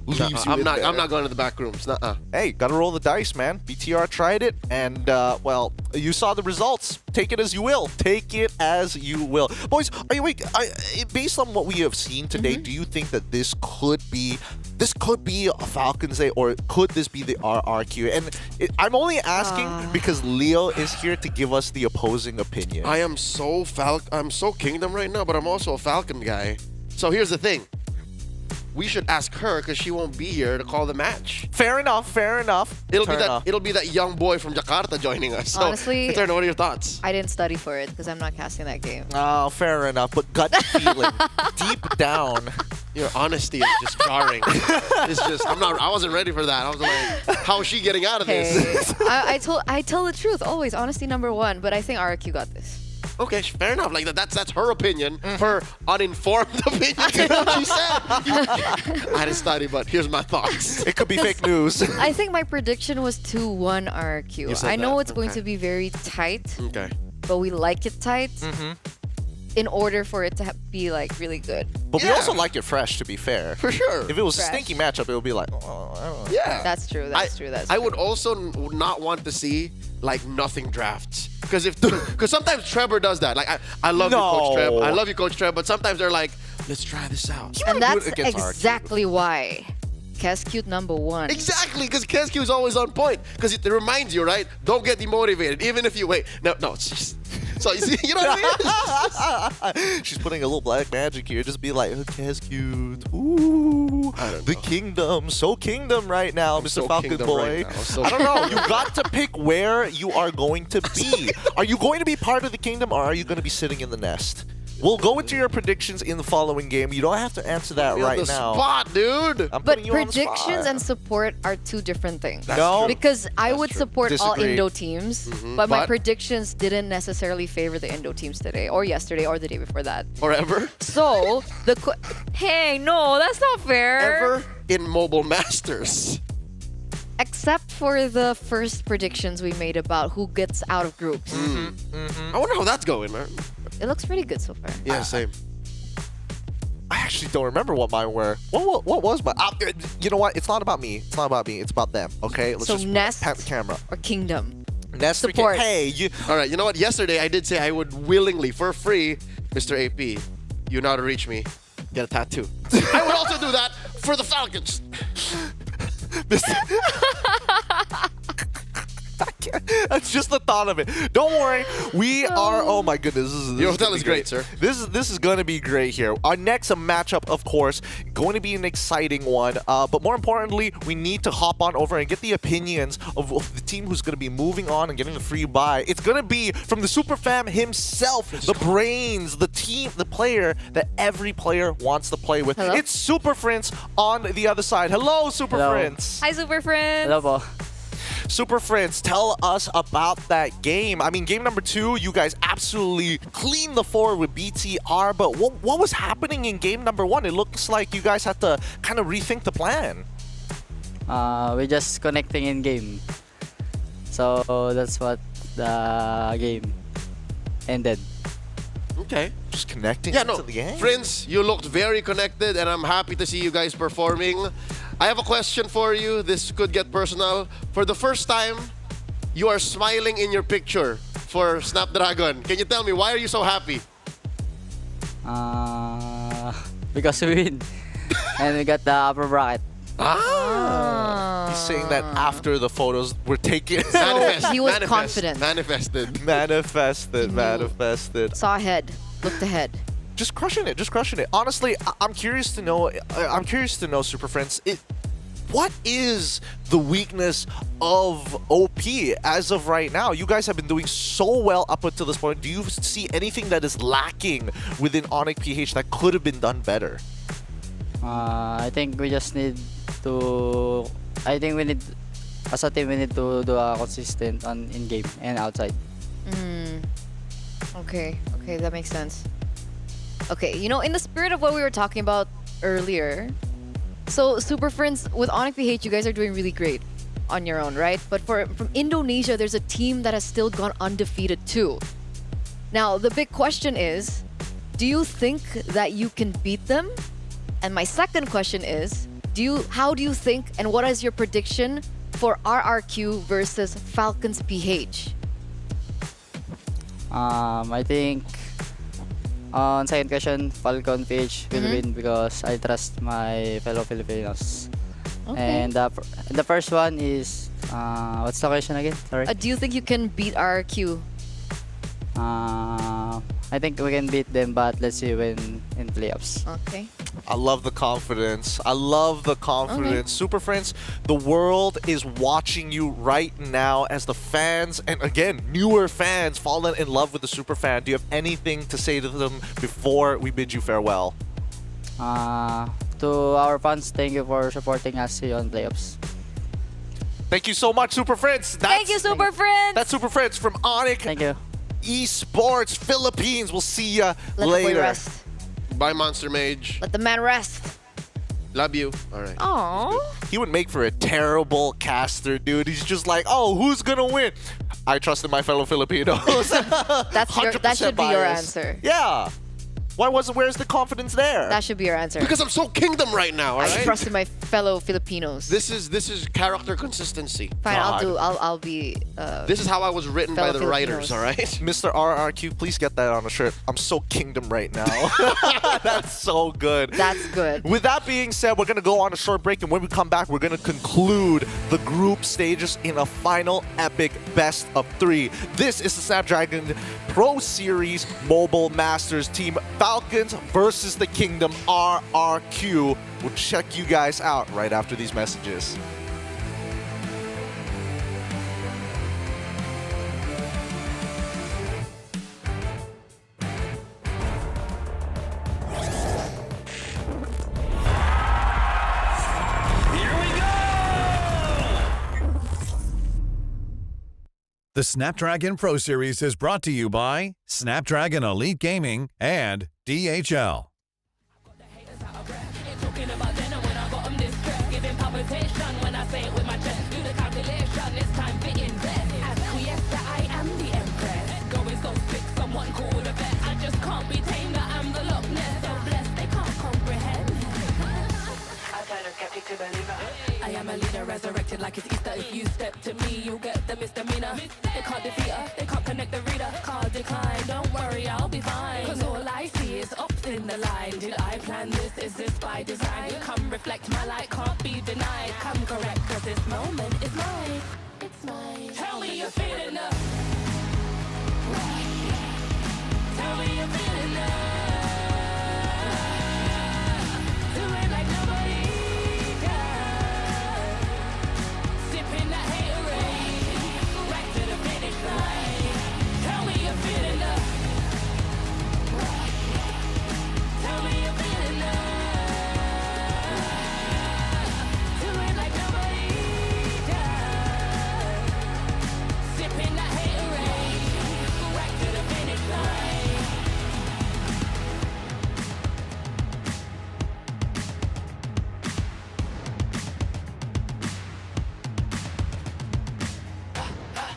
Leaves you I'm not going to the back rooms. Hey, gotta roll the dice, man. BTR tried it, and well, you saw the results. Take it as you will. Take it as you will, boys. Based on what we have seen today, do you think that this could be a Falcons Day, or could this be the RRQ? And I'm only asking because Leo is here to give us the opposing opinion. I'm so Kingdom right now, but I'm also a Falcon guy. So here's the thing. we should ask her because she won't be here to call the match. Fair enough. Fair enough. It'll be that young boy from Jakarta joining us. So, Honestly, Eterno, what are your thoughts? I didn't study for it because I'm not casting that game. Oh, fair enough. But gut feeling, deep down. Your honesty is just jarring. It's just I wasn't ready for that. I was like, how is she getting out of this? I tell the truth always. Honesty number one. But I think RQ got this. Okay, fair enough. Like that's her opinion, her uninformed opinion. She said. I didn't study, but here's my thoughts. It could be fake news. I think my prediction was 2-1 RQ. You said I know that. it's going Okay. to be very tight. Okay. But we like it tight. In order for it to be like really good. But we also like it fresh, to be fair. For sure. If it was Fresh. a stinky matchup, it would be like, oh, I don't know. Yeah. That's true. That's true. I would also not want to see like nothing drafts because sometimes Trevor does that. Like I love you, Coach Trev. I love you, Coach Trev. But sometimes they're like, let's try this out. And that's exactly why. Kescute number one. Exactly, because Kescu is always on point. Because it reminds you, right? Don't get demotivated, even if you wait. No, it's just, so you know what I mean? She's putting a little black magic here. Just be like, oh, Kescute. Ooh, the kingdom. So kingdom right now, Mr. so Falcon kingdom Boy. right now. So I don't know. You got to pick where you are going to be. Are you going to be part of the kingdom, or are you going to be sitting in the nest? We'll go into your predictions in the following game. You don't have to answer that right the now. Spot, dude. I'm But putting you on the spot. predictions and support are two different things. That's No. true. Because I would true. support all Disagree. Indo teams, Mm-hmm. but my But- predictions didn't necessarily favor the Indo teams today, or yesterday, or the day before that. Or ever. So hey, no, that's not fair. Ever in Mobile Masters. Except for the first predictions we made about who gets out of groups. I wonder how that's going, man. It looks pretty good so far. Yeah, same. I actually don't remember what mine were. What was mine? You know what? It's not about me. It's not about me. It's about them. Okay? Let's So just Nest pat the camera. or Kingdom? Nest or Support. Hey, you. All right, you know what? Yesterday I did say I would willingly, for free, Mr. AP, you know how to reach me. Get a tattoo. I would also do that for the Falcons. That's just the thought of it. Don't worry, we are. Oh my goodness, Your hotel is great, sir. This is going to be great here. Our next matchup, of course, going to be an exciting one. But more importantly, we need to hop on over and get the opinions of the team who's going to be moving on and getting the free buy. It's going to be from the super fam himself, the brains, the team, the player that every player wants to play with. Hello? It's Super Friends on the other side. Hello, Super Hello. Friends. Hi, Super Friends. Hello po. Super Friends, tell us about that game. I mean, game number 2, you guys absolutely cleaned the floor with BTR, but what was happening in game number 1? It looks like you guys had to kind of rethink the plan. We're just connecting in game. So that's what the game ended. Okay. Just connecting Yeah, into no. the game. Friends, you looked very connected, and I'm happy to see you guys performing. I have a question for you. This could get personal. For the first time, you are smiling in your picture for Snapdragon. Can you tell me, why are you so happy? Because we win. And we got the upper bracket. He's saying that after the photos were taken. he was confident. Manifested. Manifested. Saw ahead. Looked ahead. Just crushing it. Honestly, I'm curious to know. Super Friends. What is the weakness of OP as of right now? You guys have been doing so well up until this point. Do you see anything that is lacking within Onyx PH that could have been done better? I think we just need to. I think we need, as a team, we need to do a consistent on in game and outside. Okay, that makes sense. Okay, you know, in the spirit of what we were talking about earlier, so Super Friends, with Onyx PH, you guys are doing really great on your own, right? But from Indonesia, there's a team that has still gone undefeated too. Now, the big question is, do you think that you can beat them? And my second question is, how do you think, and what is your prediction for RRQ versus Falcons PH? I think on second question, Falcon PH will win because I trust my fellow Filipinos. Okay. And the first one is what's the question again? Sorry. Do you think you can beat RRQ? I think we can beat them, but let's see when in playoffs. Okay. I love the confidence. I love the confidence. Super Friends, the world is watching you right now as the fans, and again, newer fans, fallen in love with the Super Fan. Do you have anything to say to them before we bid you farewell? To our fans, thank you for supporting us here on playoffs. Thank you so much, Super Friends. Thank you, Super Friends. That's Super Friends from Onyx. Thank you. eSports Philippines. We'll see ya Let the boy later. rest. Bye, Monster Mage. Let the man rest. Love you. All right. Aww. He would make for a terrible caster, dude. He's just like, oh, who's gonna win? I trust in my fellow Filipinos. That should be your biased. answer. Yeah. Where's the confidence there? That should be your answer. Because I'm so kingdom right now, all I right? trust in my fellow Filipinos. This is character consistency. Fine, I'll be. This is how I was written by fellow the writers, Filipinos. all right? Mr. RRQ, please get that on a shirt. I'm so kingdom right now. That's so good. That's good. With that being said, we're going to go on a short break, and when we come back, we're going to conclude the group stages in a final epic best of 3. This is the Snapdragon Pro Series Mobile Masters Team Falcons versus the Kingdom RRQ. We'll check you guys out right after these messages. The Snapdragon Pro Series is brought to you by Snapdragon Elite Gaming and DHL. I am a leader, resurrected like it's Easter. If you step to me, you'll get the misdemeanor. They can't defeat us, they can't connect the reader. Card decline, don't worry, I'll be fine. Cause all I see is ups in the line. Did I plan this? Is this by design? Come reflect my light, can't be denied. Come correct, cause this moment is mine. It's mine. Tell me you're feeling the. Tell me you're feeling the. Do it like nobody does. Sipping that haterade, right to the finish line. Tell me you're feeling the. Tell me you're feeling the. Do it like nobody does. Sipping that haterade, right to the finish line.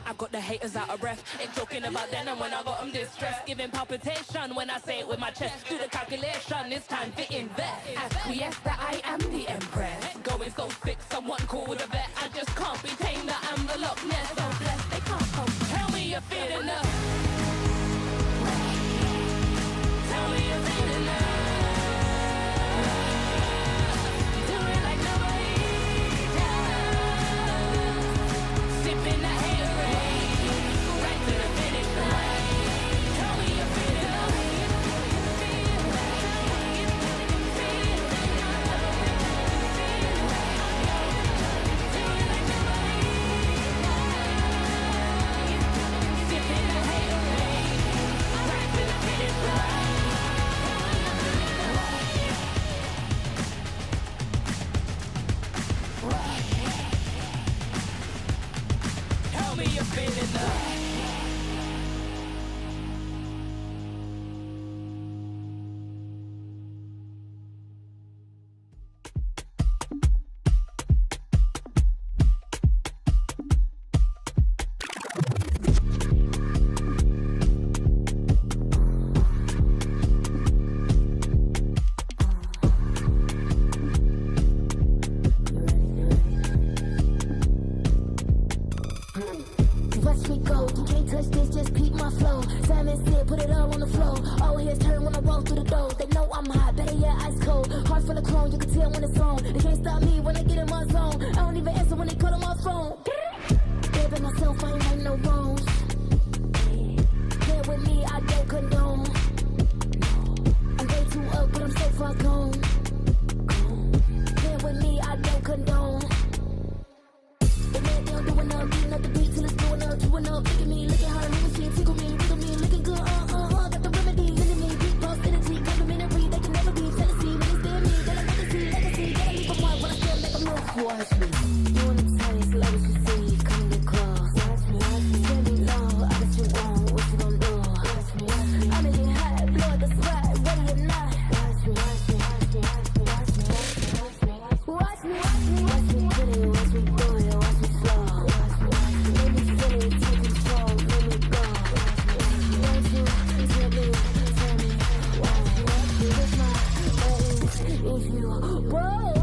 I got the haters out of breath. Ain't talking about then and when I got them distressed. Giving palpitation when I say it with my chest. Do the calculation, it's time to invest. Acquiesce that I am the empress. Going so sick, someone call with a vet. I just can't be tamed, that I'm the Loch Ness. So blessed, they can't come. Tell me you're feeling the. Tell me you're feeling the. Do it like nobody does. Sipping that haterade, right to the finish line. Tell me you're feeling sipping that haterade, right to the finish line. Tell me you're feeling the. Watch me go, you can't touch this, just peep my flow. Simon said, put it all on the floor. All heads turn when I walk through the door. They know I'm hot, better yet, ice cold. Heart full of chrome, you can tell when it's on. They can't stop me when I get in my zone. I don't even answer when they call on my phone. Baby, myself, I ain't right no wrongs. Here with me, I don't condone. I'm way too up, but I'm so far gone. doing up, beating up the beat till it's blowing up, chewing up. Look at me, look at her, moving shit, tickle me, wiggle me, looking good. Got the remedy, feeling me, big boss energy, complimentary. They can never be jealousy when they stare me. They like legacy, gotta leave a mark when I feel like I'm lost. Watch me, doing the taste, like what you see, coming in close. Watch me, tell me low, I bet you won't, what you gon' do? Watch me, I'm in it hot, blow the spot, ready or not. Watch me, watch me, watch me, watch me, watch me, watch me, watch me get it, watch me do it, watch me slow. Watch me, let me feel it, take control, let me go. Watch me, tell me, watch me, with my buttons, if you roll.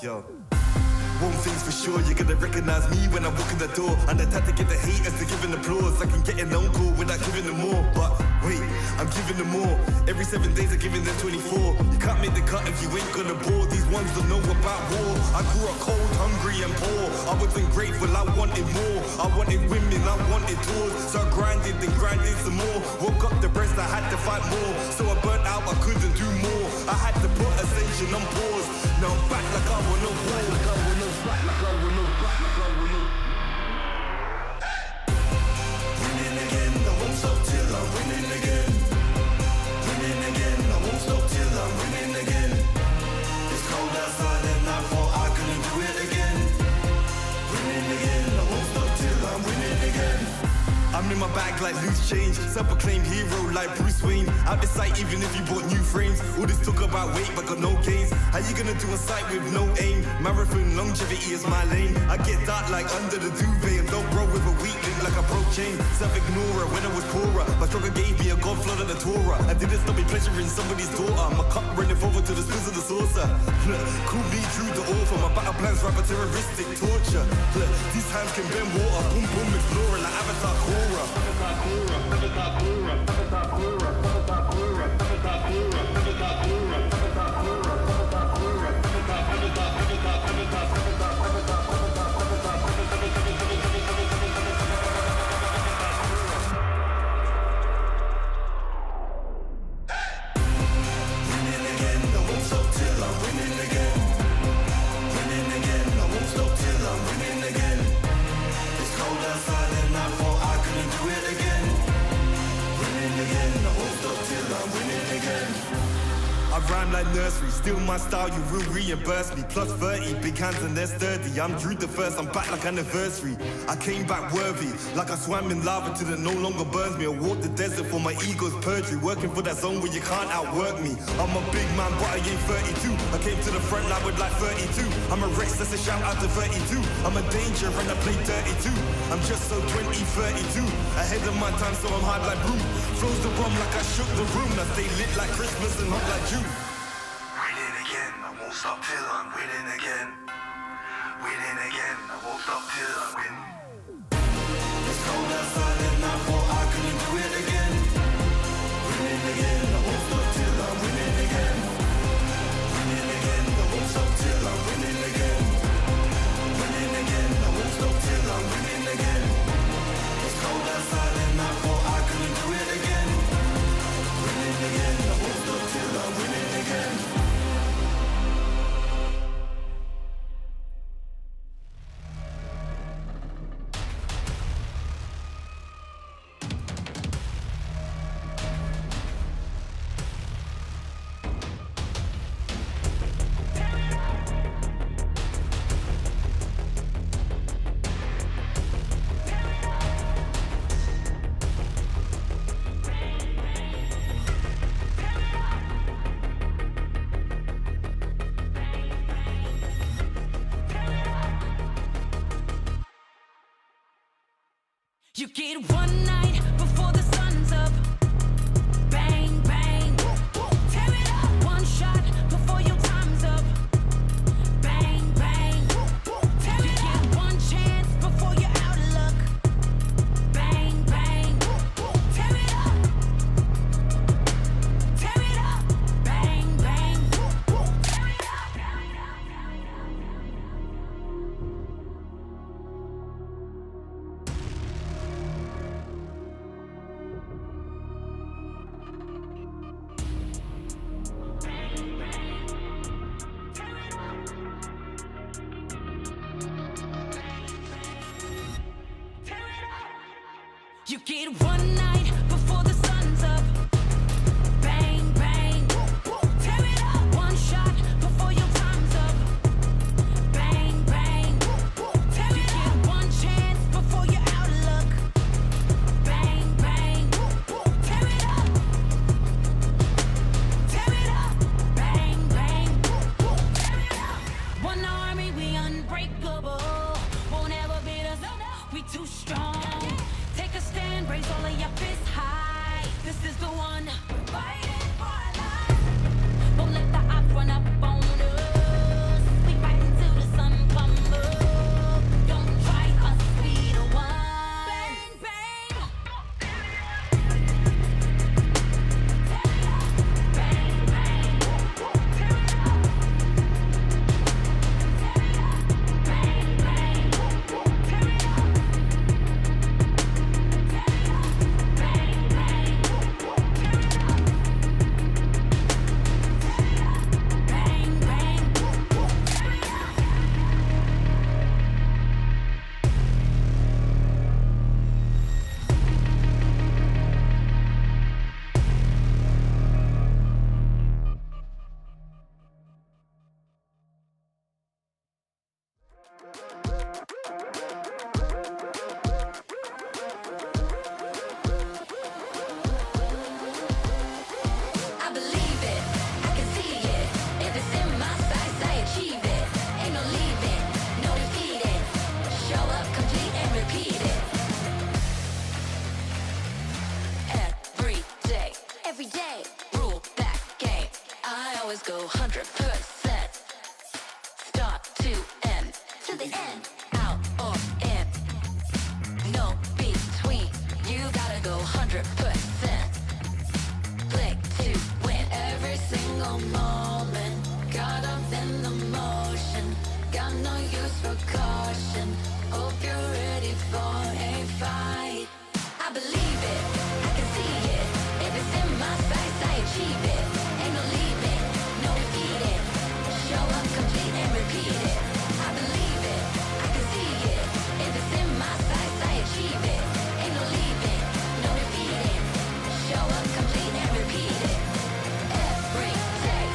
Yo. One thing's for sure, you're gonna recognize me when I walk in the door. And the type to get the haters to give an applause. I can get an encore without giving them more. But wait, I'm giving them more. Every 7 days I'm giving them 24. You can't make the cut if you ain't gonna bore. These ones don't know about war. I grew up cold, hungry and poor. I wasn't grateful, I wanted more. I wanted women, I wanted tours. So I grinded and grinded some more. Woke up depressed, I had to fight more. So I burnt out, I couldn't do more. I had to put a station on pause. Now I'm back like I want no war. Winning again, I won't stop till I'm winning again. Winning again, I won't stop till I'm winning again. It's cold outside and I thought I couldn't do it again. Winning again, I won't stop till I'm winning again. I'm in my bag like loose change. Self-proclaimed hero like Bruce Wayne. Out the sight even if you bought new frames. All this talk about weight but got no gains. How you gonna do a sight with no aim? Marathon longevity is my lane. I get dark like under the duvet. And don't roll with a weak link like a broke chain. Self-ignorer when I was poorer. My struggle gave me a God flood of the Torah. I didn't stop me pleasuring somebody's daughter. My cup running over to the spills of the saucer. Call me true the author. My battle plans rapper terroristic torture. These hands can bend water. Boom boom exploring like Avatar Korra. Winning again, I won't stop till I'm winning again. Winning again, I won't stop till I'm winning again. It's cold outside and I thought I couldn't do it again. Winning again, I won't stop till I'm winning again. I rhyme like nursery, still my style, you will reimburse me. Plus 30, big hands and they're sturdy. I'm Drew the first, I'm back like anniversary. I came back worthy, like I swam in lava till it no longer burns me. I walked the desert for my ego's perjury, working for that zone where you can't outwork me. I'm a big man, but I ain't 32. I came to the front line with like 32. I'm a Rex, that's a shout out to 32. I'm a danger and I play 32. I'm just so 20, 32. Ahead of my time, so I'm hard like Brew. Flows the bomb like I shook the room. I stay lit like Christmas and hot like June. Winning again, I won't stop till I'm winning again. Winning again, I won't stop till I win. It's cold outside and I thought I couldn't do it again. Winning again, I won't stop till I'm winning again. Winning again, I won't stop till I'm winning again. Winning again, I won't stop till I'm winning again. It's cold outside and I thought I couldn't do it again. Winning again, I won't stop till I'm winning again. You get one night before the sun's up. Bang, bang. Tear it up. One shot before your time's up. Bang, bang. Tear it up. One chance before you're out of luck. Bang, bang. Tear it up. Tear it up. Bang, bang. Tear it up. You get one night before the sun's up. Bang, bang. Tear it up. One shot before your time's up. Bang, bang. Tear it up. One chance before you're out of luck. Bang, bang. Tear it up. Tear it up. Bang, bang. Tear it up. One army, we unbreakable. Won't ever beat us. We too strong. Take a stand, raise all of your fists high. This is the one. We're fighting for our lives. Won't let the odds run up on us. We fighting always go 100%. Start to end. To the end. Out or in. No between. You gotta go 100%. Click to win. Every single moment. Caught up in the motion. Got no use for caution. Hope you're ready for a fight. I believe it. I can see it. If it's in my sights, I achieve it. Ain't no leaving, no defeating. Show up, complete and repeat it. I believe it. I can see it. If it's in my sights, I achieve it. Ain't no leaving, no defeating. Show up, complete and repeat it. Every day,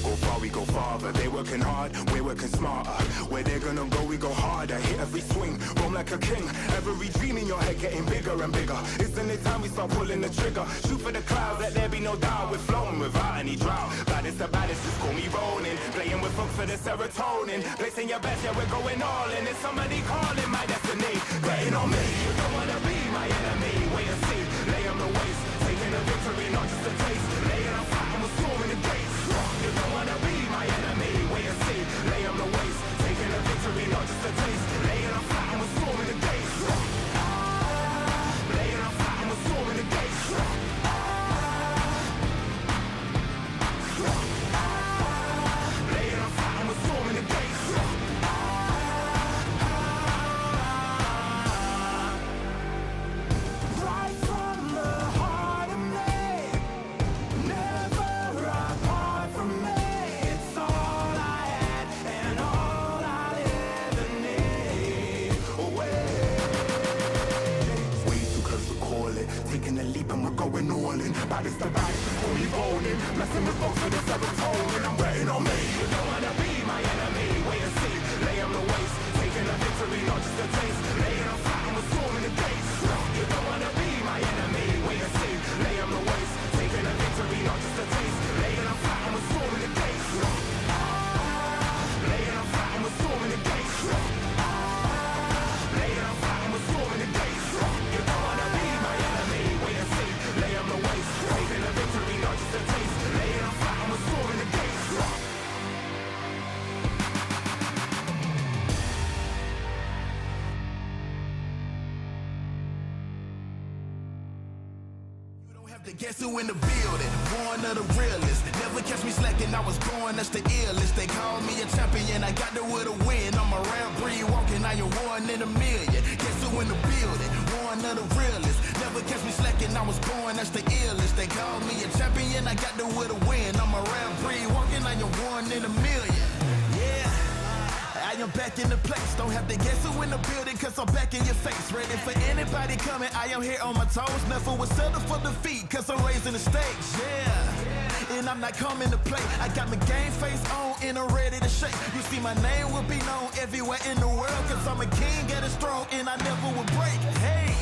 go far, we go farther. They working hard, we're working smarter. Where they're gonna go, we go harder. Hit every swing, roam like a king. Every dream in your head getting bigger and bigger. Isn't it time we start pulling the trigger? Shoot for the clouds, let there be no doubt. We're flowing without any drought. Baddest the baddest, just call me rolling. Playing with folks for the serotonin. Placing your best, yeah, we're going all in. It's somebody calling my destiny. Betting on me, you don't wanna be my enemy. Wait and see, lay on the waist. Taking a victory, not just a taste. Laying on fire, we're storming the gates. You don't wanna be my enemy. Wait and see, lay on the waist. Taking a victory, not just a taste. Laying on fire, we're storming the gates. Laying on fire, we're storming the gates. Laying on fire, we're storming the gates. Right from the heart of me, never apart from me. It's all I had and all I'll ever need. Way too close to call it. Taking a leap and we're going all in. Baddest the baddest before we rolling. Messing with folks for the serotonin. I'm betting on me. You don't wanna be my enemy. Wait and see, lay on the waist. Taking a victory, not just a taste. Laying on fire and we're storming the gates. You don't wanna be my enemy. Wait and see, lay on the waist. Taking a victory, not just a taste. Laying on fire and we're storming the gates. Laying on fire and we're storming the gates. Laying on fire and we're storming the gates. You don't wanna be my enemy. Wait and see, lay on the waist. Taking a victory, not just a taste. Laying on fire and we're storming the gates. To guess who in the building, born of the realest. Never catch me slacking, I was born, that's the illest. They call me a champion, I got there with a win. I'm a rare breed, walking, I am one in a million. Guess who in the building, born of the realest. Never catch me slacking, I was born, that's the illest. They call me a champion, I got there with a win. I'm a rare breed, walking, I am one in a million. Yeah. I am back in the place, don't have to guess who in the building, cause I'm back in your face. Ready for anybody coming, I am here on my toes. Never will settle for defeat, cause I'm raising the stakes, yeah. And I'm not coming to play, I got my game face on and I'm ready to shake. You see my name will be known everywhere in the world, cause I'm a king, get it strong and I never will break. Hey,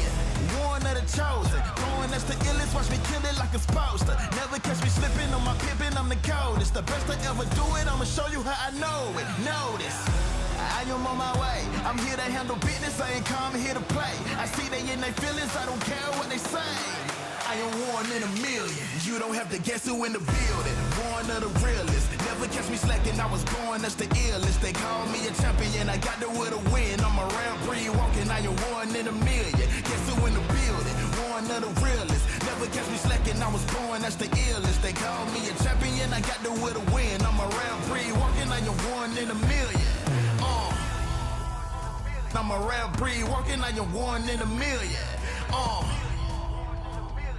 one of the chosen, going that's the illest, watch me kill it like a supposed to. Never catch me slipping on my pippin', I'm the coldest. The best I ever do it, I'ma show you how I know it. Notice, I am on my way, I'm here to handle business, I ain't come here to play. I see they in their feelings, I don't care what they say. I am one in a million, you don't have to guess who in the building. Born of the realest, never catch me slacking, I was born, that's the illest. They call me a champion, I got there with a win. I'm a rare breed, walking, I am one in a million. Guess who in the building, born of the realest. Never catch me slacking, I was born, that's the illest. They call me a champion, I got there with a win. I'm a rare breed, walking, I am one in a million. I'm a rare breed, walking, I am one in a million.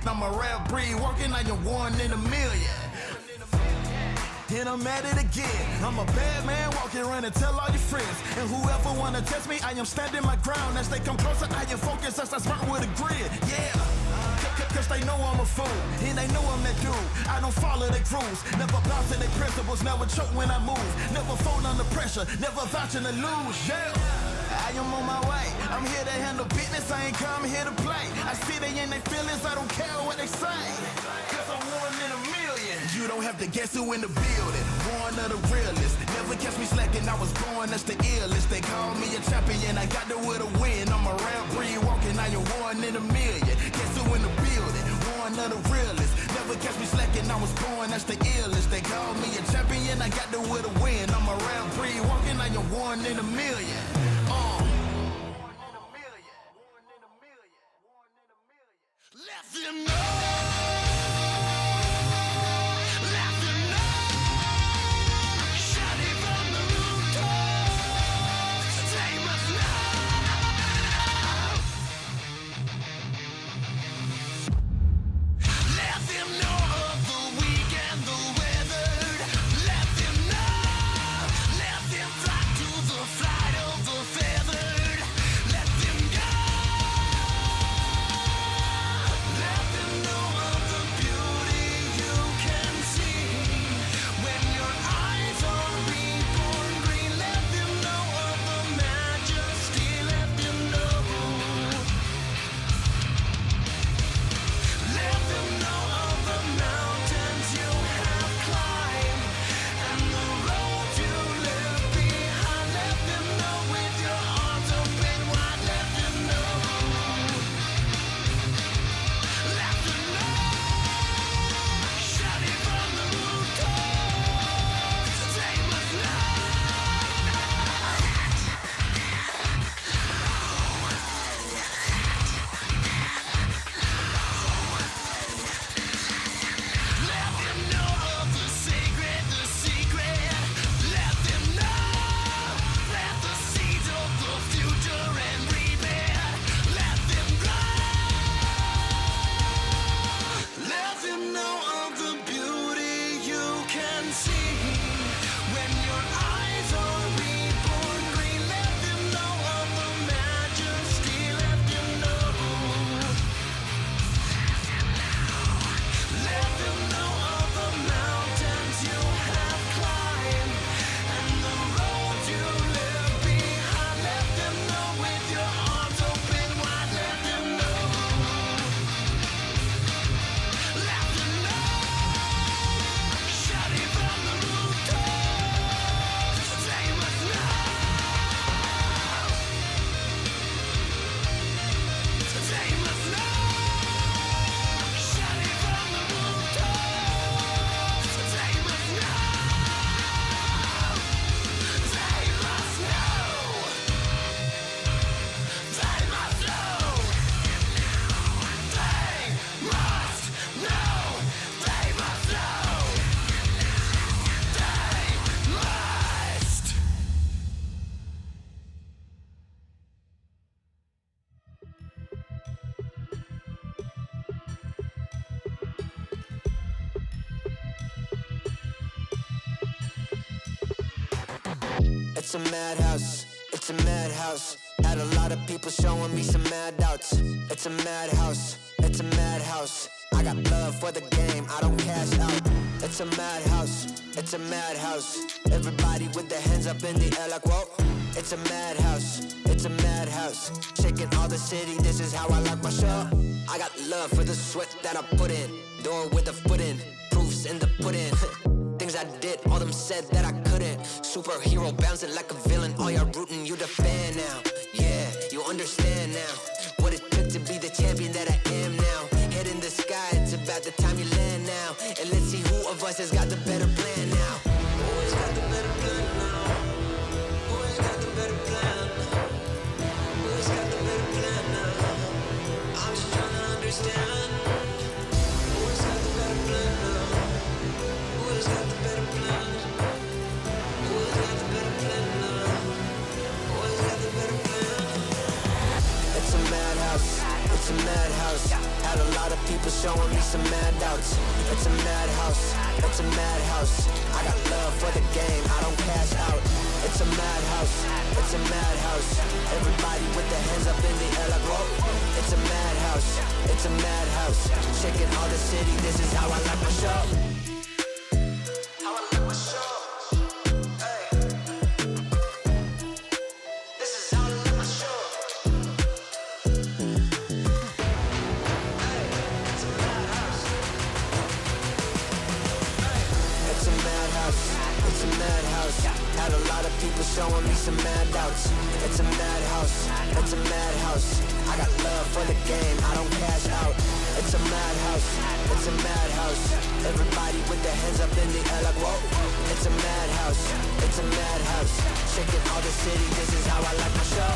I'm a rare breed, walking, I am one in a million. And I'm at it again. I'm a bad man, walking around and tell all your friends. And whoever wanna test me, I am standing my ground. As they come closer, I am focused as I smart with a grid. Yeah. Cause they know I'm a fool, and they know I'm that dude. I don't follow their rules, never bow to their principles, never choke when I move, never fold under pressure, never vouching to lose, yeah. I am on my way, I'm here to handle business, I ain't come here to play. I see they in their feelings, I don't care what they say. Cause I'm one in a million. You don't have to guess who in the building, born of the realest. Never catch me slacking, I was born, that's the illest. They call me a champion, I got there with a win. I'm a rare breed, walking, I am one in a million. Guess who in the building, born of the realest. Never catch me slacking, I was born, that's the illest. They call me a champion, I got there with a win. I'm a rare breed, walking, I am one in a million. Let them know. Let them know. Shout it from the rooftops. They must know. Let them know of the weak and the weathered. Let them know. Let them flock to the flight of the It's a madhouse, it's a madhouse. Had a lot of people showing me some mad doubts. It's a madhouse, it's a madhouse. I got love for the game, I don't cash out. It's a madhouse, it's a madhouse. Everybody with their hands up in the air like whoa. It's a madhouse, it's a madhouse. Shaking all the city, this is how I like my show. I got love for the sweat that I put in. Door with a foot in, proofs in the pudding. Things I did, all them said that I couldn't. Superhero bouncing like a villain, all y'all rooting, you the fan now. Yeah, you understand now what it took to be the champion that I am now. Head in the sky, it's about the time you land now. And let's see who of us has got the better plan now. Who has got the better plan now? Who has got the better plan? Who has got the better plan now? I'm just trying to understand. Who has got the better plan now? Who has got the better plan? Who has got the better plan now? Who has got the better plan? It's a madhouse, it's a madhouse. Had a lot of people showing me some mad doubts. It's a madhouse, it's a madhouse. I got love for the game, I don't cash out. It's a madhouse, it's a madhouse. Everybody with their hands up in the air like whoa. It's a madhouse, it's a madhouse. Shaking all the city, this is how I like my show. How I like my show. Hey. This is how I like my show. It's a madhouse. Had a lot of people showing me some mad doubts. It's a madhouse, it's a madhouse. I got love for the game, I don't cash out. It's a madhouse, it's a madhouse. Everybody with their hands up in the air like whoa. It's a madhouse, it's a madhouse. Shaking all the city, this is how I like my show.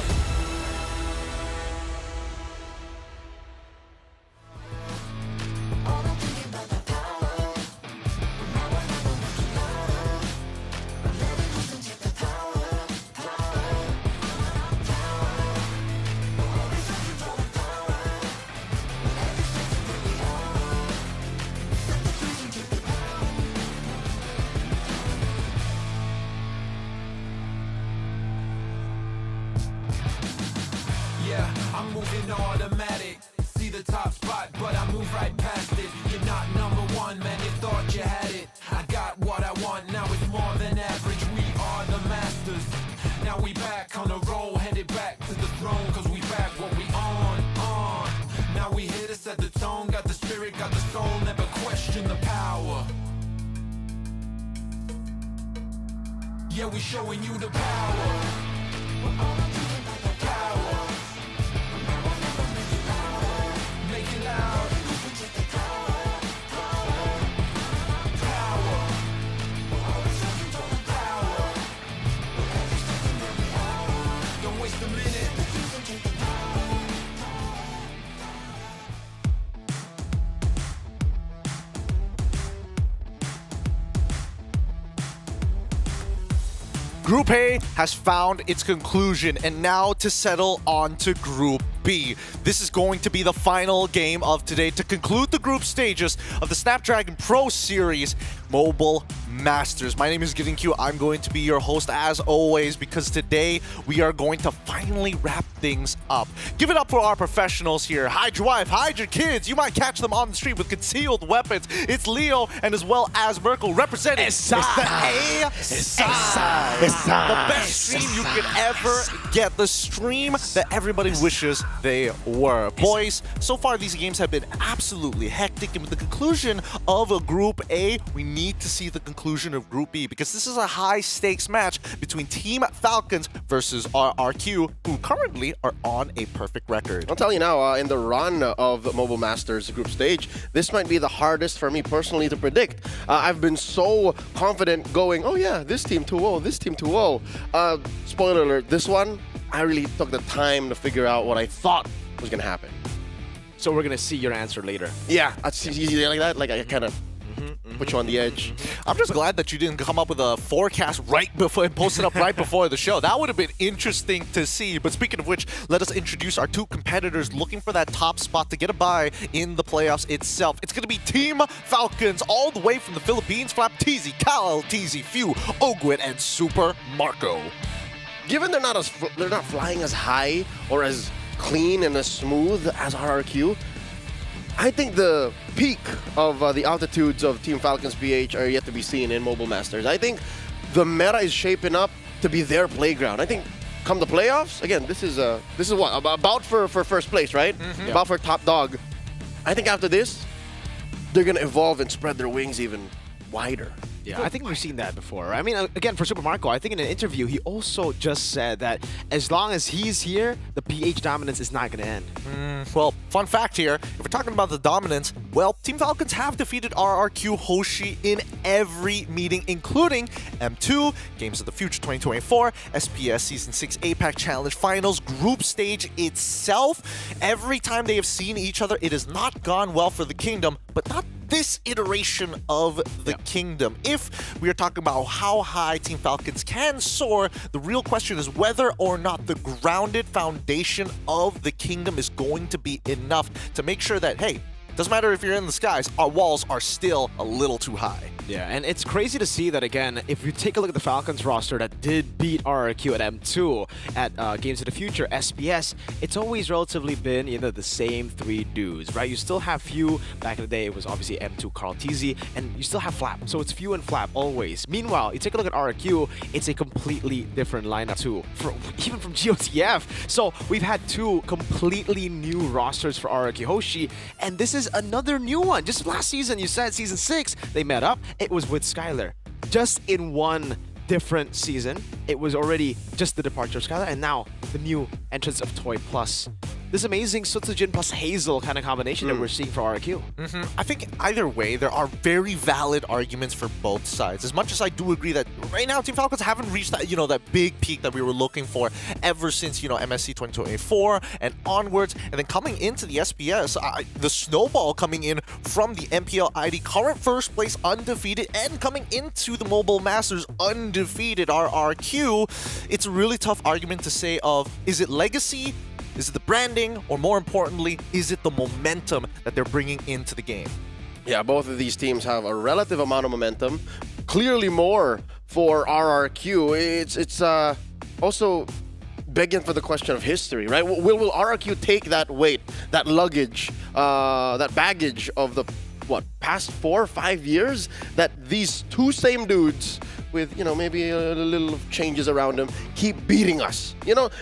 Yeah, I'm moving automatic. See the top spot, but I move right past it. You're not number one, man, you thought you had it. I got what I want, now it's more than average. We are the masters. Now we back on the roll, headed back to the throne, cause we back what we on. Now we here to set the tone, got the spirit, got the soul, never question the power. Yeah, we showing you the power. Make it loud. Don't waste a minute. Group A has found its conclusion, and now to settle on to Group B. This is going to be the final game of today to conclude the group stages of the Snapdragon Pro Series Mobile Masters. My name is Giving Q. I'm going to be your host as always, because today we are going to finally wrap things up. Give it up for our professionals here. Hide your wife, hide your kids. You might catch them on the street with concealed weapons. It's Leo and as well as Merkel representing the best stream you could ever get. The stream that everybody wishes they were. Boys, so far these games have been absolutely hectic, and with the conclusion of a Group A, we need to see the conclusion of Group B, because this is a high-stakes match between Team Falcons versus RRQ, who currently are on a perfect record. I'll tell you now, in the run of the Mobile Masters group stage, this might be the hardest for me personally to predict. I've been so confident going, oh yeah, this team 2-0, this team 2-0. Spoiler alert, this one, I really took the time to figure out what I thought was going to happen. So we're going to see your answer later. Yeah, it's easy like that. Like I kind of put you on the edge. I'm just glad that you didn't come up with a forecast right before and post it up right before the show. That would have been interesting to see. But speaking of which, let us introduce our two competitors looking for that top spot to get a bye in the playoffs itself. It's going to be Team Falcons, all the way from the Philippines, Flap TZ, Kal TZ, Few, Ogwit, and Super Marco. Given they're not flying as high or as clean and as smooth as RRQ, I think the peak of the altitudes of Team Falcons PH are yet to be seen in Mobile Masters. I think the meta is shaping up to be their playground. I think come the playoffs, again, this is what about for first place, right? About for top dog. I think after this, they're gonna evolve and spread their wings even wider. Yeah, I think we've seen that before. I mean, again, for Super Marco, I think in an interview, he also just said that as long as he's here, the PH dominance is not going to end. Well, fun fact here, if we're talking about the dominance, well, Team Falcons have defeated RRQ Hoshi in every meeting, including M2, Games of the Future 2024, SPS Season 6 APAC Challenge Finals, Group Stage itself. Every time they have seen each other, it has not gone well for the Kingdom, but not this iteration of the Kingdom. If we are talking about how high Team Falcons can soar, the real question is whether or not the grounded foundation of the Kingdom is going to be enough to make sure that, hey, doesn't matter if you're in the skies, our walls are still a little too high. Yeah, and it's crazy to see that, again, if you take a look at the Falcons roster that did beat RRQ at M2 at Games of the Future, SPS, it's always relatively been, the same three dudes, right? You still have Few. Back in the day, it was obviously M2, Carl TZ, and you still have Flap. So it's Few and Flap always. Meanwhile, you take a look at RRQ, it's a completely different lineup too, even from GOTF. So we've had two completely new rosters for RRQ Hoshi, and this is another new one. Just last season, you said Season 6, they met up. It was with Skylar. Just in one different season, it was already just the departure of Skylar, and now the new entrance of Toy Plus. This amazing Sutsujin plus Hazel kind of combination that we're seeing for RRQ. I think either way, there are very valid arguments for both sides. As much as I do agree that right now Team Falcons haven't reached that, that big peak that we were looking for ever since, MSC 2024 and onwards. And then coming into the SPS, the snowball coming in from the MPL ID, current first place undefeated, and coming into the Mobile Masters undefeated RRQ. It's a really tough argument to say of, is it legacy? Is it the branding? Or more importantly, is it the momentum that they're bringing into the game? Yeah, both of these teams have a relative amount of momentum. Clearly more for RRQ. It's also begging for the question of history, right? Will RRQ take that weight, that luggage, that baggage of the, past 4 or 5 years that these two same dudes with, maybe a little changes around them, keep beating us.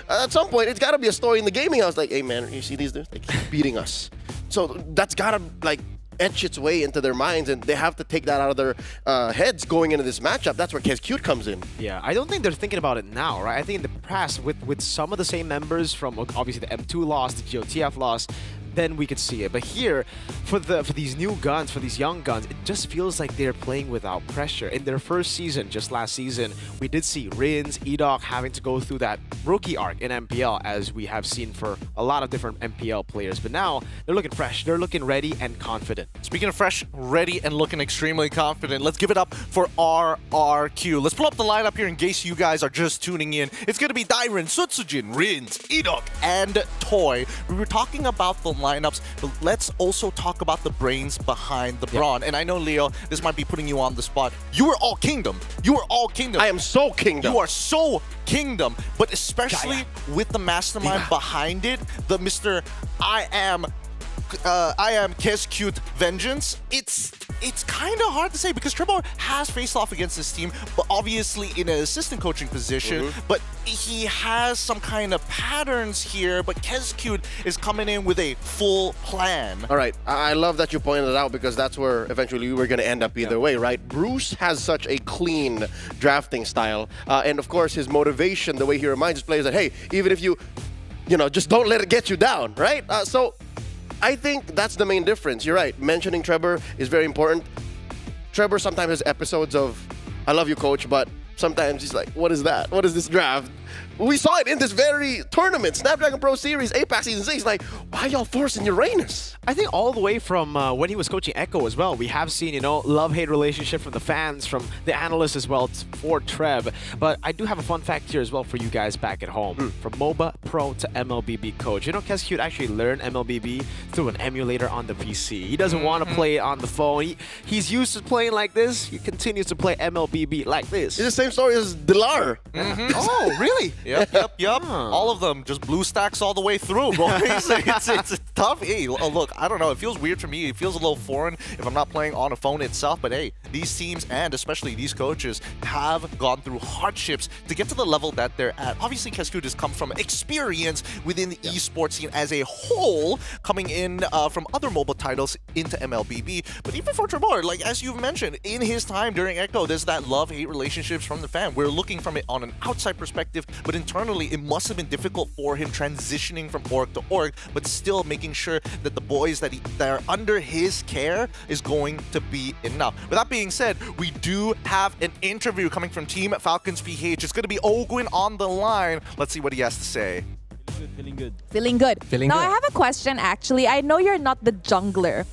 At some point, it's got to be a story in the gaming house. Like, hey, man, you see these dudes? They keep beating us. So that's got to, etch its way into their minds, and they have to take that out of their heads going into this matchup. That's where Cute comes in. Yeah, I don't think they're thinking about it now, right? I think in the past, with some of the same members from, obviously, the M2 loss, the GOTF loss, then we could see it. But here, for these new guns, for these young guns, it just feels like they're playing without pressure. In their first season, just last season, we did see Rins, Edok having to go through that rookie arc in MPL, as we have seen for a lot of different MPL players. But now, they're looking fresh, they're looking ready and confident. Speaking of fresh, ready, and looking extremely confident, let's give it up for RRQ. Let's pull up the lineup here in case you guys are just tuning in. It's going to be Dairen, Sutsujin, Rins, Edok, and Toy. We were talking about the lineups, but let's also talk about the brains behind the brawn. And I know, Leo, this might be putting you on the spot. You are all Kingdom. You are all Kingdom. I am so Kingdom. You are so Kingdom, but especially with the mastermind behind it, the Mr. I am Cute Vengeance. It's kind of hard to say because Trevor has faced off against this team, but obviously in an assistant coaching position. But he has some kind of patterns here. But Cute is coming in with a full plan. All right, I love that you pointed it out because that's where eventually we were going to end up either way, right? Bruce has such a clean drafting style, and of course his motivation, the way he reminds his players that hey, even if you just don't let it get you down, right? So I think that's the main difference. You're right. Mentioning Trevor is very important. Trevor sometimes has episodes of, I love you, coach, but sometimes he's like, what is that? What is this draft? we saw it in this very tournament, Snapdragon Pro Series, APAC Season 6. Like, why y'all forcing Uranus? I think all the way from when he was coaching Echo as well, we have seen, you know, love-hate relationship from the fans, from the analysts as well for Trev. But I do have a fun fact here as well for you guys back at home. From MOBA Pro to MLBB coach. You know, Kescute actually learned MLBB through an emulator on the PC. He doesn't want to play it on the phone. He's used to playing like this. He continues to play MLBB like this. It's the same story as Dilar. Oh, really? Yep. All of them, just blue stacks all the way through, boys. it's tough. Hey, look, I don't know. It feels weird for me. It feels a little foreign if I'm not playing on a phone itself. But hey, these teams and especially these coaches have gone through hardships to get to the level that they're at. Obviously, Kescute has come from experience within the esports scene as a whole, coming in from other mobile titles into MLBB. But even for Trevor, like as you've mentioned, in his time during Echo, there's that love-hate relationships from the fan. We're looking from it on an outside perspective, but internally, it must have been difficult for him transitioning from org to org, but still making sure that the boys that are under his care is going to be enough. With that being said, we do have an interview coming from Team Falcons PH. It's going to be Ogwin on the line. Let's see what he has to say. Feeling good. Feeling Now, good. I have a question, actually. I know you're not the jungler.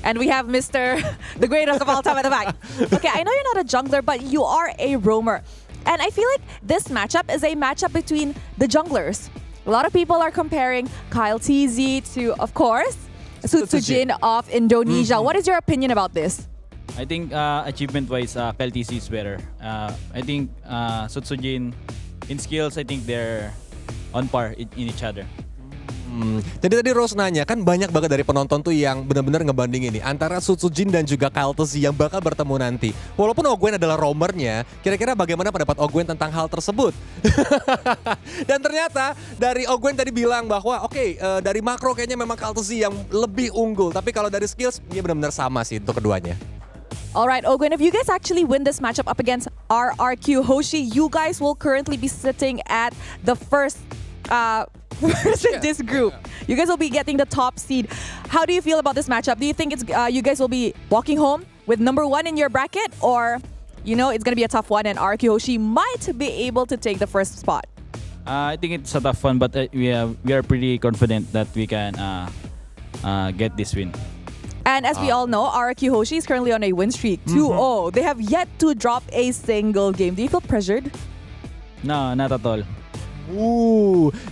And we have Mr. the greatest of all time at the back. Okay, I know you're not a jungler, but you are a roamer. And I feel like this matchup is a matchup between the junglers. A lot of people are comparing Kyle TZ to, of course, Sutsujin of Indonesia. What is your opinion about this? I think achievement-wise, Kyle TZ is better. I think Sutsujin, in skills, I think they're on par in each other. Jadi tadi Rose nanya, kan banyak banget dari penonton tuh yang benar-benar ngebandingin nih antara Sutsujin dan juga Kyle TZ yang bakal bertemu nanti. Walaupun Ogwen adalah roamernya, kira-kira bagaimana pendapat Ogwen tentang hal tersebut? Dan ternyata dari Ogwen tadi bilang bahwa dari makro kayaknya memang Kyle TZ yang lebih unggul, tapi kalau dari skills dia benar-benar sama sih untuk keduanya. Alright, Ogwen, if you guys actually win this matchup up against RRQ Hoshi, you guys will currently be sitting at the first in this group. You guys will be getting the top seed. How do you feel about this matchup? Do you think it's you guys will be walking home with #1 in your bracket, or you know it's gonna be a tough one and RRQ Hoshi might be able to take the first spot? I think it's a tough one, but we are pretty confident that we can get this win. And as we all know, RRQ Hoshi is currently on a win streak, 2-0. They have yet to drop a single game. Do you feel pressured? No, not at all.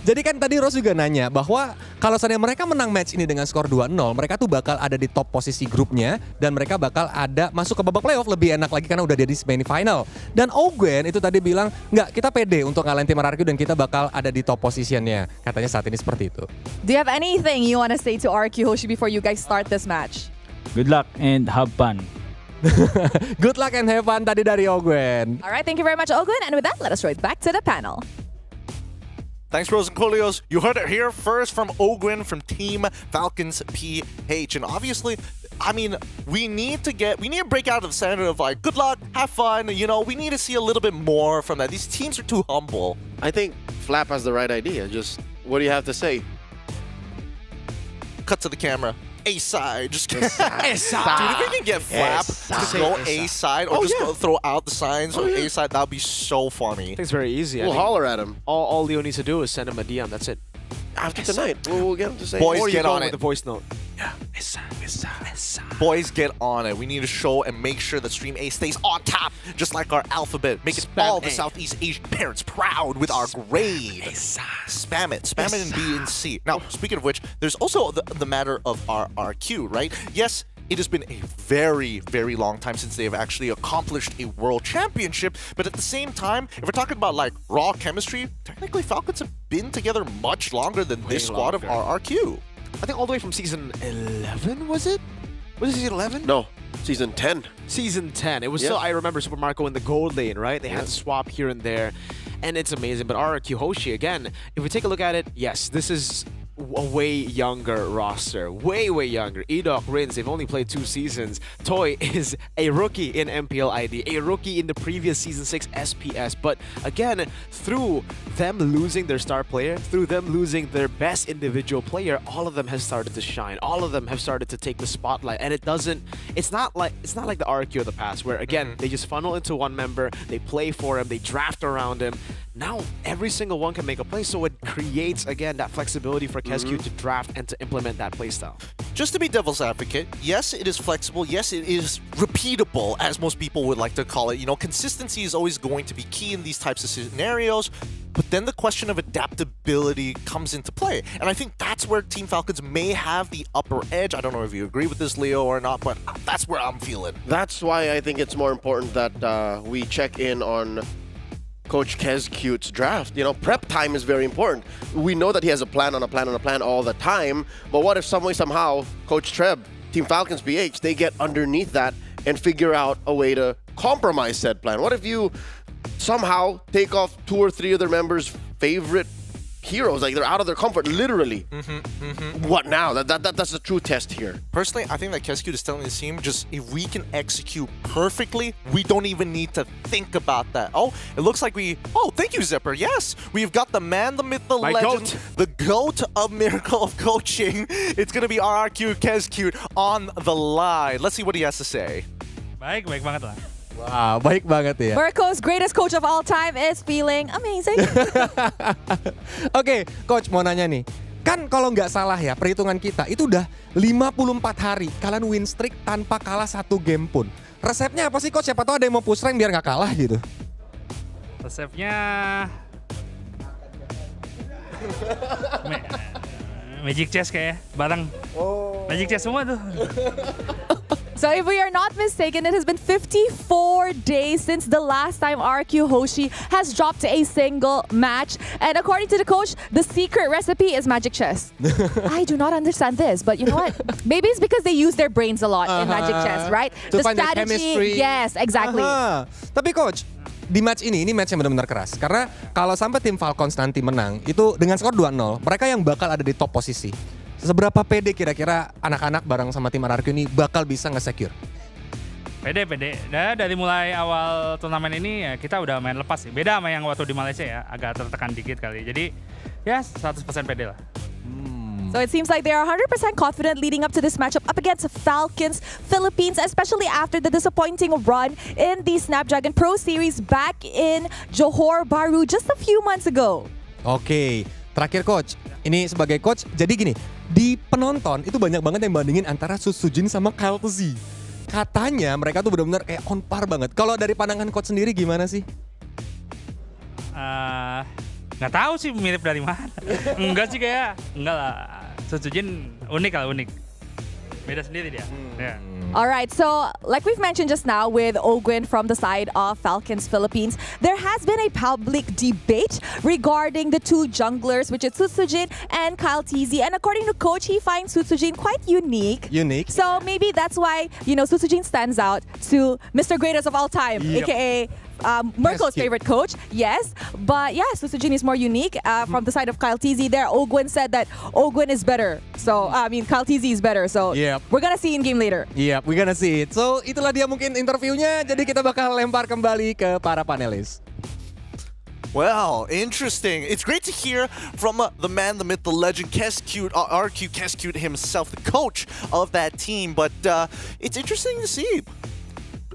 Jadi kan tadi Rose juga nanya bahwa kalau seandainya mereka menang match ini dengan skor 2-0, mereka tuh bakal ada di top posisi grupnya dan mereka bakal ada masuk ke babak playoff lebih enak lagi karena udah ada di semi-final. Dan Ogwen itu tadi bilang, enggak, kita pede untuk ngalahin tim RRQ dan kita bakal ada di top positionnya. Katanya saat ini seperti itu. Do you have anything you want to say to RRQ Hoshi before you guys start this match? Good luck and have fun. Good luck and have fun tadi dari Ogwen. All right, thank you very much, Ogwen. And with that, let us right back to the panel. Thanks, Rose and Kolios. You heard it here first from Ogwin from Team Falcons PH. And obviously, I mean, we need to break out of the center of like, good luck, have fun. You know, we need to see a little bit more from that. These teams are too humble. I think Flap has the right idea. Just, what do you have to say? Cut to the camera. A-side. Just A-side. Dude, if we can get Flap to go A-side or go throw out the signs on A-side, that would be so funny. I think it's very easy. We'll holler at him. All Leo needs to do is send him a DM. That's it. After tonight, we'll get him to say, boys, or you get call on him it. with a voice note. Yeah. Boys, get on it. We need to show and make sure that Stream A stays on top, just like our alphabet. Make it all the Southeast Asian parents proud with our grade. Spam it. Spam it in B and C. Now, speaking of which, there's also the matter of RRQ, right? Yes, it has been a very, very long time since they have actually accomplished a world championship. But at the same time, if we're talking about like raw chemistry, technically Falcons have been together much longer than this squad of RRQ. I think all the way from season 11, was it? Was it season 11? No, season 10. Season 10. It was still, I remember Super Marco in the gold lane, right? They had to swap here and there. And it's amazing. But RRQ Hoshi, again, if we take a look at it, yes, this is a way younger roster. Way, way younger. Edok, Rins, they've only played 2 seasons. Toy is a rookie in MPL ID, a rookie in the previous Season 6 SPS. But again, through them losing their star player, through them losing their best individual player, all of them have started to shine. All of them have started to take the spotlight. And it's not like the RQ of the past, where again, they just funnel into one member, they play for him, they draft around him. now every single one can make a play, so it creates, again, that flexibility for KSQ to draft and to implement that playstyle. Just to be devil's advocate, yes, it is flexible. Yes, it is repeatable, as most people would like to call it. You know, consistency is always going to be key in these types of scenarios. But then the question of adaptability comes into play. And I think that's where Team Falcons may have the upper edge. I don't know if you agree with this, Leo, or not, but that's where I'm feeling. That's why I think it's more important that we check in on Coach KSQ's draft. You know, prep time is very important. We know that he has a plan on a plan on a plan all the time, but what if somehow Coach Treb, Team Falcons PH, they get underneath that and figure out a way to compromise said plan? What if you somehow take off 2 or 3 of their members' favorite heroes, like they're out of their comfort, literally? What now? That's the true test here. Personally, I think that KSQ is telling the team, just if we can execute perfectly, we don't even need to think about that. Oh, it looks like thank you, Zipper. Yes, we've got the man, the myth, the legend, the GOAT of Miracle of Coaching. It's going to be RRQ KSQ on the line. Let's see what he has to say. Baik banget lah. Wah, baik banget ya. Mirko's greatest coach of all time is feeling amazing. Oke, Coach mau nanya nih. Kan kalau nggak salah ya, perhitungan kita itu udah 54 hari kalian win streak tanpa kalah 1 game pun. Resepnya apa sih, Coach? Siapa tahu ada yang mau push rank biar nggak kalah gitu. Resepnya Magic Chess kayak bareng. Magic Chess semua tuh. So if we are not mistaken, it has been 54 days since the last time RQ Hoshi has dropped a single match. And according to the coach, the secret recipe is Magic Chess. I do not understand this, but you know what? Maybe it's because they use their brains a lot in Magic Chess, right? To find the chemistry. Yes, exactly. Tapi Coach, di match ini match yang benar-benar keras. Karena kalau sampai tim Falcons nanti menang, itu dengan skor 2-0, mereka yang bakal ada di top posisi. Seberapa pede kira-kira anak-anak bareng sama tim RRQ ini bakal bisa nge-secure? Pede. Nah, dari mulai awal turnamen ini ya kita udah main lepas sih. Beda sama yang waktu di Malaysia ya, agak tertekan dikit kali. Jadi ya 100% pede lah. So it seems like they are 100% confident leading up to this matchup up against Falcons Philippines, especially after the disappointing run in the Snapdragon Pro Series back in Johor Bahru just a few months ago. Oke, terakhir Coach. Ini sebagai coach, jadi gini, di penonton itu banyak banget yang bandingin antara Sujin sama Kyle Z. Katanya mereka tuh benar-benar kayak on par banget. Kalau dari pandangan coach sendiri gimana sih? Nggak tahu sih mirip dari mana. Enggak lah. Sujin unik. Beda sendiri dia. Yeah. All right, so like we've mentioned just now with Ogwin from the side of Falcons Philippines, there has been a public debate regarding the 2 junglers, which is Sutsujin and Kyle TZ. And according to coach, he finds Sutsujin quite unique. So maybe that's why, Sutsujin stands out to Mr. Greatest of all time, aka Mirko's favorite coach, yes. But yeah, Sutsujin is more unique. From the side of Kyle TZ there, Ogwin said that Ogwin is better. So, Kyle TZ is better. So, we're gonna see in game later. Yep, we're gonna see it. So, itulah dia mungkin interviewnya. Jadi kita bakal lempar kembali ke para panelis. Well, interesting. It's great to hear from the man, the myth, the legend, RQ KSQ himself, the coach of that team. But it's interesting to see.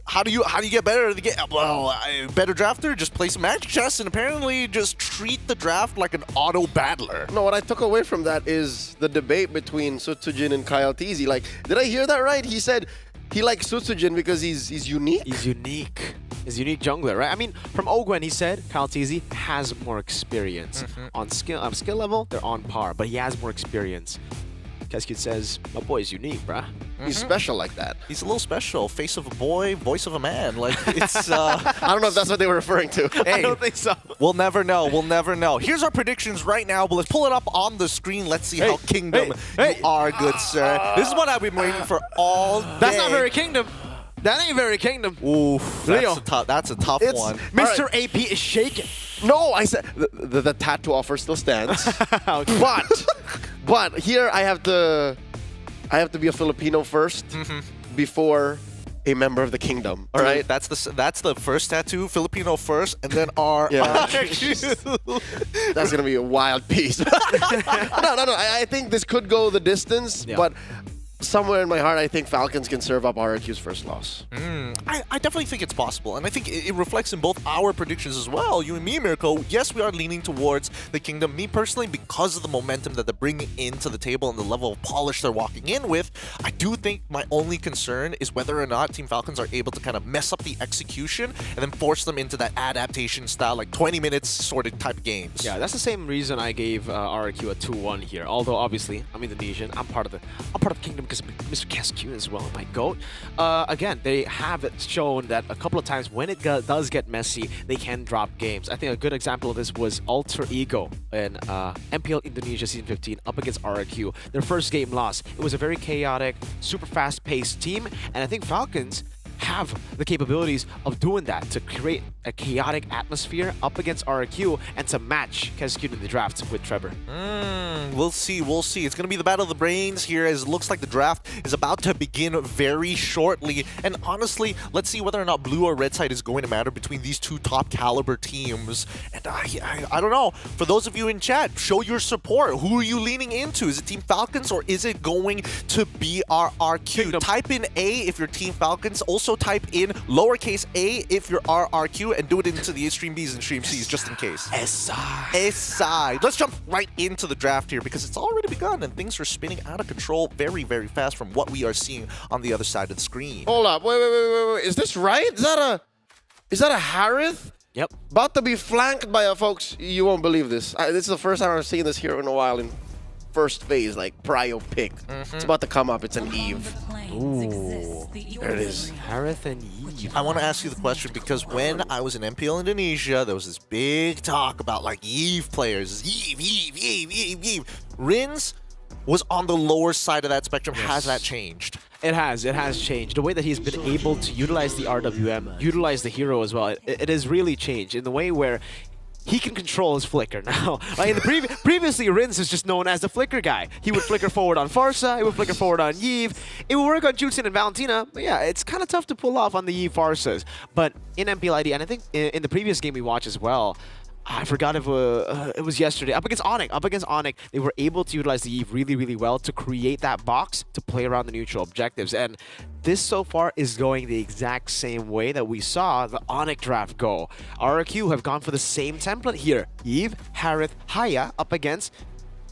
How do you get better? Better drafter? Just play some Magic Chess and apparently just treat the draft like an auto battler. No, what I took away from that is the debate between Sutsujin and Kyle TZ. Like, did I hear that right? He said he likes Sutsujin because he's unique. He's unique. He's unique jungler, right? I mean, from Ogwen, he said Kyle TZ has more experience. On skill level, they're on par, but he has more experience. KSQ says, my boy's unique, bruh. He's special like that. He's a little special. Face of a boy, voice of a man. Like, it's... I don't know if that's what they were referring to. Hey, I don't think so. We'll never know. Here's our predictions right now, but let's pull it up on the screen. Let's see how Kingdom you are, good sir. This is what I've been waiting for all day. That's not very Kingdom. That ain't very Kingdom. Oof, that's a tough one. Mr. AP is shaking. No, I said the tattoo offer still stands. But here I have to be a Filipino first before a member of the kingdom. All right, that's the first tattoo, Filipino first, and then our. That's gonna be a wild piece. No. I think this could go the distance, but somewhere in my heart, I think Falcons can serve up RRQ's first loss. I definitely think it's possible, and I think it reflects in both our predictions as well. You and me, Mirko, yes, we are leaning towards the Kingdom. Me personally, because of the momentum that they're bringing into the table and the level of polish they're walking in with, I do think my only concern is whether or not Team Falcons are able to kind of mess up the execution and then force them into that adaptation style, like 20 minutes sort of type of games. Yeah, that's the same reason I gave RRQ a 2-1 here. Although obviously I'm Indonesian, I'm part of Kingdom because of Mr. Kescu as well, my goat. Again, they have shown that a couple of times when it does get messy, they can drop games. I think a good example of this was Alter Ego in MPL Indonesia Season 15 up against RRQ. Their first game loss. It was a very chaotic, super fast-paced team, and I think Falcons have the capabilities of doing that, to create a chaotic atmosphere up against RRQ and to match Kescu in the draft with Trevor. We'll see, we'll see. It's going to be the battle of the brains here, as it looks like the draft is about to begin very shortly. And honestly, let's see whether or not blue or red side is going to matter between these two top caliber teams. And I don't know. For those of you in chat, show your support. Who are you leaning into? Is it Team Falcons or is it going to be RRQ? Type in A if you're Team Falcons. Also type in lowercase a if you're RRQ, and do it into the Stream Bs and Stream Cs just in case. S-side. Let's jump right into the draft here because it's already begun and things are spinning out of control very, very fast from what we are seeing on the other side of the screen. Hold up. Wait. Is this right? Is that a Harith? Yep. About to be flanked by a folks. You won't believe this. This is the first time I've seen this here in a while in first phase, like prio pick. It's about to come up. It's an Eve. Ooh. There it is. Harith and Eve. I want to ask you the question because when I was in MPL Indonesia, there was this big talk about like Eve players. Eve. Rins was on the lower side of that spectrum. Yes. Has that changed? It has changed. The way that he's been able to utilize the RWM, utilize the hero as well, it has really changed in the way where he can control his flicker now. Like in the previously, Rins was just known as the flicker guy. He would flicker forward on Farsa, he would flicker forward on Yves. It would work on Jutsin and Valentina, but yeah, it's kind of tough to pull off on the Yves Farsas. But in MPL ID, and I think in the previous game we watched as well, I forgot if it was yesterday. Up against Onyx, they were able to utilize the Eve really, really well to create that box to play around the neutral objectives. And this so far is going the exact same way that we saw the Onyx draft go. RRQ have gone for the same template here. Eve, Harith, Haya up against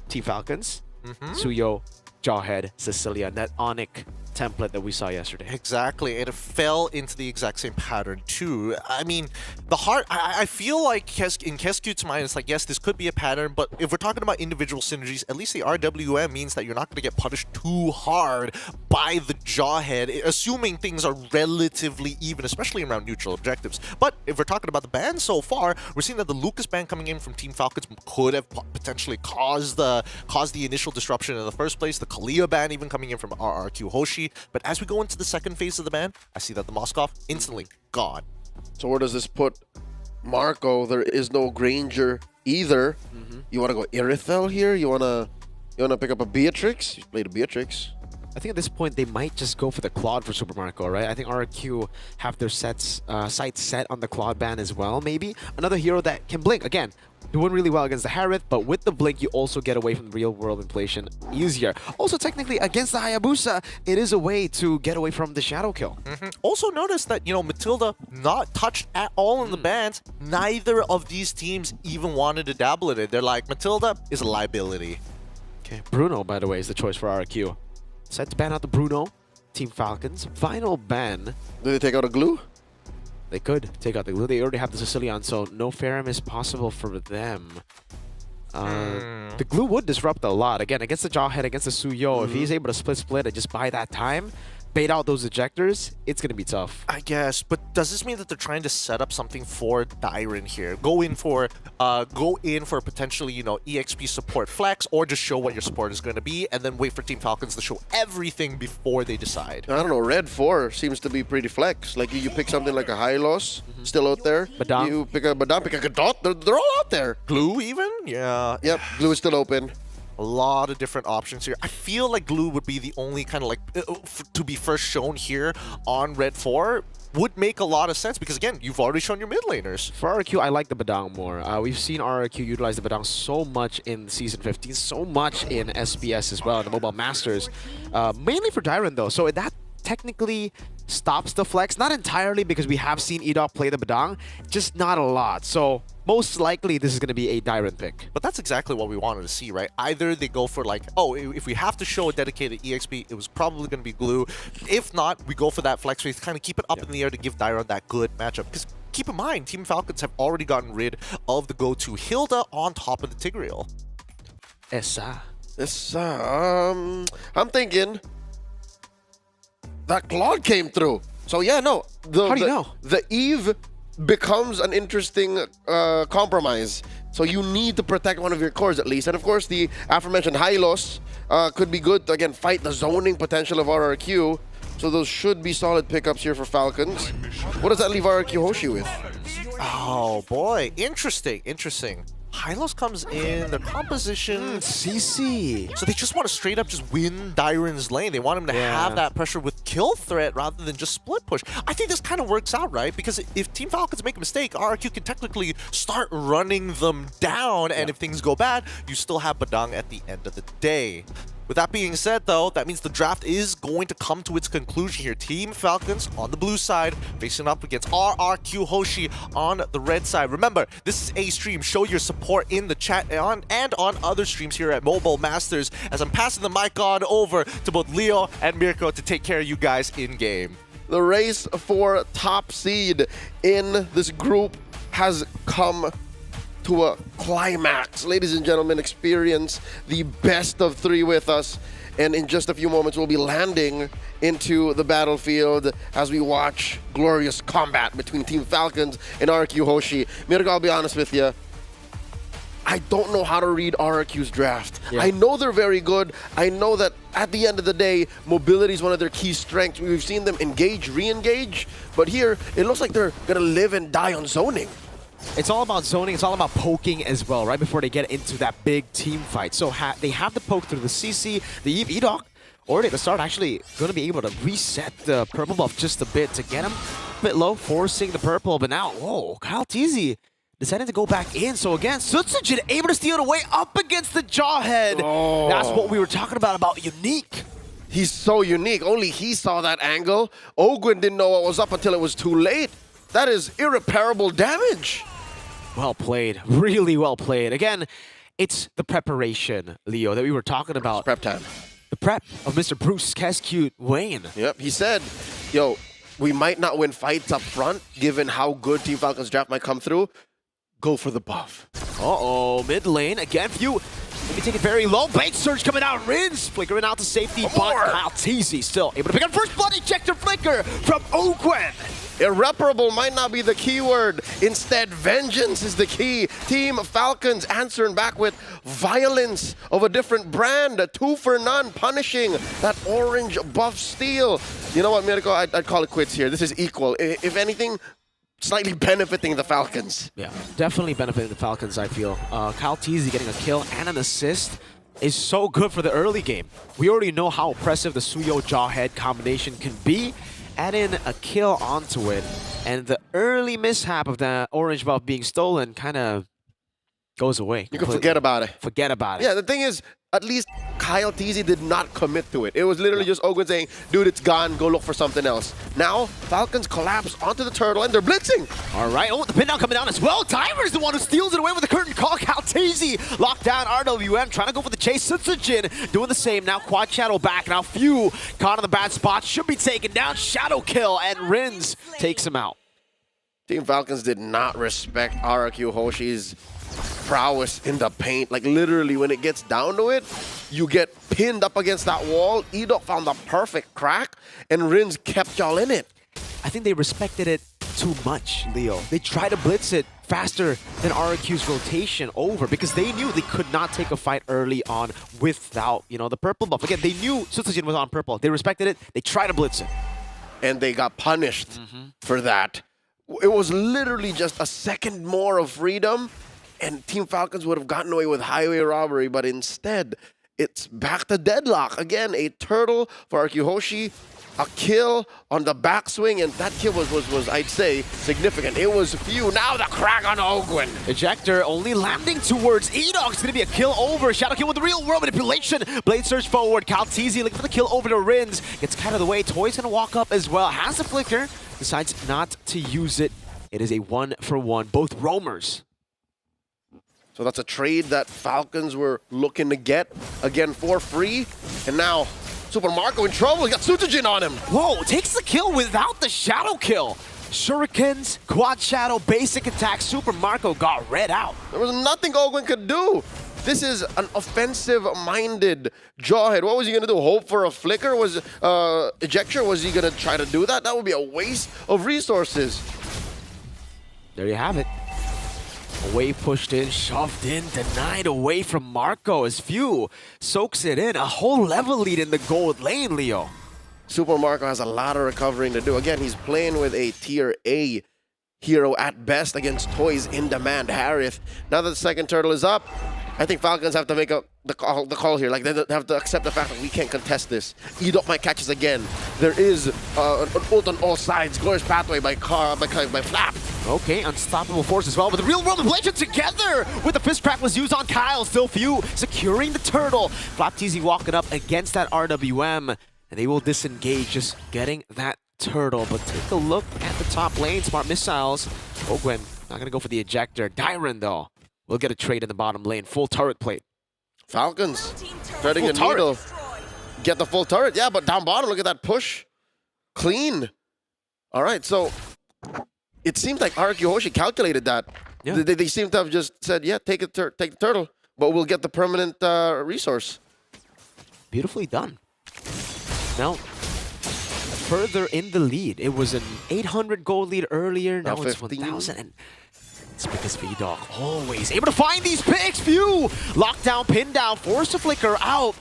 Team Falcons, Suyo, Jawhead, Cecilia, that Onyx template that we saw yesterday. Exactly, and it fell into the exact same pattern too. I mean, the heart, I feel like in Kescu's mind, it's like, yes, this could be a pattern, but if we're talking about individual synergies, at least the RWM means that you're not going to get punished too hard by the Jawhead, assuming things are relatively even, especially around neutral objectives. But if we're talking about the ban so far, we're seeing that the Lucas ban coming in from Team Falcons could have potentially caused the initial disruption in the first place. The Kalia ban even coming in from RRQ Hoshi. But as we go into the second phase of the ban, I see that the Moskov instantly gone. So where does this put Marco? There is no Granger either. You want to go Irithel here? You wanna pick up a Beatrix? You played a Beatrix. I think at this point they might just go for the Claude for Super Marco, right? I think RRQ have their sights set on the Claude ban as well, maybe. Another hero that can blink. Again, doing really well against the Harith, but with the blink, you also get away from real-world inflation easier. Also, technically, against the Hayabusa, it is a way to get away from the shadow kill. Also notice that, you know, Matilda not touched at all in the bans. Neither of these teams even wanted to dabble in it. They're like, Matilda is a liability. Okay, Bruno, by the way, is the choice for RRQ. Set to ban out the Bruno. Team Falcons. Final ban. Do they take out a glue? They could take out the glue. They already have the Sicilian, so no Ferrum is possible for them. The glue would disrupt a lot. Again, against the Jawhead, against the Suyo, if he's able to split and just buy that time, bait out those ejectors, it's going to be tough. I guess, but does this mean that they're trying to set up something for Dyron here? Go in for potentially, you know, EXP support flex, or just show what your support is going to be, and then wait for Team Falcons to show everything before they decide. I don't know. Red 4 seems to be pretty flex. Like you pick something like a Hylos, still out there. Badam. You pick a Badam, pick a Gadot. They're all out there. Glue even? Yeah. Yep. Glue is still open. A lot of different options here. I feel like Glue would be the only kind of like to be first shown here on Red 4. would make a lot of sense because, again, you've already shown your mid laners. For RRQ, I like the Badang more. We've seen RRQ utilize the Badang so much in Season 15, so much in SBS as well, in the Mobile Masters. Mainly for Dyron, though. So that technically stops the flex. Not entirely, because we have seen Edok play the Badang, just not a lot. So most likely this is going to be a Dyron pick. But that's exactly what we wanted to see, right? Either they go for like, oh, if we have to show a dedicated EXP, it was probably going to be Glue. If not, we go for that flex phase, kind of keep it up in the air to give Dyron that good matchup. Because keep in mind, Team Falcons have already gotten rid of the go-to Hilda on top of the Tigreal. I'm thinking that Claude came through. So yeah, no. How do you know? The Eve becomes an interesting compromise. So you need to protect one of your cores at least. And of course, the aforementioned Hylos could be good to, again, fight the zoning potential of RRQ. So those should be solid pickups here for Falcons. What does that leave RRQ Hoshi with? Oh boy, interesting. Hylos comes in, the composition... CC. So they just want to straight up just win Dyron's lane. They want him to have that pressure with kill threat rather than just split push. I think this kind of works out, right? Because if Team Falcons make a mistake, RRQ can technically start running them down, and if things go bad, you still have Badang at the end of the day. With that being said, though, that means the draft is going to come to its conclusion here. Team Falcons on the blue side, facing up against RRQ Hoshi on the red side. Remember, this is a stream. Show your support in the chat and on other streams here at Mobile Masters, as I'm passing the mic on over to both Leo and Mirko to take care of you guys in-game. The race for top seed in this group has come to a climax. Ladies and gentlemen, experience the best of three with us. And in just a few moments, we'll be landing into the battlefield as we watch glorious combat between Team Falcons and RRQ Hoshi. Mirko, I'll be honest with you. I don't know how to read RRQ's draft. I know they're very good. I know that at the end of the day, mobility is one of their key strengths. We've seen them engage, re-engage. But here, it looks like they're going to live and die on zoning. It's all about zoning. It's all about poking as well, right before they get into that big team fight. So they have the poke through the CC, the Eve Edok, already at the start actually going to be able to reset the purple buff just a bit to get him a bit low, forcing the purple. But now, whoa, Kyle Teasy deciding to go back in. So again, Sutsujin able to steal it away up against the Jawhead. That's what we were talking about Unique. He's so unique. Only he saw that angle. Ogwin didn't know what was up until it was too late. That is irreparable damage. Well played. Really well played. Again, it's the preparation, Leo, that we were talking about. It's prep time. The prep of Mr. Bruce Kescute Wayne. Yep, he said, yo, we might not win fights up front, given how good Team Falcons draft might come through. Go for the buff. Uh-oh, mid lane. Again, few. Let me take it very low. Bait surge coming out. Rins flickering out to safety. But Kyle Teasy still able to pick up first blood ejector flicker from Ogwen. Irreparable might not be the keyword. Instead, vengeance is the key. Team Falcons answering back with violence of a different brand. A 2 for none, punishing that orange buff steal. You know what, Mirko? I'd call it quits here. This is equal. If anything, slightly benefiting the Falcons. Yeah, definitely benefiting the Falcons, I feel. Kyle Teasy getting a kill and an assist is so good for the early game. We already know how impressive the Suyo Jawhead combination can be. Add in a kill onto it, and the early mishap of the orange buff being stolen kind of goes away. You can forget about it. Forget about it. Yeah, the thing is, at least Kyle Teasy did not commit to it. It was literally just Ogwin saying, dude, it's gone, go look for something else. Now, Falcons collapse onto the turtle and they're blitzing. All right, oh, the pin down coming down as well. Diver's the one who steals it away with the curtain call. Kyle Teasy locked down RWM, trying to go for the chase. Sutsujin doing the same. Now Quad Shadow back. Now Few caught in the bad spot, should be taken down. Shadow kill, and Rins takes him out. Team Falcons did not respect RRQ Hoshi's prowess in the paint. Like literally, when it gets down to it, you get pinned up against that wall. Edok found the perfect crack, and Rins kept y'all in it. I think they respected it too much, Leo. They tried to blitz it faster than RRQ's rotation over because they knew they could not take a fight early on without, you know, the purple buff. Again, they knew Sutsujin was on purple. They respected it. They tried to blitz it. And they got punished for that. It was literally just a second more of freedom, and Team Falcons would have gotten away with highway robbery, but instead, it's back to deadlock. Again, a turtle for RRQ Hoshi. a kill on the backswing, and that kill was I'd say, significant. It was few. Now the crack on Ogwen. Ejector only landing towards Edox. It's going to be a kill over. Shadow kill with the real world manipulation. Blade surge forward. Kaltizi looking for the kill over to Rins. Gets cut out of the way. Toy's going to walk up as well. Has a flicker. Decides not to use it. It is a 1-for-1. Both roamers. So that's a trade that Falcons were looking to get, again, for free. And now, Super Marco in trouble. He got Sutajin on him. Whoa, takes the kill without the shadow kill. Shurikens, quad shadow, basic attack. Super Marco got read out. There was nothing Ogwen could do. This is an offensive-minded Jawhead. What was he going to do? Hope for a flicker? Was Ejecture? Was he going to try to do that? That would be a waste of resources. There you have it. A wave pushed in, shoved in, denied away from Marco as Few soaks it in. A whole level lead in the gold lane, Leo. Super Marco has a lot of recovering to do. Again, he's playing with a tier A hero at best against Toys in demand, Harith. Now that the second turtle is up, I think Falcons have to make the call here. Like, they have to accept the fact that we can't contest this. Edok might catch us again. There is an ult on all sides. Glorious pathway by Flap. Okay, unstoppable force as well. But the real world manipulation together with the fist crack was used on Kyle. Still Few securing the turtle. Flap TZ walking up against that RWM. And they will disengage, just getting that turtle. But take a look at the top lane. Smart missiles. Ogwen not going to go for the ejector. Dyron, though, will get a trade in the bottom lane. Full turret plate. Falcons threading a needle. Get the full turret. Yeah, but down bottom, look at that push. Clean. All right, so it seems like Araki Hoshi calculated that. Yeah. They seem to have just said, yeah, take the turtle, but we'll get the permanent resource. Beautifully done. Now, further in the lead. It was an 800 gold lead earlier. Now it's 1,000. And it's because V-Dog always able to find these picks. Few lockdown, pin down, force to flicker out.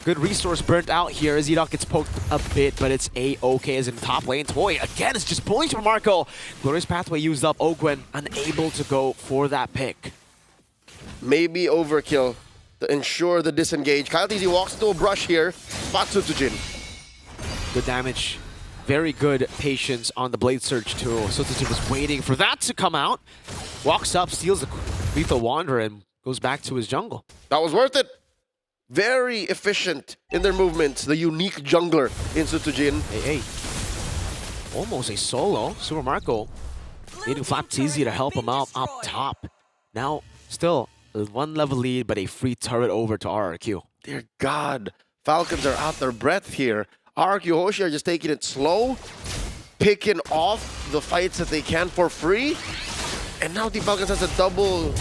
Good resource burnt out here as Z-Dog gets poked a bit, but it's A-okay as in top lane. Toy again is just pulling from Marco. Glorious Pathway used up. Ogwen unable to go for that pick. Maybe overkill to ensure the disengage. Kyle TZ walks into a brush here. Spots Sutsujin. Good damage. Very good patience on the Blade Surge too. Sutsujin was waiting for that to come out. Walks up, steals the Lethal Wanderer, and goes back to his jungle. That was worth it. Very efficient in their movements. The unique jungler in Sutsujin. Hey. Almost a solo. Super Marco needing Flap TZ to help him out up top. Now, still one level lead, but a free turret over to RRQ. Dear God. Falcons are out their breath here. RRQ Hoshi are just taking it slow, picking off the fights that they can for free. And now the Falcons has to double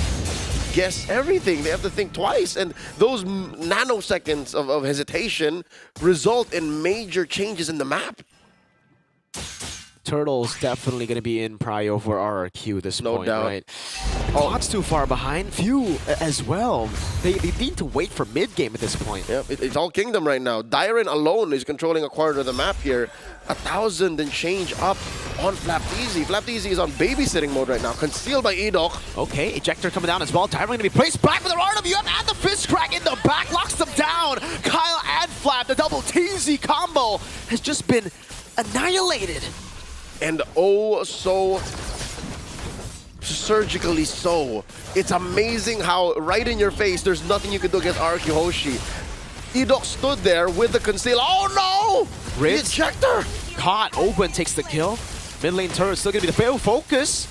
guess everything. They have to think twice. And those nanoseconds of hesitation result in major changes in the map. Turtle's definitely going to be in prio for RRQ at this point, no doubt. Right? Quad's too far behind. Few as well. They need to wait for mid-game at this point. Yep, it's all Kingdom right now. Dyron alone is controlling a quarter of the map here. 1,000 and change up on Flap TZ. Flap TZ is on babysitting mode right now, concealed by Edok. Okay, Ejector coming down as well. Dyron going to be placed back with the RWM and the fist crack in the back, locks them down. Kyle and Flap, the double TZ combo has just been annihilated. And oh so surgically so. It's amazing how right in your face there's nothing you can do against RRQ Hoshi. Edok stood there with the conceal. Oh no! Riz, Ejector! Caught. Ogwen takes the kill. Mid lane turret still going to be the fail focus.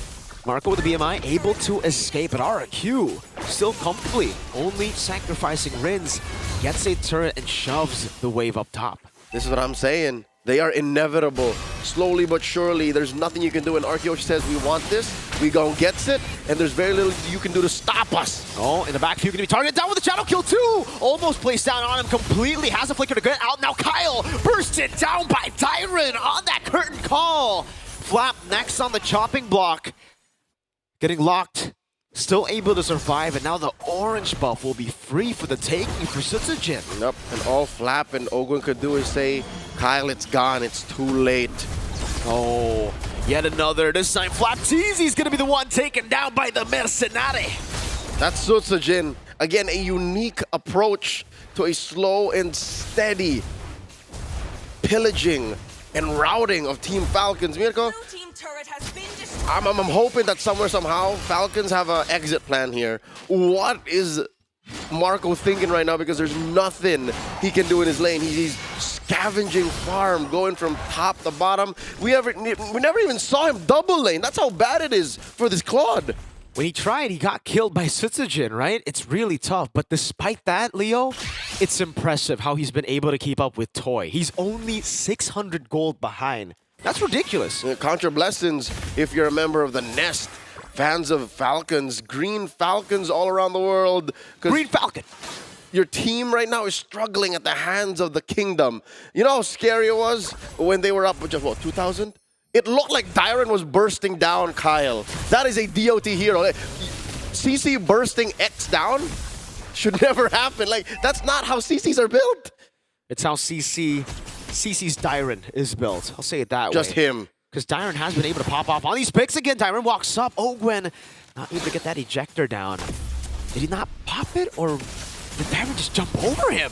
Marco with the BMI able to escape, but RRQ still comfortably only sacrificing Rins. Gets a turret and shoves the wave up top. This is what I'm saying. They are inevitable. Slowly but surely, there's nothing you can do. And RRQ Hoshi says, we want this, we go and gets it, and there's very little you can do to stop us. Oh, in the back, Few going to be targeted down with the shadow kill too. Almost placed down on him completely. Has a flicker to get out. Now Kyle bursted down by Dyron on that curtain call. Flap next on the chopping block. Getting locked. Still able to survive, and now the orange buff will be free for the taking for Sutsujin. Yep, and all Flap and Ogwen could do is say, Kyle, it's gone, it's too late. Oh, yet another. This time Flap TZ is going to be the one taken down by the Mercenary. That's Sutsujin. Again, a unique approach to a slow and steady pillaging and routing of Team Falcons. Mirko, I'm hoping that somewhere, somehow, Falcons have an exit plan here. What is Marco thinking right now? Because there's nothing he can do in his lane. He's scavenging farm, going from top to bottom. We never even saw him double lane. That's how bad it is for this Claude. When he tried, he got killed by Sutsujin, right? It's really tough. But despite that, Leo, it's impressive how he's been able to keep up with Toy. He's only 600 gold behind. That's ridiculous. Contra blessings if you're a member of the Nest. Fans of Falcons, green Falcons all around the world. Green Falcon. Your team right now is struggling at the hands of the Kingdom. You know how scary it was when they were up with just, what, 2,000? It looked like Dyron was bursting down Kyle. That is a DOT hero. CC bursting X down should never happen. Like, that's not how CCs are built. It's how CC's Dyron is built. I'll say it that way. Just him. Because Dyron has been able to pop off on these picks again. Dyron walks up. Ogwen not able to get that ejector down. Did he not pop it, or did Dyron just jump over him?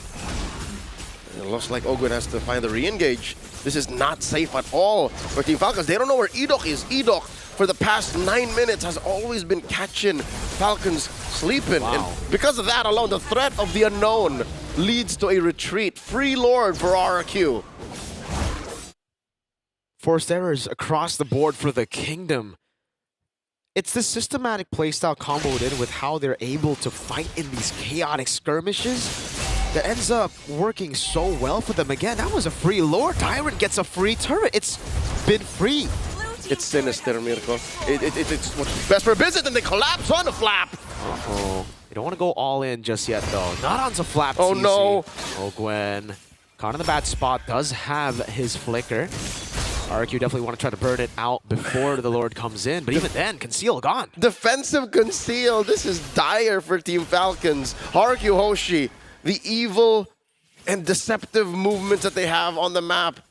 It looks like Ogwen has to find the re-engage. This is not safe at all for Team Falcons. They don't know where Edok is. Edok, for the past 9 minutes, has always been catching Falcons sleeping. Wow. And because of that alone, the threat of the unknown leads to a retreat. Free Lord for RRQ. Forced errors across the board for the Kingdom. It's the systematic playstyle comboed in with how they're able to fight in these chaotic skirmishes that ends up working so well for them. Again, that was a free Lord. Tyrant gets a free turret. It's been free. It's sinister, Mirko. It's what's best for business, and they collapse on the flap. Uh-oh. You don't want to go all in just yet, though. Not onto flap. Oh, no. Ogwen, caught in the bad spot, does have his flicker. RQ definitely want to try to burn it out before the Lord comes in, but even then, Conceal gone. Defensive Conceal. This is dire for Team Falcons. RQ Hoshi, the evil and deceptive movements that they have on the map.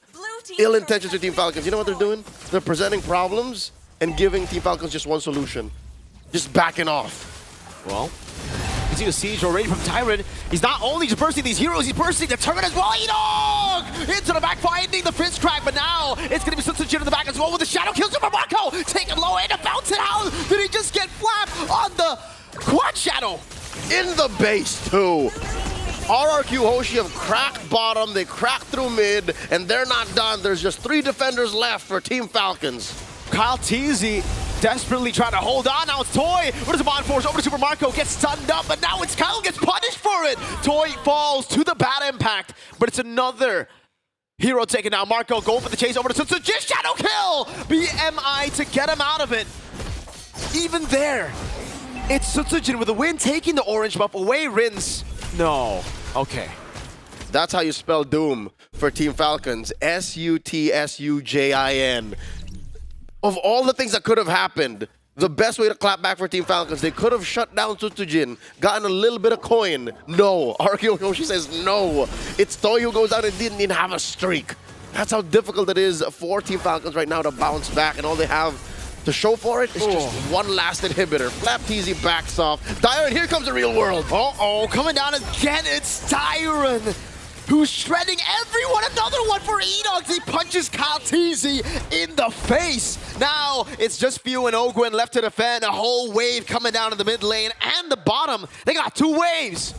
Ill intentions to Team Falcons. You know what they're doing? They're presenting problems and giving Team Falcons just one solution. Just backing off. Well, you can see the siege already from Tyrant. He's not only just bursting these heroes, he's bursting the turret as well. Edog! Into the back, finding the fist crack, but now it's going to be Sutsujin in the back as well with the shadow kill. Super Marco taking low and bounce it out. Did he just get flapped on the quad shadow? In the base, too. RRQ Hoshi have cracked bottom, they cracked through mid, and they're not done. There's just 3 defenders left for Team Falcons. Kyle Teasy desperately trying to hold on. Now it's Toy. What is the bond force? Over to Super Marco. Gets stunned up, but now it's Kyle gets punished for it. Toy falls to the bad impact, but it's another hero taken down. Marco going for the chase over to Sutsujin. Shadow kill! BMI to get him out of it. Even there, it's Sutsujin with the win, taking the orange buff away. Rins. No. Okay. That's how you spell doom for Team Falcons. S-U-T-S-U-J-I-N. Of all the things that could have happened, the best way to clap back for Team Falcons, they could have shut down Sutsujin, gotten a little bit of coin. No. RQ Hoshi says no. It's Toy who goes out and didn't even have a streak. That's how difficult it is for Team Falcons right now to bounce back, and all they have to show for it is just one last inhibitor. Flap Teasy backs off. Dyron, here comes the real world. Uh-oh, coming down again, it's Dyron, who's shredding everyone. Another one for Enox. He punches Kyle Teasy in the face. Now, it's just Few and Ogwen left to defend. A whole wave coming down in the mid lane and the bottom. They got 2 waves.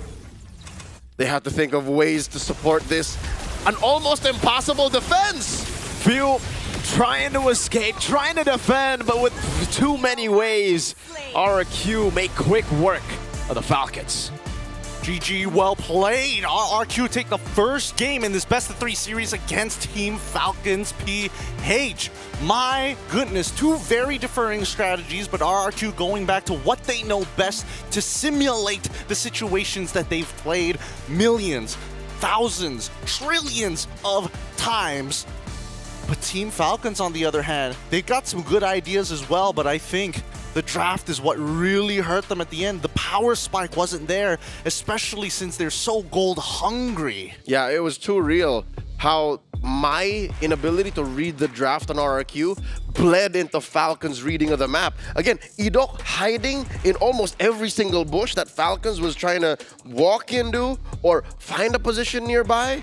They have to think of ways to support this. An almost impossible defense. Few trying to escape, trying to defend, but with too many waves, RRQ make quick work of the Falcons. GG, well played. RRQ take the first game in this best-of-3 series against Team Falcons PH. My goodness, 2 very differing strategies, but RRQ going back to what they know best to simulate the situations that they've played millions, thousands, trillions of times. But Team Falcons, on the other hand, they've got some good ideas as well, but I think the draft is what really hurt them at the end. The power spike wasn't there, especially since they're so gold hungry. Yeah, it was too real how my inability to read the draft on RRQ bled into Falcons' reading of the map. Again, Edok hiding in almost every single bush that Falcons was trying to walk into or find a position nearby.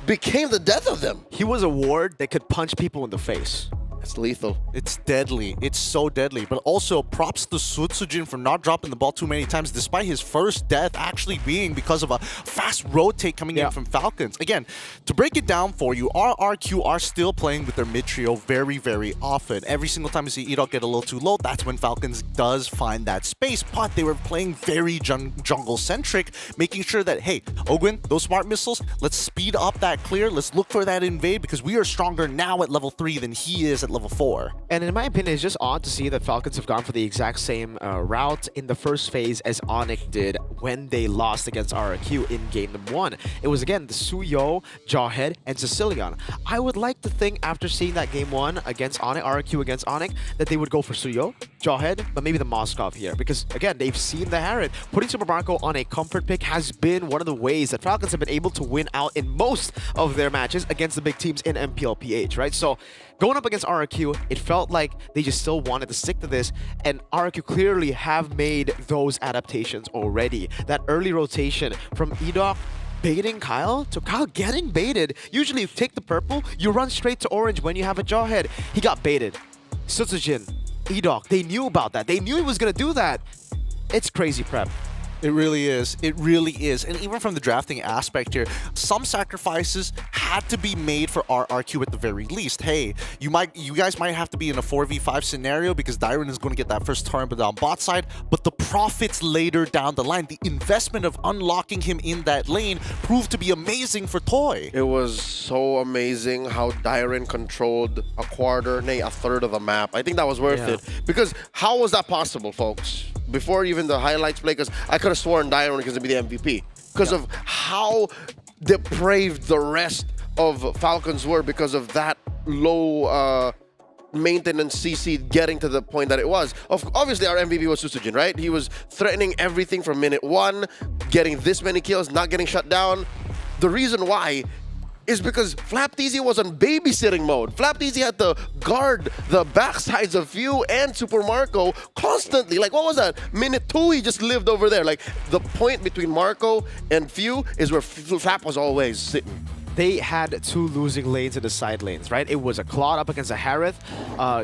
became the death of them. He was a ward that could punch people in the face. It's lethal. It's deadly. It's so deadly. But also, props to Sutsujin for not dropping the ball too many times, despite his first death actually being because of a fast rotate coming in from Falcons. Again, to break it down for you, RRQ are still playing with their mid trio very, very often. Every single time you see Edok get a little too low, that's when Falcons does find that space. But they were playing very jungle-centric, making sure that, hey, Ogwin, those smart missiles, let's speed up that clear. Let's look for that invade because we are stronger now at level 3 than he is at level 4. And in my opinion, it's just odd to see that Falcons have gone for the exact same route in the first phase as Onyx did when they lost against RRQ in game number 1. It was, again, the Suyo, Jawhead, and Sicilian. I would like to think after seeing that game 1 against Onyx, RRQ against Onyx, that they would go for Suyo, Jawhead, but maybe the Moskov here. Because, again, they've seen the Harrod. Putting Super Marco on a comfort pick has been one of the ways that Falcons have been able to win out in most of their matches against the big teams in MPLPH, right? So, going up against RRQ, it felt like they just still wanted to stick to this, and RRQ clearly have made those adaptations already. That early rotation from Edok baiting Kyle to Kyle getting baited. Usually, you take the purple, you run straight to orange when you have a Jawhead. He got baited. Sutsujin, Edok, they knew about that. They knew he was going to do that. It's crazy prep. It really is. It really is. And even from the drafting aspect here, some sacrifices had to be made for RRQ at the very least. Hey, you guys might have to be in a 4v5 scenario because Dyron is going to get that first turn on bot side, but the profits later down the line, the investment of unlocking him in that lane proved to be amazing for Toy. It was so amazing how Dyron controlled a quarter, nay, a third of the map. I think that was worth it. Because how was that possible, folks? Before even the highlights play, because I could have sworn Dyron was going to be the MVP. Because of how depraved the rest of Falcons were because of that low maintenance CC getting to the point that it was. Obviously, our MVP was Sutsujin, right? He was threatening everything from minute 1, getting this many kills, not getting shut down. The reason why is because Flapteezy was on babysitting mode. Flapteezy had to guard the backsides of Few and Super Marco constantly. Like, what was that? Minute 2, he just lived over there. Like, the point between Marco and Few is where Flap was always sitting. They had 2 losing lanes in the side lanes, right? It was a Claude up against a Harith.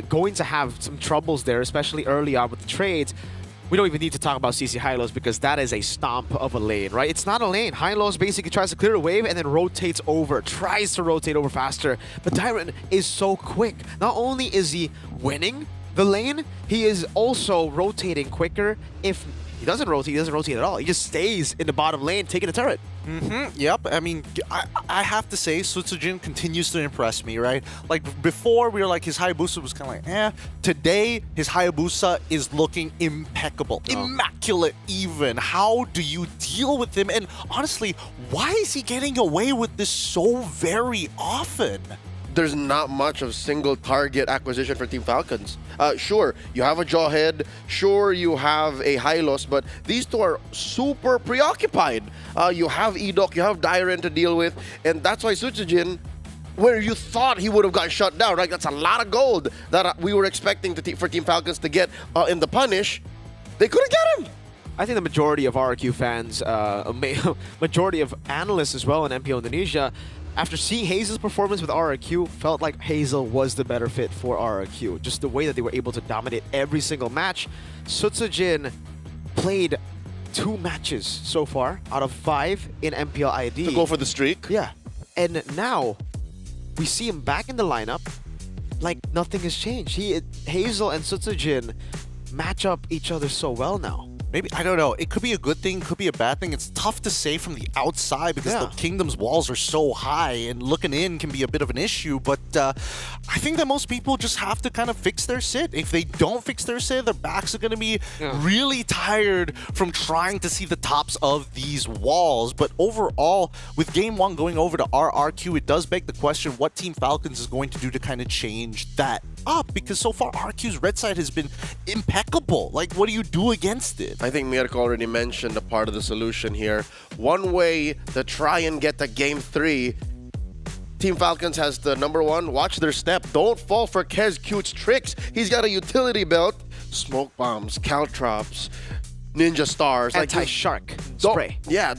Going to have some troubles there, especially early on with the trades. We don't even need to talk about CC Hylos because that is a stomp of a lane, right? It's not a lane. Hylos basically tries to clear a wave and then rotates over, tries to rotate over faster. But Dyron is so quick. Not only is he winning the lane, he is also rotating quicker. If he doesn't rotate at all. He just stays in the bottom lane, taking a turret. Yep. I mean, I have to say, Sutsujin continues to impress me, right? Like, before, we were like, his Hayabusa was kind of like, eh. Today, his Hayabusa is looking impeccable. Immaculate, even. How do you deal with him? And honestly, why is he getting away with this so very often? There's not much of single target acquisition for Team Falcons. Sure, you have a Jawhead, sure you have a Hylos, but these two are super preoccupied. You have Edok, you have Dyron to deal with, and that's why Sutsujin, where you thought he would have got shut down, right? That's a lot of gold that we were expecting for Team Falcons to get in the punish. They couldn't get him. I think the majority of RRQ fans, majority of analysts as well in MPO Indonesia, after seeing Hazel's performance with RRQ, felt like Hazel was the better fit for RRQ. Just the way that they were able to dominate every single match. Sutsujin played 2 matches so far out of 5 in MPL ID. To go for the streak? Yeah. And now, we see him back in the lineup like nothing has changed. Hazel and Sutsujin match up each other so well now. Maybe, I don't know, it could be a good thing, could be a bad thing. It's tough to say from the outside because the Kingdom's walls are so high and looking in can be a bit of an issue, but I think that most people just have to kind of fix their sit. If they don't fix their sit, their backs are going to be really tired from trying to see the tops of these walls. But overall, with Game 1 going over to RRQ, it does beg the question what Team Falcons is going to do to kind of change that up, because so far RQ's red side has been impeccable. Like, what do you do against it? I think Mirko already mentioned a part of the solution here. One way to try and get to Game 3, Team Falcons has the number 1, watch their step. Don't fall for Kez Cute's tricks. He's got a utility belt, smoke bombs, caltrops, ninja stars. Anti-shark spray. Yeah,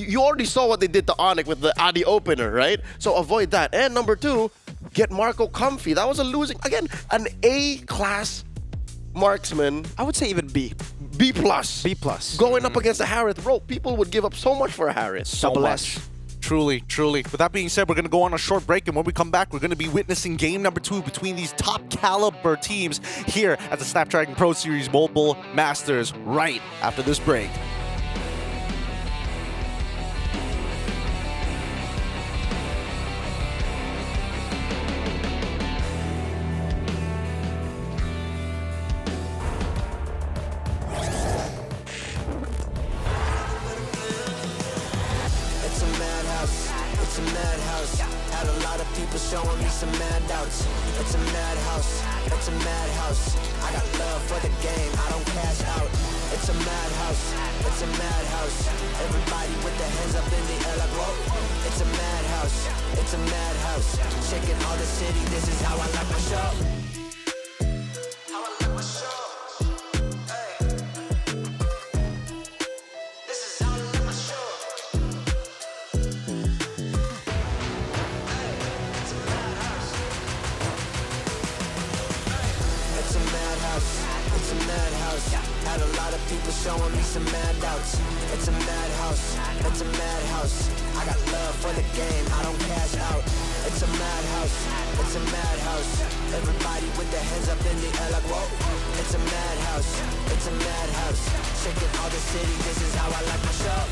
you already saw what they did to Onyx with the Adi opener, right? So avoid that. And number 2, get Marco comfy. That was a losing, again, an A-class marksman. I would say even B. B+. B+. Going up against a Harith. Bro, people would give up so much for a Harith. So much. Truly, truly. With that being said, we're going to go on a short break, and when we come back, we're going to be witnessing game number 2 between these top caliber teams here at the Snapdragon Pro Series Mobile Masters right after this break. It's a madhouse, it's a madhouse. Had a lot of people showing me some mad doubts. It's a madhouse, it's a madhouse. I got love for the game, I don't cash out. It's a madhouse, it's a madhouse. Everybody with their hands up in the air like whoa. It's a madhouse, it's a madhouse. Shaking all the city, this is how I like my show. How I like my show. This is how I like my show. It's a madhouse, it's a madhouse. Had a lot of people showing me some mad doubts. It's a madhouse, it's a madhouse. I got love for the game, I don't cash out. It's a madhouse, it's a madhouse. Everybody with their hands up in the air like whoa. It's a madhouse, it's a madhouse. Shaking all the city, this is how I like my show.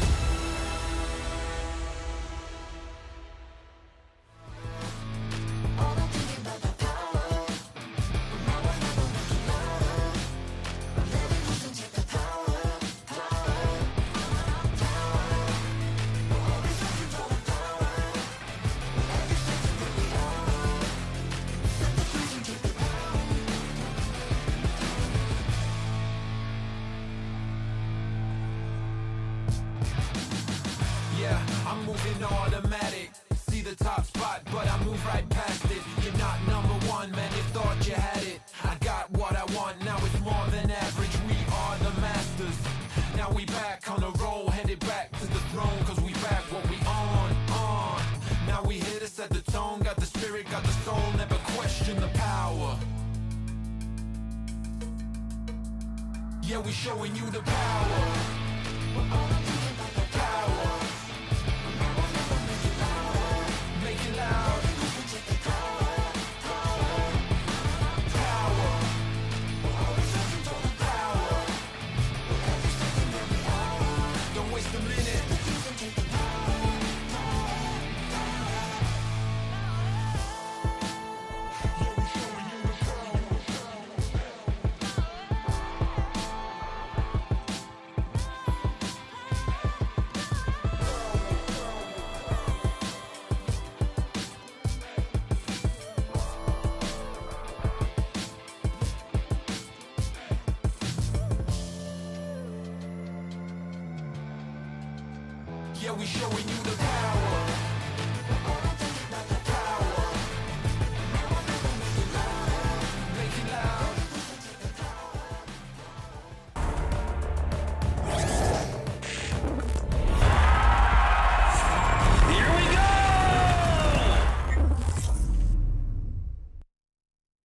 Yeah, I'm moving automatic. See the top spot, but I move right past it. You're not number one, man, you thought you had it. I got what I want, now it's more than average. We are the masters. Now we back on the roll, headed back to the throne, cause we back what we on. Now we here to set the tone, got the spirit, got the soul, never question the power. Yeah, we showing you the power. Power. Make it loud. Power. Power. Don't waste a minute. Yeah, we showing you the power. Power. Make it loud. Here we go!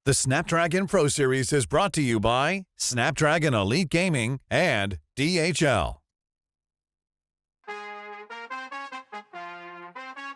The Snapdragon Pro Series is brought to you by Snapdragon Elite Gaming and DHL.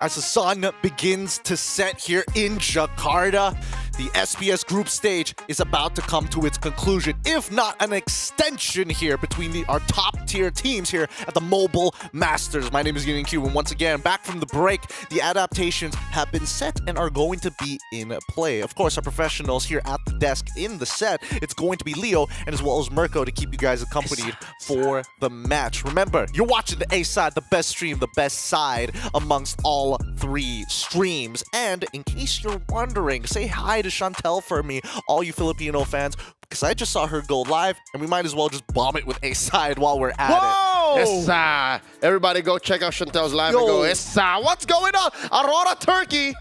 As the sun begins to set here in Jakarta, the SBS group stage is about to come to its conclusion, if not an extension here between our top-tier teams here at the Mobile Masters. My name is Yin Q, and once again, back from the break, the adaptations have been set and are going to be in play. Of course, our professionals here at the desk in the set, it's going to be Leo and as well as Mirko to keep you guys accompanied for the match. Remember, you're watching the A side, the best stream, the best side amongst all 3 streams. And in case you're wondering, say hi to Chantel for me, all you Filipino fans, because I just saw her go live, and we might as well just bomb it with A side while we're at it. Essa! Everybody go check out Chantel's live and go, Essa! What's going on? Aurora Turkey!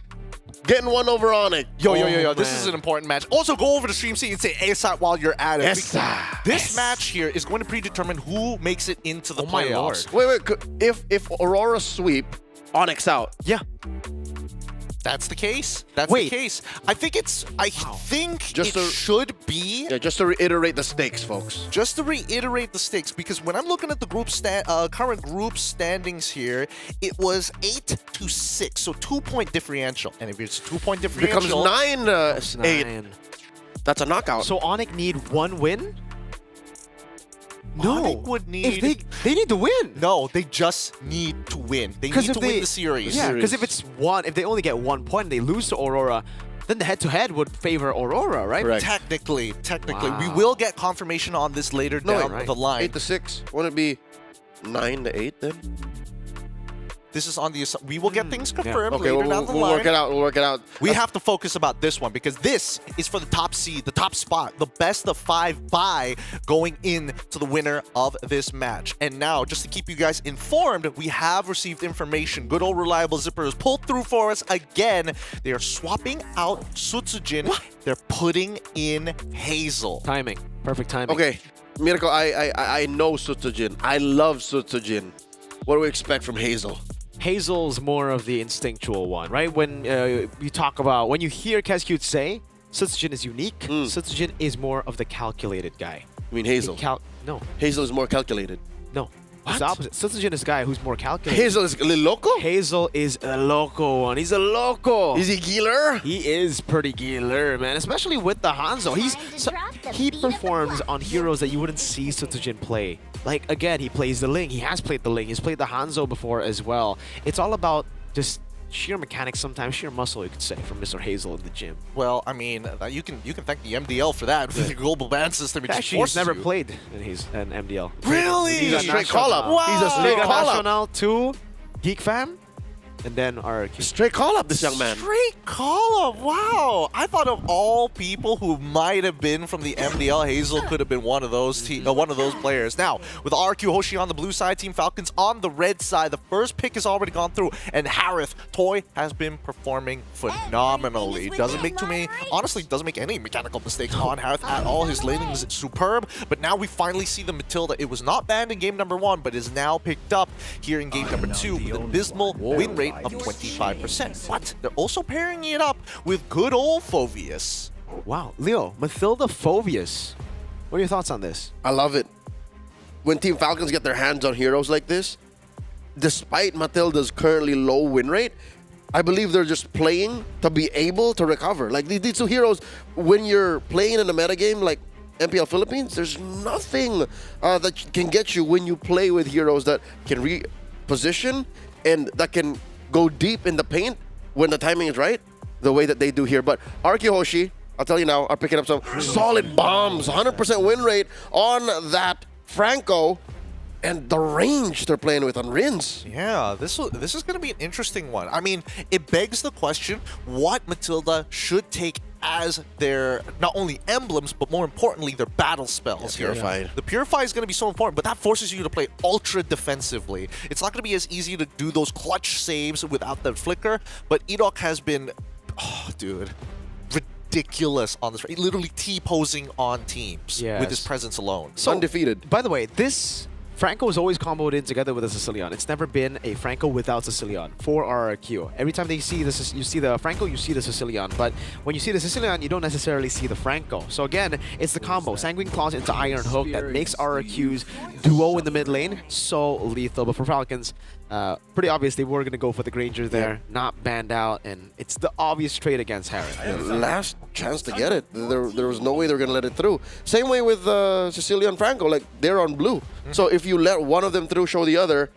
getting one over Onyx. Yo. This is an important match. Also, go over to Stream Seat and say ASAP while you're at it. This match here is going to predetermine who makes it into the playoffs. Wait. If Aurora sweep, Onyx out. Yeah. That's the case. That's the case. I think it's. I think it should be. Yeah, just to reiterate the stakes, folks. Just to reiterate the stakes, because when I'm looking at the current group standings here, it was 8-6, so 2-point differential. And if it's 2-point differential, becomes 9-8. That's a knockout. So Onyx need one win. No, Onyx would need. If they need to win. No, they just need to win. They need to win the series. Yeah, because if they only get 1 point and they lose to Aurora, then the head-to-head would favor Aurora, right? Correct. Technically, Wow. we will get confirmation on this later down the line. 8-6. Wouldn't it be 9-8 then? This is on the. We will get things confirmed Okay, later down the line. We'll work it out. We'll work it out. We have to focus about this one because this is for the top seed, the top spot, the best of 5 bye going into the winner of this match. And now, just to keep you guys informed, we have received information. Good old reliable Zipper has pulled through for us again. They are swapping out Sutsujin. They're putting in Hazel. Timing. Perfect timing. Okay, Miracle, I know Sutsujin. I love Sutsujin. What do we expect from Hazel? Hazel's more of the instinctual one, right? When you talk about, when you hear Kezcute say Sutsujin is unique, Sutsujin is more of the calculated guy. You mean Hazel? No. Hazel is more calculated. No. It's the opposite. Sutsujin is a guy who's more calculated. Hazel is a loco? Hazel is a loco one. He's a loco. Is he Geeler? He is pretty Geeler, man. Especially with the Hanzo. He performs on heroes that you wouldn't see Sutsujin play. Like, again, he plays the Ling. He has played the Ling. He's played the Hanzo before as well. It's all about just sheer mechanics sometimes, sheer muscle, you could say, from Mr. Hazel in the gym. Well, I mean, you can thank the MDL for that. The global ban system. Actually, he's never played in an MDL. Really? He's a straight call-up. Wow. He's a straight Liga call-up. Nacional to Geek Fam, and then our straight call-up, this young man. Straight call-up. Wow. I thought of all people who might have been from the MDL, Hazel could have been one of those players. Now, with RQ Hoshi on the blue side, Team Falcons on the red side, the first pick has already gone through, and Harith Toy has been performing phenomenally. Doesn't make any mechanical mistakes on Harith at all. His laning is superb, but now we finally see the Matilda. It was not banned in game number 1, but is now picked up here in game number 2 with an abysmal win rate of 25%. But they're also pairing it up with good old Phoveus. Wow, Leo, Matilda Phoveus. What are your thoughts on this? I love it. When Team Falcons get their hands on heroes like this, despite Matilda's currently low win rate, I believe they're just playing to be able to recover. Like these two heroes, when you're playing in a metagame like MPL Philippines, there's nothing that can get you when you play with heroes that can reposition and that can go deep in the paint when the timing is right, the way that they do here. But RQ Hoshi, I'll tell you now, are picking up some solid bombs. 100% win rate on that Franco. And the range they're playing with on Rins. Yeah, this is going to be an interesting one. I mean, it begs the question, what Matilda should take as their, not only emblems, but more importantly, their battle spells here. Purified. The Purify is going to be so important, but that forces you to play ultra defensively. It's not going to be as easy to do those clutch saves without the flicker, but Edok has been, ridiculous on this. Literally T-posing on teams with his presence alone. So, undefeated. By the way, this Franco is always comboed in together with a Sicilian. It's never been a Franco without Sicilian for RRQ. Every time they see this, you see the Franco, you see the Sicilian. But when you see the Sicilian, you don't necessarily see the Franco. So again, it's the combo. Sanguine Claws into Iron Hook that makes RRQ's duo in the mid lane so lethal. But for Falcons, pretty obvious they were going to go for the Granger there, not banned out, and it's the obvious trade against Harris. Last chance to get it. There was no way they were going to let it through. Same way with Cecilia and Franco, like they're on blue. So if you let one of them through, show the other,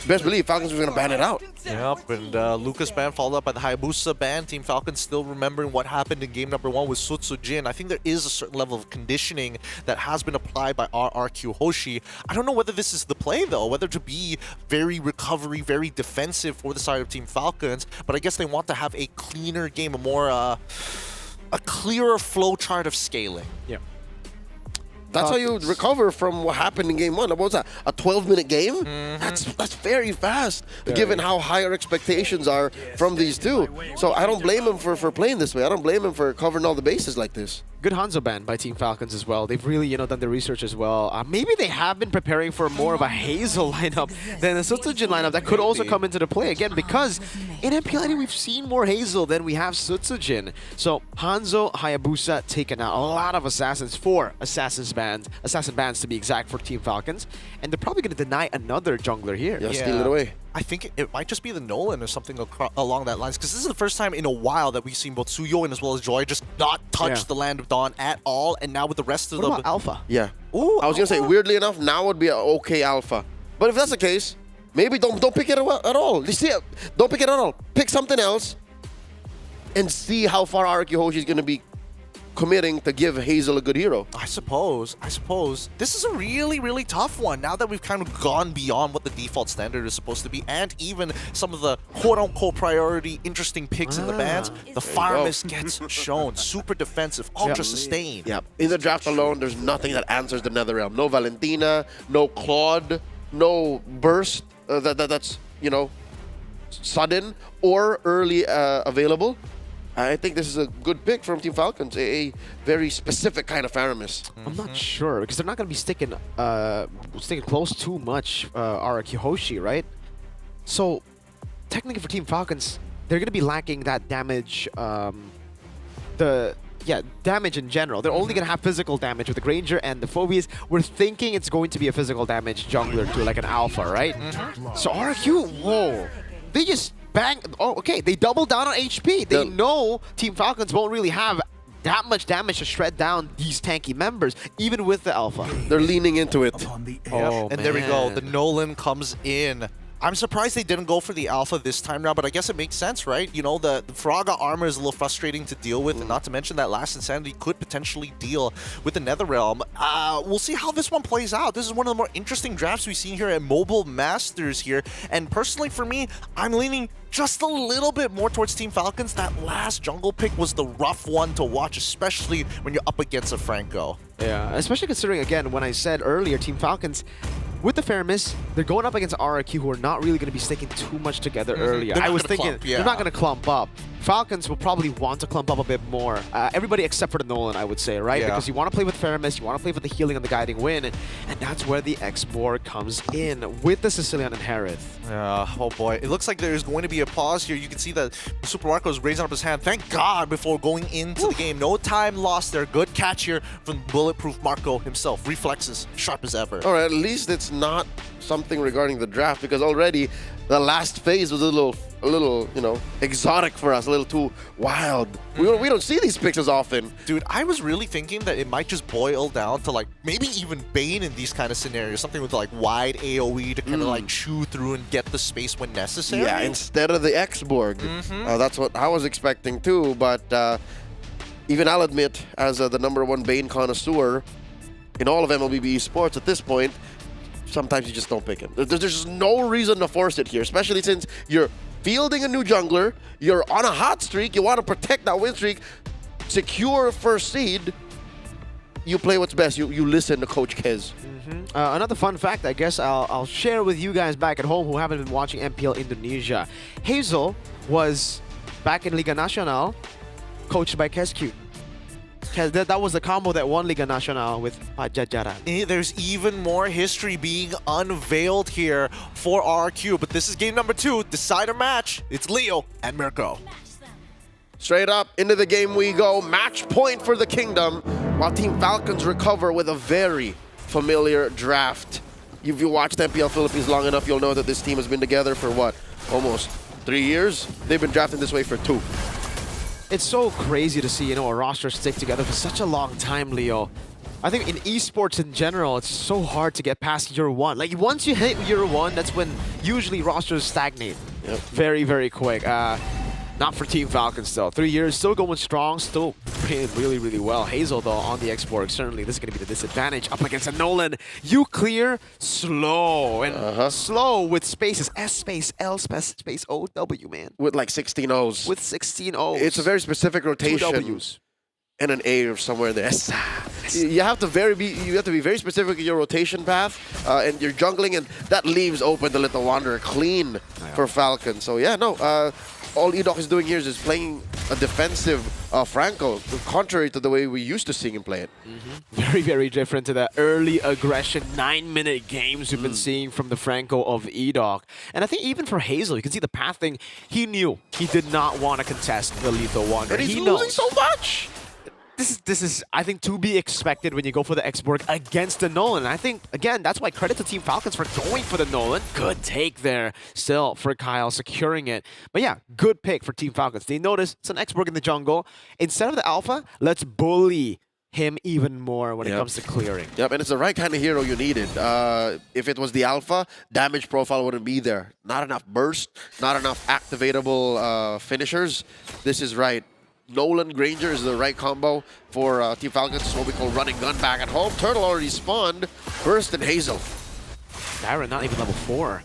best believe Falcons was going to ban it out. Yep, and Lucas ban followed up by the Hayabusa ban. Team Falcons still remembering what happened in game number 1 with Sutsujin. I think there is a certain level of conditioning that has been applied by RQ Hoshi. I don't know whether this is the play, though, whether to be very recovery, very defensive for the side of Team Falcons, but I guess they want to have a cleaner game, a more, a clearer flow chart of scaling. Yeah. That's how you recover from what happened in game one. What was that? A 12-minute game? That's very fast, given how high our expectations are from these two. So I don't blame him for playing this way. I don't blame him for covering all the bases like this. Good Hanzo ban by Team Falcons as well. They've really, done their research as well. Maybe they have been preparing for more of a Hazel lineup than a Sutsujin lineup that could also come into the play again, because in MPL we've seen more Hazel than we have Sutsujin. So Hanzo, Hayabusa taken out. A lot of assassins, 4 assassin bans to be exact for Team Falcons, and they're probably going to deny another jungler here. Yeah, steal it away. I think it might just be the Nolan or something along that lines, because this is the first time in a while that we've seen both Suyo and as well as Joy just not touch the Land of Dawn at all, and now with the rest of What about Alpha? Yeah. Ooh, I was going to say, weirdly enough, now would be an okay Alpha. But if that's the case, maybe don't pick it at all. You see, don't pick it at all. Pick something else and see how far Araki Hoshi is going to be committing to give Hazel a good hero. I suppose. This is a really, really tough one now that we've kind of gone beyond what the default standard is supposed to be, and even some of the quote-unquote priority interesting picks in the bans. The Fire Mist gets shown. Super defensive, ultra sustain. Yeah. In the draft alone, there's nothing that answers the Netherrealm. No Valentina, no Claude, no Burst that's, sudden or early available. I think this is a good pick from Team Falcons, a very specific kind of Faramis. I'm not sure, because they're not going to be sticking close too much Araki Hoshi, right? So, technically for Team Falcons, they're going to be lacking that damage, damage in general. They're only going to have physical damage with the Granger and the Phobias. We're thinking it's going to be a physical damage jungler to like an Alpha, right? So RQ, whoa, they just bang. Oh, okay, they double down on HP. They know Team Falcons won't really have that much damage to shred down these tanky members, even with the Alpha. They're leaning into it. And there we go. The Nolan comes in. I'm surprised they didn't go for the Alpha this time around, but I guess it makes sense, right? The Faraga armor is a little frustrating to deal with, and not to mention that last Insanity could potentially deal with the Netherrealm. We'll see how this one plays out. This is one of the more interesting drafts we've seen here at Mobile Masters here, and personally for me, I'm leaning just a little bit more towards Team Falcons. That last jungle pick was the rough one to watch, especially when you're up against a Franco. Yeah, especially considering, again, when I said earlier, Team Falcons, with the Faramis, they're going up against RRQ, who are not really going to be sticking too much together earlier. I was thinking they're not going to clump up. Falcons will probably want to clump up a bit more. Everybody except for the Nolan, I would say, right? Yeah. Because you want to play with Faramis, you want to play with the healing and the guiding wind, and that's where the X-Borg comes in with the Sicilian and Harith. Oh boy, it looks like there's going to be a pause here. You can see that Super Marco is raising up his hand. Thank God before going into the game. No time lost there. Good catch here from Bulletproof Marco himself. Reflexes, sharp as ever. All right, at least it's not something regarding the draft, because already the last phase was a little, exotic for us, a little too wild. We don't see these picks as often. Dude, I was really thinking that it might just boil down to like maybe even Bane in these kind of scenarios, something with like wide AoE to kind of like chew through and get the space when necessary. Yeah, instead of the X-Borg. That's what I was expecting too, but even I'll admit, as the #1 Bane connoisseur in all of MLBB eSports at this point, sometimes you just don't pick him. There's just no reason to force it here, especially since you're fielding a new jungler, you're on a hot streak, you want to protect that win streak, secure first seed. You play what's best. You listen to Coach Kez. Another fun fact, I guess I'll share with you guys back at home who haven't been watching MPL Indonesia. Hazel was back in Liga Nacional, coached by Kescute. That was the combo that won Liga Nacional with Pajajaran. There's even more history being unveiled here for RQ, but this is game number 2, decider match. It's Leo and Mirko. Straight up into the game we go. Match point for the Kingdom, while Team Falcons recover with a very familiar draft. If you watched MPL Philippines long enough, you'll know that this team has been together for what? Almost 3 years? They've been drafting this way for 2. It's so crazy to see, a roster stick together for such a long time, Leo. I think in esports in general, it's so hard to get past year 1. Like, once you hit year 1, that's when usually rosters stagnate. Very, very quick. Not for Team Falcons, though. 3 years, still going strong, still playing really, really well. Hazel, though, on the X-Borg, certainly this is going to be the disadvantage up against a Nolan. You clear slow, and slow with spaces. S space, L space, O, W, man. With like 16 O's. With 16 O's. It's a very specific rotation. 2 W's. and an A or somewhere there. You have to be very specific in your rotation path and your jungling, and that leaves open the Little Wanderer clean for Falcon. So yeah, no, all Edoc is doing here is just playing a defensive Franco, contrary to the way we used to seeing him play it. Very, very different to the early aggression 9-minute games we've been seeing from the Franco of Edoc. And I think even for Hazel, you can see the path thing. He knew he did not want to contest the Lethal Wanderer. And he's he losing knows. so much! This is, I think, to be expected when you go for the X-Borg against the Nolan. And I think, again, that's why credit to Team Falcons for going for the Nolan. Good take there still for Kyle, securing it. But yeah, good pick for Team Falcons. They notice it's an X-Borg in the jungle. Instead of the Alpha, let's bully him even more when it comes to clearing. Yep, and it's the right kind of hero you needed. If it was the Alpha, damage profile wouldn't be there. Not enough burst, not enough activatable finishers. This is right. Nolan Granger is the right combo for Team Falcons. It's what we call running gun back at home. Turtle already spawned. Burst and Hazel. Darren not even level 4.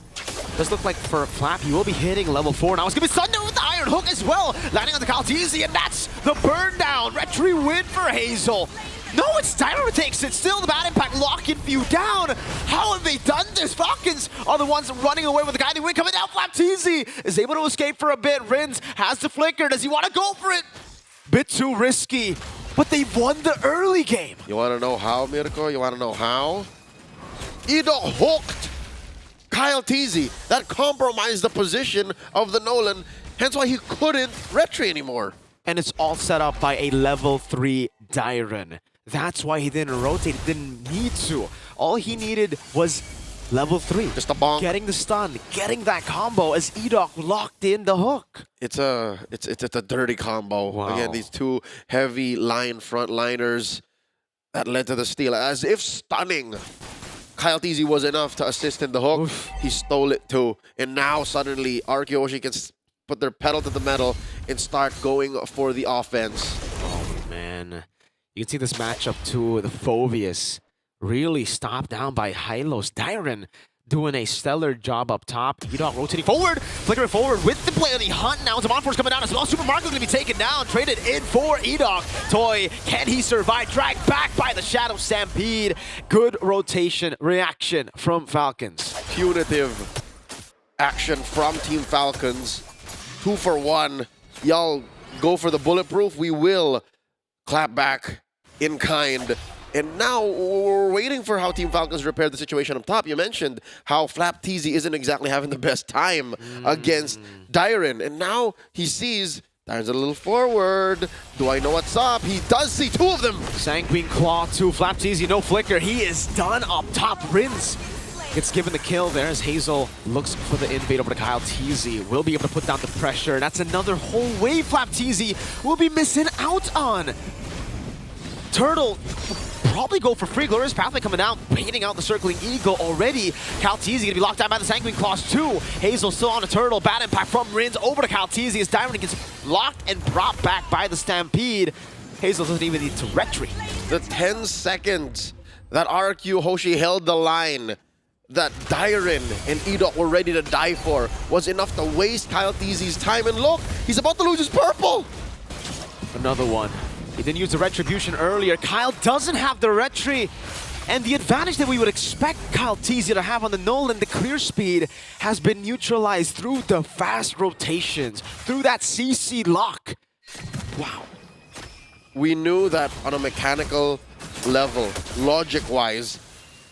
Does look like for Flap, he will be hitting level 4. Now it's going to be Thunder with the Iron Hook as well. Landing on the Kaltizi, and that's the burn down. Retry win for Hazel. No, it's Tyler who takes it. Still the bad impact locking few down. How have they done this? Falcons are the ones running away with the guy. They win coming down. Flapteezy is able to escape for a bit. Rins has the flicker. Does he want to go for it? Bit too risky, but they won the early game. You want to know how, Mirko? You want to know how? Edo hooked Kyle Teasy. That compromised the position of the Nolan, hence why he couldn't retry anymore. And it's all set up by a level 3 Dyron. That's why he didn't rotate, didn't need to. All he needed was level 3. Just a bonk. Getting the stun, getting that combo as Edoc locked in the hook. It's a dirty combo. Wow. Again, these two heavy line frontliners that led to the steal. As if stunning Kyle Teasy was enough to assist in the hook. Oof. He stole it too. And now suddenly Arkeoshi can put their pedal to the metal and start going for the offense. Oh man. You can see this matchup too. The Phobius really stopped down by Hylos. Dyron doing a stellar job up top. Edoc rotating forward, flickering forward with the play of the hunt. Now Zaman Force coming down as well. Super Marco going to be taken down, traded in for Edoc. Toy, can he survive? Dragged back by the Shadow Stampede. Good rotation reaction from Falcons. Punitive action from Team Falcons. 2 for 1. Y'all go for the bulletproof. We will clap back in kind. And now we're waiting for how Team Falcons repair the situation up top. You mentioned how Flap Teasy isn't exactly having the best time against Dyron. And now he sees Dyron's a little forward. Do I know what's up? He does see 2 of them. Sanguine Claw to Flap Teasy, no flicker. He is done up top. Rins gets given the kill there as Hazel looks for the invade over to Kyle Teasy. Will be able to put down the pressure. That's another whole wave Flap Teasy will be missing out on. Turtle probably go for free. Glorious Pathway coming out, baiting out the Circling Eagle already. Kaltizi gonna be locked down by the Sanguine Claws too. Hazel still on a Turtle. Bad impact from Rins over to Kaltizi as Diamond gets locked and brought back by the Stampede. Hazel doesn't even need to retreat. The 10 seconds that RQ Hoshi held the line that Dyron and Edoc were ready to die for was enough to waste Kyle Teasy's time. And look, he's about to lose his purple. Another one. He didn't use the Retribution earlier. Kyle doesn't have the Retri. And the advantage that we would expect Kyle Teasy to have on the Nolan, the clear speed, has been neutralized through the fast rotations, through that CC lock. Wow. We knew that on a mechanical level, logic-wise,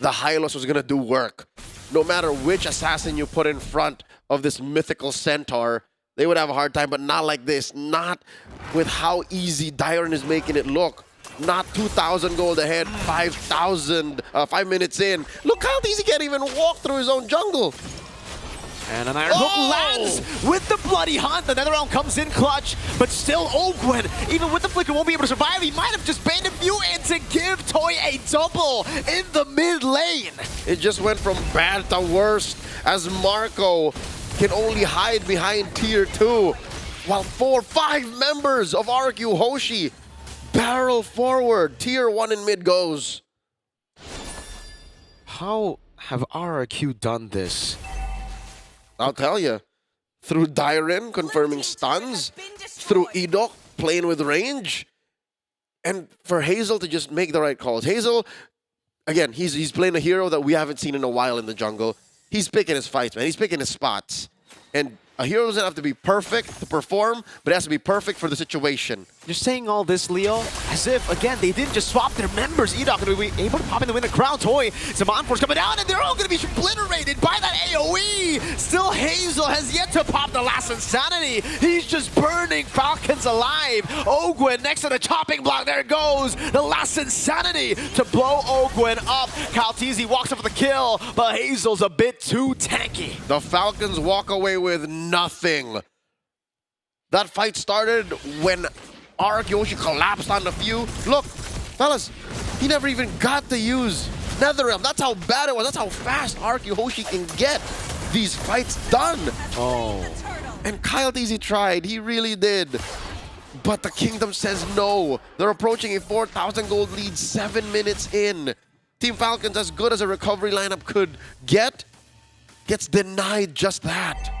the Hylos was going to do work. No matter which assassin you put in front of this mythical centaur, they would have a hard time, but not like this. Not with how easy Dyron is making it look. Not 2,000 gold ahead, 5,000, 5 minutes in. Look, Kyle Teasy can't even walk through his own jungle. And an Iron Hook lands with the Bloody Hunt. The Netherrealm comes in clutch, but still Ogwen, even with the Flicker, won't be able to survive. He might have just banned a few in to give Toy a double in the mid lane. It just went from bad to worst as Marco can only hide behind tier 2, while 4-5 members of RQ Hoshi barrel forward. Tier 1 in mid goes. How have RRQ done this? I'll tell you. Through Dyron confirming stuns, through Edoc playing with range, And for Hazel to just make the right calls. Hazel, again, he's playing a hero that we haven't seen in a while in the jungle. He's picking his fights, man. He's picking his spots. And a hero doesn't have to be perfect to perform, but it has to be perfect for the situation. You're saying all this, Leo, as if, again, they didn't just swap their members. Edok going to be able to pop in the win the crowd. Toy, Saman Force coming down, and they're all going to be obliterated by that AoE. Still, Hazel has yet to pop the last Insanity. He's just burning Falcons alive. Ogwin next to the chopping block. There it goes. The last Insanity to blow Ogwin up. Kaltizi walks up for the kill, but Hazel's a bit too tanky. The Falcons walk away with nothing. That fight started when Yoshi collapsed on the few. Look, fellas, he never even got to use Netherrealm. That's how bad it was. That's how fast Yoshi can get these fights done. Oh. And Kyle Deasy tried. He really did. But the Kingdom says no. They're approaching a 4,000 gold lead 7 minutes in. Team Falcons, as good as a recovery lineup could get, gets denied just that.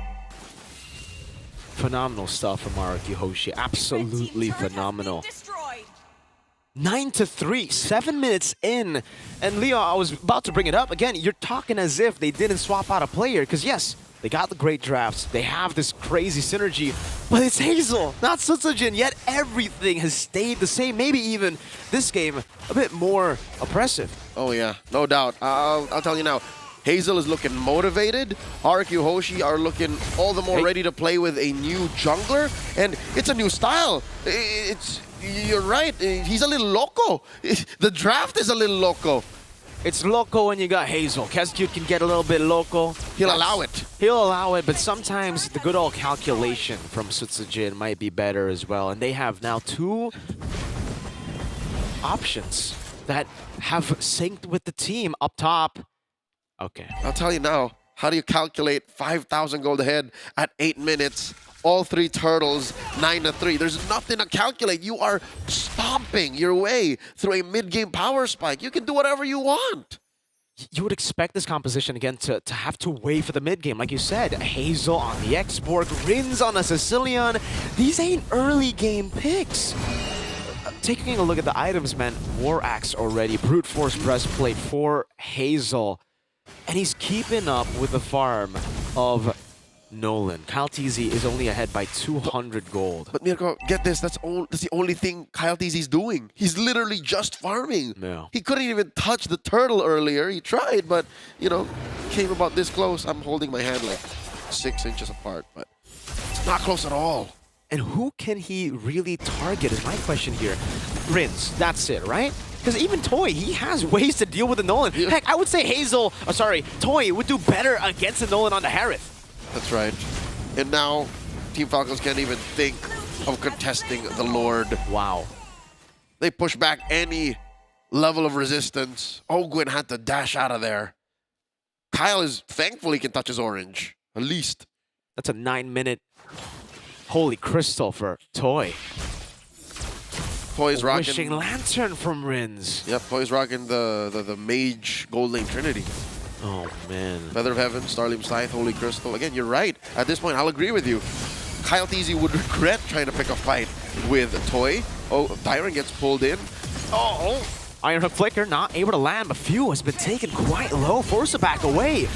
Phenomenal stuff from Yoshi. Absolutely phenomenal. 9-3, 7 minutes in. And Leo, I was about to bring it up. Again, you're talking as if they didn't swap out a player. Because yes, they got the great drafts. They have this crazy synergy. But it's Hazel, not Sutsujin. Yet everything has stayed the same. Maybe even this game a bit more oppressive. Oh yeah, no doubt. I'll tell you now. Hazel is looking motivated. Yoshi are looking all the more ready to play with a new jungler. And it's a new style. You're right. He's a little loco. The draft is a little loco. It's loco when you got Hazel. Kescute can get a little bit loco. He'll allow it. He'll allow it, but sometimes the good old calculation from Sutsujin might be better as well. And they have now 2 options that have synced with the team up top. Okay. I'll tell you now, how do you calculate 5,000 gold ahead at 8 minutes? All 3 turtles, 9-3. There's nothing to calculate. You are stomping your way through a mid-game power spike. You can do whatever you want. You would expect this composition again to have to wait for the mid-game. Like you said, Hazel on the X-Borg, Rins on a Sicilian. These ain't early game picks. Taking a look at the items, man, War Axe already, Brute Force Breastplate for Hazel. And he's keeping up with the farm of Nolan. Kyle TZ is only ahead by 200 gold. But Mirko, get this, that's the only thing Kyle TZ's doing. He's literally just farming. Yeah. He couldn't even touch the turtle earlier. He tried, but, you know, came about this close. I'm holding my hand like 6 inches apart, but it's not close at all. And who can he really target is my question here. Rins, that's it, right? Because even Toy, he has ways to deal with the Nolan. Heck, I would say Toy would do better against the Nolan on the Harith. That's right. And now, Team Falcons can't even think of contesting the Lord. Wow. They push back any level of resistance. Ogwin had to dash out of there. Kyle is thankful he can touch his orange, at least. That's a 9-minute holy crystal for Toy. Toy's rocking Wishing Lantern from Rins. Yep, Toy's rocking the Mage Gold Lane Trinity. Oh, man. Feather of Heaven, Starlim Scythe, Holy Crystal. Again, you're right. At this point, I'll agree with you. Kyle TZ would regret trying to pick a fight with Toy. Oh, Tyrant gets pulled in. Oh! Iron Hook Flicker not able to land, but Few has been taken quite low. Force to back away.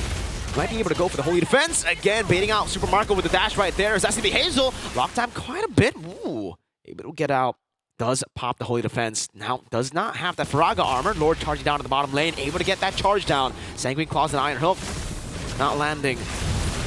Might be able to go for the Holy Defense. Again, baiting out Super Marco with the dash right there. Is that going to be Hazel? Lock time quite a bit. Ooh. Able to get out. Does pop the Holy Defense. Now does not have that Faraga armor. Lord charging down to the bottom lane. Able to get that charge down. Sanguine Claws and Iron Hook. Not landing.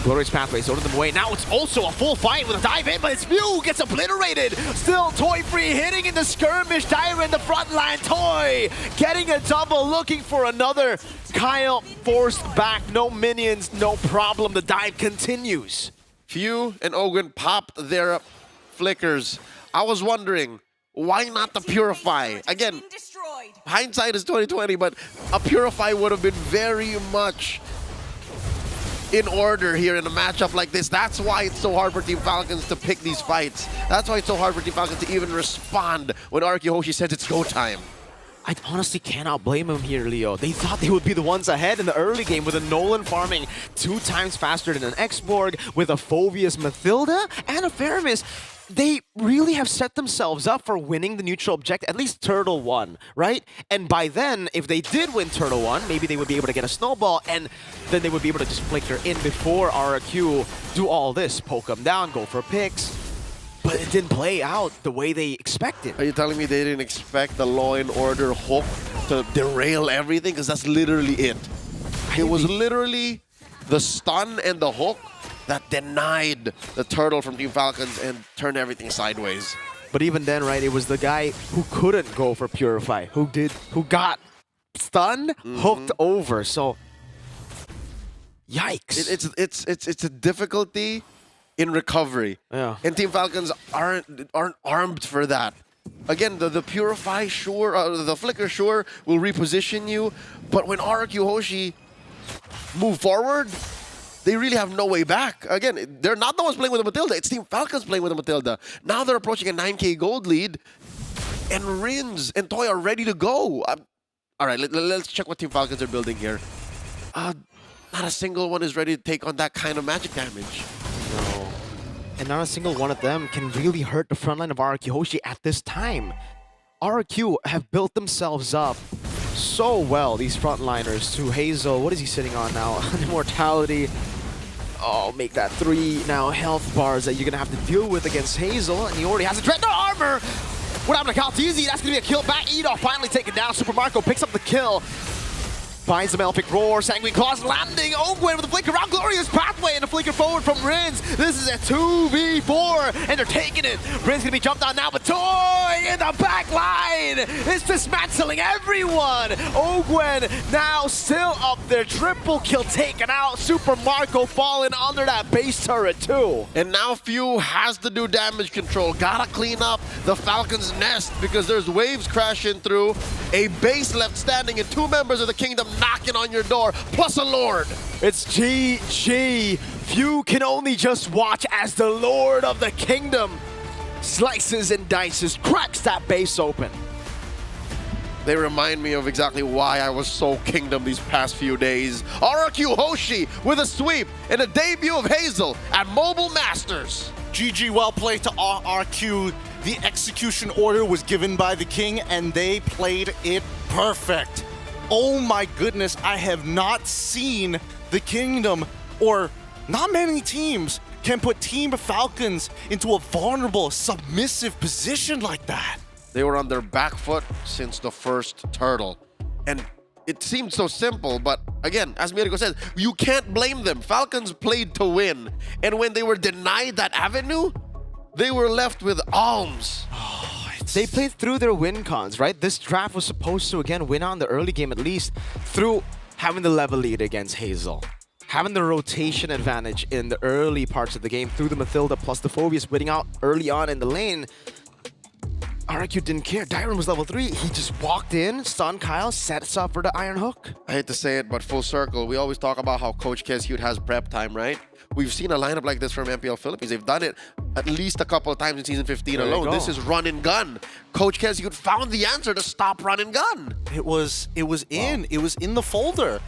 Glorious Pathways over them away. Now it's also a full fight with a dive in, but it's Mew gets obliterated. Still Toy free, hitting in the skirmish. Dire in the front line. Toy getting a double, looking for another. Kyle forced back. No minions, no problem. The dive continues. Few and Ogwin popped their flickers. I was wondering, why not the Purify? Again, hindsight is 2020, but a Purify would have been very much in order here in a matchup like this. That's why it's so hard for Team Falcons to pick these fights. That's why it's so hard for Team Falcons to even respond when Yoshi says it's go time. I honestly cannot blame him here, Leo. They thought they would be the ones ahead in the early game with a Nolan farming 2 times faster than an X-Borg, with a Phoveus Mathilda and a Faramis. they really have set themselves up for winning the neutral objective, at least Turtle 1, right? And by then, if they did win Turtle 1, maybe they would be able to get a snowball, and then they would be able to just flicker in before RRQ do all this, poke them down, go for picks. But it didn't play out the way they expected. Are you telling me they didn't expect the Law and Order hook to derail everything? Because that's literally it. It was literally the stun and the hook that denied the Turtle from Team Falcons and turned everything sideways. But even then, right, it was the guy who couldn't go for Purify, who got stunned, hooked over. So, yikes! It's a difficulty in recovery. Yeah. And Team Falcons aren't armed for that. Again, the Purify, sure, the Flicker, sure, will reposition you. But when RRQ Hoshi move forward, they really have no way back. Again, they're not the ones playing with the Matilda. It's Team Falcons playing with the Matilda. Now they're approaching a 9K gold lead. And Rins and Toy are ready to go. All right, let's check what Team Falcons are building here. Not a single one is ready to take on that kind of magic damage. No. And not a single one of them can really hurt the front line of RRQ Hoshi at this time. RRQ have built themselves up so well, these frontliners, to Hazel. What is he sitting on now? Immortality. Oh, make that 3 now health bars that you're going to have to deal with against Hazel. And he already has a Dreadnought armor. What happened to Calteezy? That's going to be a kill back. Edo finally taken down. Super Marco picks up the kill. Finds the Malefic Roar, Sanguine Claws landing. Ogwen with the Flicker around. Glorious Pathway and a Flicker forward from Rins. This is a 2v4 and they're taking it. Rins gonna be jumped on now, but Toy in the back line is dismantling everyone. Ogwen now still up there. Triple kill taken out. Super Marco falling under that base turret too. And now Few has to do damage control. Gotta clean up the Falcons' nest because there's waves crashing through. A base left standing and 2 members of the Kingdom knocking on your door, plus a Lord. It's GG. Few can only just watch as the Lord of the Kingdom slices and dices, cracks that base open. They remind me of exactly why I was so Kingdom these past few days. RRQ Hoshi with a sweep and a debut of Hazel at Mobile Masters. GG, well played to RRQ. The execution order was given by the King and they played it perfect. Oh my goodness, I have not seen the Kingdom, or not many teams, can put Team Falcons into a vulnerable, submissive position like that. They were on their back foot since the first Turtle. And it seemed so simple, but again, as Mirko said, you can't blame them. Falcons played to win. And when they were denied that avenue, they were left with alms. They played through their win cons, right? This draft was supposed to, again, win on the early game at least through having the level lead against Hazel. Having the rotation advantage in the early parts of the game through the Mathilda plus the Phobius winning out early on in the lane. RRQ didn't care. Dyron was level 3. He just walked in, stunned Kyle, set us up for the Iron Hook. I hate to say it, but full circle. We always talk about how Coach Kescute has prep time, right? We've seen a lineup like this from MPL Philippines. They've done it at least a couple of times in Season 15 alone. This is run and gun. Coach Kescute found the answer to stop run and gun. It was in the folder.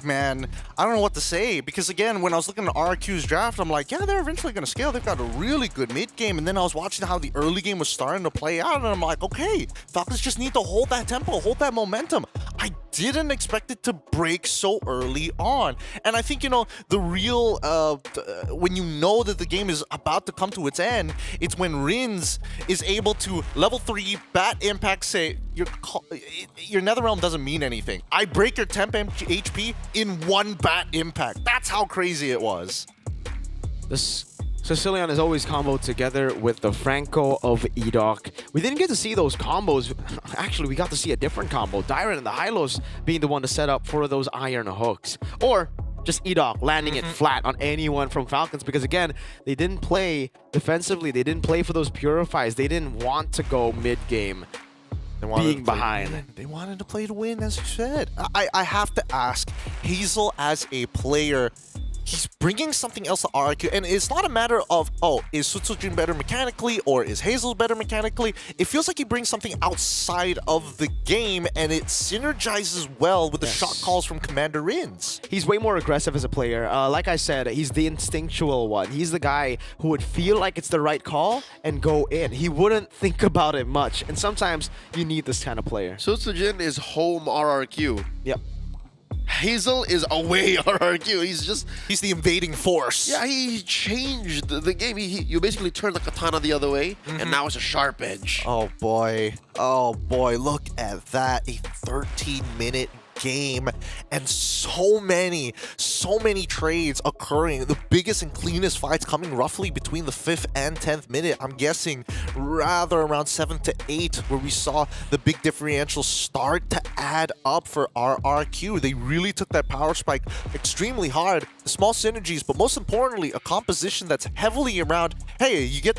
Man, I don't know what to say, because again, when I was looking at RRQ's draft, I'm like, yeah, they're eventually going to scale. They've got a really good mid game, and then I was watching how the early game was starting to play out, and I'm like, okay, Falcons just need to hold that tempo, hold that momentum. I didn't expect it to break so early on, and I think, you know, the real, when you know that the game is about to come to its end, it's when Rins is able to level 3 bat impact say, your Netherrealm doesn't mean anything. I break your temp HP in 1 bat impact. That's how crazy it was. This Sicilian is always comboed together with the Franco of Edoc. We didn't get to see those combos. Actually, we got to see a different combo. Dyron and the Hylos being the one to set up for those iron hooks. Or just Edoc landing it flat on anyone from Falcons, because again, they didn't play defensively. They didn't play for those purifies. They didn't want to go mid-game. Being behind. They wanted to play to win, as you said. I have to ask, Hazel as a player, he's bringing something else to RRQ, and it's not a matter of, oh, is Sutsujin better mechanically or is Hazel better mechanically? It feels like he brings something outside of the game, and it synergizes well with the shot calls from Commander Rins. He's way more aggressive as a player. Like I said, he's the instinctual one. He's the guy who would feel like it's the right call and go in. He wouldn't think about it much, and sometimes you need this kind of player. Sutsujin is home RRQ. Yep. Hazel is away RRQ. He's the invading force. Yeah, he changed the game. You basically turned the katana the other way, and now it's a sharp edge. Oh boy, look at that. A 13-minute game and so many trades occurring. The biggest and cleanest fights coming roughly between the 5th and 10th minute. I'm guessing rather around 7 to 8 where we saw the big differential start to add up for RRQ. They really took that power spike extremely hard. Small synergies, but most importantly, a composition that's heavily around, hey, you get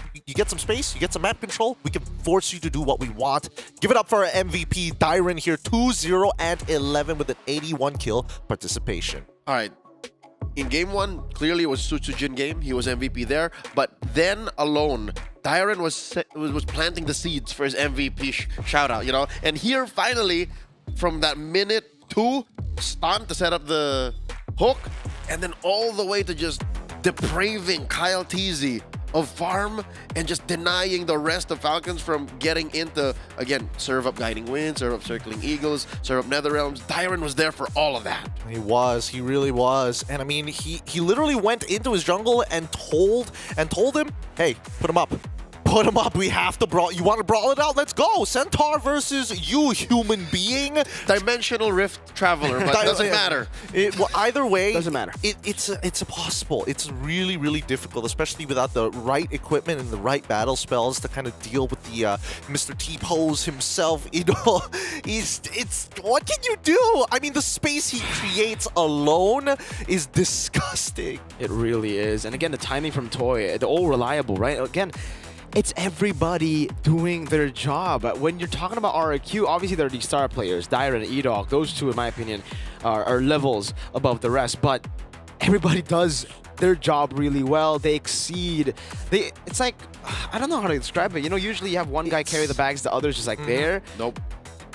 some space, you get some map control, we can force you to do what we want. Give it up for our MVP, Dyron here, 2-0 and 11 with an 81 kill participation. All right. In game 1, clearly it was Sutsujin game. He was MVP there. But then alone, Dyron was planting the seeds for his MVP shout out, you know? And here, finally, from that minute 2, stun to set up the hook, and then all the way to just depraving Kyle Teasy of farm and just denying the rest of Falcons from getting into, again, serve up Guiding Wind, serve up Circling Eagles, serve up Netherrealms. Dyron was there for all of that. He really was. And I mean, he literally went into his jungle and told him, hey, put him up. Put him up. We have to brawl. You want to brawl it out? Let's go. Centaur versus you, human being. Dimensional Rift Traveler, but doesn't matter. Well, either way, doesn't matter. It's impossible. It's really, really difficult, especially without the right equipment and the right battle spells to kind of deal with the Mr. T-Pose himself. You know, it's what can you do? I mean, the space he creates alone is disgusting. It really is. And again, the timing from Toy, they're all reliable, right? Again, it's everybody doing their job. When you're talking about RRQ, obviously there are these star players, Dyron and Edog. Those two, in my opinion, are levels above the rest. But everybody does their job really well. They exceed. It's like, I don't know how to describe it. You know, usually you have one guy carry the bags, the other's just like there. Nope.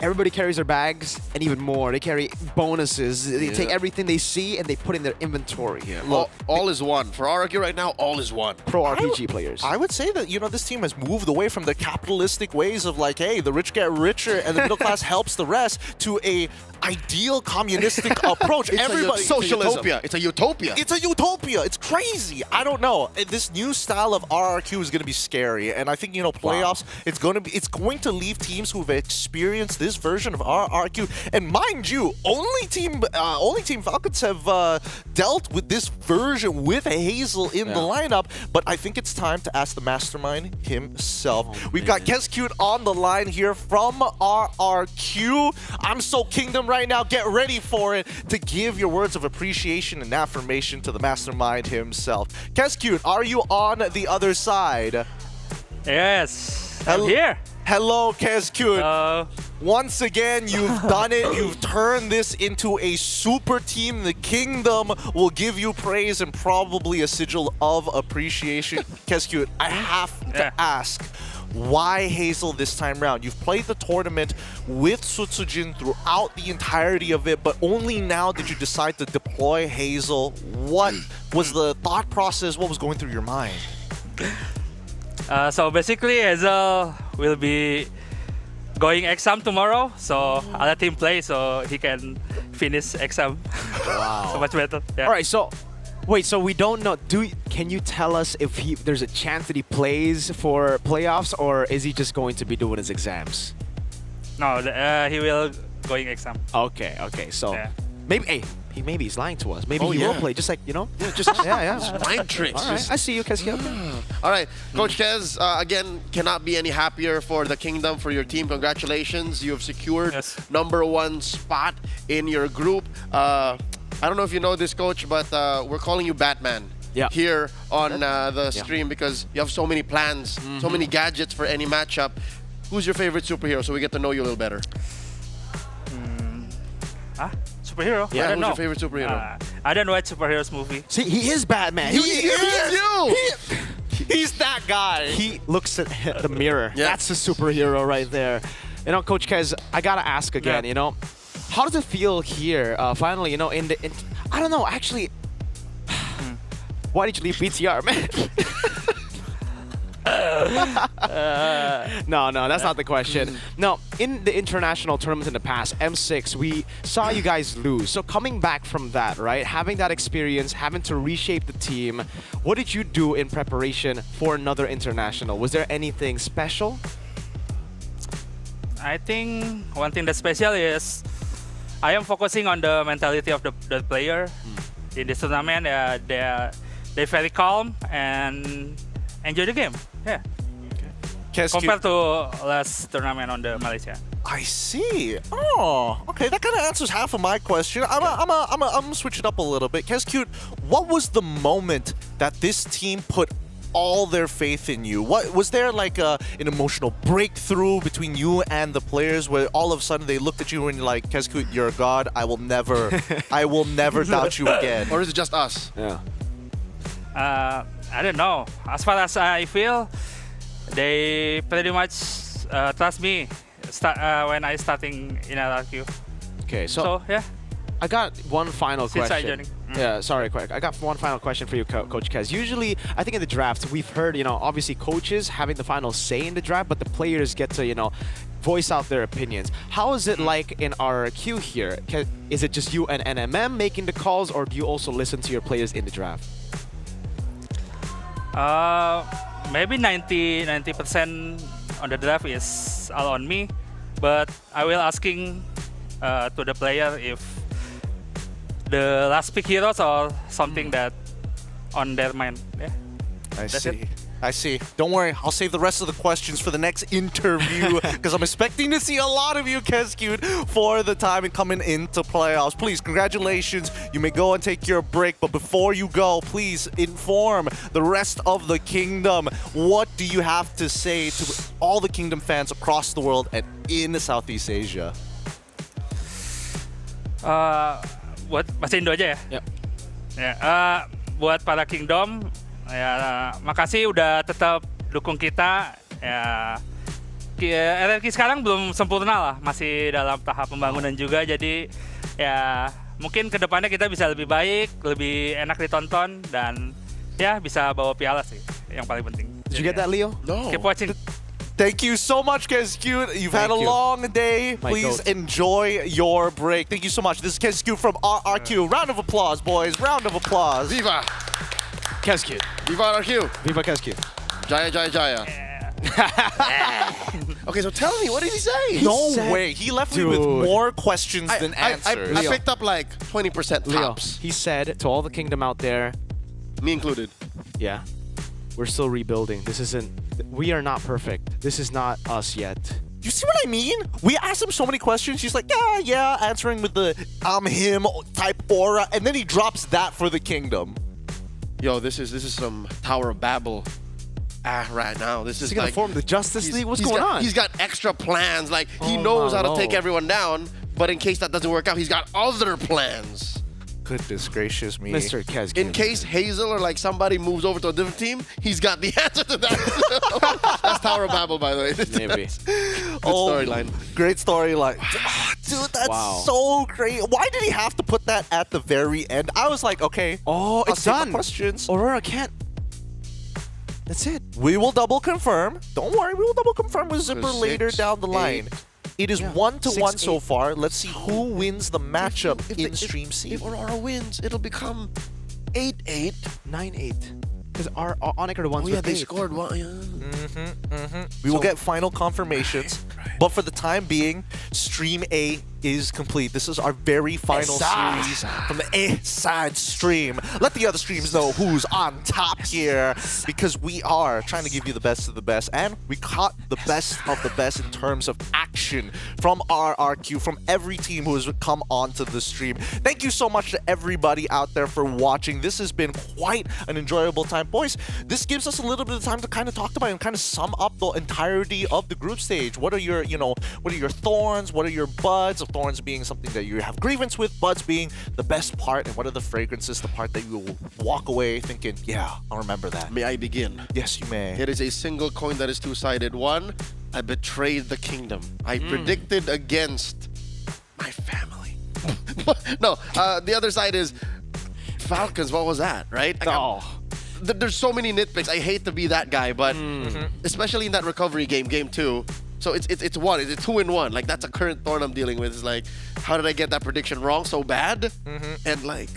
Everybody carries their bags and even more. They carry bonuses. They take everything they see and they put in their inventory. Yeah. Look, all is one. For RRQ right now, all is one. Pro RPG players. I would say that, you know, this team has moved away from the capitalistic ways of like, hey, the rich get richer and the middle class helps the rest to a ideal communistic approach. It's socialism. It's a utopia. It's a utopia. It's crazy. I don't know. This new style of RRQ is going to be scary, and I think, you know, playoffs. It's going to leave teams who've experienced this version of RRQ. And mind you, only team Falcons have dealt with this version with Hazel in the lineup. But I think it's time to ask the mastermind himself. We've got Kescute on the line here from RRQ. I'm so Kingdom right now. Get ready for it to give your words of appreciation and affirmation to the mastermind himself. Kescute, are you on the other side? Yes, I'm here. Hello, Kescute. Once again, you've done it. You've turned this into a super team. The Kingdom will give you praise and probably a sigil of appreciation. Kescute, I have to ask, why Hazel this time around? You've played the tournament with Sutsujin throughout the entirety of it, but only now did you decide to deploy Hazel. What was the thought process? What was going through your mind? So basically, Hazel will be going exam tomorrow, so I'll let him play so he can finish exam. Wow. So much better. Yeah. All right, so wait, so we don't know. Can you tell us if there's a chance that he plays for playoffs, or is he just going to be doing his exams? No, he will going exam. Okay. So maybe, maybe he's lying to us. Maybe he will play, just like, you know? Just mind tricks. All right. I see you, Kescute. All right, Coach Kez, again, cannot be any happier for the Kingdom, for your team. Congratulations. You have secured #1 spot in your group. I don't know if you know this, Coach, but we're calling you Batman here on the stream because you have so many plans, so many gadgets for any matchup. Who's your favorite superhero so we get to know you a little better? Superhero? Yeah, I don't who's know. your favorite superhero? I don't watch superheroes movie. See, he is Batman. He is you. He's that guy. He looks at the mirror. That's the superhero right there. You know, Coach Kez, I gotta ask again. You know, how does it feel here? Finally, you know, I don't know. Actually, why did you leave BTR, man? No, that's not the question. No, in the international tournaments in the past, M6, we saw you guys lose. So coming back from that, right, having that experience, having to reshape the team, what did you do in preparation for another international? Was there anything special? I think one thing that's special is I am focusing on the mentality of the player. In this tournament, they're very calm and enjoy the game. Yeah. Compared to last tournament on the Malaysia. I see. Oh, okay. That kind of answers half of my question. I'm switch it up a little bit. Kescute, what was the moment that this team put all their faith in you? What was there like an emotional breakthrough between you and the players where all of a sudden they looked at you and you're like, Kescute, you're a god. I will never doubt you again. Or is it just us? Yeah. I don't know. As far as I feel, they pretty much trust me when I starting in LRQ. Okay, so yeah. I got one final Since I question. joining. Yeah, sorry, quick. I got one final question for you, Coach Kez. Usually, I think in the draft, we've heard, you know, obviously coaches having the final say in the draft, but the players get to, you know, voice out their opinions. How is it like in RRQ here? Is it just you and NMM making the calls, or do you also listen to your players in the draft? Maybe 90% on the draft is all on me, but I will asking to the player if the last pick heroes or something that on their mind. Yeah. That's it. I see. Don't worry, I'll save the rest of the questions for the next interview because I'm expecting to see a lot of you, Kescute, for the time and coming into playoffs. Please, congratulations. You may go and take your break, but before you go, please inform the rest of the kingdom. What do you have to say to all the kingdom fans across the world and in Southeast Asia? Buat bahasa Indo aja ya. Yep. Ya, buat para Kingdom, ya makasih udah tetap dukung kita. Ya, RRQ sekarang belum sempurna lah, masih dalam tahap pembangunan juga. Jadi ya mungkin kedepannya kita bisa lebih baik, lebih enak ditonton dan ya bisa bawa piala sih yang paling penting. Did you get that, Leo? No. Keep watching. Thank you so much, Kescute. You've had a long day. Please enjoy your break. Thank you so much. This is Kescute from RRQ. Round of applause, boys. Round of applause. Viva! Kescute. Viva RRQ. Viva Kescute. Jaya, Jaya, Jaya. Okay, so tell me, what did he say? No way. He left me with more questions than answers. I picked up like 20% tops. He said to all the kingdom out there, me included, yeah, we're still rebuilding. This isn't, we are not perfect. This is not us yet. You see what I mean? We asked him so many questions. He's like, yeah, answering with the I'm him type aura, and then he drops that for the kingdom. Yo, this is some Tower of Babel. Right now, this is he gonna like form the Justice League? What's going on? He's got extra plans. Like he knows how to take everyone down, but in case that doesn't work out, he's got other plans. Goodness gracious me. Mr. Kez. In case Hazel or like somebody moves over to a different team, he's got the answer to that. That's Tower of Babel, by the way. Maybe. Good storyline. Great storyline. Dude, that's so great. Why did he have to put that at the very end? I was like, okay. Oh, it's done. Questions. Aurora can't. That's it. We will double confirm. Don't worry, we will double confirm with Zipper later down the line. It is 1-1 so far. Let's see who wins the matchup in Stream C. If Aurora wins, it'll become 8-8. 9-8. Because our Onyx are the ones with they 8. scored one. We will get final confirmations. But for the time being, Stream A is complete. This is our very final series from the A side stream. Let the other streams know who's on top here, because we are trying to give you the best of the best, and we caught the best of the best in terms of action from RRQ, from every team who has come onto the stream. Thank you so much to everybody out there for watching. This has been quite an enjoyable time. Boys, this gives us a little bit of time to kind of talk about and kind of sum up the entirety of the group stage. What are your, what are your thorns? What are your buds? Of thorns being something that you have grievance with, buds being the best part, and what are the fragrances, the part that you will walk away thinking, yeah, I'll remember that. May I begin? Yes, you may. It is a single coin that is two-sided. One, I betrayed the kingdom. I predicted against my family. No, the other side is Falcons. What was that, right? There's so many nitpicks. I hate to be that guy, but especially in that recovery game, game 2. So it's 2-in-1. Like, that's a current thorn I'm dealing with. It's like, how did I get that prediction wrong so bad? And like,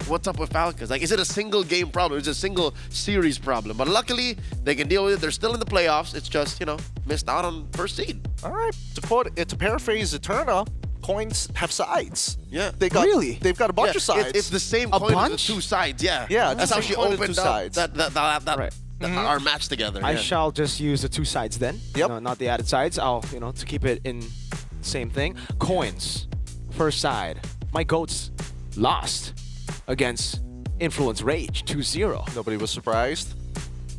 what's up with Falcons? Like, is it a single game problem? Is it a single series problem? But luckily, they can deal with it. They're still in the playoffs. It's just, missed out on first seed. All right. To paraphrase Eterna, coins have sides. Yeah. They've got a bunch of sides. It's the same coin with the two sides. Yeah. Yeah. That's how she opened up Right. our match together. I yeah. shall just use the two sides then. Yep. No, not the added sides. I'll, to keep it in same thing. Coins. First side. My GOATs lost against Influence Rage 2-0. Nobody was surprised.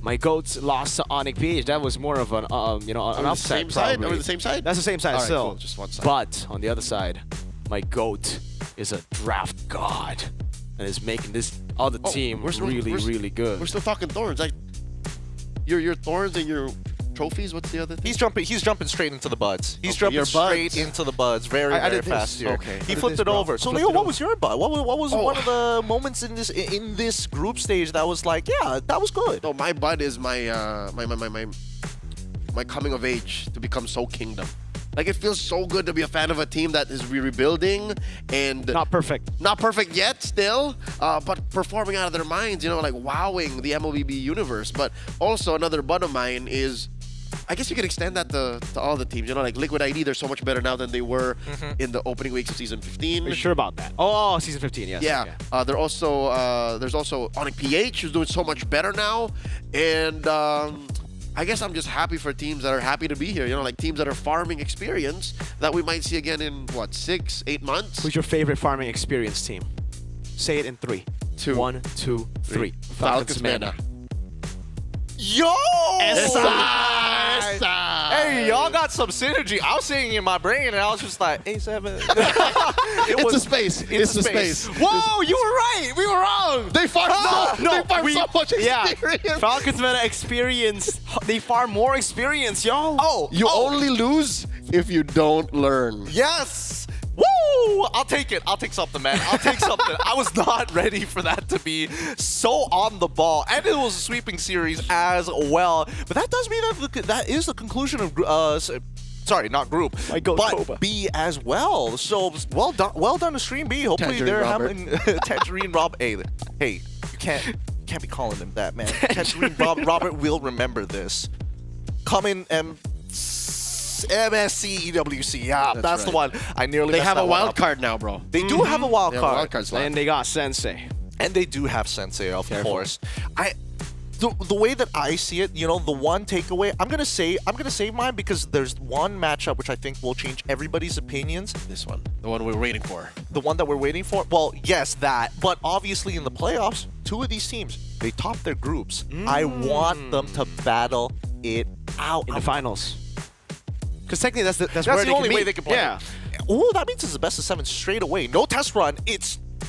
My GOATs lost to Onyx PH. That was more of an, an upset. Same side? probably. Are we the same side? That's the same side All right, still. cool. Just one side. But on the other side, my GOAT is a draft god and is making this other team really good. We're still talking thorns. Like, your thorns and your trophies. What's the other thing? He's jumping straight into the buds. He's Okay, jumping your buds. straight into the buds very I very did this. fast here. Okay. He flipped it over. So Leo, what was your bud? What was Oh. one of the moments in this group stage that was like, yeah, that was good? No, my bud is my coming of age to become so kingdom. Like, it feels so good to be a fan of a team that is rebuilding and Not perfect. Not perfect yet, still, but performing out of their minds. Like wowing the MLBB universe. But also another bud of mine is, I guess you could extend that to all the teams. Like Liquid ID, they're so much better now than they were in the opening weeks of season 15. Are you sure about that? Oh, season 15, yes. Yeah. They're also there's also Onyx PH who's doing so much better now, and I guess I'm just happy for teams that are happy to be here. Like teams that are farming experience that we might see again in 6-8 months. Who's your favorite farming experience team? Say it in 3. 2. 1, 2, 3. Falcons Mana. Yo! SI! Hey, y'all got some synergy. I was singing in my brain, and I was just like, A7. It's a space. It's a space. Whoa, you were right. We were wrong. They farm so much experience. Falcons Meta experience. They farm more experience, yo. You only lose if you don't learn. Yes! Woo! I'll take it. I'll take something, man. I'll take something. I was not ready for that to be so on the ball. And it was a sweeping series as well. But that does mean that is the conclusion of sorry, not group, but Koba. B as well. So well done to Stream B. Hopefully Tangerine they're Robert. having Tangerine Rob. Hey, you can't be calling him that, man. Tangerine Robert will remember this. Coming MSC EWC. Yeah, that's the one. I nearly. They messed have that a one wild up. card now, bro. They do have a wild They have a card. wild card slot. And they got Sensei. And they do have Sensei, of Careful. course. The way that I see it, the one takeaway, I'm gonna save mine because there's one matchup which I think will change everybody's opinions. This one, the one we're waiting for. The one that we're waiting for? Well, yes, that. But obviously in the playoffs, two of these teams, they top their groups. I want them to battle it out In the finals. Because technically that's That's where the they only can way meet. they can play. Yeah. Ooh, that means it's the best of 7 straight away. No test run.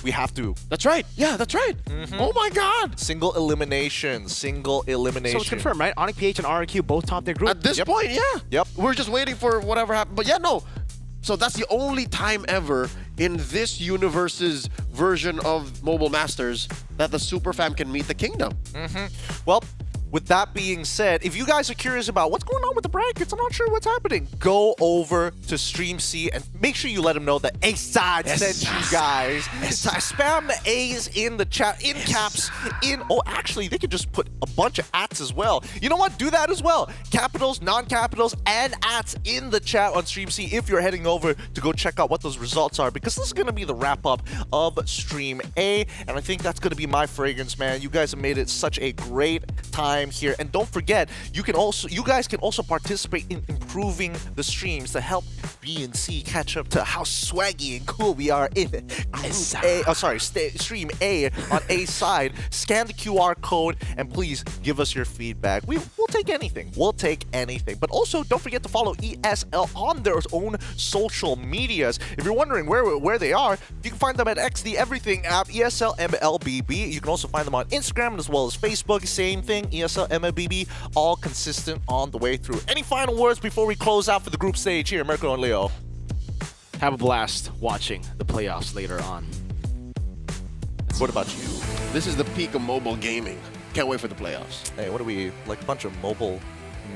We have to. That's right. Yeah, that's right. Oh my God. Single elimination. So it's confirmed, right? Onyx PH and RQ both top their group. At this point, yeah. Yep. We're just waiting for whatever happened. But yeah, no. So that's the only time ever in this universe's version of Mobile Masters that the Super Fam can meet the Kingdom. Well, with that being said, if you guys are curious about what's going on with the brackets, I'm not sure what's happening, go over to Stream C and make sure you let them know that A-Side sent you guys. Spam the A's in the chat, in caps, actually, they could just put a bunch of ats as well. You know what? Do that as well. Capitals, non-capitals, and ats in the chat on Stream C if you're heading over to go check out what those results are, because this is going to be the wrap-up of Stream A, and I think that's going to be my fragrance, man. You guys have made it such a great time here, and don't forget, you guys can also participate in improving the streams to help B and C catch up to how swaggy and cool we are in Stream A on A side. Scan the QR code and please give us your feedback. We'll take anything. We'll take anything. But also, don't forget to follow ESL on their own social medias. If you're wondering where they are, you can find them at XD Everything app, ESL MLBB. You can also find them on Instagram as well as Facebook. Same thing, ESL MLBB, all consistent on the way through. Any final words before we close out for the group stage here, Mirko and Leo? Have a blast watching the playoffs later on. What about you? This is the peak of mobile gaming. Can't wait for the playoffs. Hey, what are we, like a bunch of mobile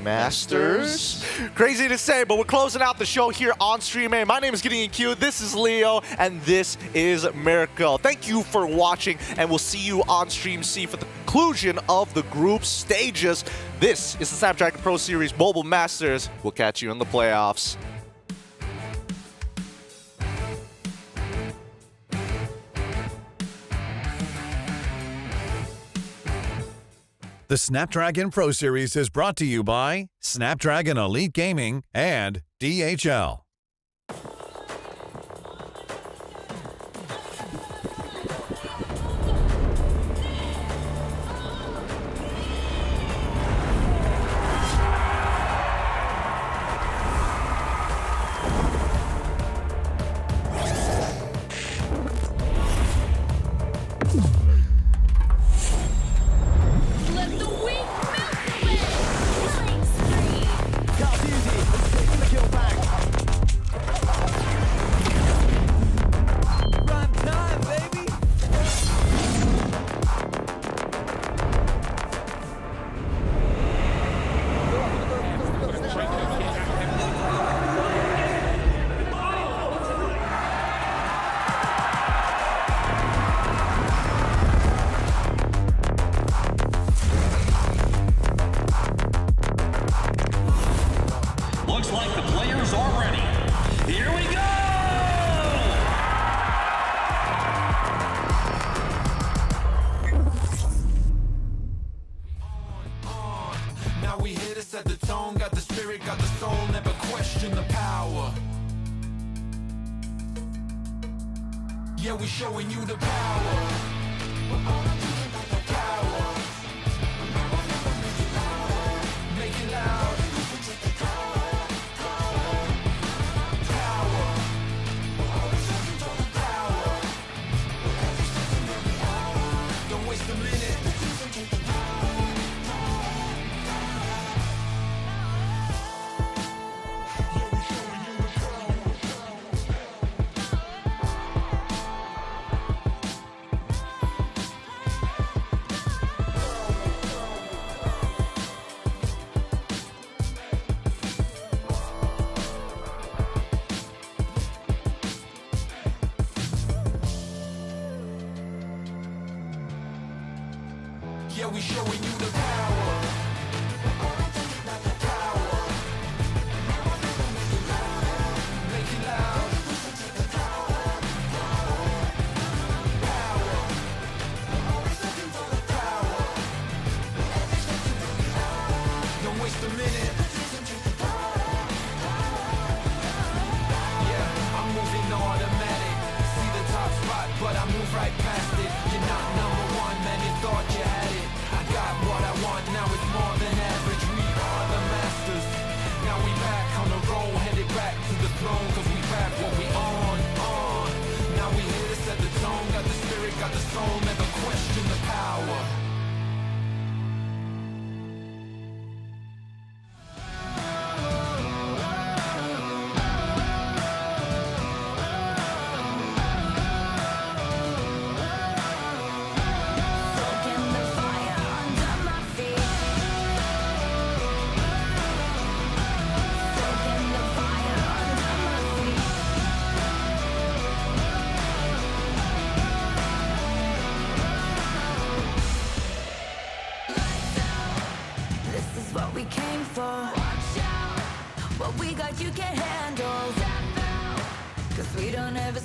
masters? Crazy to say, but we're closing out the show here on Stream A. My name is Gideon Q, this is Leo, and this is Mirko. Thank you for watching, and we'll see you on Stream C for the conclusion of the group stages. This is the Snapdragon Pro Series Mobile Masters. We'll catch you in the playoffs. The Snapdragon Pro Series is brought to you by Snapdragon Elite Gaming and DHL. Looks like the players are ready. Here we go! Now we here to set the tone, got the spirit, got the soul, never question the power. Yeah, we showing you the power. Power. Make it loud. Don't waste a minute. Yeah, we showing you the power. Power. Make it loud. Power. Power. Don't waste a minute. Yeah, I'm moving automatic. See the top spot, but I move right past it. You're not number one, man, you thought you had it. I got what I want, now it's more than average. We are the masters. Now we back on the road, headed back to the throne, cause we back what we on. Now we here to set the tone, got the spirit, got the soul, never question the power. This is what we came for. Watch out. What we got you can't handle. Step out. 'Cause we don't ever